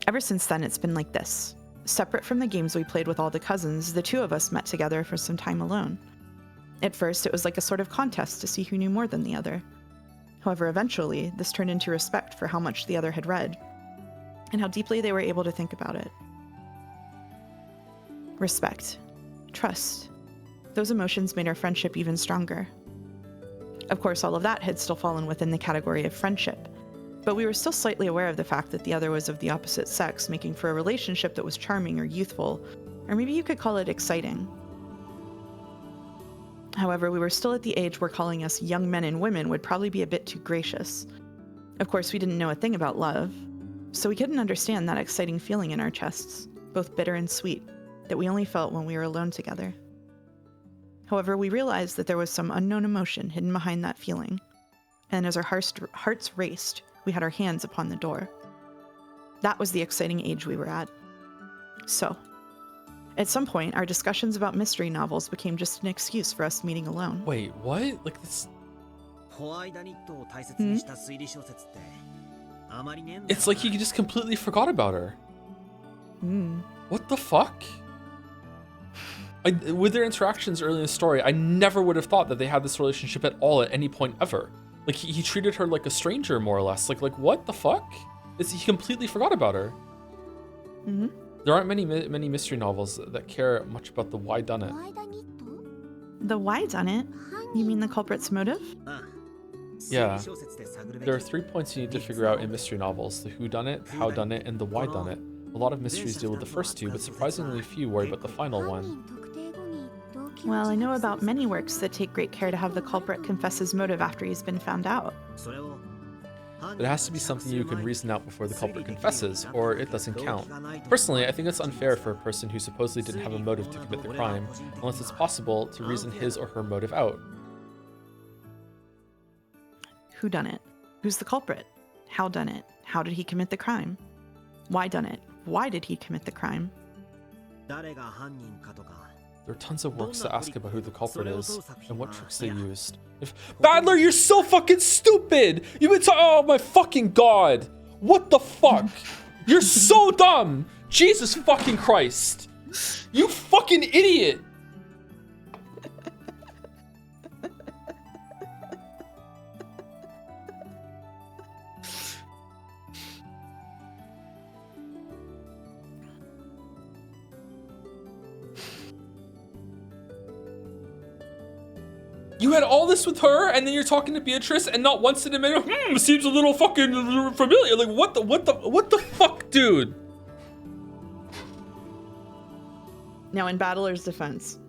Ever since then, it's been like this. Separate from the games we played with all the cousins, the two of us met together for some time alone. At first, it was like a sort of contest to see who knew more than the other. However, eventually, this turned into respect for how much the other had read, and how deeply they were able to think about it. Respect. Trust. Those emotions made our friendship even stronger. Of course, all of that had still fallen within the category of friendship, but we were still slightly aware of the fact that the other was of the opposite sex, making for a relationship that was charming or youthful, or maybe you could call it exciting. However, we were still at the age where calling us young men and women would probably be a bit too gracious. Of course, we didn't know a thing about love, so we couldn't understand that exciting feeling in our chests, both bitter and sweet, that we only felt when we were alone together. However, we realized that there was some unknown emotion hidden behind that feeling, and as our hearts raced, we had our hands upon the door. That was the exciting age we were at. So, at some point, our discussions about mystery novels became just an excuse for us meeting alone. Wait, what? Like this? It's like you just completely forgot about her. What the fuck? With their interactions early in the story, I never would have thought that they had this relationship at all at any point ever. Like, he treated her like a stranger, more or less. Like what the fuck? He completely forgot about her. There aren't many mystery novels that care much about the why done it. The why done it? You mean the culprit's motive? Yeah. There are 3 points you need to figure out in mystery novels: the who done it, how done it, and the why done it. A lot of mysteries deal with the first two, but surprisingly few worry about the final one. Well, I know about many works that take great care to have the culprit confess his motive after he's been found out. but it has to be something you can reason out before the culprit confesses, or it doesn't count. Personally, I think it's unfair for a person who supposedly didn't have a motive to commit the crime, unless it's possible to reason his or her motive out. Who done it? Who's the culprit? How done it? How did he commit the crime? Why done it? Why did he commit the crime? There are tons of works that ask about who the culprit is and what tricks they used. Battler, you're so fucking stupid! You've been oh my fucking god! What the fuck? You're so dumb! Jesus fucking Christ! You fucking idiot! You had all this with her, and then you're talking to Beatrice, and not once did it make seems a little fucking familiar. Like, what the fuck, dude? Now, in Battler's defense.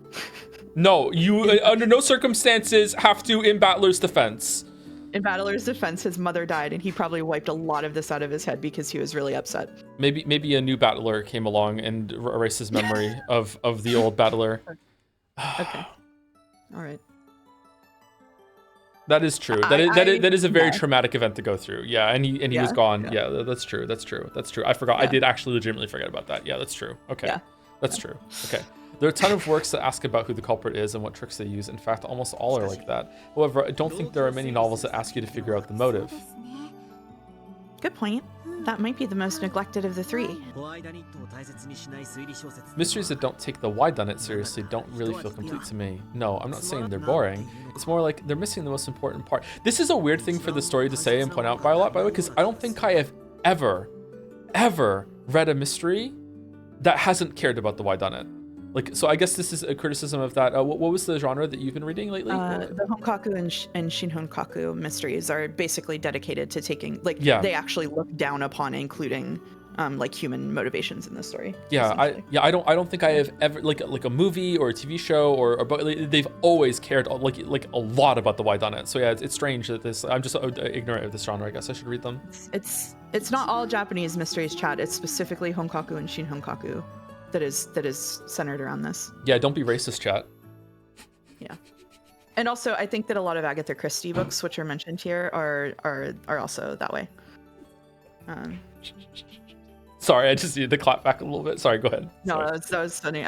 No, you under no circumstances have to in Battler's defense. In Battler's defense, his mother died, and he probably wiped a lot of this out of his head because he was really upset. Maybe a new Battler came along and erased his memory of the old Battler. Okay. All right. That is true. That is a very traumatic event to go through. Yeah, and he was gone. Yeah, that's true. I forgot. I did actually legitimately forget about that. Yeah, that's true. Okay. Yeah. That's true. Okay. There are a ton of works that ask about who the culprit is and what tricks they use. In fact, almost all are like that. However, I don't think there are many novels that ask you to figure out the motive. Good point. That might be the most neglected of the three. Mysteries that don't take the why done it seriously don't really feel complete to me. No, I'm not saying they're boring. It's more like they're missing the most important part. This is a weird thing for the story to say and point out by a lot, by the way, because I don't think I have ever read a mystery that hasn't cared about the why done it. Like, so I guess this is a criticism of that. What was the genre that you've been reading lately? The Honkaku and Shinhonkaku mysteries are basically dedicated to taking, like, they actually look down upon including, like, human motivations in the story. Yeah, I don't think I have ever like a movie or a TV show but like, they've always cared like a lot about the why done it. So yeah, it's strange that this. I'm just ignorant of this genre. I guess I should read them. It's not all Japanese mysteries, chat. It's specifically Honkaku and Shinhonkaku that is centered around this. Yeah, don't be racist, chat. Yeah. And also, I think that a lot of Agatha Christie books, which are mentioned here, are also that way. Sorry, I just needed to clap back a little bit. Sorry, go ahead. No, Sorry. that was funny.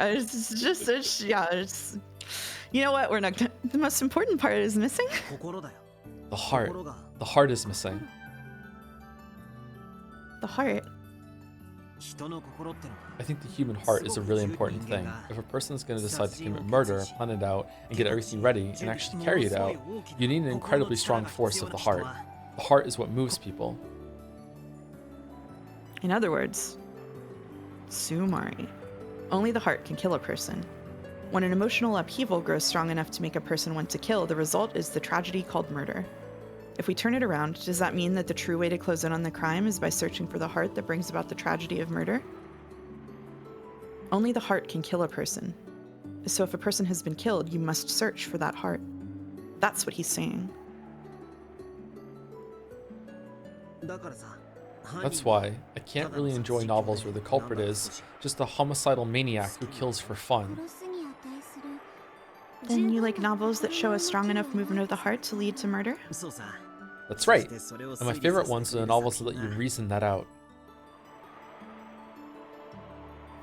You know what? We're not. The most important part is missing. The heart. The heart is missing. The heart. I think the human heart is a really important thing. If a person is going to decide to commit murder, plan it out, and get everything ready, and actually carry it out, you need an incredibly strong force of the heart. The heart is what moves people. In other words, Sumari. Only the heart can kill a person. When an emotional upheaval grows strong enough to make a person want to kill, the result is the tragedy called murder. If we turn it around, does that mean that the true way to close in on the crime is by searching for the heart that brings about the tragedy of murder? Only the heart can kill a person. So if a person has been killed, you must search for that heart. That's what he's saying. That's why I can't really enjoy novels where the culprit is just a homicidal maniac who kills for fun. Then you like novels that show a strong enough movement of the heart to lead to murder? That's right. And my favorite ones are the novels that let you reason that out.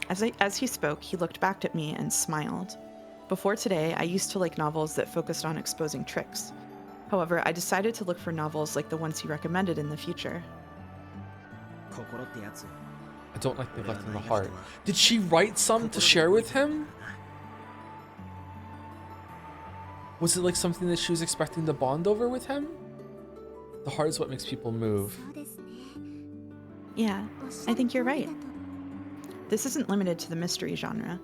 As he spoke, he looked back at me and smiled. Before today, I used to like novels that focused on exposing tricks. However, I decided to look for novels like the ones he recommended in the future. I don't like neglecting the heart. Did she write some to share with him? Was it like something that she was expecting to bond over with him? The heart is what makes people move. Yeah, I think you're right. This isn't limited to the mystery genre.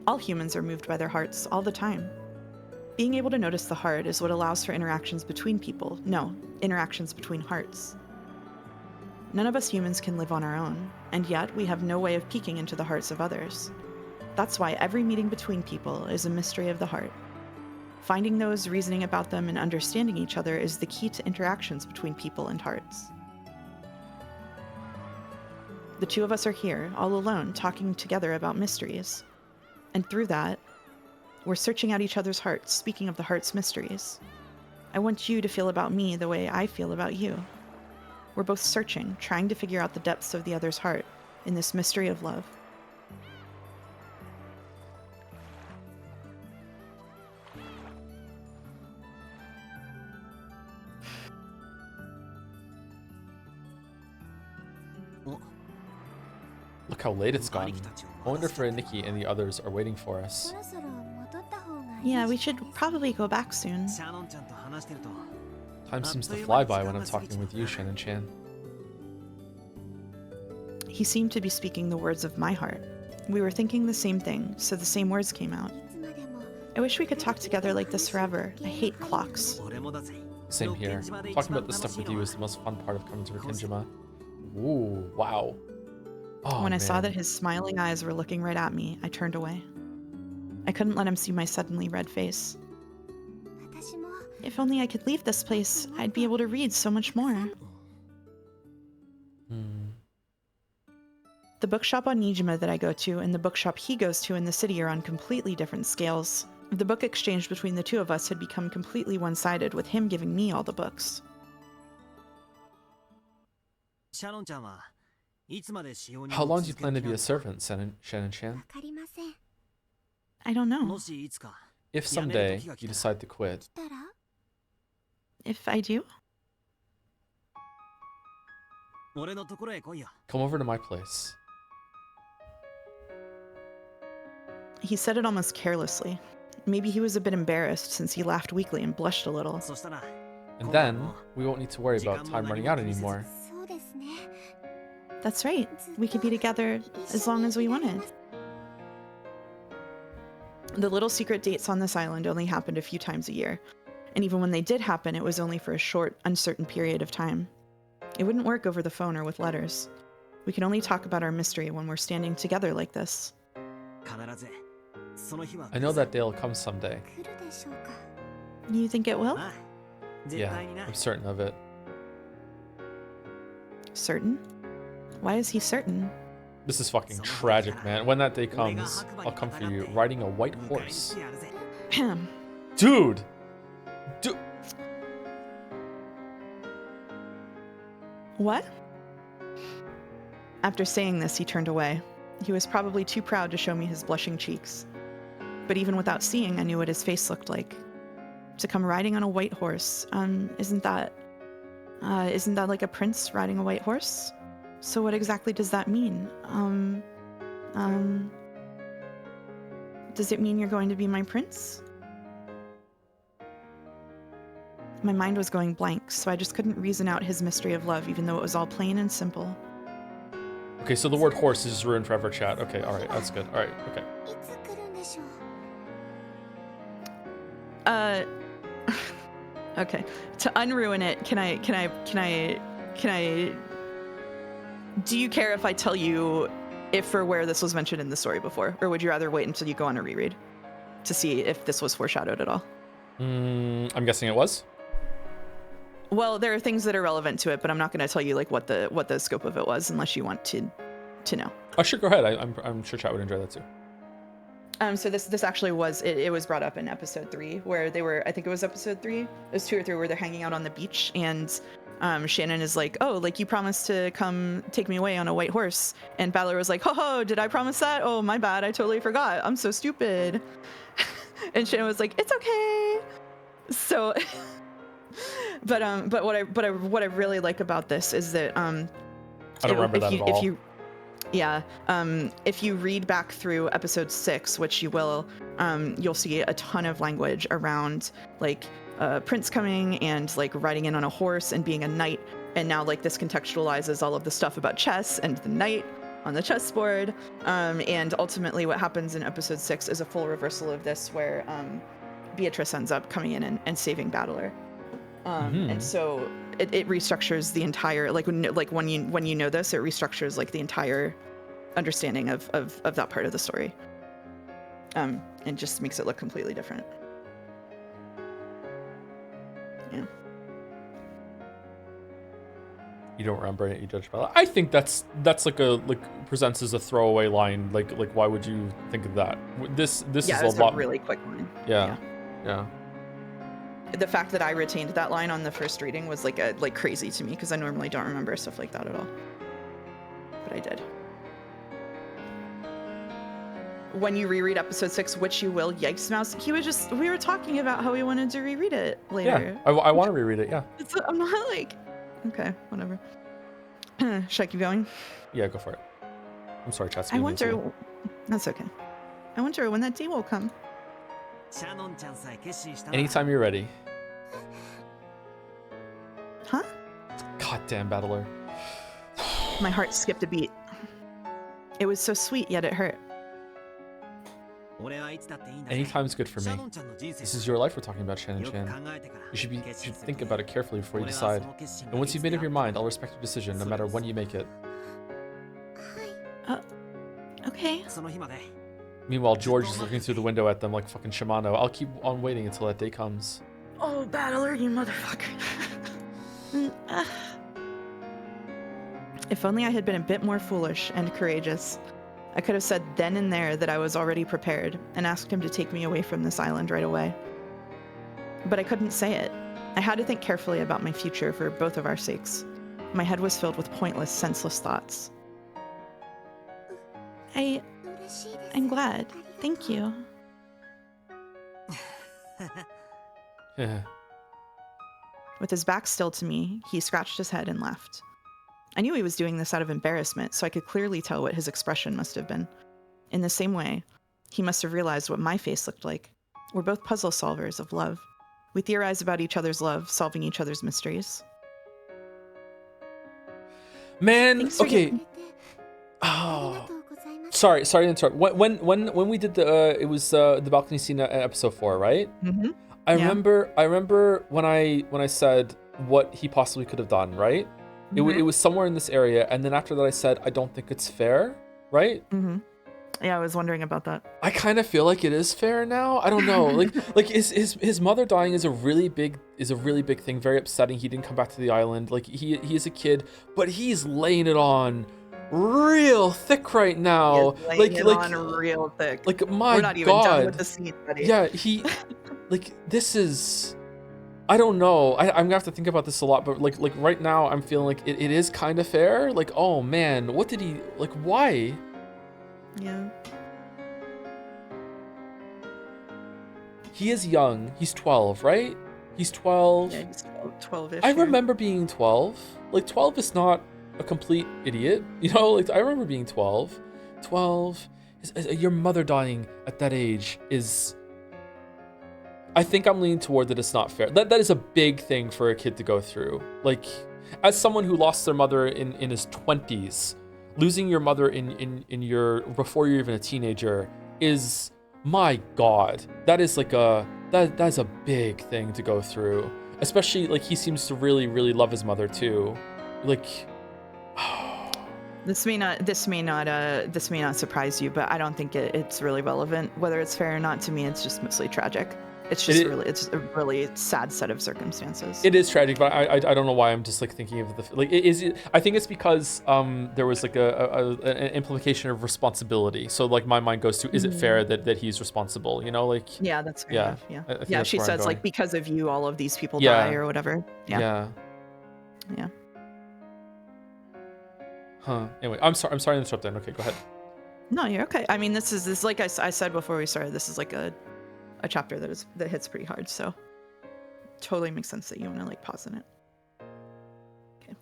All humans are moved by their hearts all the time. Being able to notice the heart is what allows for interactions between people. No, interactions between hearts. None of us humans can live on our own, and yet we have no way of peeking into the hearts of others. That's why every meeting between people is a mystery of the heart. Finding those, reasoning about them, and understanding each other is the key to interactions between people and hearts. The two of us are here, all alone, talking together about mysteries. And through that, we're searching out each other's hearts, speaking of the heart's mysteries. I want you to feel about me the way I feel about you. We're both searching, trying to figure out the depths of the other's heart in this mystery of love. Look how late it's gotten. I wonder if Nikki and the others are waiting for us. そろそろ戻った方がいい Yeah, we should probably go back soon. シャノンちゃんと話してると Time seems to fly by when I'm talking with you, Shannon-chan. He seemed to be speaking the words of my heart. We were thinking the same thing, so the same words came out. いつまでも I wish we could talk together like this forever. I hate clocks. 俺もだぜ Same here. Talking about this stuff with you is the most fun part of coming to Rikenjima. Ooh, wow. Oh, When I saw man. that his smiling eyes were looking right at me, I turned away. I couldn't let him see my suddenly red face. 私も If only I could leave this place, I'd be able to read so much more. The bookshop on Nijima that I go to and the bookshop he goes to in the city are on completely different scales. The book exchange between the two of us had become completely one-sided, with him giving me all the books. シャノンちゃんはいつまで使用に How long do you plan to be a servant, Shannon-chan? わかりません I don't know. もしいつか If someday you decide to quit, 来たら If I do? 俺のところへ来いよ come over to my place. He said it almost carelessly. Maybe he was a bit embarrassed since he laughed weakly and blushed a little. そしたら And then, we won't need to worry about time running out anymore. そうですね That's right. We could be together as long as we wanted. The little secret dates on this island only happened a few times a year. And even when they did happen, it was only for a short, uncertain period of time. It wouldn't work over the phone or with letters. We can only talk about our mystery when we're standing together like this. 必ずその日は I know that day will come someday. 来るでしょうか You think it will? ああ絶 Yeah, 対にな I'm certain of it. Certain? Why is he certain? This is fucking tragic, man. When that day comes, I'll come for you, riding a white 迎えに horse. 来てやるぜ Ahem. Dude! Dude! What? After saying this, he turned away. He was probably too proud to show me his blushing cheeks. But even without seeing, I knew what his face looked like. To come riding on a white horse, isn't that like a prince riding a white horse? So what exactly does that mean? Does it mean you're going to be my prince? My mind was going blank, so I just couldn't reason out his mystery of love, even though it was all plain and simple. Okay, so the word horse is just ruined forever, chat. Okay, alright, that's good. Alright, okay. いつ来るんでしょう Okay. To unruin it, can I do you care if I tell you if or where this was mentioned in the story before? Or would you rather wait until you go on a reread to see if this was foreshadowed at all? I'm guessing it was. Well, there are things that are relevant to it, but I'm not going to tell you like what the scope of it was unless you want to know. Oh, sure, go ahead. I'm sure chat would enjoy that too. So this actually was it was brought up in episode 3 where they were, I think it was episode 3, it was 2 or 3 where they're hanging out on the beach and Shannon is like, oh, like you promised to come take me away on a white horse, and Balor was like, ho, did I promise that? Oh, my bad, I totally forgot, I'm so stupid. And Shannon was like, it's okay. So but what I really like about this is that I don't remember that at all. If you read back through episode 6, which you will, you'll see a ton of language around like Prince coming and like riding in on a horse and being a knight, and now like this contextualizes all of the stuff about chess and the knight on the chessboard, and ultimately what happens in episode 6 is a full reversal of this where Beatrice ends up coming in and saving Battler. And so it restructures the entire, like when you know this, it restructures like the entire understanding of that part of the story, and just makes it look completely different. You don't remember it. You judge by that. I think that's presents as a throwaway line. Like why would you think of that? This Yeah, is it was a lot. a really quick line. Yeah. The fact that I retained that line on the first reading was like crazy to me because I normally don't remember stuff like that at all. But I did. When you reread episode 6, which you will, yikes mouse, we were talking about how we wanted to reread it later. Yeah, I want to reread it. Yeah. I'm not like, okay, whatever. Should I keep going? Yeah, go for it. I'm sorry, chat. I wonder, that's okay. I wonder when that day will come. Anytime you're ready. Huh? Goddamn battler. My heart skipped a beat. It was so sweet, yet it hurt. Anytime's good for me. This is your life we're talking about, Shannon-chan. You should think about it carefully before you decide. And once you've made up your mind, I'll respect your decision, no matter when you make it. Okay. Meanwhile, George is looking through the window at them like fucking Shimano. I'll keep on waiting until that day comes. Oh, battler, you motherfucker. If only I had been a bit more foolish and courageous. I could have said then and there that I was already prepared and asked him to take me away from this island right away. But I couldn't say it. I had to think carefully about my future for both of our sakes. My head was filled with pointless, senseless thoughts. I'm glad. Thank you. With his back still to me, he scratched his head and left. I knew he was doing this out of embarrassment, so I could clearly tell what his expression must have been. In the same way, he must have realized what my face looked like. We're both puzzle solvers of love. We theorize about each other's love, solving each other's mysteries. Man, okay. Oh, sorry to interrupt. When we did it was the balcony scene at episode 4, right? Mm-hmm. I remember when I said what he possibly could have done, right? Mm-hmm. It was somewhere in this area, and then after that I said I don't think it's fair, right? Mm-hmm. Yeah, I was wondering about that. I kind of feel like it is fair now. I don't know. like his mother dying is a really big thing, very upsetting. He didn't come back to the island. Like he is a kid, but he's laying it on real thick right now. Laying it on real thick. Like my God. We're not even done with the scene, buddy. Yeah, he like this is I don't know. I'm gonna have to think about this a lot, but like right now I'm feeling like it is kind of fair. Like, oh man, what did he like? Why? Yeah. He is young. He's 12, right? He's 12. Yeah, he's 12-ish. I remember being 12. Like 12 is not a complete idiot. You know, like I remember being 12. 12. Your mother dying at that age is. I think I'm leaning toward that it's not fair. That is a big thing for a kid to go through. Like, as someone who lost their mother in his 20s, losing your mother in your before you're even a teenager is, my God, that is like that is a big thing to go through. Especially like he seems to really, really love his mother too. Like, This may not surprise you, but I don't think it's really relevant whether it's fair or not. To me, it's just mostly tragic. It's just it's a really sad set of circumstances. It is tragic, but I don't know why I'm just like thinking of I think it's because there was like an implication of responsibility. So like my mind goes to, is it fair that he's responsible? You know, like yeah, that's fair enough. Yeah, yeah. She says like because of you, all of these people Yeah. die or whatever. Yeah. Huh. Anyway, I'm sorry to interrupt then. Okay, go ahead. No, you're okay. I mean, this is like I said before we started. This is like a chapter that hits pretty hard. So totally makes sense that you want to like pause in it. Okay.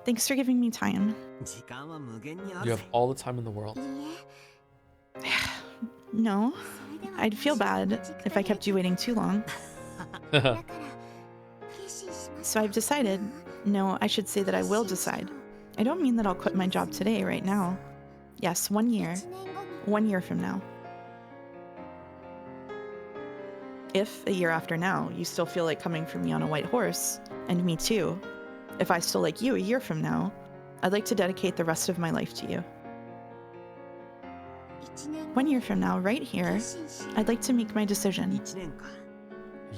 Thanks for giving me time. You have all the time in the world. No, I'd feel bad if I kept you waiting too long. So I've decided. No, I should say that I will decide. I don't mean that I'll quit my job today, right now. Yes, 1 year. 1 year from now. If a year after now, you still feel like coming for me on a white horse, and me too, if I still like you a year from now, I'd like to dedicate the rest of my life to you. 1 year from now, right here, I'd like to make my decision.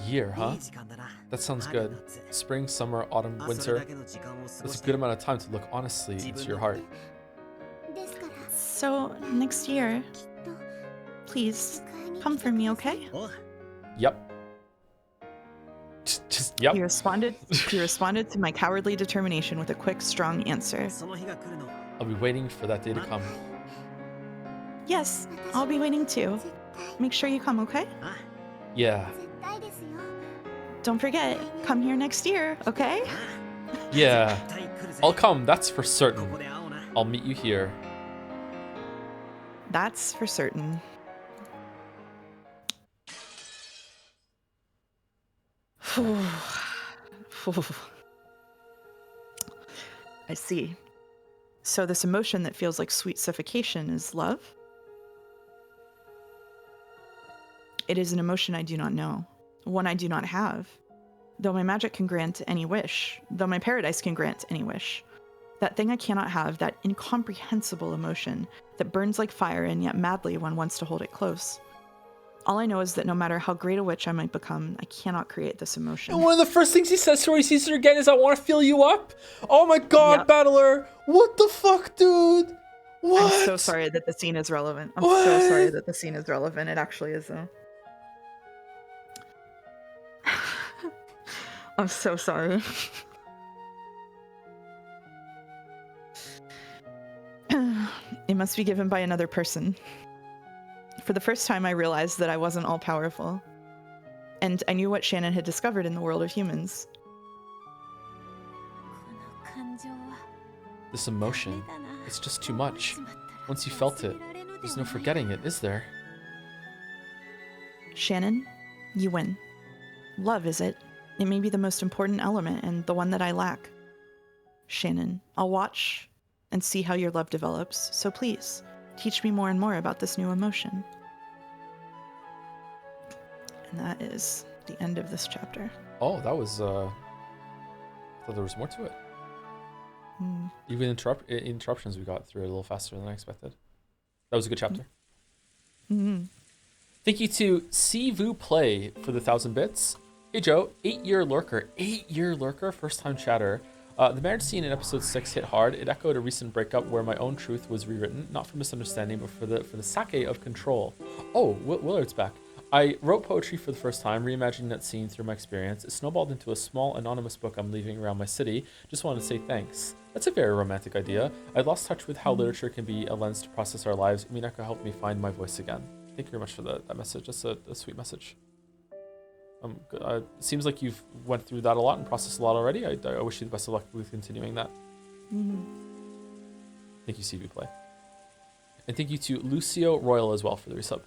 Year, い huh? い時間だな。 That sounds 春 good. 夏 Spring, summer, autumn, それ winter. だけの時間を過ご That's し a て good amount of time to look honestly into your heart. ですから So, next year, きっと please 迎えに come 来 for て me, ください okay? Oh, Yep. Just yep. He responded to my cowardly determination with a quick, strong answer. その日が来るのを I'll be waiting for that day to come. Yes, I'll be waiting too. 絶対 Make sure you come, okay? あ Yeah. 絶対ですよ Don't forget, come here next year, okay? あ Yeah. 絶対来るぜ I'll come, that's for こ certain. こで会おうな I'll meet you here. That's for certain. I see. So this emotion that feels like sweet suffocation is love? It is an emotion I do not know, one I do not have. Though my magic can grant any wish, though my paradise can grant any wish. That thing I cannot have, that incomprehensible emotion that burns like fire and yet madly one wants to hold it close. All I know is that no matter how great a witch I might become, I cannot create this emotion. And one of the first things he says when he sees her again is, I want to fill you up. Oh my god, Yep. Battler. What the fuck, dude? What? I'm so sorry that the scene is relevant. I'm so What? sorry that the scene is relevant. It actually is, though. I'm so sorry. It must be given by another person. For the first time, I realized that I wasn't all powerful. And I knew what Shannon had discovered in the world of humans. この感情は This ダメ emotion, だな it's just too 思い much. しまったら Once you felt it, 忘れられるで there's は no ない forgetting it, is there? Shannon, you win. Love, is it? It may be the most important element and the one that I lack. Shannon, I'll watch and see how your love develops, so please, teach me more and more about this new emotion. And that is the end of this chapter. Oh, that was, I thought there was more to it. Hmm. Even interruptions, we got through it a little faster than I expected. That was a good chapter. Mhm. Thank you to Sivu Play for the 1,000 bits. Hey Joe, 8-year lurker. 8-year lurker, first time chatter. The marriage scene in episode 6 hit hard. It echoed a recent breakup where my own truth was rewritten, not for misunderstanding, but for the sake of control. Oh, Willard's back. I wrote poetry for the first time, reimagining that scene through my experience. It snowballed into a small anonymous book I'm leaving around my city. Just wanted to say thanks. That's a very romantic idea. I lost touch with how literature can be a lens to process our lives. Umineko helped me find my voice again. Thank you very much for that message. That's a sweet message. It seems like you've went through that a lot and processed a lot already. I wish you the best of luck with continuing that. Thank you, CV Play. And thank you to Lucio Royal as well for the resub.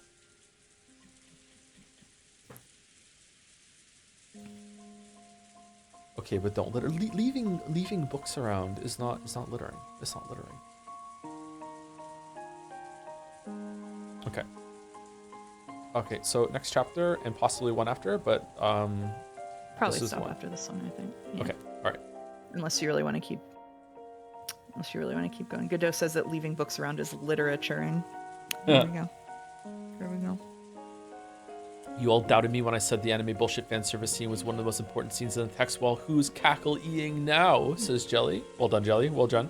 Okay, but don't litter. Leaving books around is not littering. It's not littering. Okay. Okay, so next chapter and possibly one after, but Probably this is stop one. after this one, I think. Yeah. Okay, all right. Unless you really want to keep. Going. Godot says that leaving books around is literaturing. There we go. There we go. You all doubted me when I said the anime bullshit fan service scene was one of the most important scenes in the text. Well, who's cackle-eing now? Says Jelly. Well done, Jelly. Well done.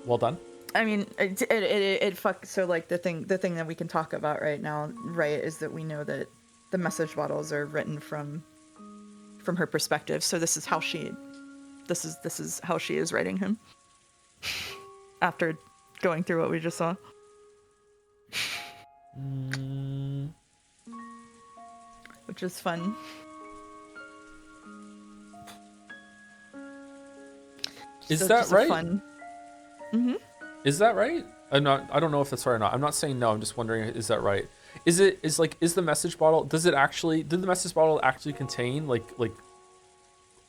Well done. I mean, it fuck. So like the thing that we can talk about right now, right, is that we know that the message bottles are written from her perspective. So this is how she is writing him after going through what we just saw. Which is fun. Is So that just a right? Fun. Is that right? I don't know if that's right or not. I'm not saying no. I'm just wondering, is that right? Is the message bottle? Did the message bottle actually contain like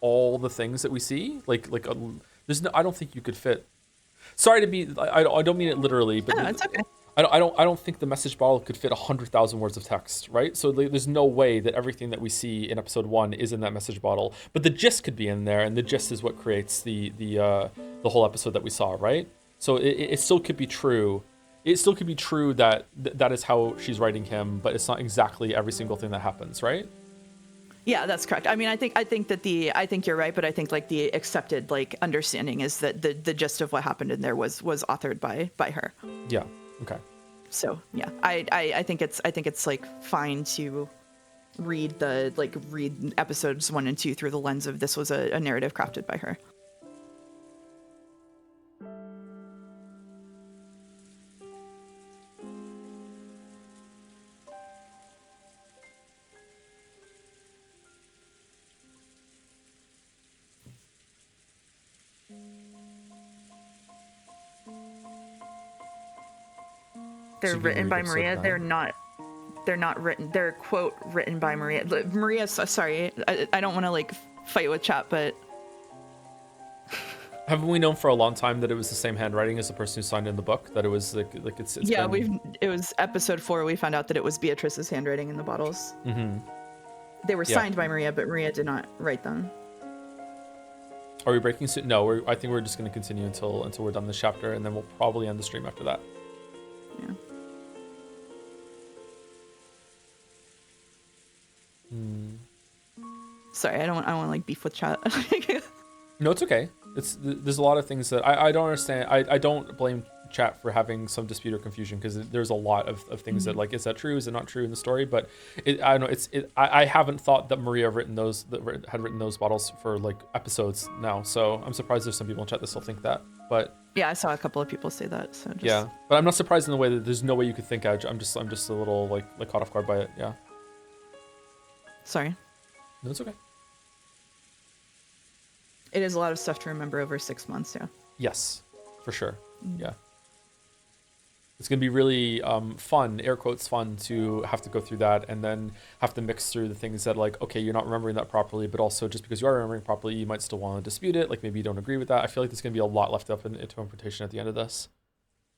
all the things that we see? There's no. I don't think you could fit. Sorry to be. I don't mean it literally, but No, it's okay. I don't think the message bottle could fit 100,000 words of text, right? So there's no way that everything that we see in episode 1 is in that message bottle, but the gist could be in there, and the gist is what creates the whole episode that we saw, right? So it still could be true. It still could be true that that is how she's writing him, but it's not exactly every single thing that happens, right? Yeah, that's correct. I mean, I think you're right, but I think like the accepted like understanding is that the gist of what happened in there was authored by her. Yeah. Okay. So yeah, I think it's like fine to read episodes 1 and 2 through the lens of this was a narrative crafted by her. They're So written by episode Maria. 9. They're not written. They're quote written by Maria. Maria, sorry, I don't want to like fight with chat, but Haven't we known for a long time that it was the same handwriting as the person who signed in the book? That it was like it's yeah, been... it was episode 4. We found out that it was Beatrice's handwriting in the bottles. Mm-hmm. They were Yeah. signed by Maria, but Maria did not write them. Are we breaking soon? No, I think we're just going to continue until we're done this chapter, and then we'll probably end the stream after that. Yeah. Sorry, I don't want to like beef with chat. No, it's okay. There's a lot of things that I don't understand. I don't blame chat for having some dispute or confusion, because there's a lot of things that like, is that true? Is it not true in the story? But I don't know. I haven't thought that Maria had written those bottles for like episodes now. So I'm surprised there's some people in chat that still think that. But yeah, I saw a couple of people say that. So just... yeah, but I'm not surprised in the way that there's no way you could think. I'm just a little like caught off guard by it. Yeah. Sorry. No, it's okay. It is a lot of stuff to remember over 6 months. Yeah. Yes, for sure. Yeah. It's going to be really fun, air quotes fun, to have to go through that and then have to mix through the things that like, okay, you're not remembering that properly, but also just because you are remembering properly, you might still want to dispute it. Like maybe you don't agree with that. I feel like there's going to be a lot left up into interpretation at the end of this.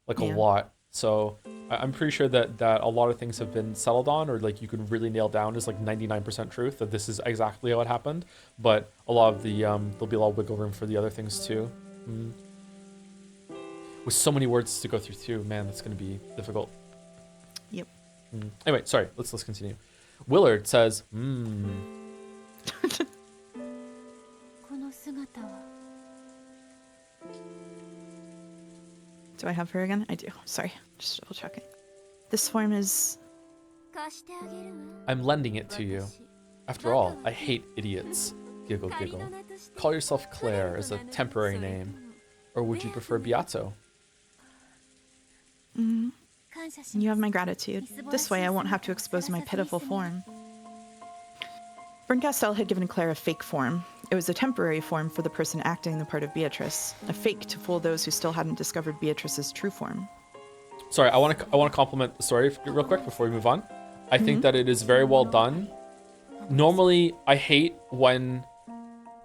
Like a lot. So I'm pretty sure that a lot of things have been settled on, or like you can really nail down as like 99% truth that this is exactly how it happened. But a lot of the, there'll be a lot of wiggle room for the other things too. With so many words to go through too, man, that's going to be difficult. Yep. Anyway, sorry, let's continue. Willard says, この姿は Do I have her again? I do. Sorry, just double checking. This form is... 貸してあげるわ I'm lending it to you. After all, I hate idiots. Giggle, giggle. Call yourself Claire as a temporary name. Or would you prefer Beato? You have my gratitude. This way I won't have to expose my pitiful form. Berncastel had given Claire a fake form. It was a temporary form for the person acting the part of Beatrice, a fake to fool those who still hadn't discovered Beatrice's true form. Sorry, I want to compliment the story real quick before we move on. I think that it is very well done. Normally, I hate when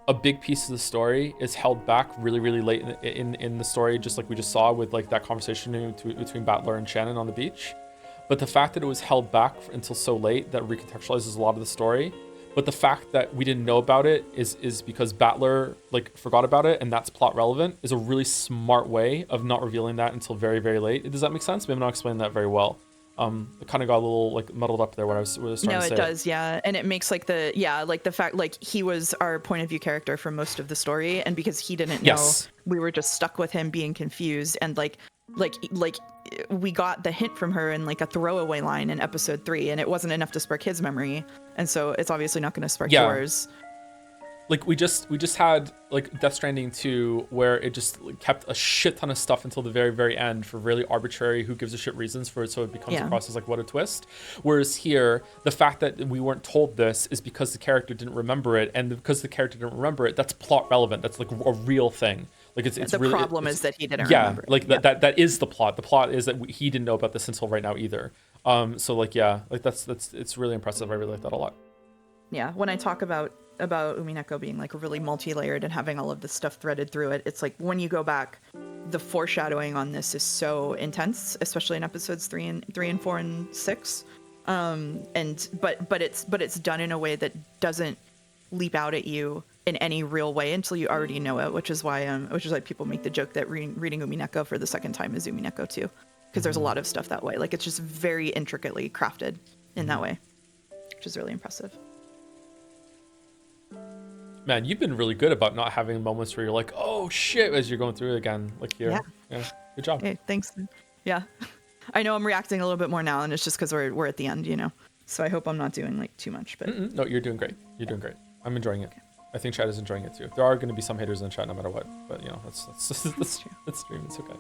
a big piece of the story is held back really, really late in the story, just like we just saw with like that conversation between Battler and Shannon on the beach. But the fact that it was held back until so late, that recontextualizes a lot of the story. But the fact that we didn't know about it is because Battler like forgot about it, and that's plot relevant, is a really smart way of not revealing that until very, very late. Does that make sense? Maybe I'm not explaining that very well. It kind of got a little like muddled up there when I was trying to say. No, it does, yeah, and it makes like the fact like he was our point of view character for most of the story, and because he didn't know, we were just stuck with him being confused, and like we got the hint from her in like a throwaway line in episode 3, and it wasn't enough to spark his memory, and so it's obviously not going to spark yours. Like we just had like Death Stranding 2, where it just kept a shit ton of stuff until the very, very end for really arbitrary who gives a shit reasons for it, so it becomes across as like what a twist. Whereas here, the fact that we weren't told this is because the character didn't remember it, and because the character didn't remember it, that's plot relevant. That's like a real thing. Like it's the really, problem is that he didn't remember it. Like that is the plot. The plot is that he didn't know about this until right now either. So like that's it's really impressive. I really like that a lot. Yeah, when I talk about Umineko being like really multi-layered and having all of this stuff threaded through it, it's like when you go back, the foreshadowing on this is so intense, especially in episodes 3 and 4 and 6. But it's done in a way that doesn't leap out at you in any real way until you already know it, which is why people make the joke that reading Umineko for the second time is Umineko too, because there's a lot of stuff that way. Like it's just very intricately crafted in that way, which is really impressive. Man, you've been really good about not having moments where you're like, oh shit, as you're going through it again. Like here. Yeah. Good job. Hey, thanks. Yeah. I know I'm reacting a little bit more now, and it's just because we're at the end, you know. So I hope I'm not doing like too much. But No, you're doing great. You're doing great. I'm enjoying it. I think chat is enjoying it too. There are going to be some haters in chat no matter what, but you know, that's stream. It's okay.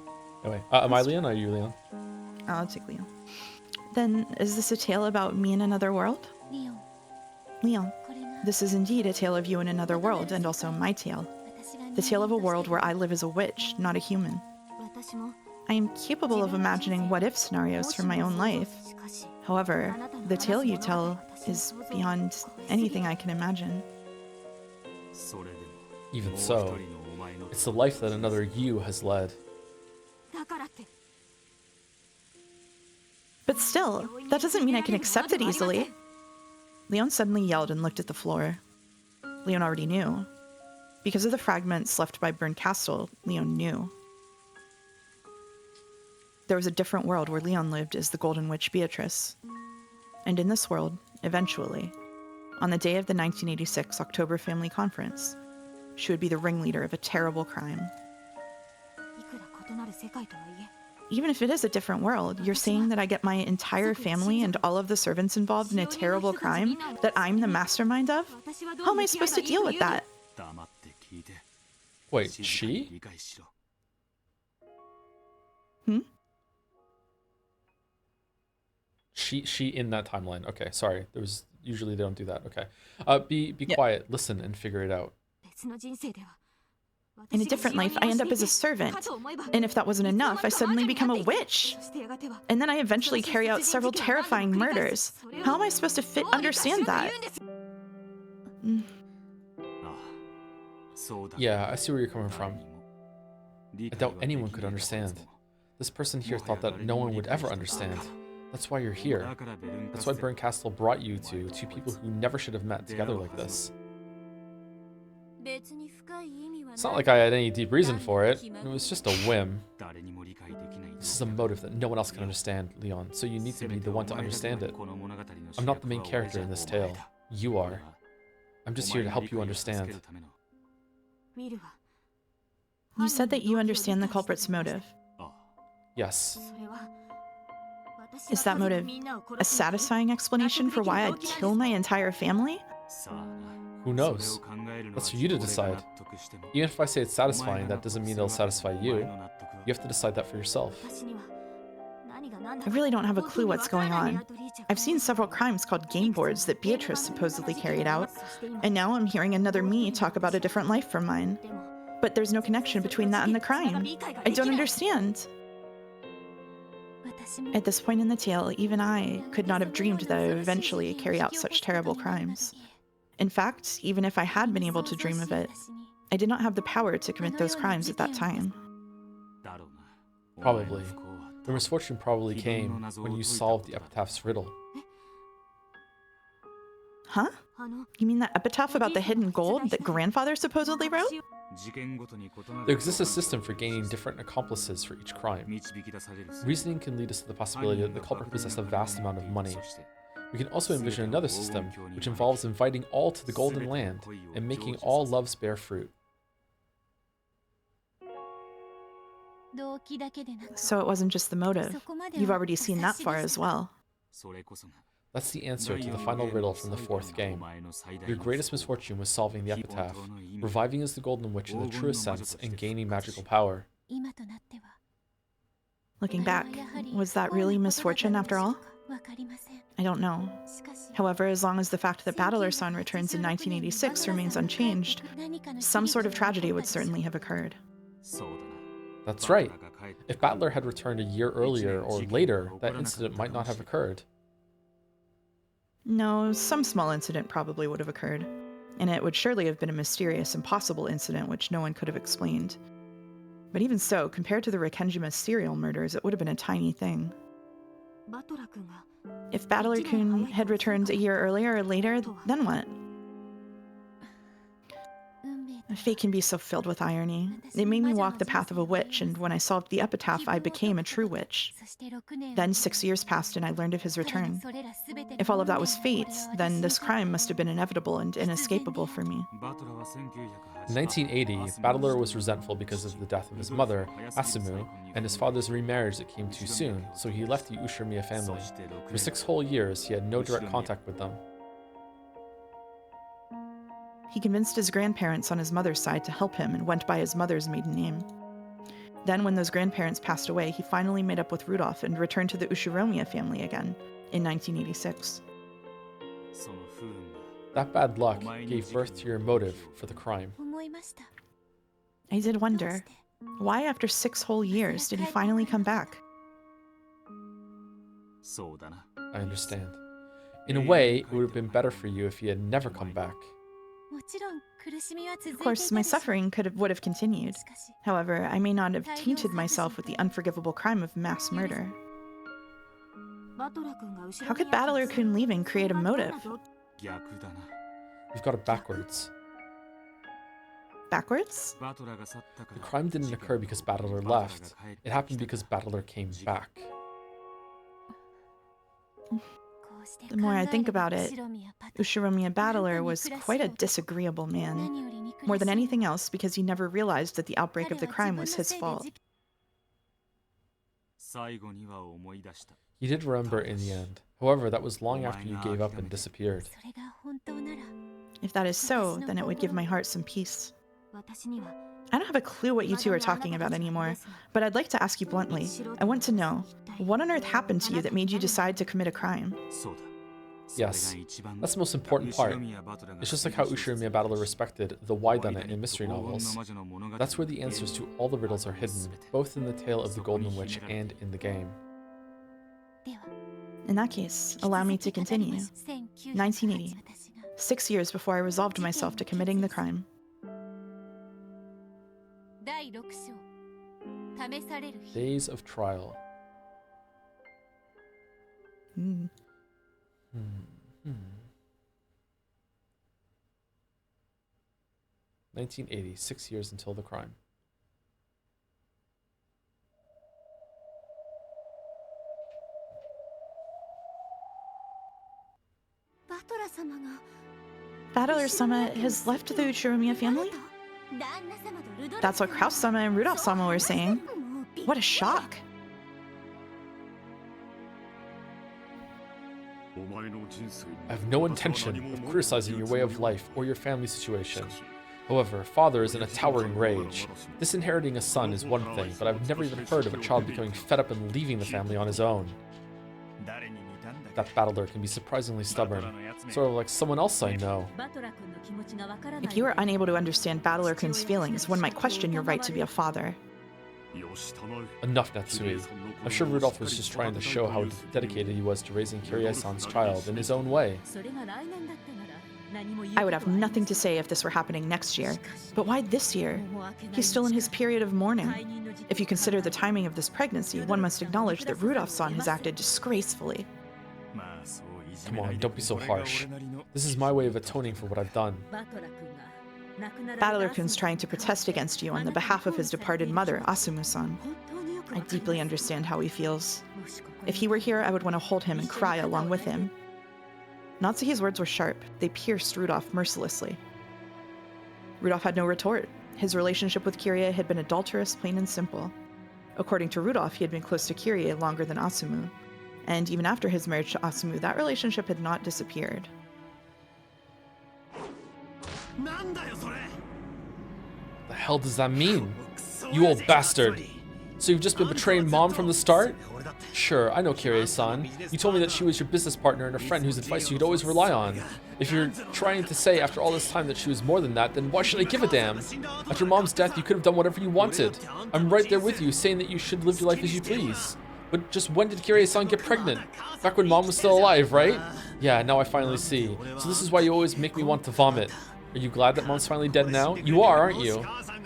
Anyway, am I Leon? Or are you Leon? I'll take Leo. Then is this a tale about me in another world? リオン Leon, これが this is indeed a tale of you in another world, and also my tale. 私が The tale of a world where I live as a witch, not a human. 私も I am capable of imagining what-if scenarios for my own life. しかし However, the tale you tell is beyond anything I can imagine. それでも Even もう so, 一人のお前の it's the life that another you has led. だからって But still, that doesn't mean I can accept it easily. Leon suddenly yelled and looked at the floor. Leon already knew. Because of the fragments left by Burned Castle, Leon knew. There was a different world where Leon lived as the Golden Witch Beatrice. And in this world, eventually, on the day of the 1986 October Family Conference, she would be the ringleader of a terrible crime. いくら異なる世界とはいえ Even if it is a different world, you're saying that I get my entire family and all of the servants involved in a terrible crime that I'm the mastermind of? 私はど How う am I 向き合え supposed ば to いい deal と with いうの that? 黙って聞いて Wait, 静かに she? 理解しろ She in that timeline. Okay, sorry. There was usually they don't do that. Okay. Be quiet, listen, and figure it out. 別の人生では In a different life, I end up as a servant. And if that wasn't enough, I suddenly become a witch. そしてやがては And then I eventually carry out several terrifying murders. How am I supposed to understand that? ああそうだ Yeah, I see where you're coming from. 理 I 解は doubt でき anyone ね could えだろう understand. ぞ This person here thought that no one would ever understand. That's why you're here. だからベルンカ That's ス why で Burn Castle brought you two people who never should have met together like this. 別に深い意味は It's not like I had any deep reason for it. It was just a whim. 誰にも理解できない This is a motive that no one else can understand, Leon, so you need to be the one to understand it. I'm not the main character in this tale. You are. I'm just here to help you understand. 見るわ You said that you understand the culprit's motive. あ Yes. それは Is that motive a satisfying explanation for why I'd kill my entire family? さあな Who knows? That's for you to decide. Even if I say it's satisfying, that doesn't mean it'll satisfy you. You have to decide that for yourself. 私には何が何だ I か really don't have a clue what's going on. I've seen several crimes called game boards that Beatrice supposedly carried out, and now I'm hearing another me talk about a different life from mine. でも But there's no connection between that and the crime. I don't understand. 私も At this point in the tale, even I could not have dreamed that I would eventually carry out such terrible crimes. In fact, even if I had been able to dream of it, I did not have the power to commit those crimes at that time. だろうな Probably. The misfortune probably came when you solved the epitaph's riddle. Huh? あの You mean that epitaph about the hidden gold that grandfather supposedly wrote? 事件ごとに異なる There exists a system for gaining different accomplices for each crime. 導き出される Reasoning can lead us to the possibility that the culprit possessed a vast amount of money. そして We can also envision another system, which involves inviting all to the Golden Land and making all loves bear fruit. 動機だけでなく So it wasn't just the motive. そこまで You've は already seen that far as well. それこそが That's the answer to the final riddle from the fourth game. Your greatest misfortune was solving the epitaph, reviving as the Golden Witch in the truest sense, and gaining magical power. 今となっては Looking back, was that really misfortune after all? わかりません I don't know. しかし However, as long as the fact that Battler Son returns in 1986 remains unchanged, some sort of tragedy would certainly have occurred. そうだな That's right. If Battler had returned a year earlier or later, that incident might not have occurred. No, some small incident probably would have occurred, and it would surely have been a mysterious, impossible incident which no one could have explained. But even so, compared to the Rikenjima serial murders, it would have been a tiny thing. バトラ君が If Battler-kun had returned a year earlier or later, then what? 運命と Fate can be so filled with irony. It made me walk the path of a witch, and when I solved the epitaph, I became a true witch. Then 6 years passed and I learned of his return. If all of that was fate, then this crime must have been inevitable and inescapable for me. In 1980, Battler was resentful because of the death of his mother, Asumu, and his father's remarriage that came too soon, so he left the Ushiromiya family. For 6 whole years, he had no direct contact with them. He convinced his grandparents on his mother's side to help him and went by his mother's maiden name. Then, when those grandparents passed away, he finally made up with Rudolph and returned to the Ushiromiya family again in 1986. That bad luck gave birth to your motive for the crime. I did wonder, why after 6 whole years did he finally come back? I understand. In a way, it would have been better for you if he had never come back. Of course, my suffering would have continued. However, I may not have tainted myself with the unforgivable crime of mass murder. How could Battler-kun leaving create a motive? You've got it backwards. Backwards? The crime didn't occur because Battler left. It happened because Battler came back. The more I think about it, Ushiromiya Battler was quite a disagreeable man. More than anything else, because he never realized that the outbreak of the crime was his fault. He did remember in the end. However, that was long after you gave up and disappeared. If that is so, then it would give my heart some peace. I don't have a clue what you two are talking about anymore, but I'd like to ask you bluntly. I want to know, what on earth happened to you that made you decide to commit a crime? Yes, that's the most important part. It's just like how Ushiromiya Battler respected the Waidana in mystery novels. That's where the answers to all the riddles are hidden, both in the tale of the Golden Witch and in the game. In that case, allow me to continue. 1980, 6 years before I resolved myself to committing the crime. Days of Trial. 1980, 6 years until the crime. Battler-sama has left the Ushiromiya family? That's what Kraus-sama and Rudolph-sama were saying. What a shock! I have no intention of criticizing your way of life or your family situation. However, father is in a towering rage. Disinheriting a son is one thing, but I've never even heard of a child becoming fed up and leaving the family on his own. That Battler can be surprisingly stubborn, sort of like someone else I know. If you are unable to understand Battler-kun's feelings, one might question your right to be a father. Enough, Natsui. I'm sure Rudolph was just trying to show how dedicated he was to raising Kyrie-san's child in his own way. I would have nothing to say if this were happening next year. But why this year? He's still in his period of mourning. If you consider the timing of this pregnancy, one must acknowledge that Rudolph-san has acted disgracefully. Come on, don't be so harsh. This is my way of atoning for what I've done. Battler-kun's trying to protest against you on the behalf of his departed mother, Asumu-san. I deeply understand how he feels. If he were here, I would want to hold him and cry along with him. Natsuki's words were sharp. They pierced Rudolph mercilessly. Rudolph had no retort. His relationship with Kyrie had been adulterous, plain and simple. According to Rudolph, he had been close to Kyrie longer than Asumu. And even after his marriage to Asumu, that relationship had not disappeared. The hell does that mean? You old bastard! So you've just been betraying Mom from the start? Sure, I know Kyrie-san. You told me that she was your business partner and a friend whose advice you could always rely on. If you're trying to say after all this time that she was more than that, then why should I give a damn? After Mom's death, you could have done whatever you wanted. I'm right there with you, saying that you should live your life as you please. But just when did Kyrie-san get pregnant? Back when Mom was still alive, right? Yeah, now I finally see. So this is why you always make me want to vomit. Are you glad that Mom's finally dead now? You are, aren't you?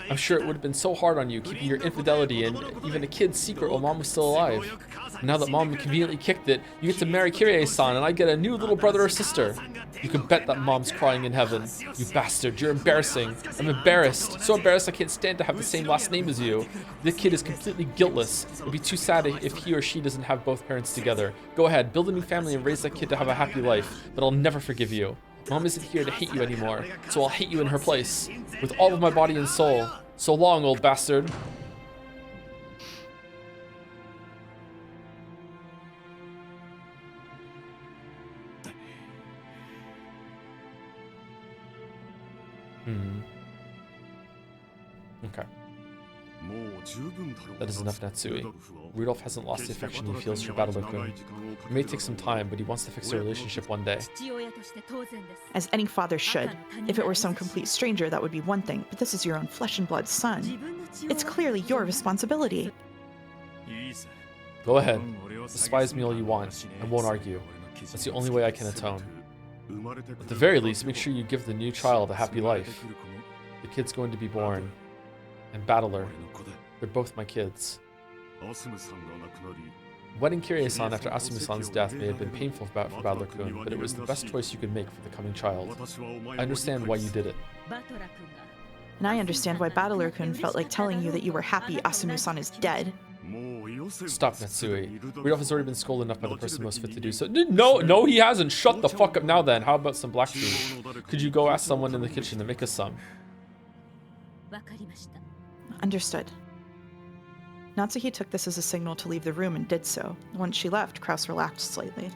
I'm sure it would have been so hard on you, keeping your infidelity and even a kid's secret while Mom was still alive. Now that Mom conveniently kicked it, you get to marry Kirie-san and I get a new little brother or sister. You can bet that Mom's crying in heaven. You bastard, you're embarrassing. I'm embarrassed. So embarrassed I can't stand to have the same last name as you. The kid is completely guiltless. It'd be too sad if he or she doesn't have both parents together. Go ahead, build a new family and raise that kid to have a happy life, but I'll never forgive you. Mom isn't here to hate you anymore, so I'll hate you in her place, with all of my body and soul. So long, old bastard. Okay. That is enough, Natsui. Rudolph hasn't lost the affection he feels for Battler-kun. It may take some time, but he wants to fix their relationship one day. As any father should. If it were some complete stranger, that would be one thing, but this is your own flesh and blood son. It's clearly your responsibility. Go ahead. Despise me all you want. I won't argue. That's the only way I can atone. At the very least, make sure you give the new child a happy life. The kid's going to be born. And Battler. They're both my kids. Wedding Kirie-san after Asumu-san's death may have been painful for Battler-kun, but it was the best choice you could make for the coming child. I understand why you did it. And I understand why Battler-kun felt like telling you that you were happy Asumu-san is dead. Stop, Natsui. Rudolph has already been scolded enough by the person most fit to do so. No, he hasn't. Shut the fuck up now then. How about some black tea? Could you go ask someone in the kitchen to make us some? Understood. Natsuki took this as a signal to leave the room and did so. Once she left, Kraus relaxed slightly.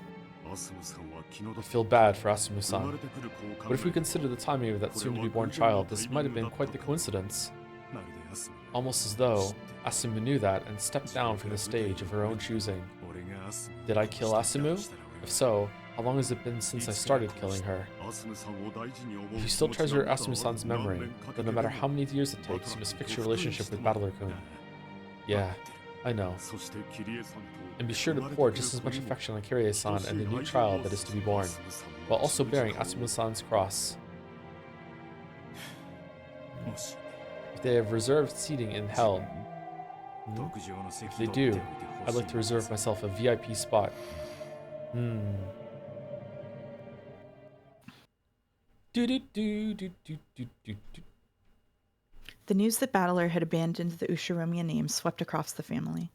I feel bad for Asumu-san. But if we consider the timing of that soon-to-be-born child, this might have been quite the coincidence. Almost as though Asumu knew that and stepped down from the stage of her own choosing. Did I kill Asumu? If so, how long has it been since I started killing her? If you still treasure Asumu-san's memory, then no matter how many years it takes, you must fix your relationship with Battler-kun. Yeah, I know. And be sure to pour just as much affection on Kirie-san and the new child that is to be born, while also bearing Asumu-san's cross. If they have reserved seating in hell, if they do, I'd like to reserve myself a VIP spot. The news that Battler had abandoned the Ushiromiya name swept across the family.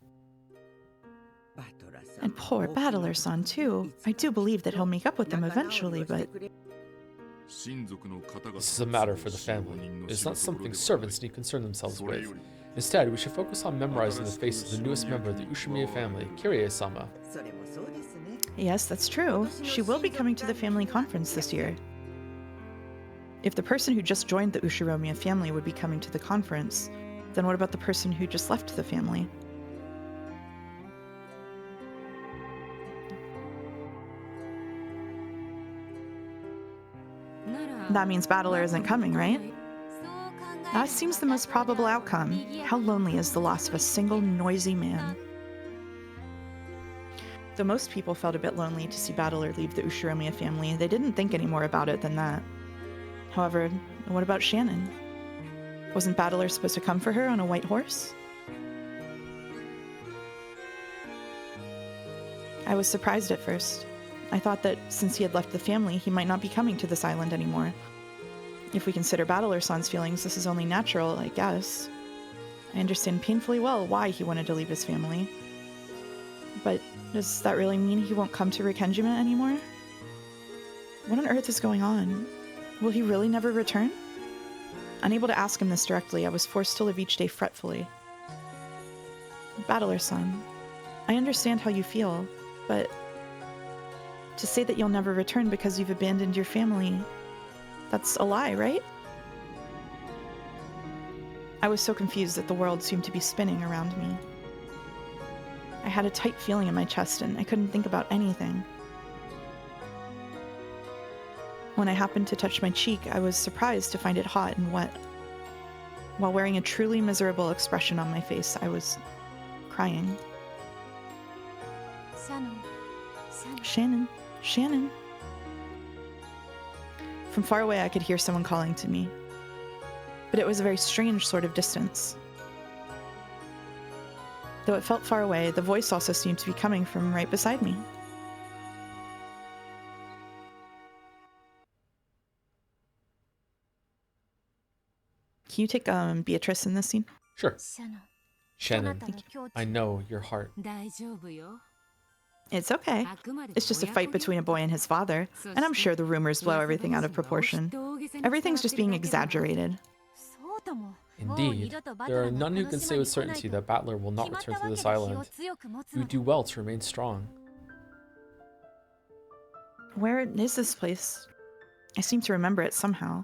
And poor Battler-san, too. I do believe that he'll make up with them eventually, but... This is a matter for the family. It is not something servants need concern themselves with. Instead, we should focus on memorizing the face of the newest member of the Ushiromiya family, Kirie-sama. Yes, that's true. She will be coming to the family conference this year. If the person who just joined the Ushiromiya family would be coming to the conference, then what about the person who just left the family? That means Battler isn't coming, right? That seems the most probable outcome. How lonely is the loss of a single noisy man? Though most people felt a bit lonely to see Battler leave the Ushiromiya family, they didn't think any more about it than that. However, what about Shannon? Wasn't Battler supposed to come for her on a white horse? I was surprised at first. I thought that since he had left the family, he might not be coming to this island anymore. If we consider Battler-san's feelings, this is only natural, I guess. I understand painfully well why he wanted to leave his family. But does that really mean he won't come to Rikkenjima anymore? What on earth is going on? Will he really never return? Unable to ask him this directly, I was forced to live each day fretfully. Battler-san, I understand how you feel, but to say that you'll never return because you've abandoned your family, that's a lie, right? I was so confused that the world seemed to be spinning around me. I had a tight feeling in my chest and I couldn't think about anything. When I happened to touch my cheek, I was surprised to find it hot and wet. While wearing a truly miserable expression on my face, I was crying. Shannon. Shannon. From far away, I could hear someone calling to me. but it was a very strange sort of distance. Though it felt far away, the voice also seemed to be coming from right beside me. Can you take Beatrice in this scene? Sure. シャノン Shannon, そなたの境地 I know your heart. 大丈夫よ It's okay. あくまで It's just a fight between a boy and his father, and I'm sure the rumors blow everything out of proportion. Everything's just being exaggerated. そうとも Indeed, there are none who can say with certainty that Battler will not return to this island. You do well to remain strong. Where is this place? I seem to remember it somehow.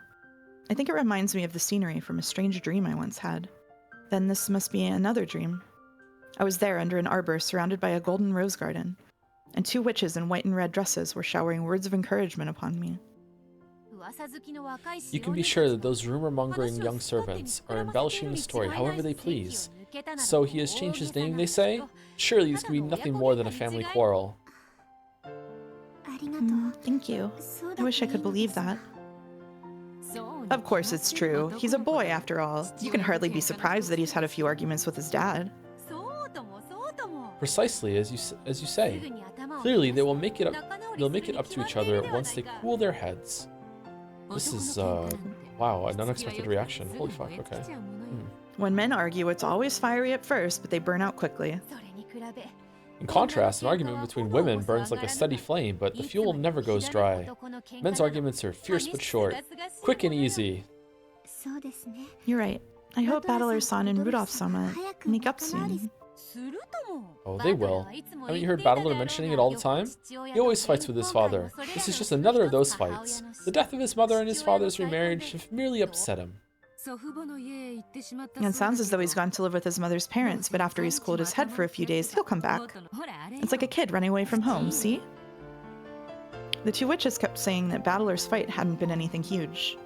I think it reminds me of the scenery from a strange dream I once had. Then this must be another dream. I was there under an arbor surrounded by a golden rose garden, and two witches in white and red dresses were showering words of encouragement upon me. You can be sure that those rumor-mongering young servants are embellishing the story however they please. So he has changed his name, they say? Surely this can be nothing more than a family quarrel. ありがとう Thank you. そう I だ wish I とい could いの believe です that. そうに Of course it's true. He's a boy after all. You can hardly be surprised that he's had a few arguments with his dad. そうともそうとも Precisely as you す say. ぐに頭を Clearly, they will 下 make it し up. 仲直り They'll す make る it に up to 決ま each ってい other るでは once な they いか cool their heads. This 男の is 喧嘩なんて wow, an 気が unexpected 良くて reaction. すぐ Holy に fuck. 燃え尽 Okay. きちゃうものよ When men argue, it's always fiery at first, but they burn out quickly. それに比べ In contrast, an argument between women burns like a steady flame, but the fuel never goes dry. Men's arguments are fierce but short, quick and easy. そうですね You're right. I hope Battler-san and Rudolph-sama make up soon. するとも Oh, they will. Haven't you heard Battler mentioning it all the time? He always fights with his father. This is just another of those fights. The death of his mother and his father's remarriage have merely upset him. 祖父母の家へ行ってしまった It sounds as though he's gone to live with his mother's parents, but after he's cooled his head for a few days, he'll come back. It's like a kid running away from home, see? The two witches kept saying that Battler's fight hadn't been anything huge.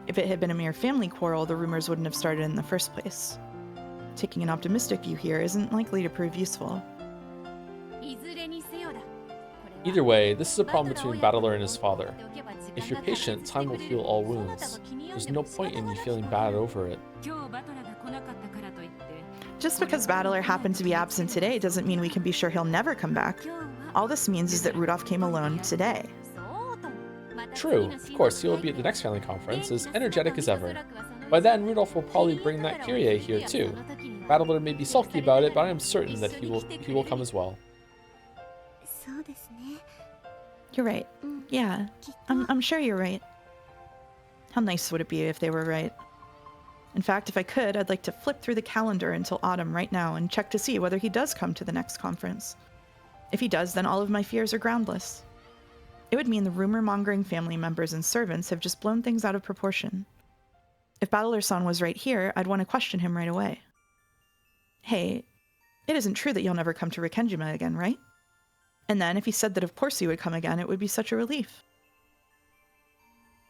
If it had been a mere family quarrel, the rumors wouldn't have started in the first place. Taking an optimistic view here isn't likely to prove useful. いずれにせよだ Either way, this is a problem between Battler and his father. If you're patient, time will heal all wounds. There's no point in you feeling bad over it. 今日バトラが来なかったからといって Just because Battler happened to be absent today doesn't mean we can be sure he'll never come back. 今日は All this means is that Rudolph came alone today. そうともまた True, 次の of シーン course, he will be at the next family conference, as energetic as ever. By then, Rudolph will probably bring that Kyrie here too. Battler may be sulky about it, but I am certain that he will come as well. そうですね You're right. うん Yeah, きっと I'm sure you're right. How nice would it be if they were right? In fact, if I could, I'd like to flip through the calendar until autumn right now and check to see whether he does come to the next conference. If he does, then all of my fears are groundless. It would mean the rumor-mongering family members and servants have just blown things out of proportion. If Battler-san was right here, I'd want to question him right away. Hey, it isn't true that you'll never come to Rikenjima again, right? And then if he said that of course he would come again, it would be such a relief.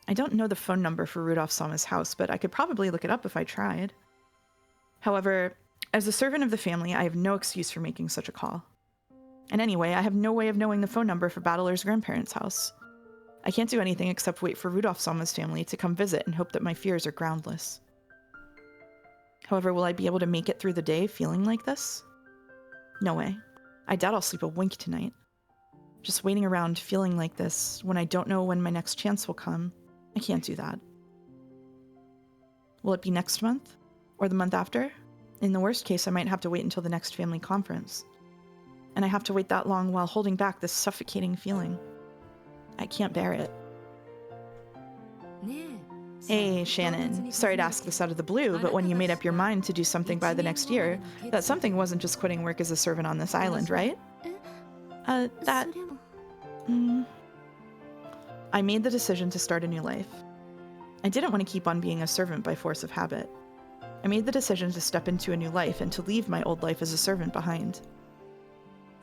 I don't know the phone number for Rudolph-sama's house, but I could probably look it up if I tried. However, as a servant of the family, I have no excuse for making such a call. And anyway, I have no way of knowing the phone number for Battler's grandparents' house. I can't do anything except wait for Rudolph-sama's family to come visit and hope that my fears are groundless. However, will I be able to make it through the day feeling like this? No way. I doubt I'll sleep a wink tonight. Just waiting around feeling like this when I don't know when my next chance will come, I can't do that. Will it be next month? Or the month after? In the worst case, I might have to wait until the next family conference. And I have to wait that long while holding back this suffocating feeling. I can't bear it. ねえ Hey, Shannon. Sorry to ask this out of the blue, but when you made up your mind to do something by the next year, that something wasn't just quitting work as a servant on this island, right? That... それも I made the decision to start a new life. I didn't want to keep on being a servant by force of habit. I made the decision to step into a new life and to leave my old life as a servant behind.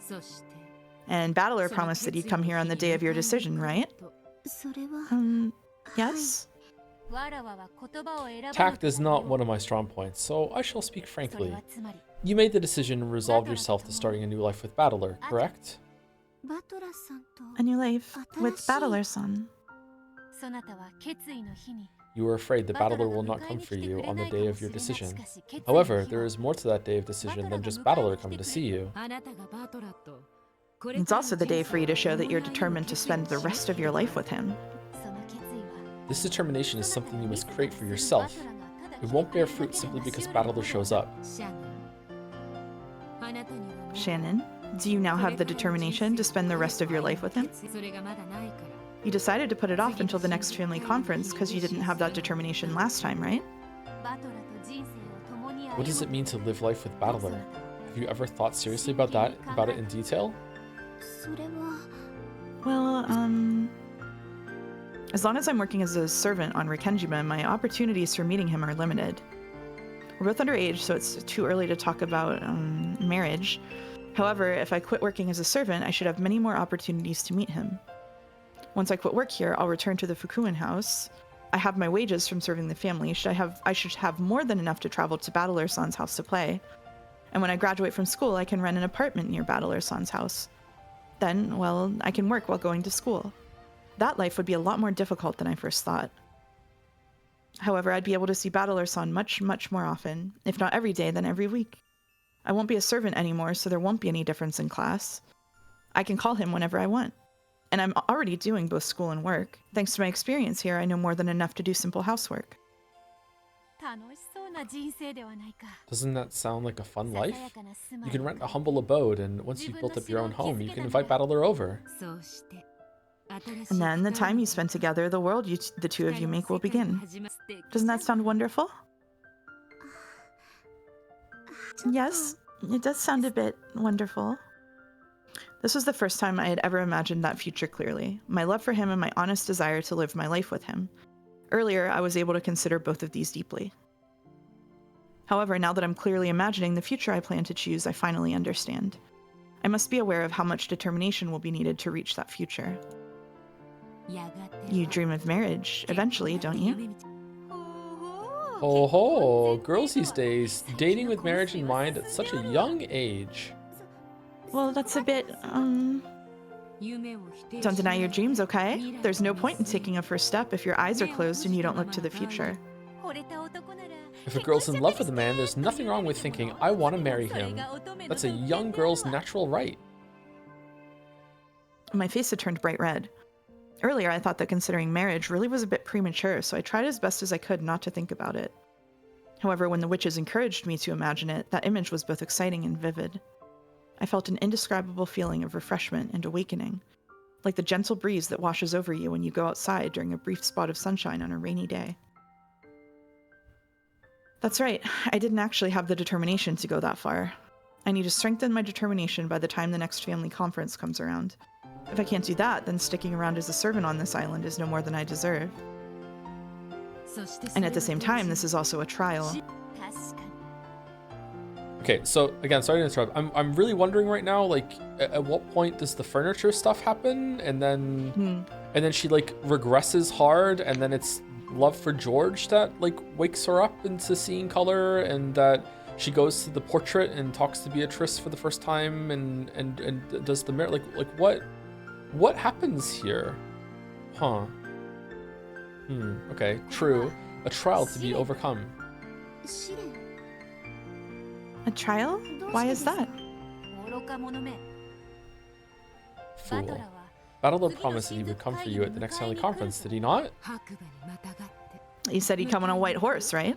そして And Battler promised that he'd come here on the day of your decision, right? それは Yes? わらわは言葉を選ばな Tact く is て not も one of my strong points, so I shall speak それ frankly. はつまり You made the decision and resolved yourself to starting a new life with Battler, correct? バトラさんと A new life with Battler-san. そなたは決意の日に You were afraid the battler will not come for you on the day of your decision. However, there is more to that day of decision than just battler coming to see you. It's also the day for you to show that you're determined to spend the rest of your life with him. This determination is something you must create for yourself. It won't bear fruit simply because battler shows up. Shannon, do you now have the determination to spend the rest of your life with him? You decided to put it off until the next family conference because you didn't have that determination last time, right? What does it mean to live life with battler? Have you ever thought seriously about it in detail? Well, as long as I'm working as a servant on Rikenjima, my opportunities for meeting him are limited. We're both underage, so it's too early to talk about marriage. However, if I quit working as a servant, I should have many more opportunities to meet him. Once I quit work here, I'll return to the Fukuen house. I have my wages from serving the family. I should have more than enough to travel to Battler-san's house to play. And when I graduate from school, I can rent an apartment near Battler-san's house. Then, well, I can work while going to school. That life would be a lot more difficult than I first thought. However, I'd be able to see Battler-san much, much more often, if not every day, then every week. I won't be a servant anymore, so there won't be any difference in class. I can call him whenever I want. And I'm already doing both school and work. Thanks to my experience here, I know more than enough to do simple housework. Doesn't that sound like a fun life? You can rent a humble abode, and once you've built up your own home, you can invite battler over. And then the time you spend together, the world the two of you make will begin. Doesn't that sound wonderful? Yes, it does sound a bit wonderful. This was the first time I had ever imagined that future clearly, my love for him and my honest desire to live my life with him. Earlier, I was able to consider both of these deeply. However, now that I'm clearly imagining the future I plan to choose, I finally understand. I must be aware of how much determination will be needed to reach that future. You dream of marriage, eventually, don't you? Oh ho, girls these days, dating with marriage in mind at such a young age. Well, that's a bit, Don't deny your dreams, okay? There's no point in taking a first step if your eyes are closed and you don't look to the future. If a girl's in love with a man, there's nothing wrong with thinking, I want to marry him. That's a young girl's natural right. My face had turned bright red. Earlier, I thought that considering marriage really was a bit premature, so I tried as best as I could not to think about it. However, when the witches encouraged me to imagine it, that image was both exciting and vivid. I felt an indescribable feeling of refreshment and awakening, like the gentle breeze that washes over you when you go outside during a brief spot of sunshine on a rainy day. That's right, I didn't actually have the determination to go that far. I need to strengthen my determination by the time the next family conference comes around. If I can't do that, then sticking around as a servant on this island is no more than I deserve. And at the same time, this is also a trial. Okay, so again, sorry to interrupt. I'm really wondering right now, like, at what point does the furniture stuff happen, and then she like regresses hard, and then it's love for George that like wakes her up into seeing color, and that she goes to the portrait and talks to Beatrice for the first time, and does the mirror, like what happens here? Huh. Okay, true. A trial to be overcome. A trial? Why is that? Fool. Battler promised that he would come for you at the next family conference, did he not? You said he'd come on a white horse, right?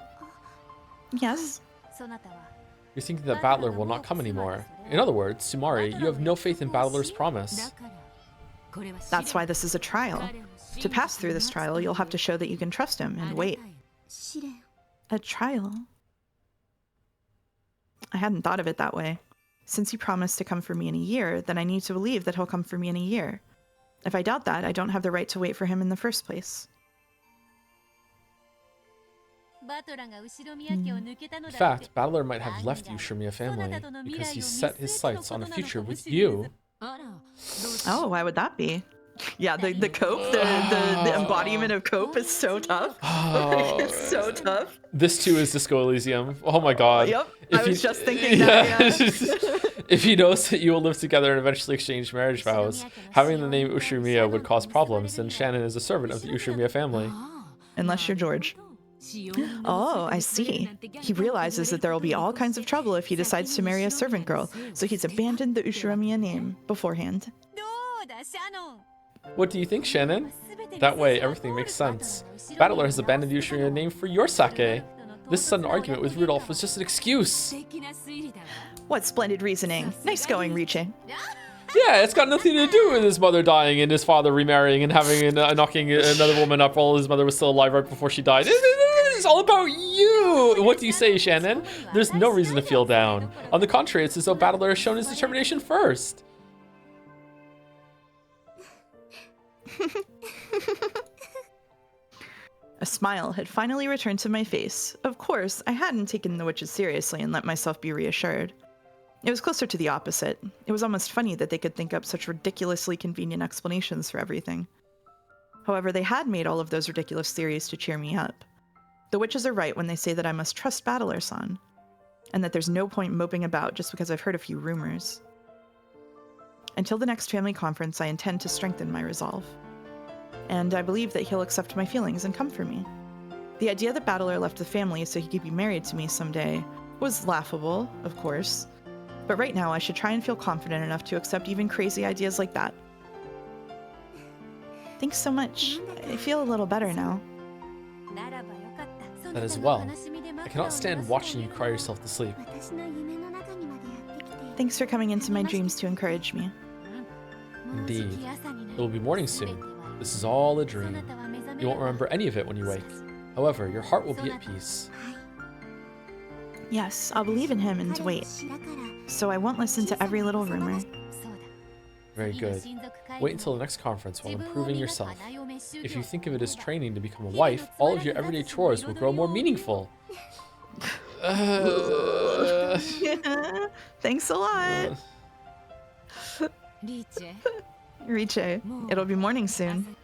Yes. You're thinking that Battler will not come anymore. In other words, Sumari, you have no faith in Battler's promise. That's why this is a trial. To pass through this trial, you'll have to show that you can trust him and wait. A trial? I hadn't thought of it that way. Since he promised to come for me in a year, then I need to believe that he'll come for me in a year. If I doubt that, I don't have the right to wait for him in the first place. In fact, Battler might have left the Ushirmiya family because he set his sights on a future with you. Oh, why would that be? Yeah, the cope, the embodiment of cope is so tough. Oh, it's so tough. This too is Disco Elysium. Oh my god. Yep, I was just thinking that, yeah. If he knows that you will live together and eventually exchange marriage vows, having the name Ushirmiya would cause problems, and Shannon is a servant of the Ushirmiya family. unless you're George. Oh, I see. He realizes that there will be all kinds of trouble if he decides to marry a servant girl, so he's abandoned the Ushiromiya name beforehand. What do you think, Shannon? That way, everything makes sense. Battler has abandoned the Ushiromiya name for your sake. This sudden argument with Rudolph was just an excuse. What splendid reasoning. Nice going, Riche. Yeah, it's got nothing to do with his mother dying and his father remarrying and having knocking another woman up while his mother was still alive right before she died. It's all about you. What do you say, Shannon? There's no reason to feel down. On the contrary, it's as though Battler has shown his determination first. A smile had finally returned to my face. Of course, I hadn't taken the witches seriously and let myself be reassured. It was closer to the opposite. It was almost funny that they could think up such ridiculously convenient explanations for everything. However, they had made all of those ridiculous theories to cheer me up. The witches are right when they say that I must trust Battler-san, and that there's no point moping about just because I've heard a few rumors. Until the next family conference, I intend to strengthen my resolve. And I believe that he'll accept my feelings and come for me. The idea that Battler left the family so he could be married to me someday was laughable, of course, but right now I should try and feel confident enough to accept even crazy ideas like that. Thanks so much. I feel a little better now. That as well. I cannot stand watching you cry yourself to sleep. Thanks for coming into my dreams to encourage me. Indeed. It will be morning soon. This is all a dream. You won't remember any of it when you wake. However, your heart will be at peace. Yes, I'll believe in him and wait. So I won't listen to every little rumor. Very good. Wait until the next conference while improving yourself. If you think of it as training to become a wife, all of your everyday chores will grow more meaningful. Thanks a lot. Riche, it'll be morning soon.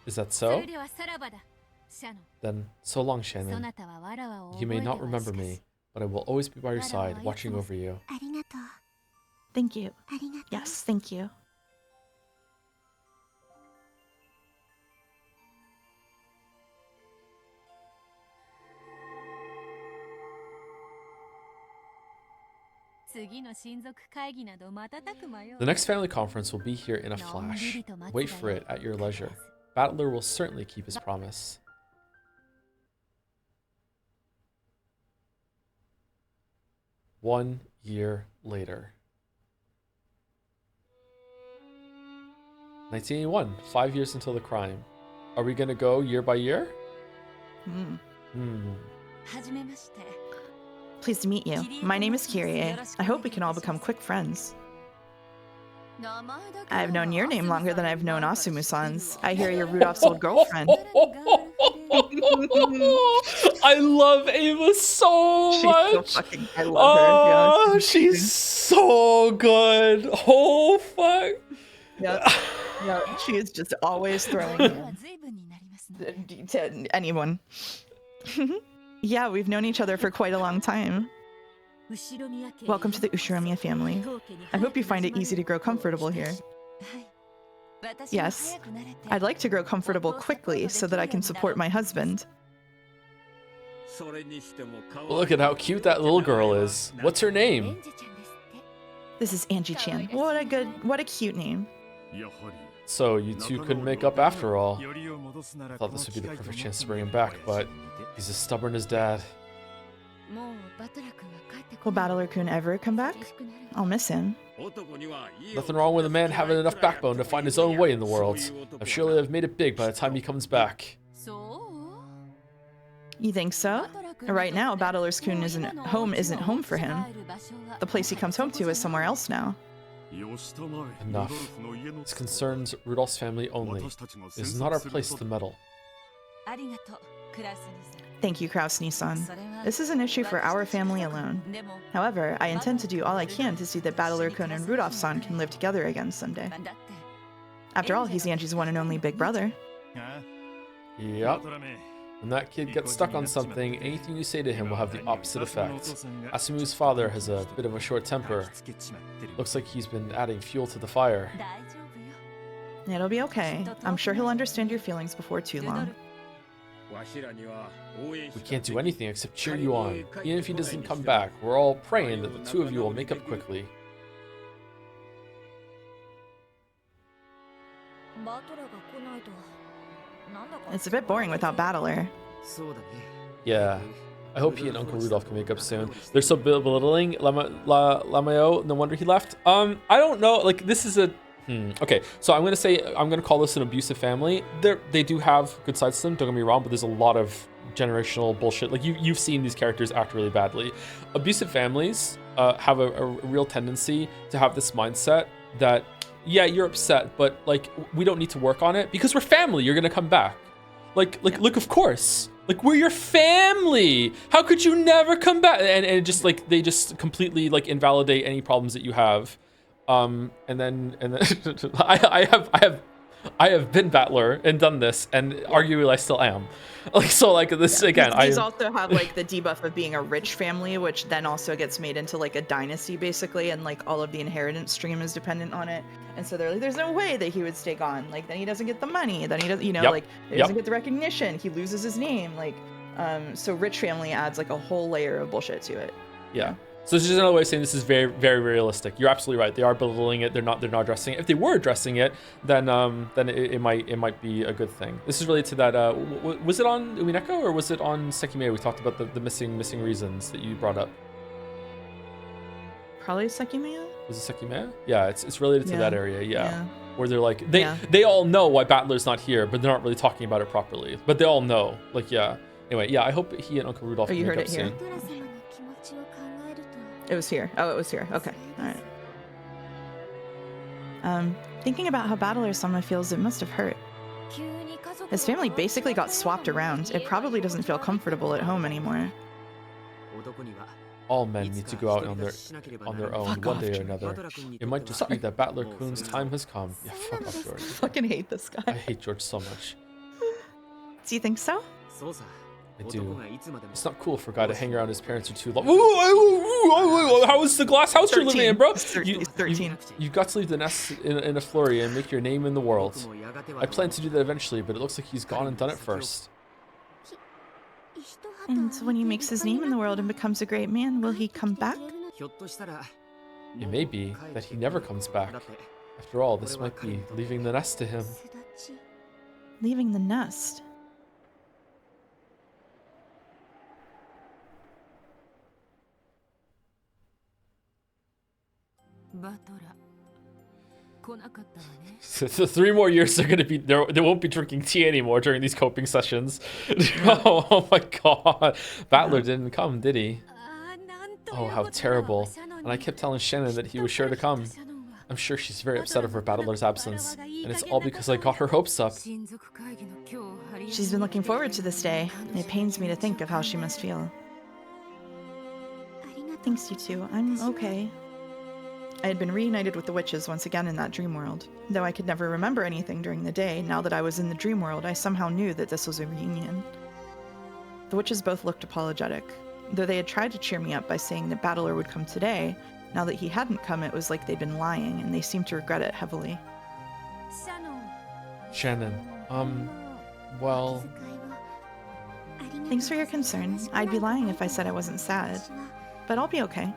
Is that so? Then, so long, Shannon. You may not remember me, but I will always be by your side, watching over you. Thank you. Yes, thank you. The next family conference will be here in a flash. Wait for it at your leisure. Battler will certainly keep his promise. One year later. 1981, 5 years until the crime. Are we gonna go year by year? Pleased to meet you. My name is Kyrie. I hope we can all become quick friends. I've known your name longer than I've known Asumu-san's. I hear you're Rudolph's old girlfriend. I love Ava so much. I love her. Oh, she's so good. Oh, fuck. Yeah, she is just always throwing in to anyone. Yeah, we've known each other for quite a long time. Welcome to the Ushiromiya family. I hope you find it easy to grow comfortable here. Yes, I'd like to grow comfortable quickly so that I can support my husband. Look at how cute that little girl is. What's her name? This is Angie-chan. What a cute name. So you two couldn't make up after all. Thought this would be the perfect chance to bring him back, but he's as stubborn as Dad. Will Battler-kun ever come back? I'll miss him. Nothing wrong with a man having enough backbone to find his own way in the world. I'm sure he'll have made it big by the time he comes back. You think so? Right now, Battler-kun isn't home for him. The place he comes home to is somewhere else now. Enough. This concerns Rudolph's family only. It is not our place to meddle. Thank you, Kraus-Nissan. This is an issue for our family alone. However, I intend to do all I can to see that Battler-kun and Rudolph-san can live together again someday. After all, he's Angie's one and only big brother. Yep. When that kid gets stuck on something, anything you say to him will have the opposite effect. Asumu's father has a bit of a short temper. Looks like he's been adding fuel to the fire. It'll be okay. I'm sure he'll understand your feelings before too long. We can't do anything except cheer you on. Even if he doesn't come back, we're all praying that the two of you will make up quickly. It's a bit boring without Battler. Yeah. I hope he and Uncle Rudolph can make up soon. They're so belittling Lameo. No wonder he left. I don't know. Like, this is a... Okay, so I'm gonna call this an abusive family. They do have good sides to them, don't get me wrong, but there's a lot of generational bullshit. Like, you've seen these characters act really badly. Abusive families have a real tendency to have this mindset that, yeah, you're upset, but like, we don't need to work on it because we're family. You're gonna come back. Look, of course. Like, we're your family. How could you never come back? And it just like, they just completely like invalidate any problems that you have. And then I have been Battler and done this, and arguably I still am. Like, so like this again. These also have like the debuff of being a rich family, which then also gets made into like a dynasty basically, and like all of the inheritance stream is dependent on it. And so they're like, there's no way that he would stay gone. Like, then he doesn't get the money. Then he doesn't, like, he doesn't get the recognition. He loses his name. Like, so rich family adds like a whole layer of bullshit to it. Yeah. So this is another way of saying this is very, very realistic. You're absolutely right. They are belittling it. They're not addressing it. If they were addressing it, then it might be a good thing. This is related to that. Was it on Umineko or was it on Sekime? We talked about the missing reasons that you brought up. Probably Sekime. Was it Sekime? Yeah, it's related to that area. Yeah. Where they're like they all know why Battler's not here, but they're not really talking about it properly. But they all know. Like, yeah. Anyway, yeah. I hope he and Uncle Rudolph can make up soon. It was here. Oh, it was here. Okay. All right. Thinking about how Battler-sama feels, it must have hurt. His family basically got swapped around. It probably doesn't feel comfortable at home anymore. All men need to go out on their own one day or another. It might just be that Battler-kun's time has come. Yeah, fuck off, George. I fucking hate this guy. I hate George so much. Do you think so? I do. It's not cool for a guy to hang around his parents for too long. Ooh, how is the glass house you're living in, bro? He's 13. You've got to leave the nest in a flurry and make your name in the world. I plan to do that eventually, but it looks like he's gone and done it first. And when he makes his name in the world and becomes a great man, will he come back? It may be that he never comes back. After all, this might be leaving the nest to him. Leaving the nest. So 3 more years they're gonna be there. They won't be drinking tea anymore during these coping sessions. Oh my god, Battler didn't come, did he? Oh, how terrible! And I kept telling Shannon that he was sure to come. I'm sure she's very upset over Battler's absence, and it's all because I got her hopes up. She's been looking forward to this day. It pains me to think of how she must feel. Thanks, you two. I'm okay. I had been reunited with the witches once again in that dream world. Though I could never remember anything during the day, now that I was in the dream world, I somehow knew that this was a reunion. The witches both looked apologetic. Though they had tried to cheer me up by saying that Battler would come today, now that he hadn't come, it was like they'd been lying, and they seemed to regret it heavily. Shannon, well... Thanks for your concern. I'd be lying if I said I wasn't sad. But I'll be okay.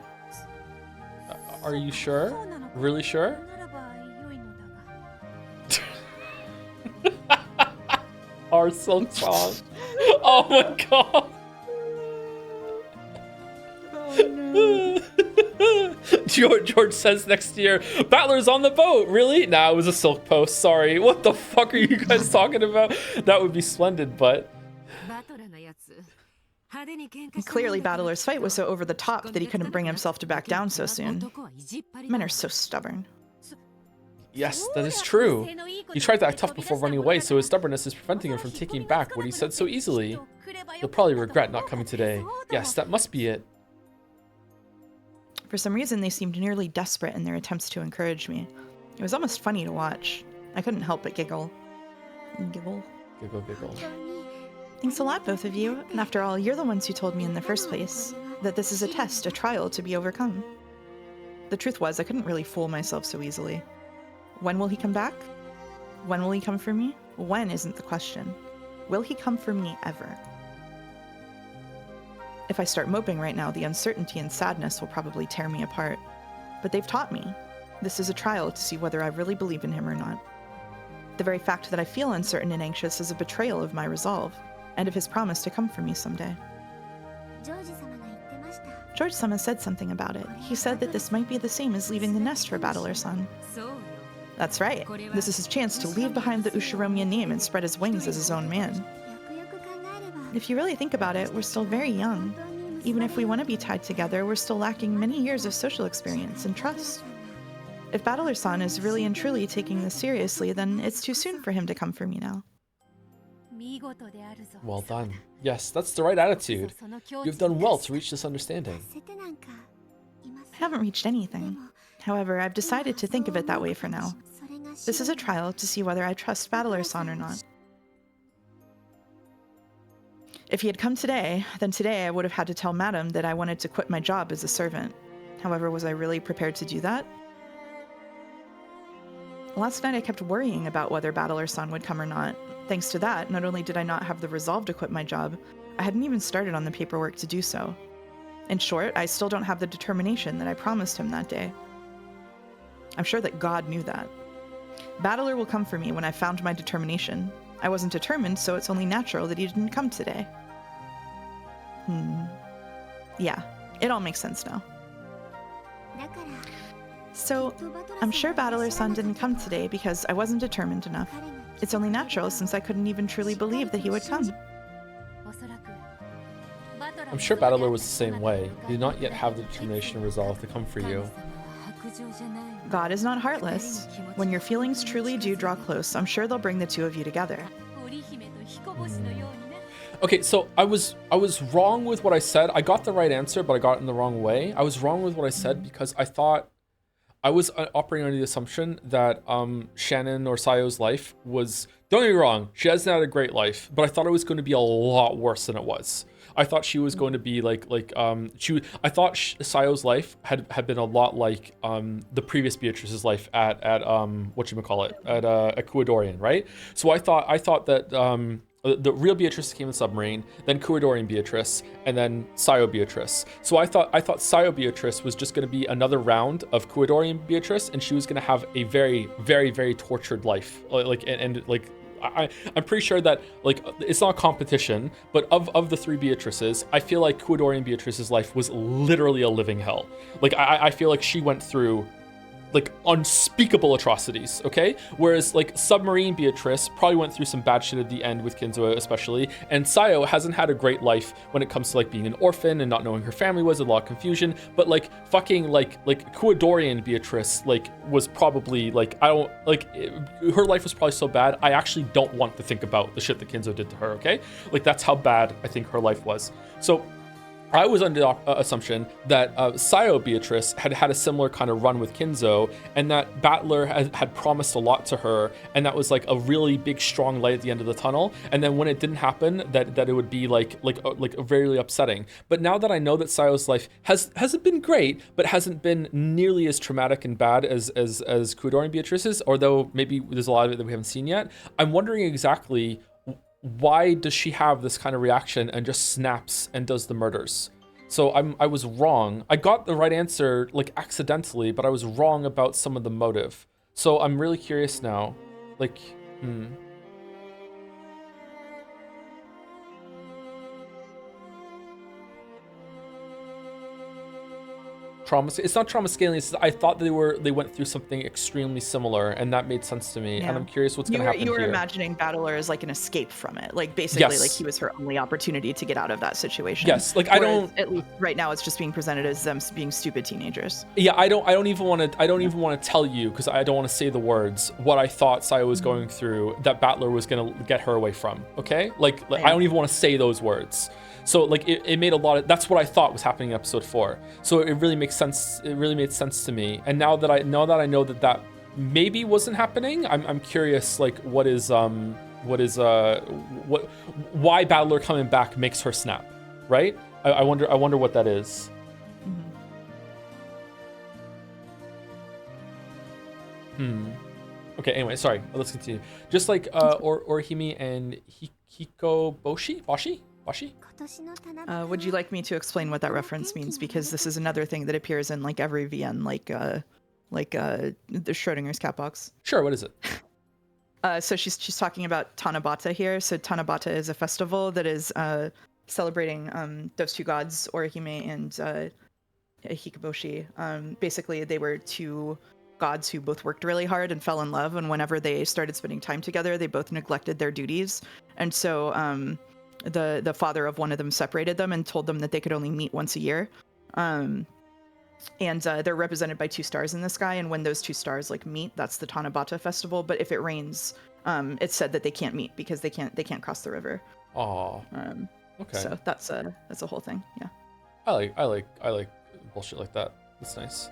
Are you sure? Really sure? Our silk song. Oh my god. Oh no. George says next year, Battler's on the boat. Really? Nah, it was a silk post. Sorry. What the fuck are you guys talking about? That would be splendid, but... Clearly, Battler's fight was so over the top that he couldn't bring himself to back down so soon. Men are so stubborn. Yes, that is true. He tried to act tough before running away, so his stubbornness is preventing him from taking back what he said so easily. He'll probably regret not coming today. Yes, that must be it. For some reason, they seemed nearly desperate in their attempts to encourage me. It was almost funny to watch. I couldn't help but giggle. Giggle. Giggle, giggle. Thanks a lot, both of you. And after all, you're the ones who told me in the first place that this is a test, a trial to be overcome. The truth was, I couldn't really fool myself so easily. When will he come back? When will he come for me? When isn't the question. Will he come for me ever? If I start moping right now, the uncertainty and sadness will probably tear me apart. But they've taught me. This is a trial to see whether I really believe in him or not. The very fact that I feel uncertain and anxious is a betrayal of my resolve, and of his promise to come for me someday. George-sama said something about it. He said that this might be the same as leaving the nest for Battler-san. That's right. This is his chance to leave behind the Ushiromiya name and spread his wings as his own man. If you really think about it, we're still very young. Even if we want to be tied together, we're still lacking many years of social experience and trust. If Battler-san is really and truly taking this seriously, then it's too soon for him to come for me now. Well done. Yes, that's the right attitude. You've done well to reach this understanding. I haven't reached anything. However, I've decided to think of it that way for now. This is a trial to see whether I trust Battler-san or not. If he had come today, then today I would have had to tell Madam that I wanted to quit my job as a servant. However, was I really prepared to do that? Last night I kept worrying about whether Battler-san would come or not. Thanks to that, not only did I not have the resolve to quit my job, I hadn't even started on the paperwork to do so. In short, I still don't have the determination that I promised him that day. I'm sure that God knew that. Battler will come for me when I've found my determination. I wasn't determined, so it's only natural that he didn't come today. Yeah, it all makes sense now. So, I'm sure Battler-san didn't come today because I wasn't determined enough. It's only natural since I couldn't even truly believe that he would come. I'm sure Battler was the same way. He did not yet have the determination and resolve to come for you. God is not heartless. When your feelings truly do draw close, I'm sure they'll bring the two of you together. Okay, so I was wrong with what I said. I got the right answer, but I got it in the wrong way. I was wrong with what I said because I thought I was operating under the assumption that Shannon or Sayo's life was, don't get me wrong, she hasn't had a great life, but I thought it was going to be a lot worse than it was. I thought she was going to be I thought Sayo's life had been a lot like the previous Beatrice's life at Ecuadorian, right? So I thought that the real Beatrice came in the submarine, then Ecuadorian Beatrice, and then Sayo Beatrice. So I thought Sayo Beatrice was just going to be another round of Ecuadorian Beatrice, and she was going to have a very, very, very tortured life. I'm pretty sure that it's not a competition, but of the three Beatrices, I feel like Ecuadorian Beatrice's life was literally a living hell. I feel like she went through unspeakable atrocities, okay? Whereas submarine Beatrice probably went through some bad shit at the end with Kinzo especially, and Sayo hasn't had a great life when it comes to being an orphan and not knowing her family was a lot of confusion, but Ecuadorian Beatrice was probably her life was probably so bad I actually don't want to think about the shit that Kinzo did to her, okay? That's how bad I think her life was. So I was under the assumption that Sayo Beatrice had had a similar kind of run with Kinzo, and that Battler had promised a lot to her, and that was a really big, strong light at the end of the tunnel. And then when it didn't happen, that it would be very upsetting. But now that I know that Sayo's life hasn't been great, but hasn't been nearly as traumatic and bad as Ecuadorian Beatrice's, although maybe there's a lot of it that we haven't seen yet, I'm wondering exactly why does she have this kind of reaction and just snaps and does the murders? So I was wrong. I got the right answer accidentally, but I was wrong about some of the motive. So I'm really curious now. It's not trauma scaling. I thought they went through something extremely similar, and that made sense to me. Yeah. And I'm curious what's going to happen here. You were imagining Battler as an escape from it, basically he was her only opportunity to get out of that situation. Yes, I don't. At least right now, it's just being presented as them being stupid teenagers. Yeah, I don't even want to tell you because I don't want to say the words what I thought Sayo was going through that Battler was going to get her away from. Okay, I don't even want to say those words. So it made a lot of, that's what I thought was happening in episode 4. So it really makes sense. It really made sense to me. And now that I know that maybe wasn't happening, I'm curious why Battler coming back makes her snap, right? I wonder what that is. Okay, anyway, sorry. Let's continue. Just like Orihime and Hikoboshi? Bashi? Would you like me to explain what that reference means? Because this is another thing that appears in like every VN, like the Schrodinger's cat box. Sure, what is it? So she's talking about Tanabata here. So Tanabata is a festival that is celebrating those two gods, Orihime and Hikoboshi. Basically, they were two gods who both worked really hard and fell in love, and whenever they started spending time together, they both neglected their duties. And so the father of one of them separated them and told them that they could only meet once a year. And they're represented by two stars in the sky, and when those two stars like meet, that's the Tanabata festival. But if it rains, it's said that they can't meet because they can't cross the river. Oh. Okay. So that's a whole thing. Yeah. I like bullshit like that. That's nice.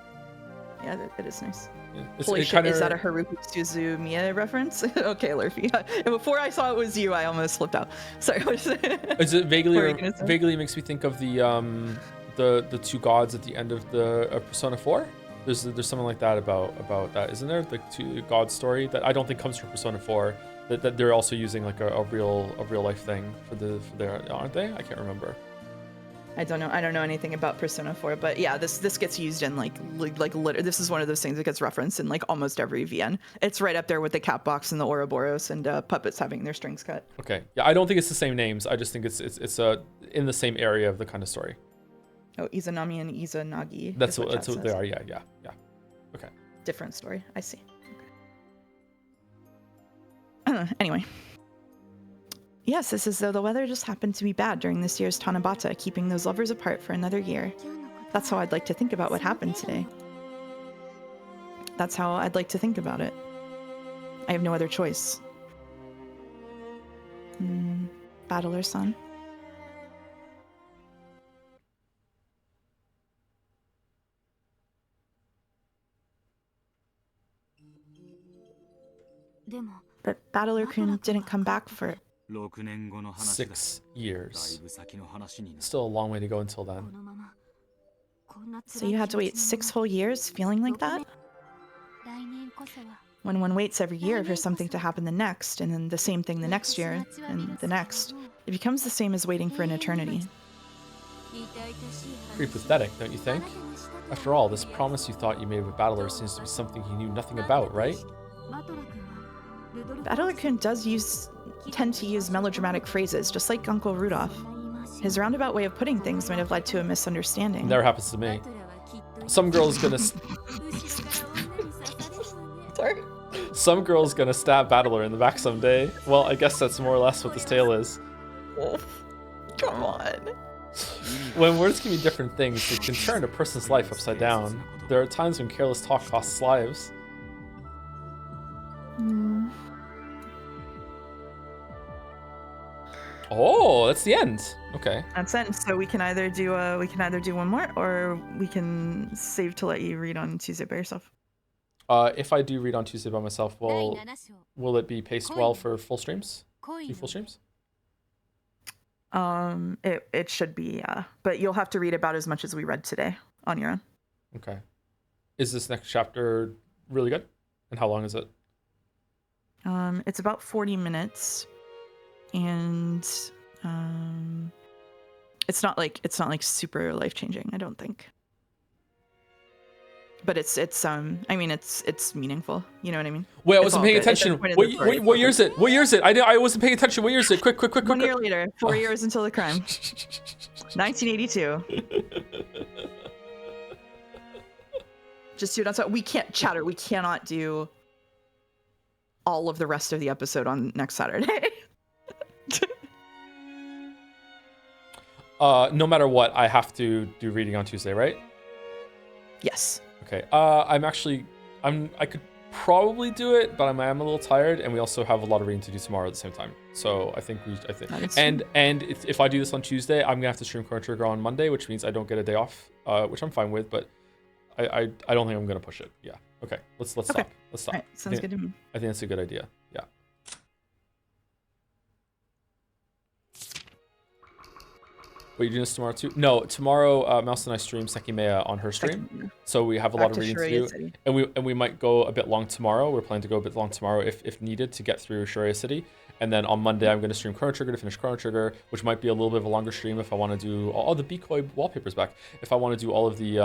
Yeah, it is nice. Yeah. Holy shit, is that a Haruki Suzumiya reference? Okay, Lurphy. And before I saw it was you, I almost flipped out. Sorry. Is it vaguely makes me think of the two gods at the end of the Persona 4? There's something like that about that, isn't there? The two god story that I don't think comes from Persona 4. That they're also using like a real life thing for their, aren't they? I can't remember. I don't know anything about Persona 4, but yeah, this gets used in this is one of those things that gets referenced in like almost every VN. It's right up there with the cat box and the Ouroboros and puppets having their strings cut. Okay, yeah, I don't think it's the same names. I just think it's in the same area of the kind of story. Oh, Izanami and Izanagi. That's what they are. Yeah. Okay. Different story. I see. Okay. Anyway. Yes, it's as though the weather just happened to be bad during this year's Tanabata, keeping those lovers apart for another year. That's how I'd like to think about what happened today. That's how I'd like to think about it. I have no other choice. Battler-san. But Battler-kun didn't come back for 6 years. Still a long way to go until then. So you had to wait 6 whole years feeling like that? When one waits every year for something to happen the next, and then the same thing the next year, and the next, it becomes the same as waiting for an eternity. Pretty pathetic, don't you think? After all, this promise you thought you made with Battler seems to be something he knew nothing about, right? Battler-kun tend to use melodramatic phrases, just like Uncle Rudolph. His roundabout way of putting things might have led to a misunderstanding. Never happens to me. Some girl's gonna... Sorry? Some girl's gonna stab Battler in the back someday. Well, I guess that's more or less what this tale is. Come on. When words can be different things, it can turn a person's life upside down. There are times when careless talk costs lives. Oh, that's the end. Okay. That's it. So we can either do one more, or we can save to let you read on Tuesday by yourself. If I do read on Tuesday by myself, will it be paced well for full streams? 2 full streams? It should be, yeah. But you'll have to read about as much as we read today on your own. Okay. Is this next chapter really good? And how long is it? It's about 40 minutes. And it's not like super life-changing, I don't think. But it's meaningful. You know what I mean? Wait, I wasn't paying attention. What year is it? What year is it? I wasn't paying attention. What year is it? Quick. 1 year later, 4 years until the crime. 1982. Just do it on top. We can't chatter. We cannot do all of the rest of the episode on next Saturday. No matter what, I have to do reading on Tuesday, right? Yes. Okay. I could probably do it, but I'm a little tired, and we also have a lot of reading to do tomorrow at the same time. So I think if I do this on Tuesday, I'm gonna have to stream Chrono Trigger on Monday, which means I don't get a day off, which I'm fine with. But I don't think I'm gonna push it. Yeah. Okay. Let's stop. Let's stop. All right. Sounds good to me. I think that's a good idea. Yeah. Wait, you're doing this tomorrow too? No, tomorrow Mouse and I stream Sekimea on her stream, so we have a lot of reading to do, City. and we might go a bit long tomorrow. We're planning to go a bit long tomorrow if needed to get through Shiroya City, and then on Monday I'm going to stream Chrono Trigger to finish Chrono Trigger, which might be a little bit of a longer stream if I want to do all the Bikoi wallpapers back. If I want to do all of the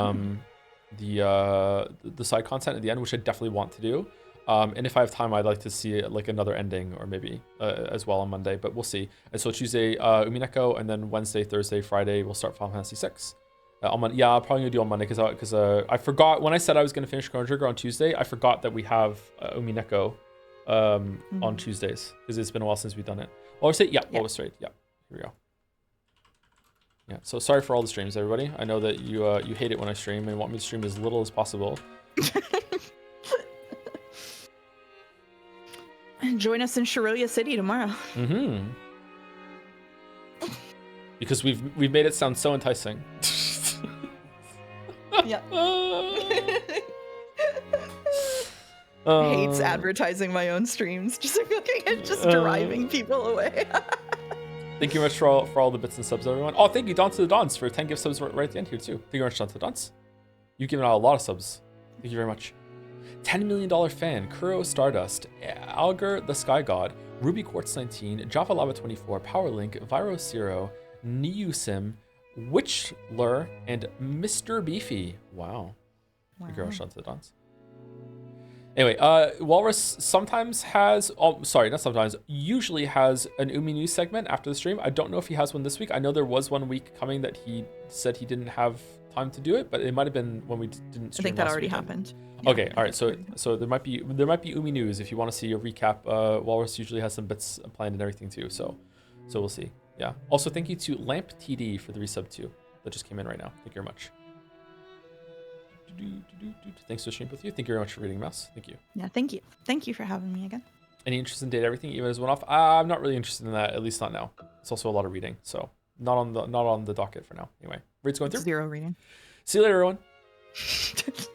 side content at the end, which I definitely want to do. And if I have time, I'd like to see like another ending or maybe as well on Monday, but we'll see. And so Tuesday, Umineko, and then Wednesday, Thursday, Friday, we'll start Final Fantasy 6. On Monday, yeah, I'll probably gonna do on Monday because I forgot when I said I was gonna finish Chrono Trigger on Tuesday. I forgot that we have Umineko on Tuesdays because it's been a while since we've done it. Always straight, yeah, always straight, yeah. Here we go. Yeah. So sorry for all the streams, everybody. I know that you hate it when I stream and want me to stream as little as possible. Join us in Shiroya City tomorrow. Mm-hmm. Because we've made it sound so enticing. Yeah. Hates advertising my own streams. Just looking at just driving people away. Thank you very much for all the bits and subs, everyone. Oh, thank you, Don to the Dons, for 10 gift subs right at the end here too. Thank you very much, Don to the Dons. You've given out a lot of subs. Thank you very much. $10 million fan, Kuro Stardust, Alger the Sky God, Ruby Quartz 19, Java Lava 24, Powerlink, Viro Zero, Niusim, Witchler, and Mr. Beefy. Wow. Thank you very much, Don to the Dons. Anyway, Walrus sometimes has, not sometimes, usually has an Umi News segment after the stream. I don't know if he has one this week. I know there was one week coming that he said he didn't have time to do it, but it might have been when we didn't stream. I think that last already weekend. happened. Okay, all right. So there might be Umi News if you want to see a recap. Walrus usually has some bits planned and everything too. So we'll see. Yeah. Also, thank you to Lamp TD for the resub too. That just came in right now. Thank you very much. Thanks for streaming with you. Thank you very much for reading, Mouse. Thank you. Yeah, thank you. Thank you for having me again. Any interest in data everything, even as one off? I'm not really interested in that, at least not now. It's also a lot of reading, so not on the docket for now. Anyway, rates going through. 0 reading. See you later, everyone.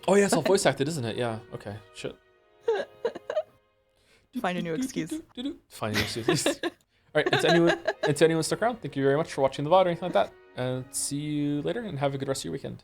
Oh yeah, it's all voice acted, isn't it? Yeah. Okay. Shit. Find a new excuse. Find a new excuse. All right. And to anyone stuck around, thank you very much for watching the VOD or anything like that. And see you later, and have a good rest of your weekend.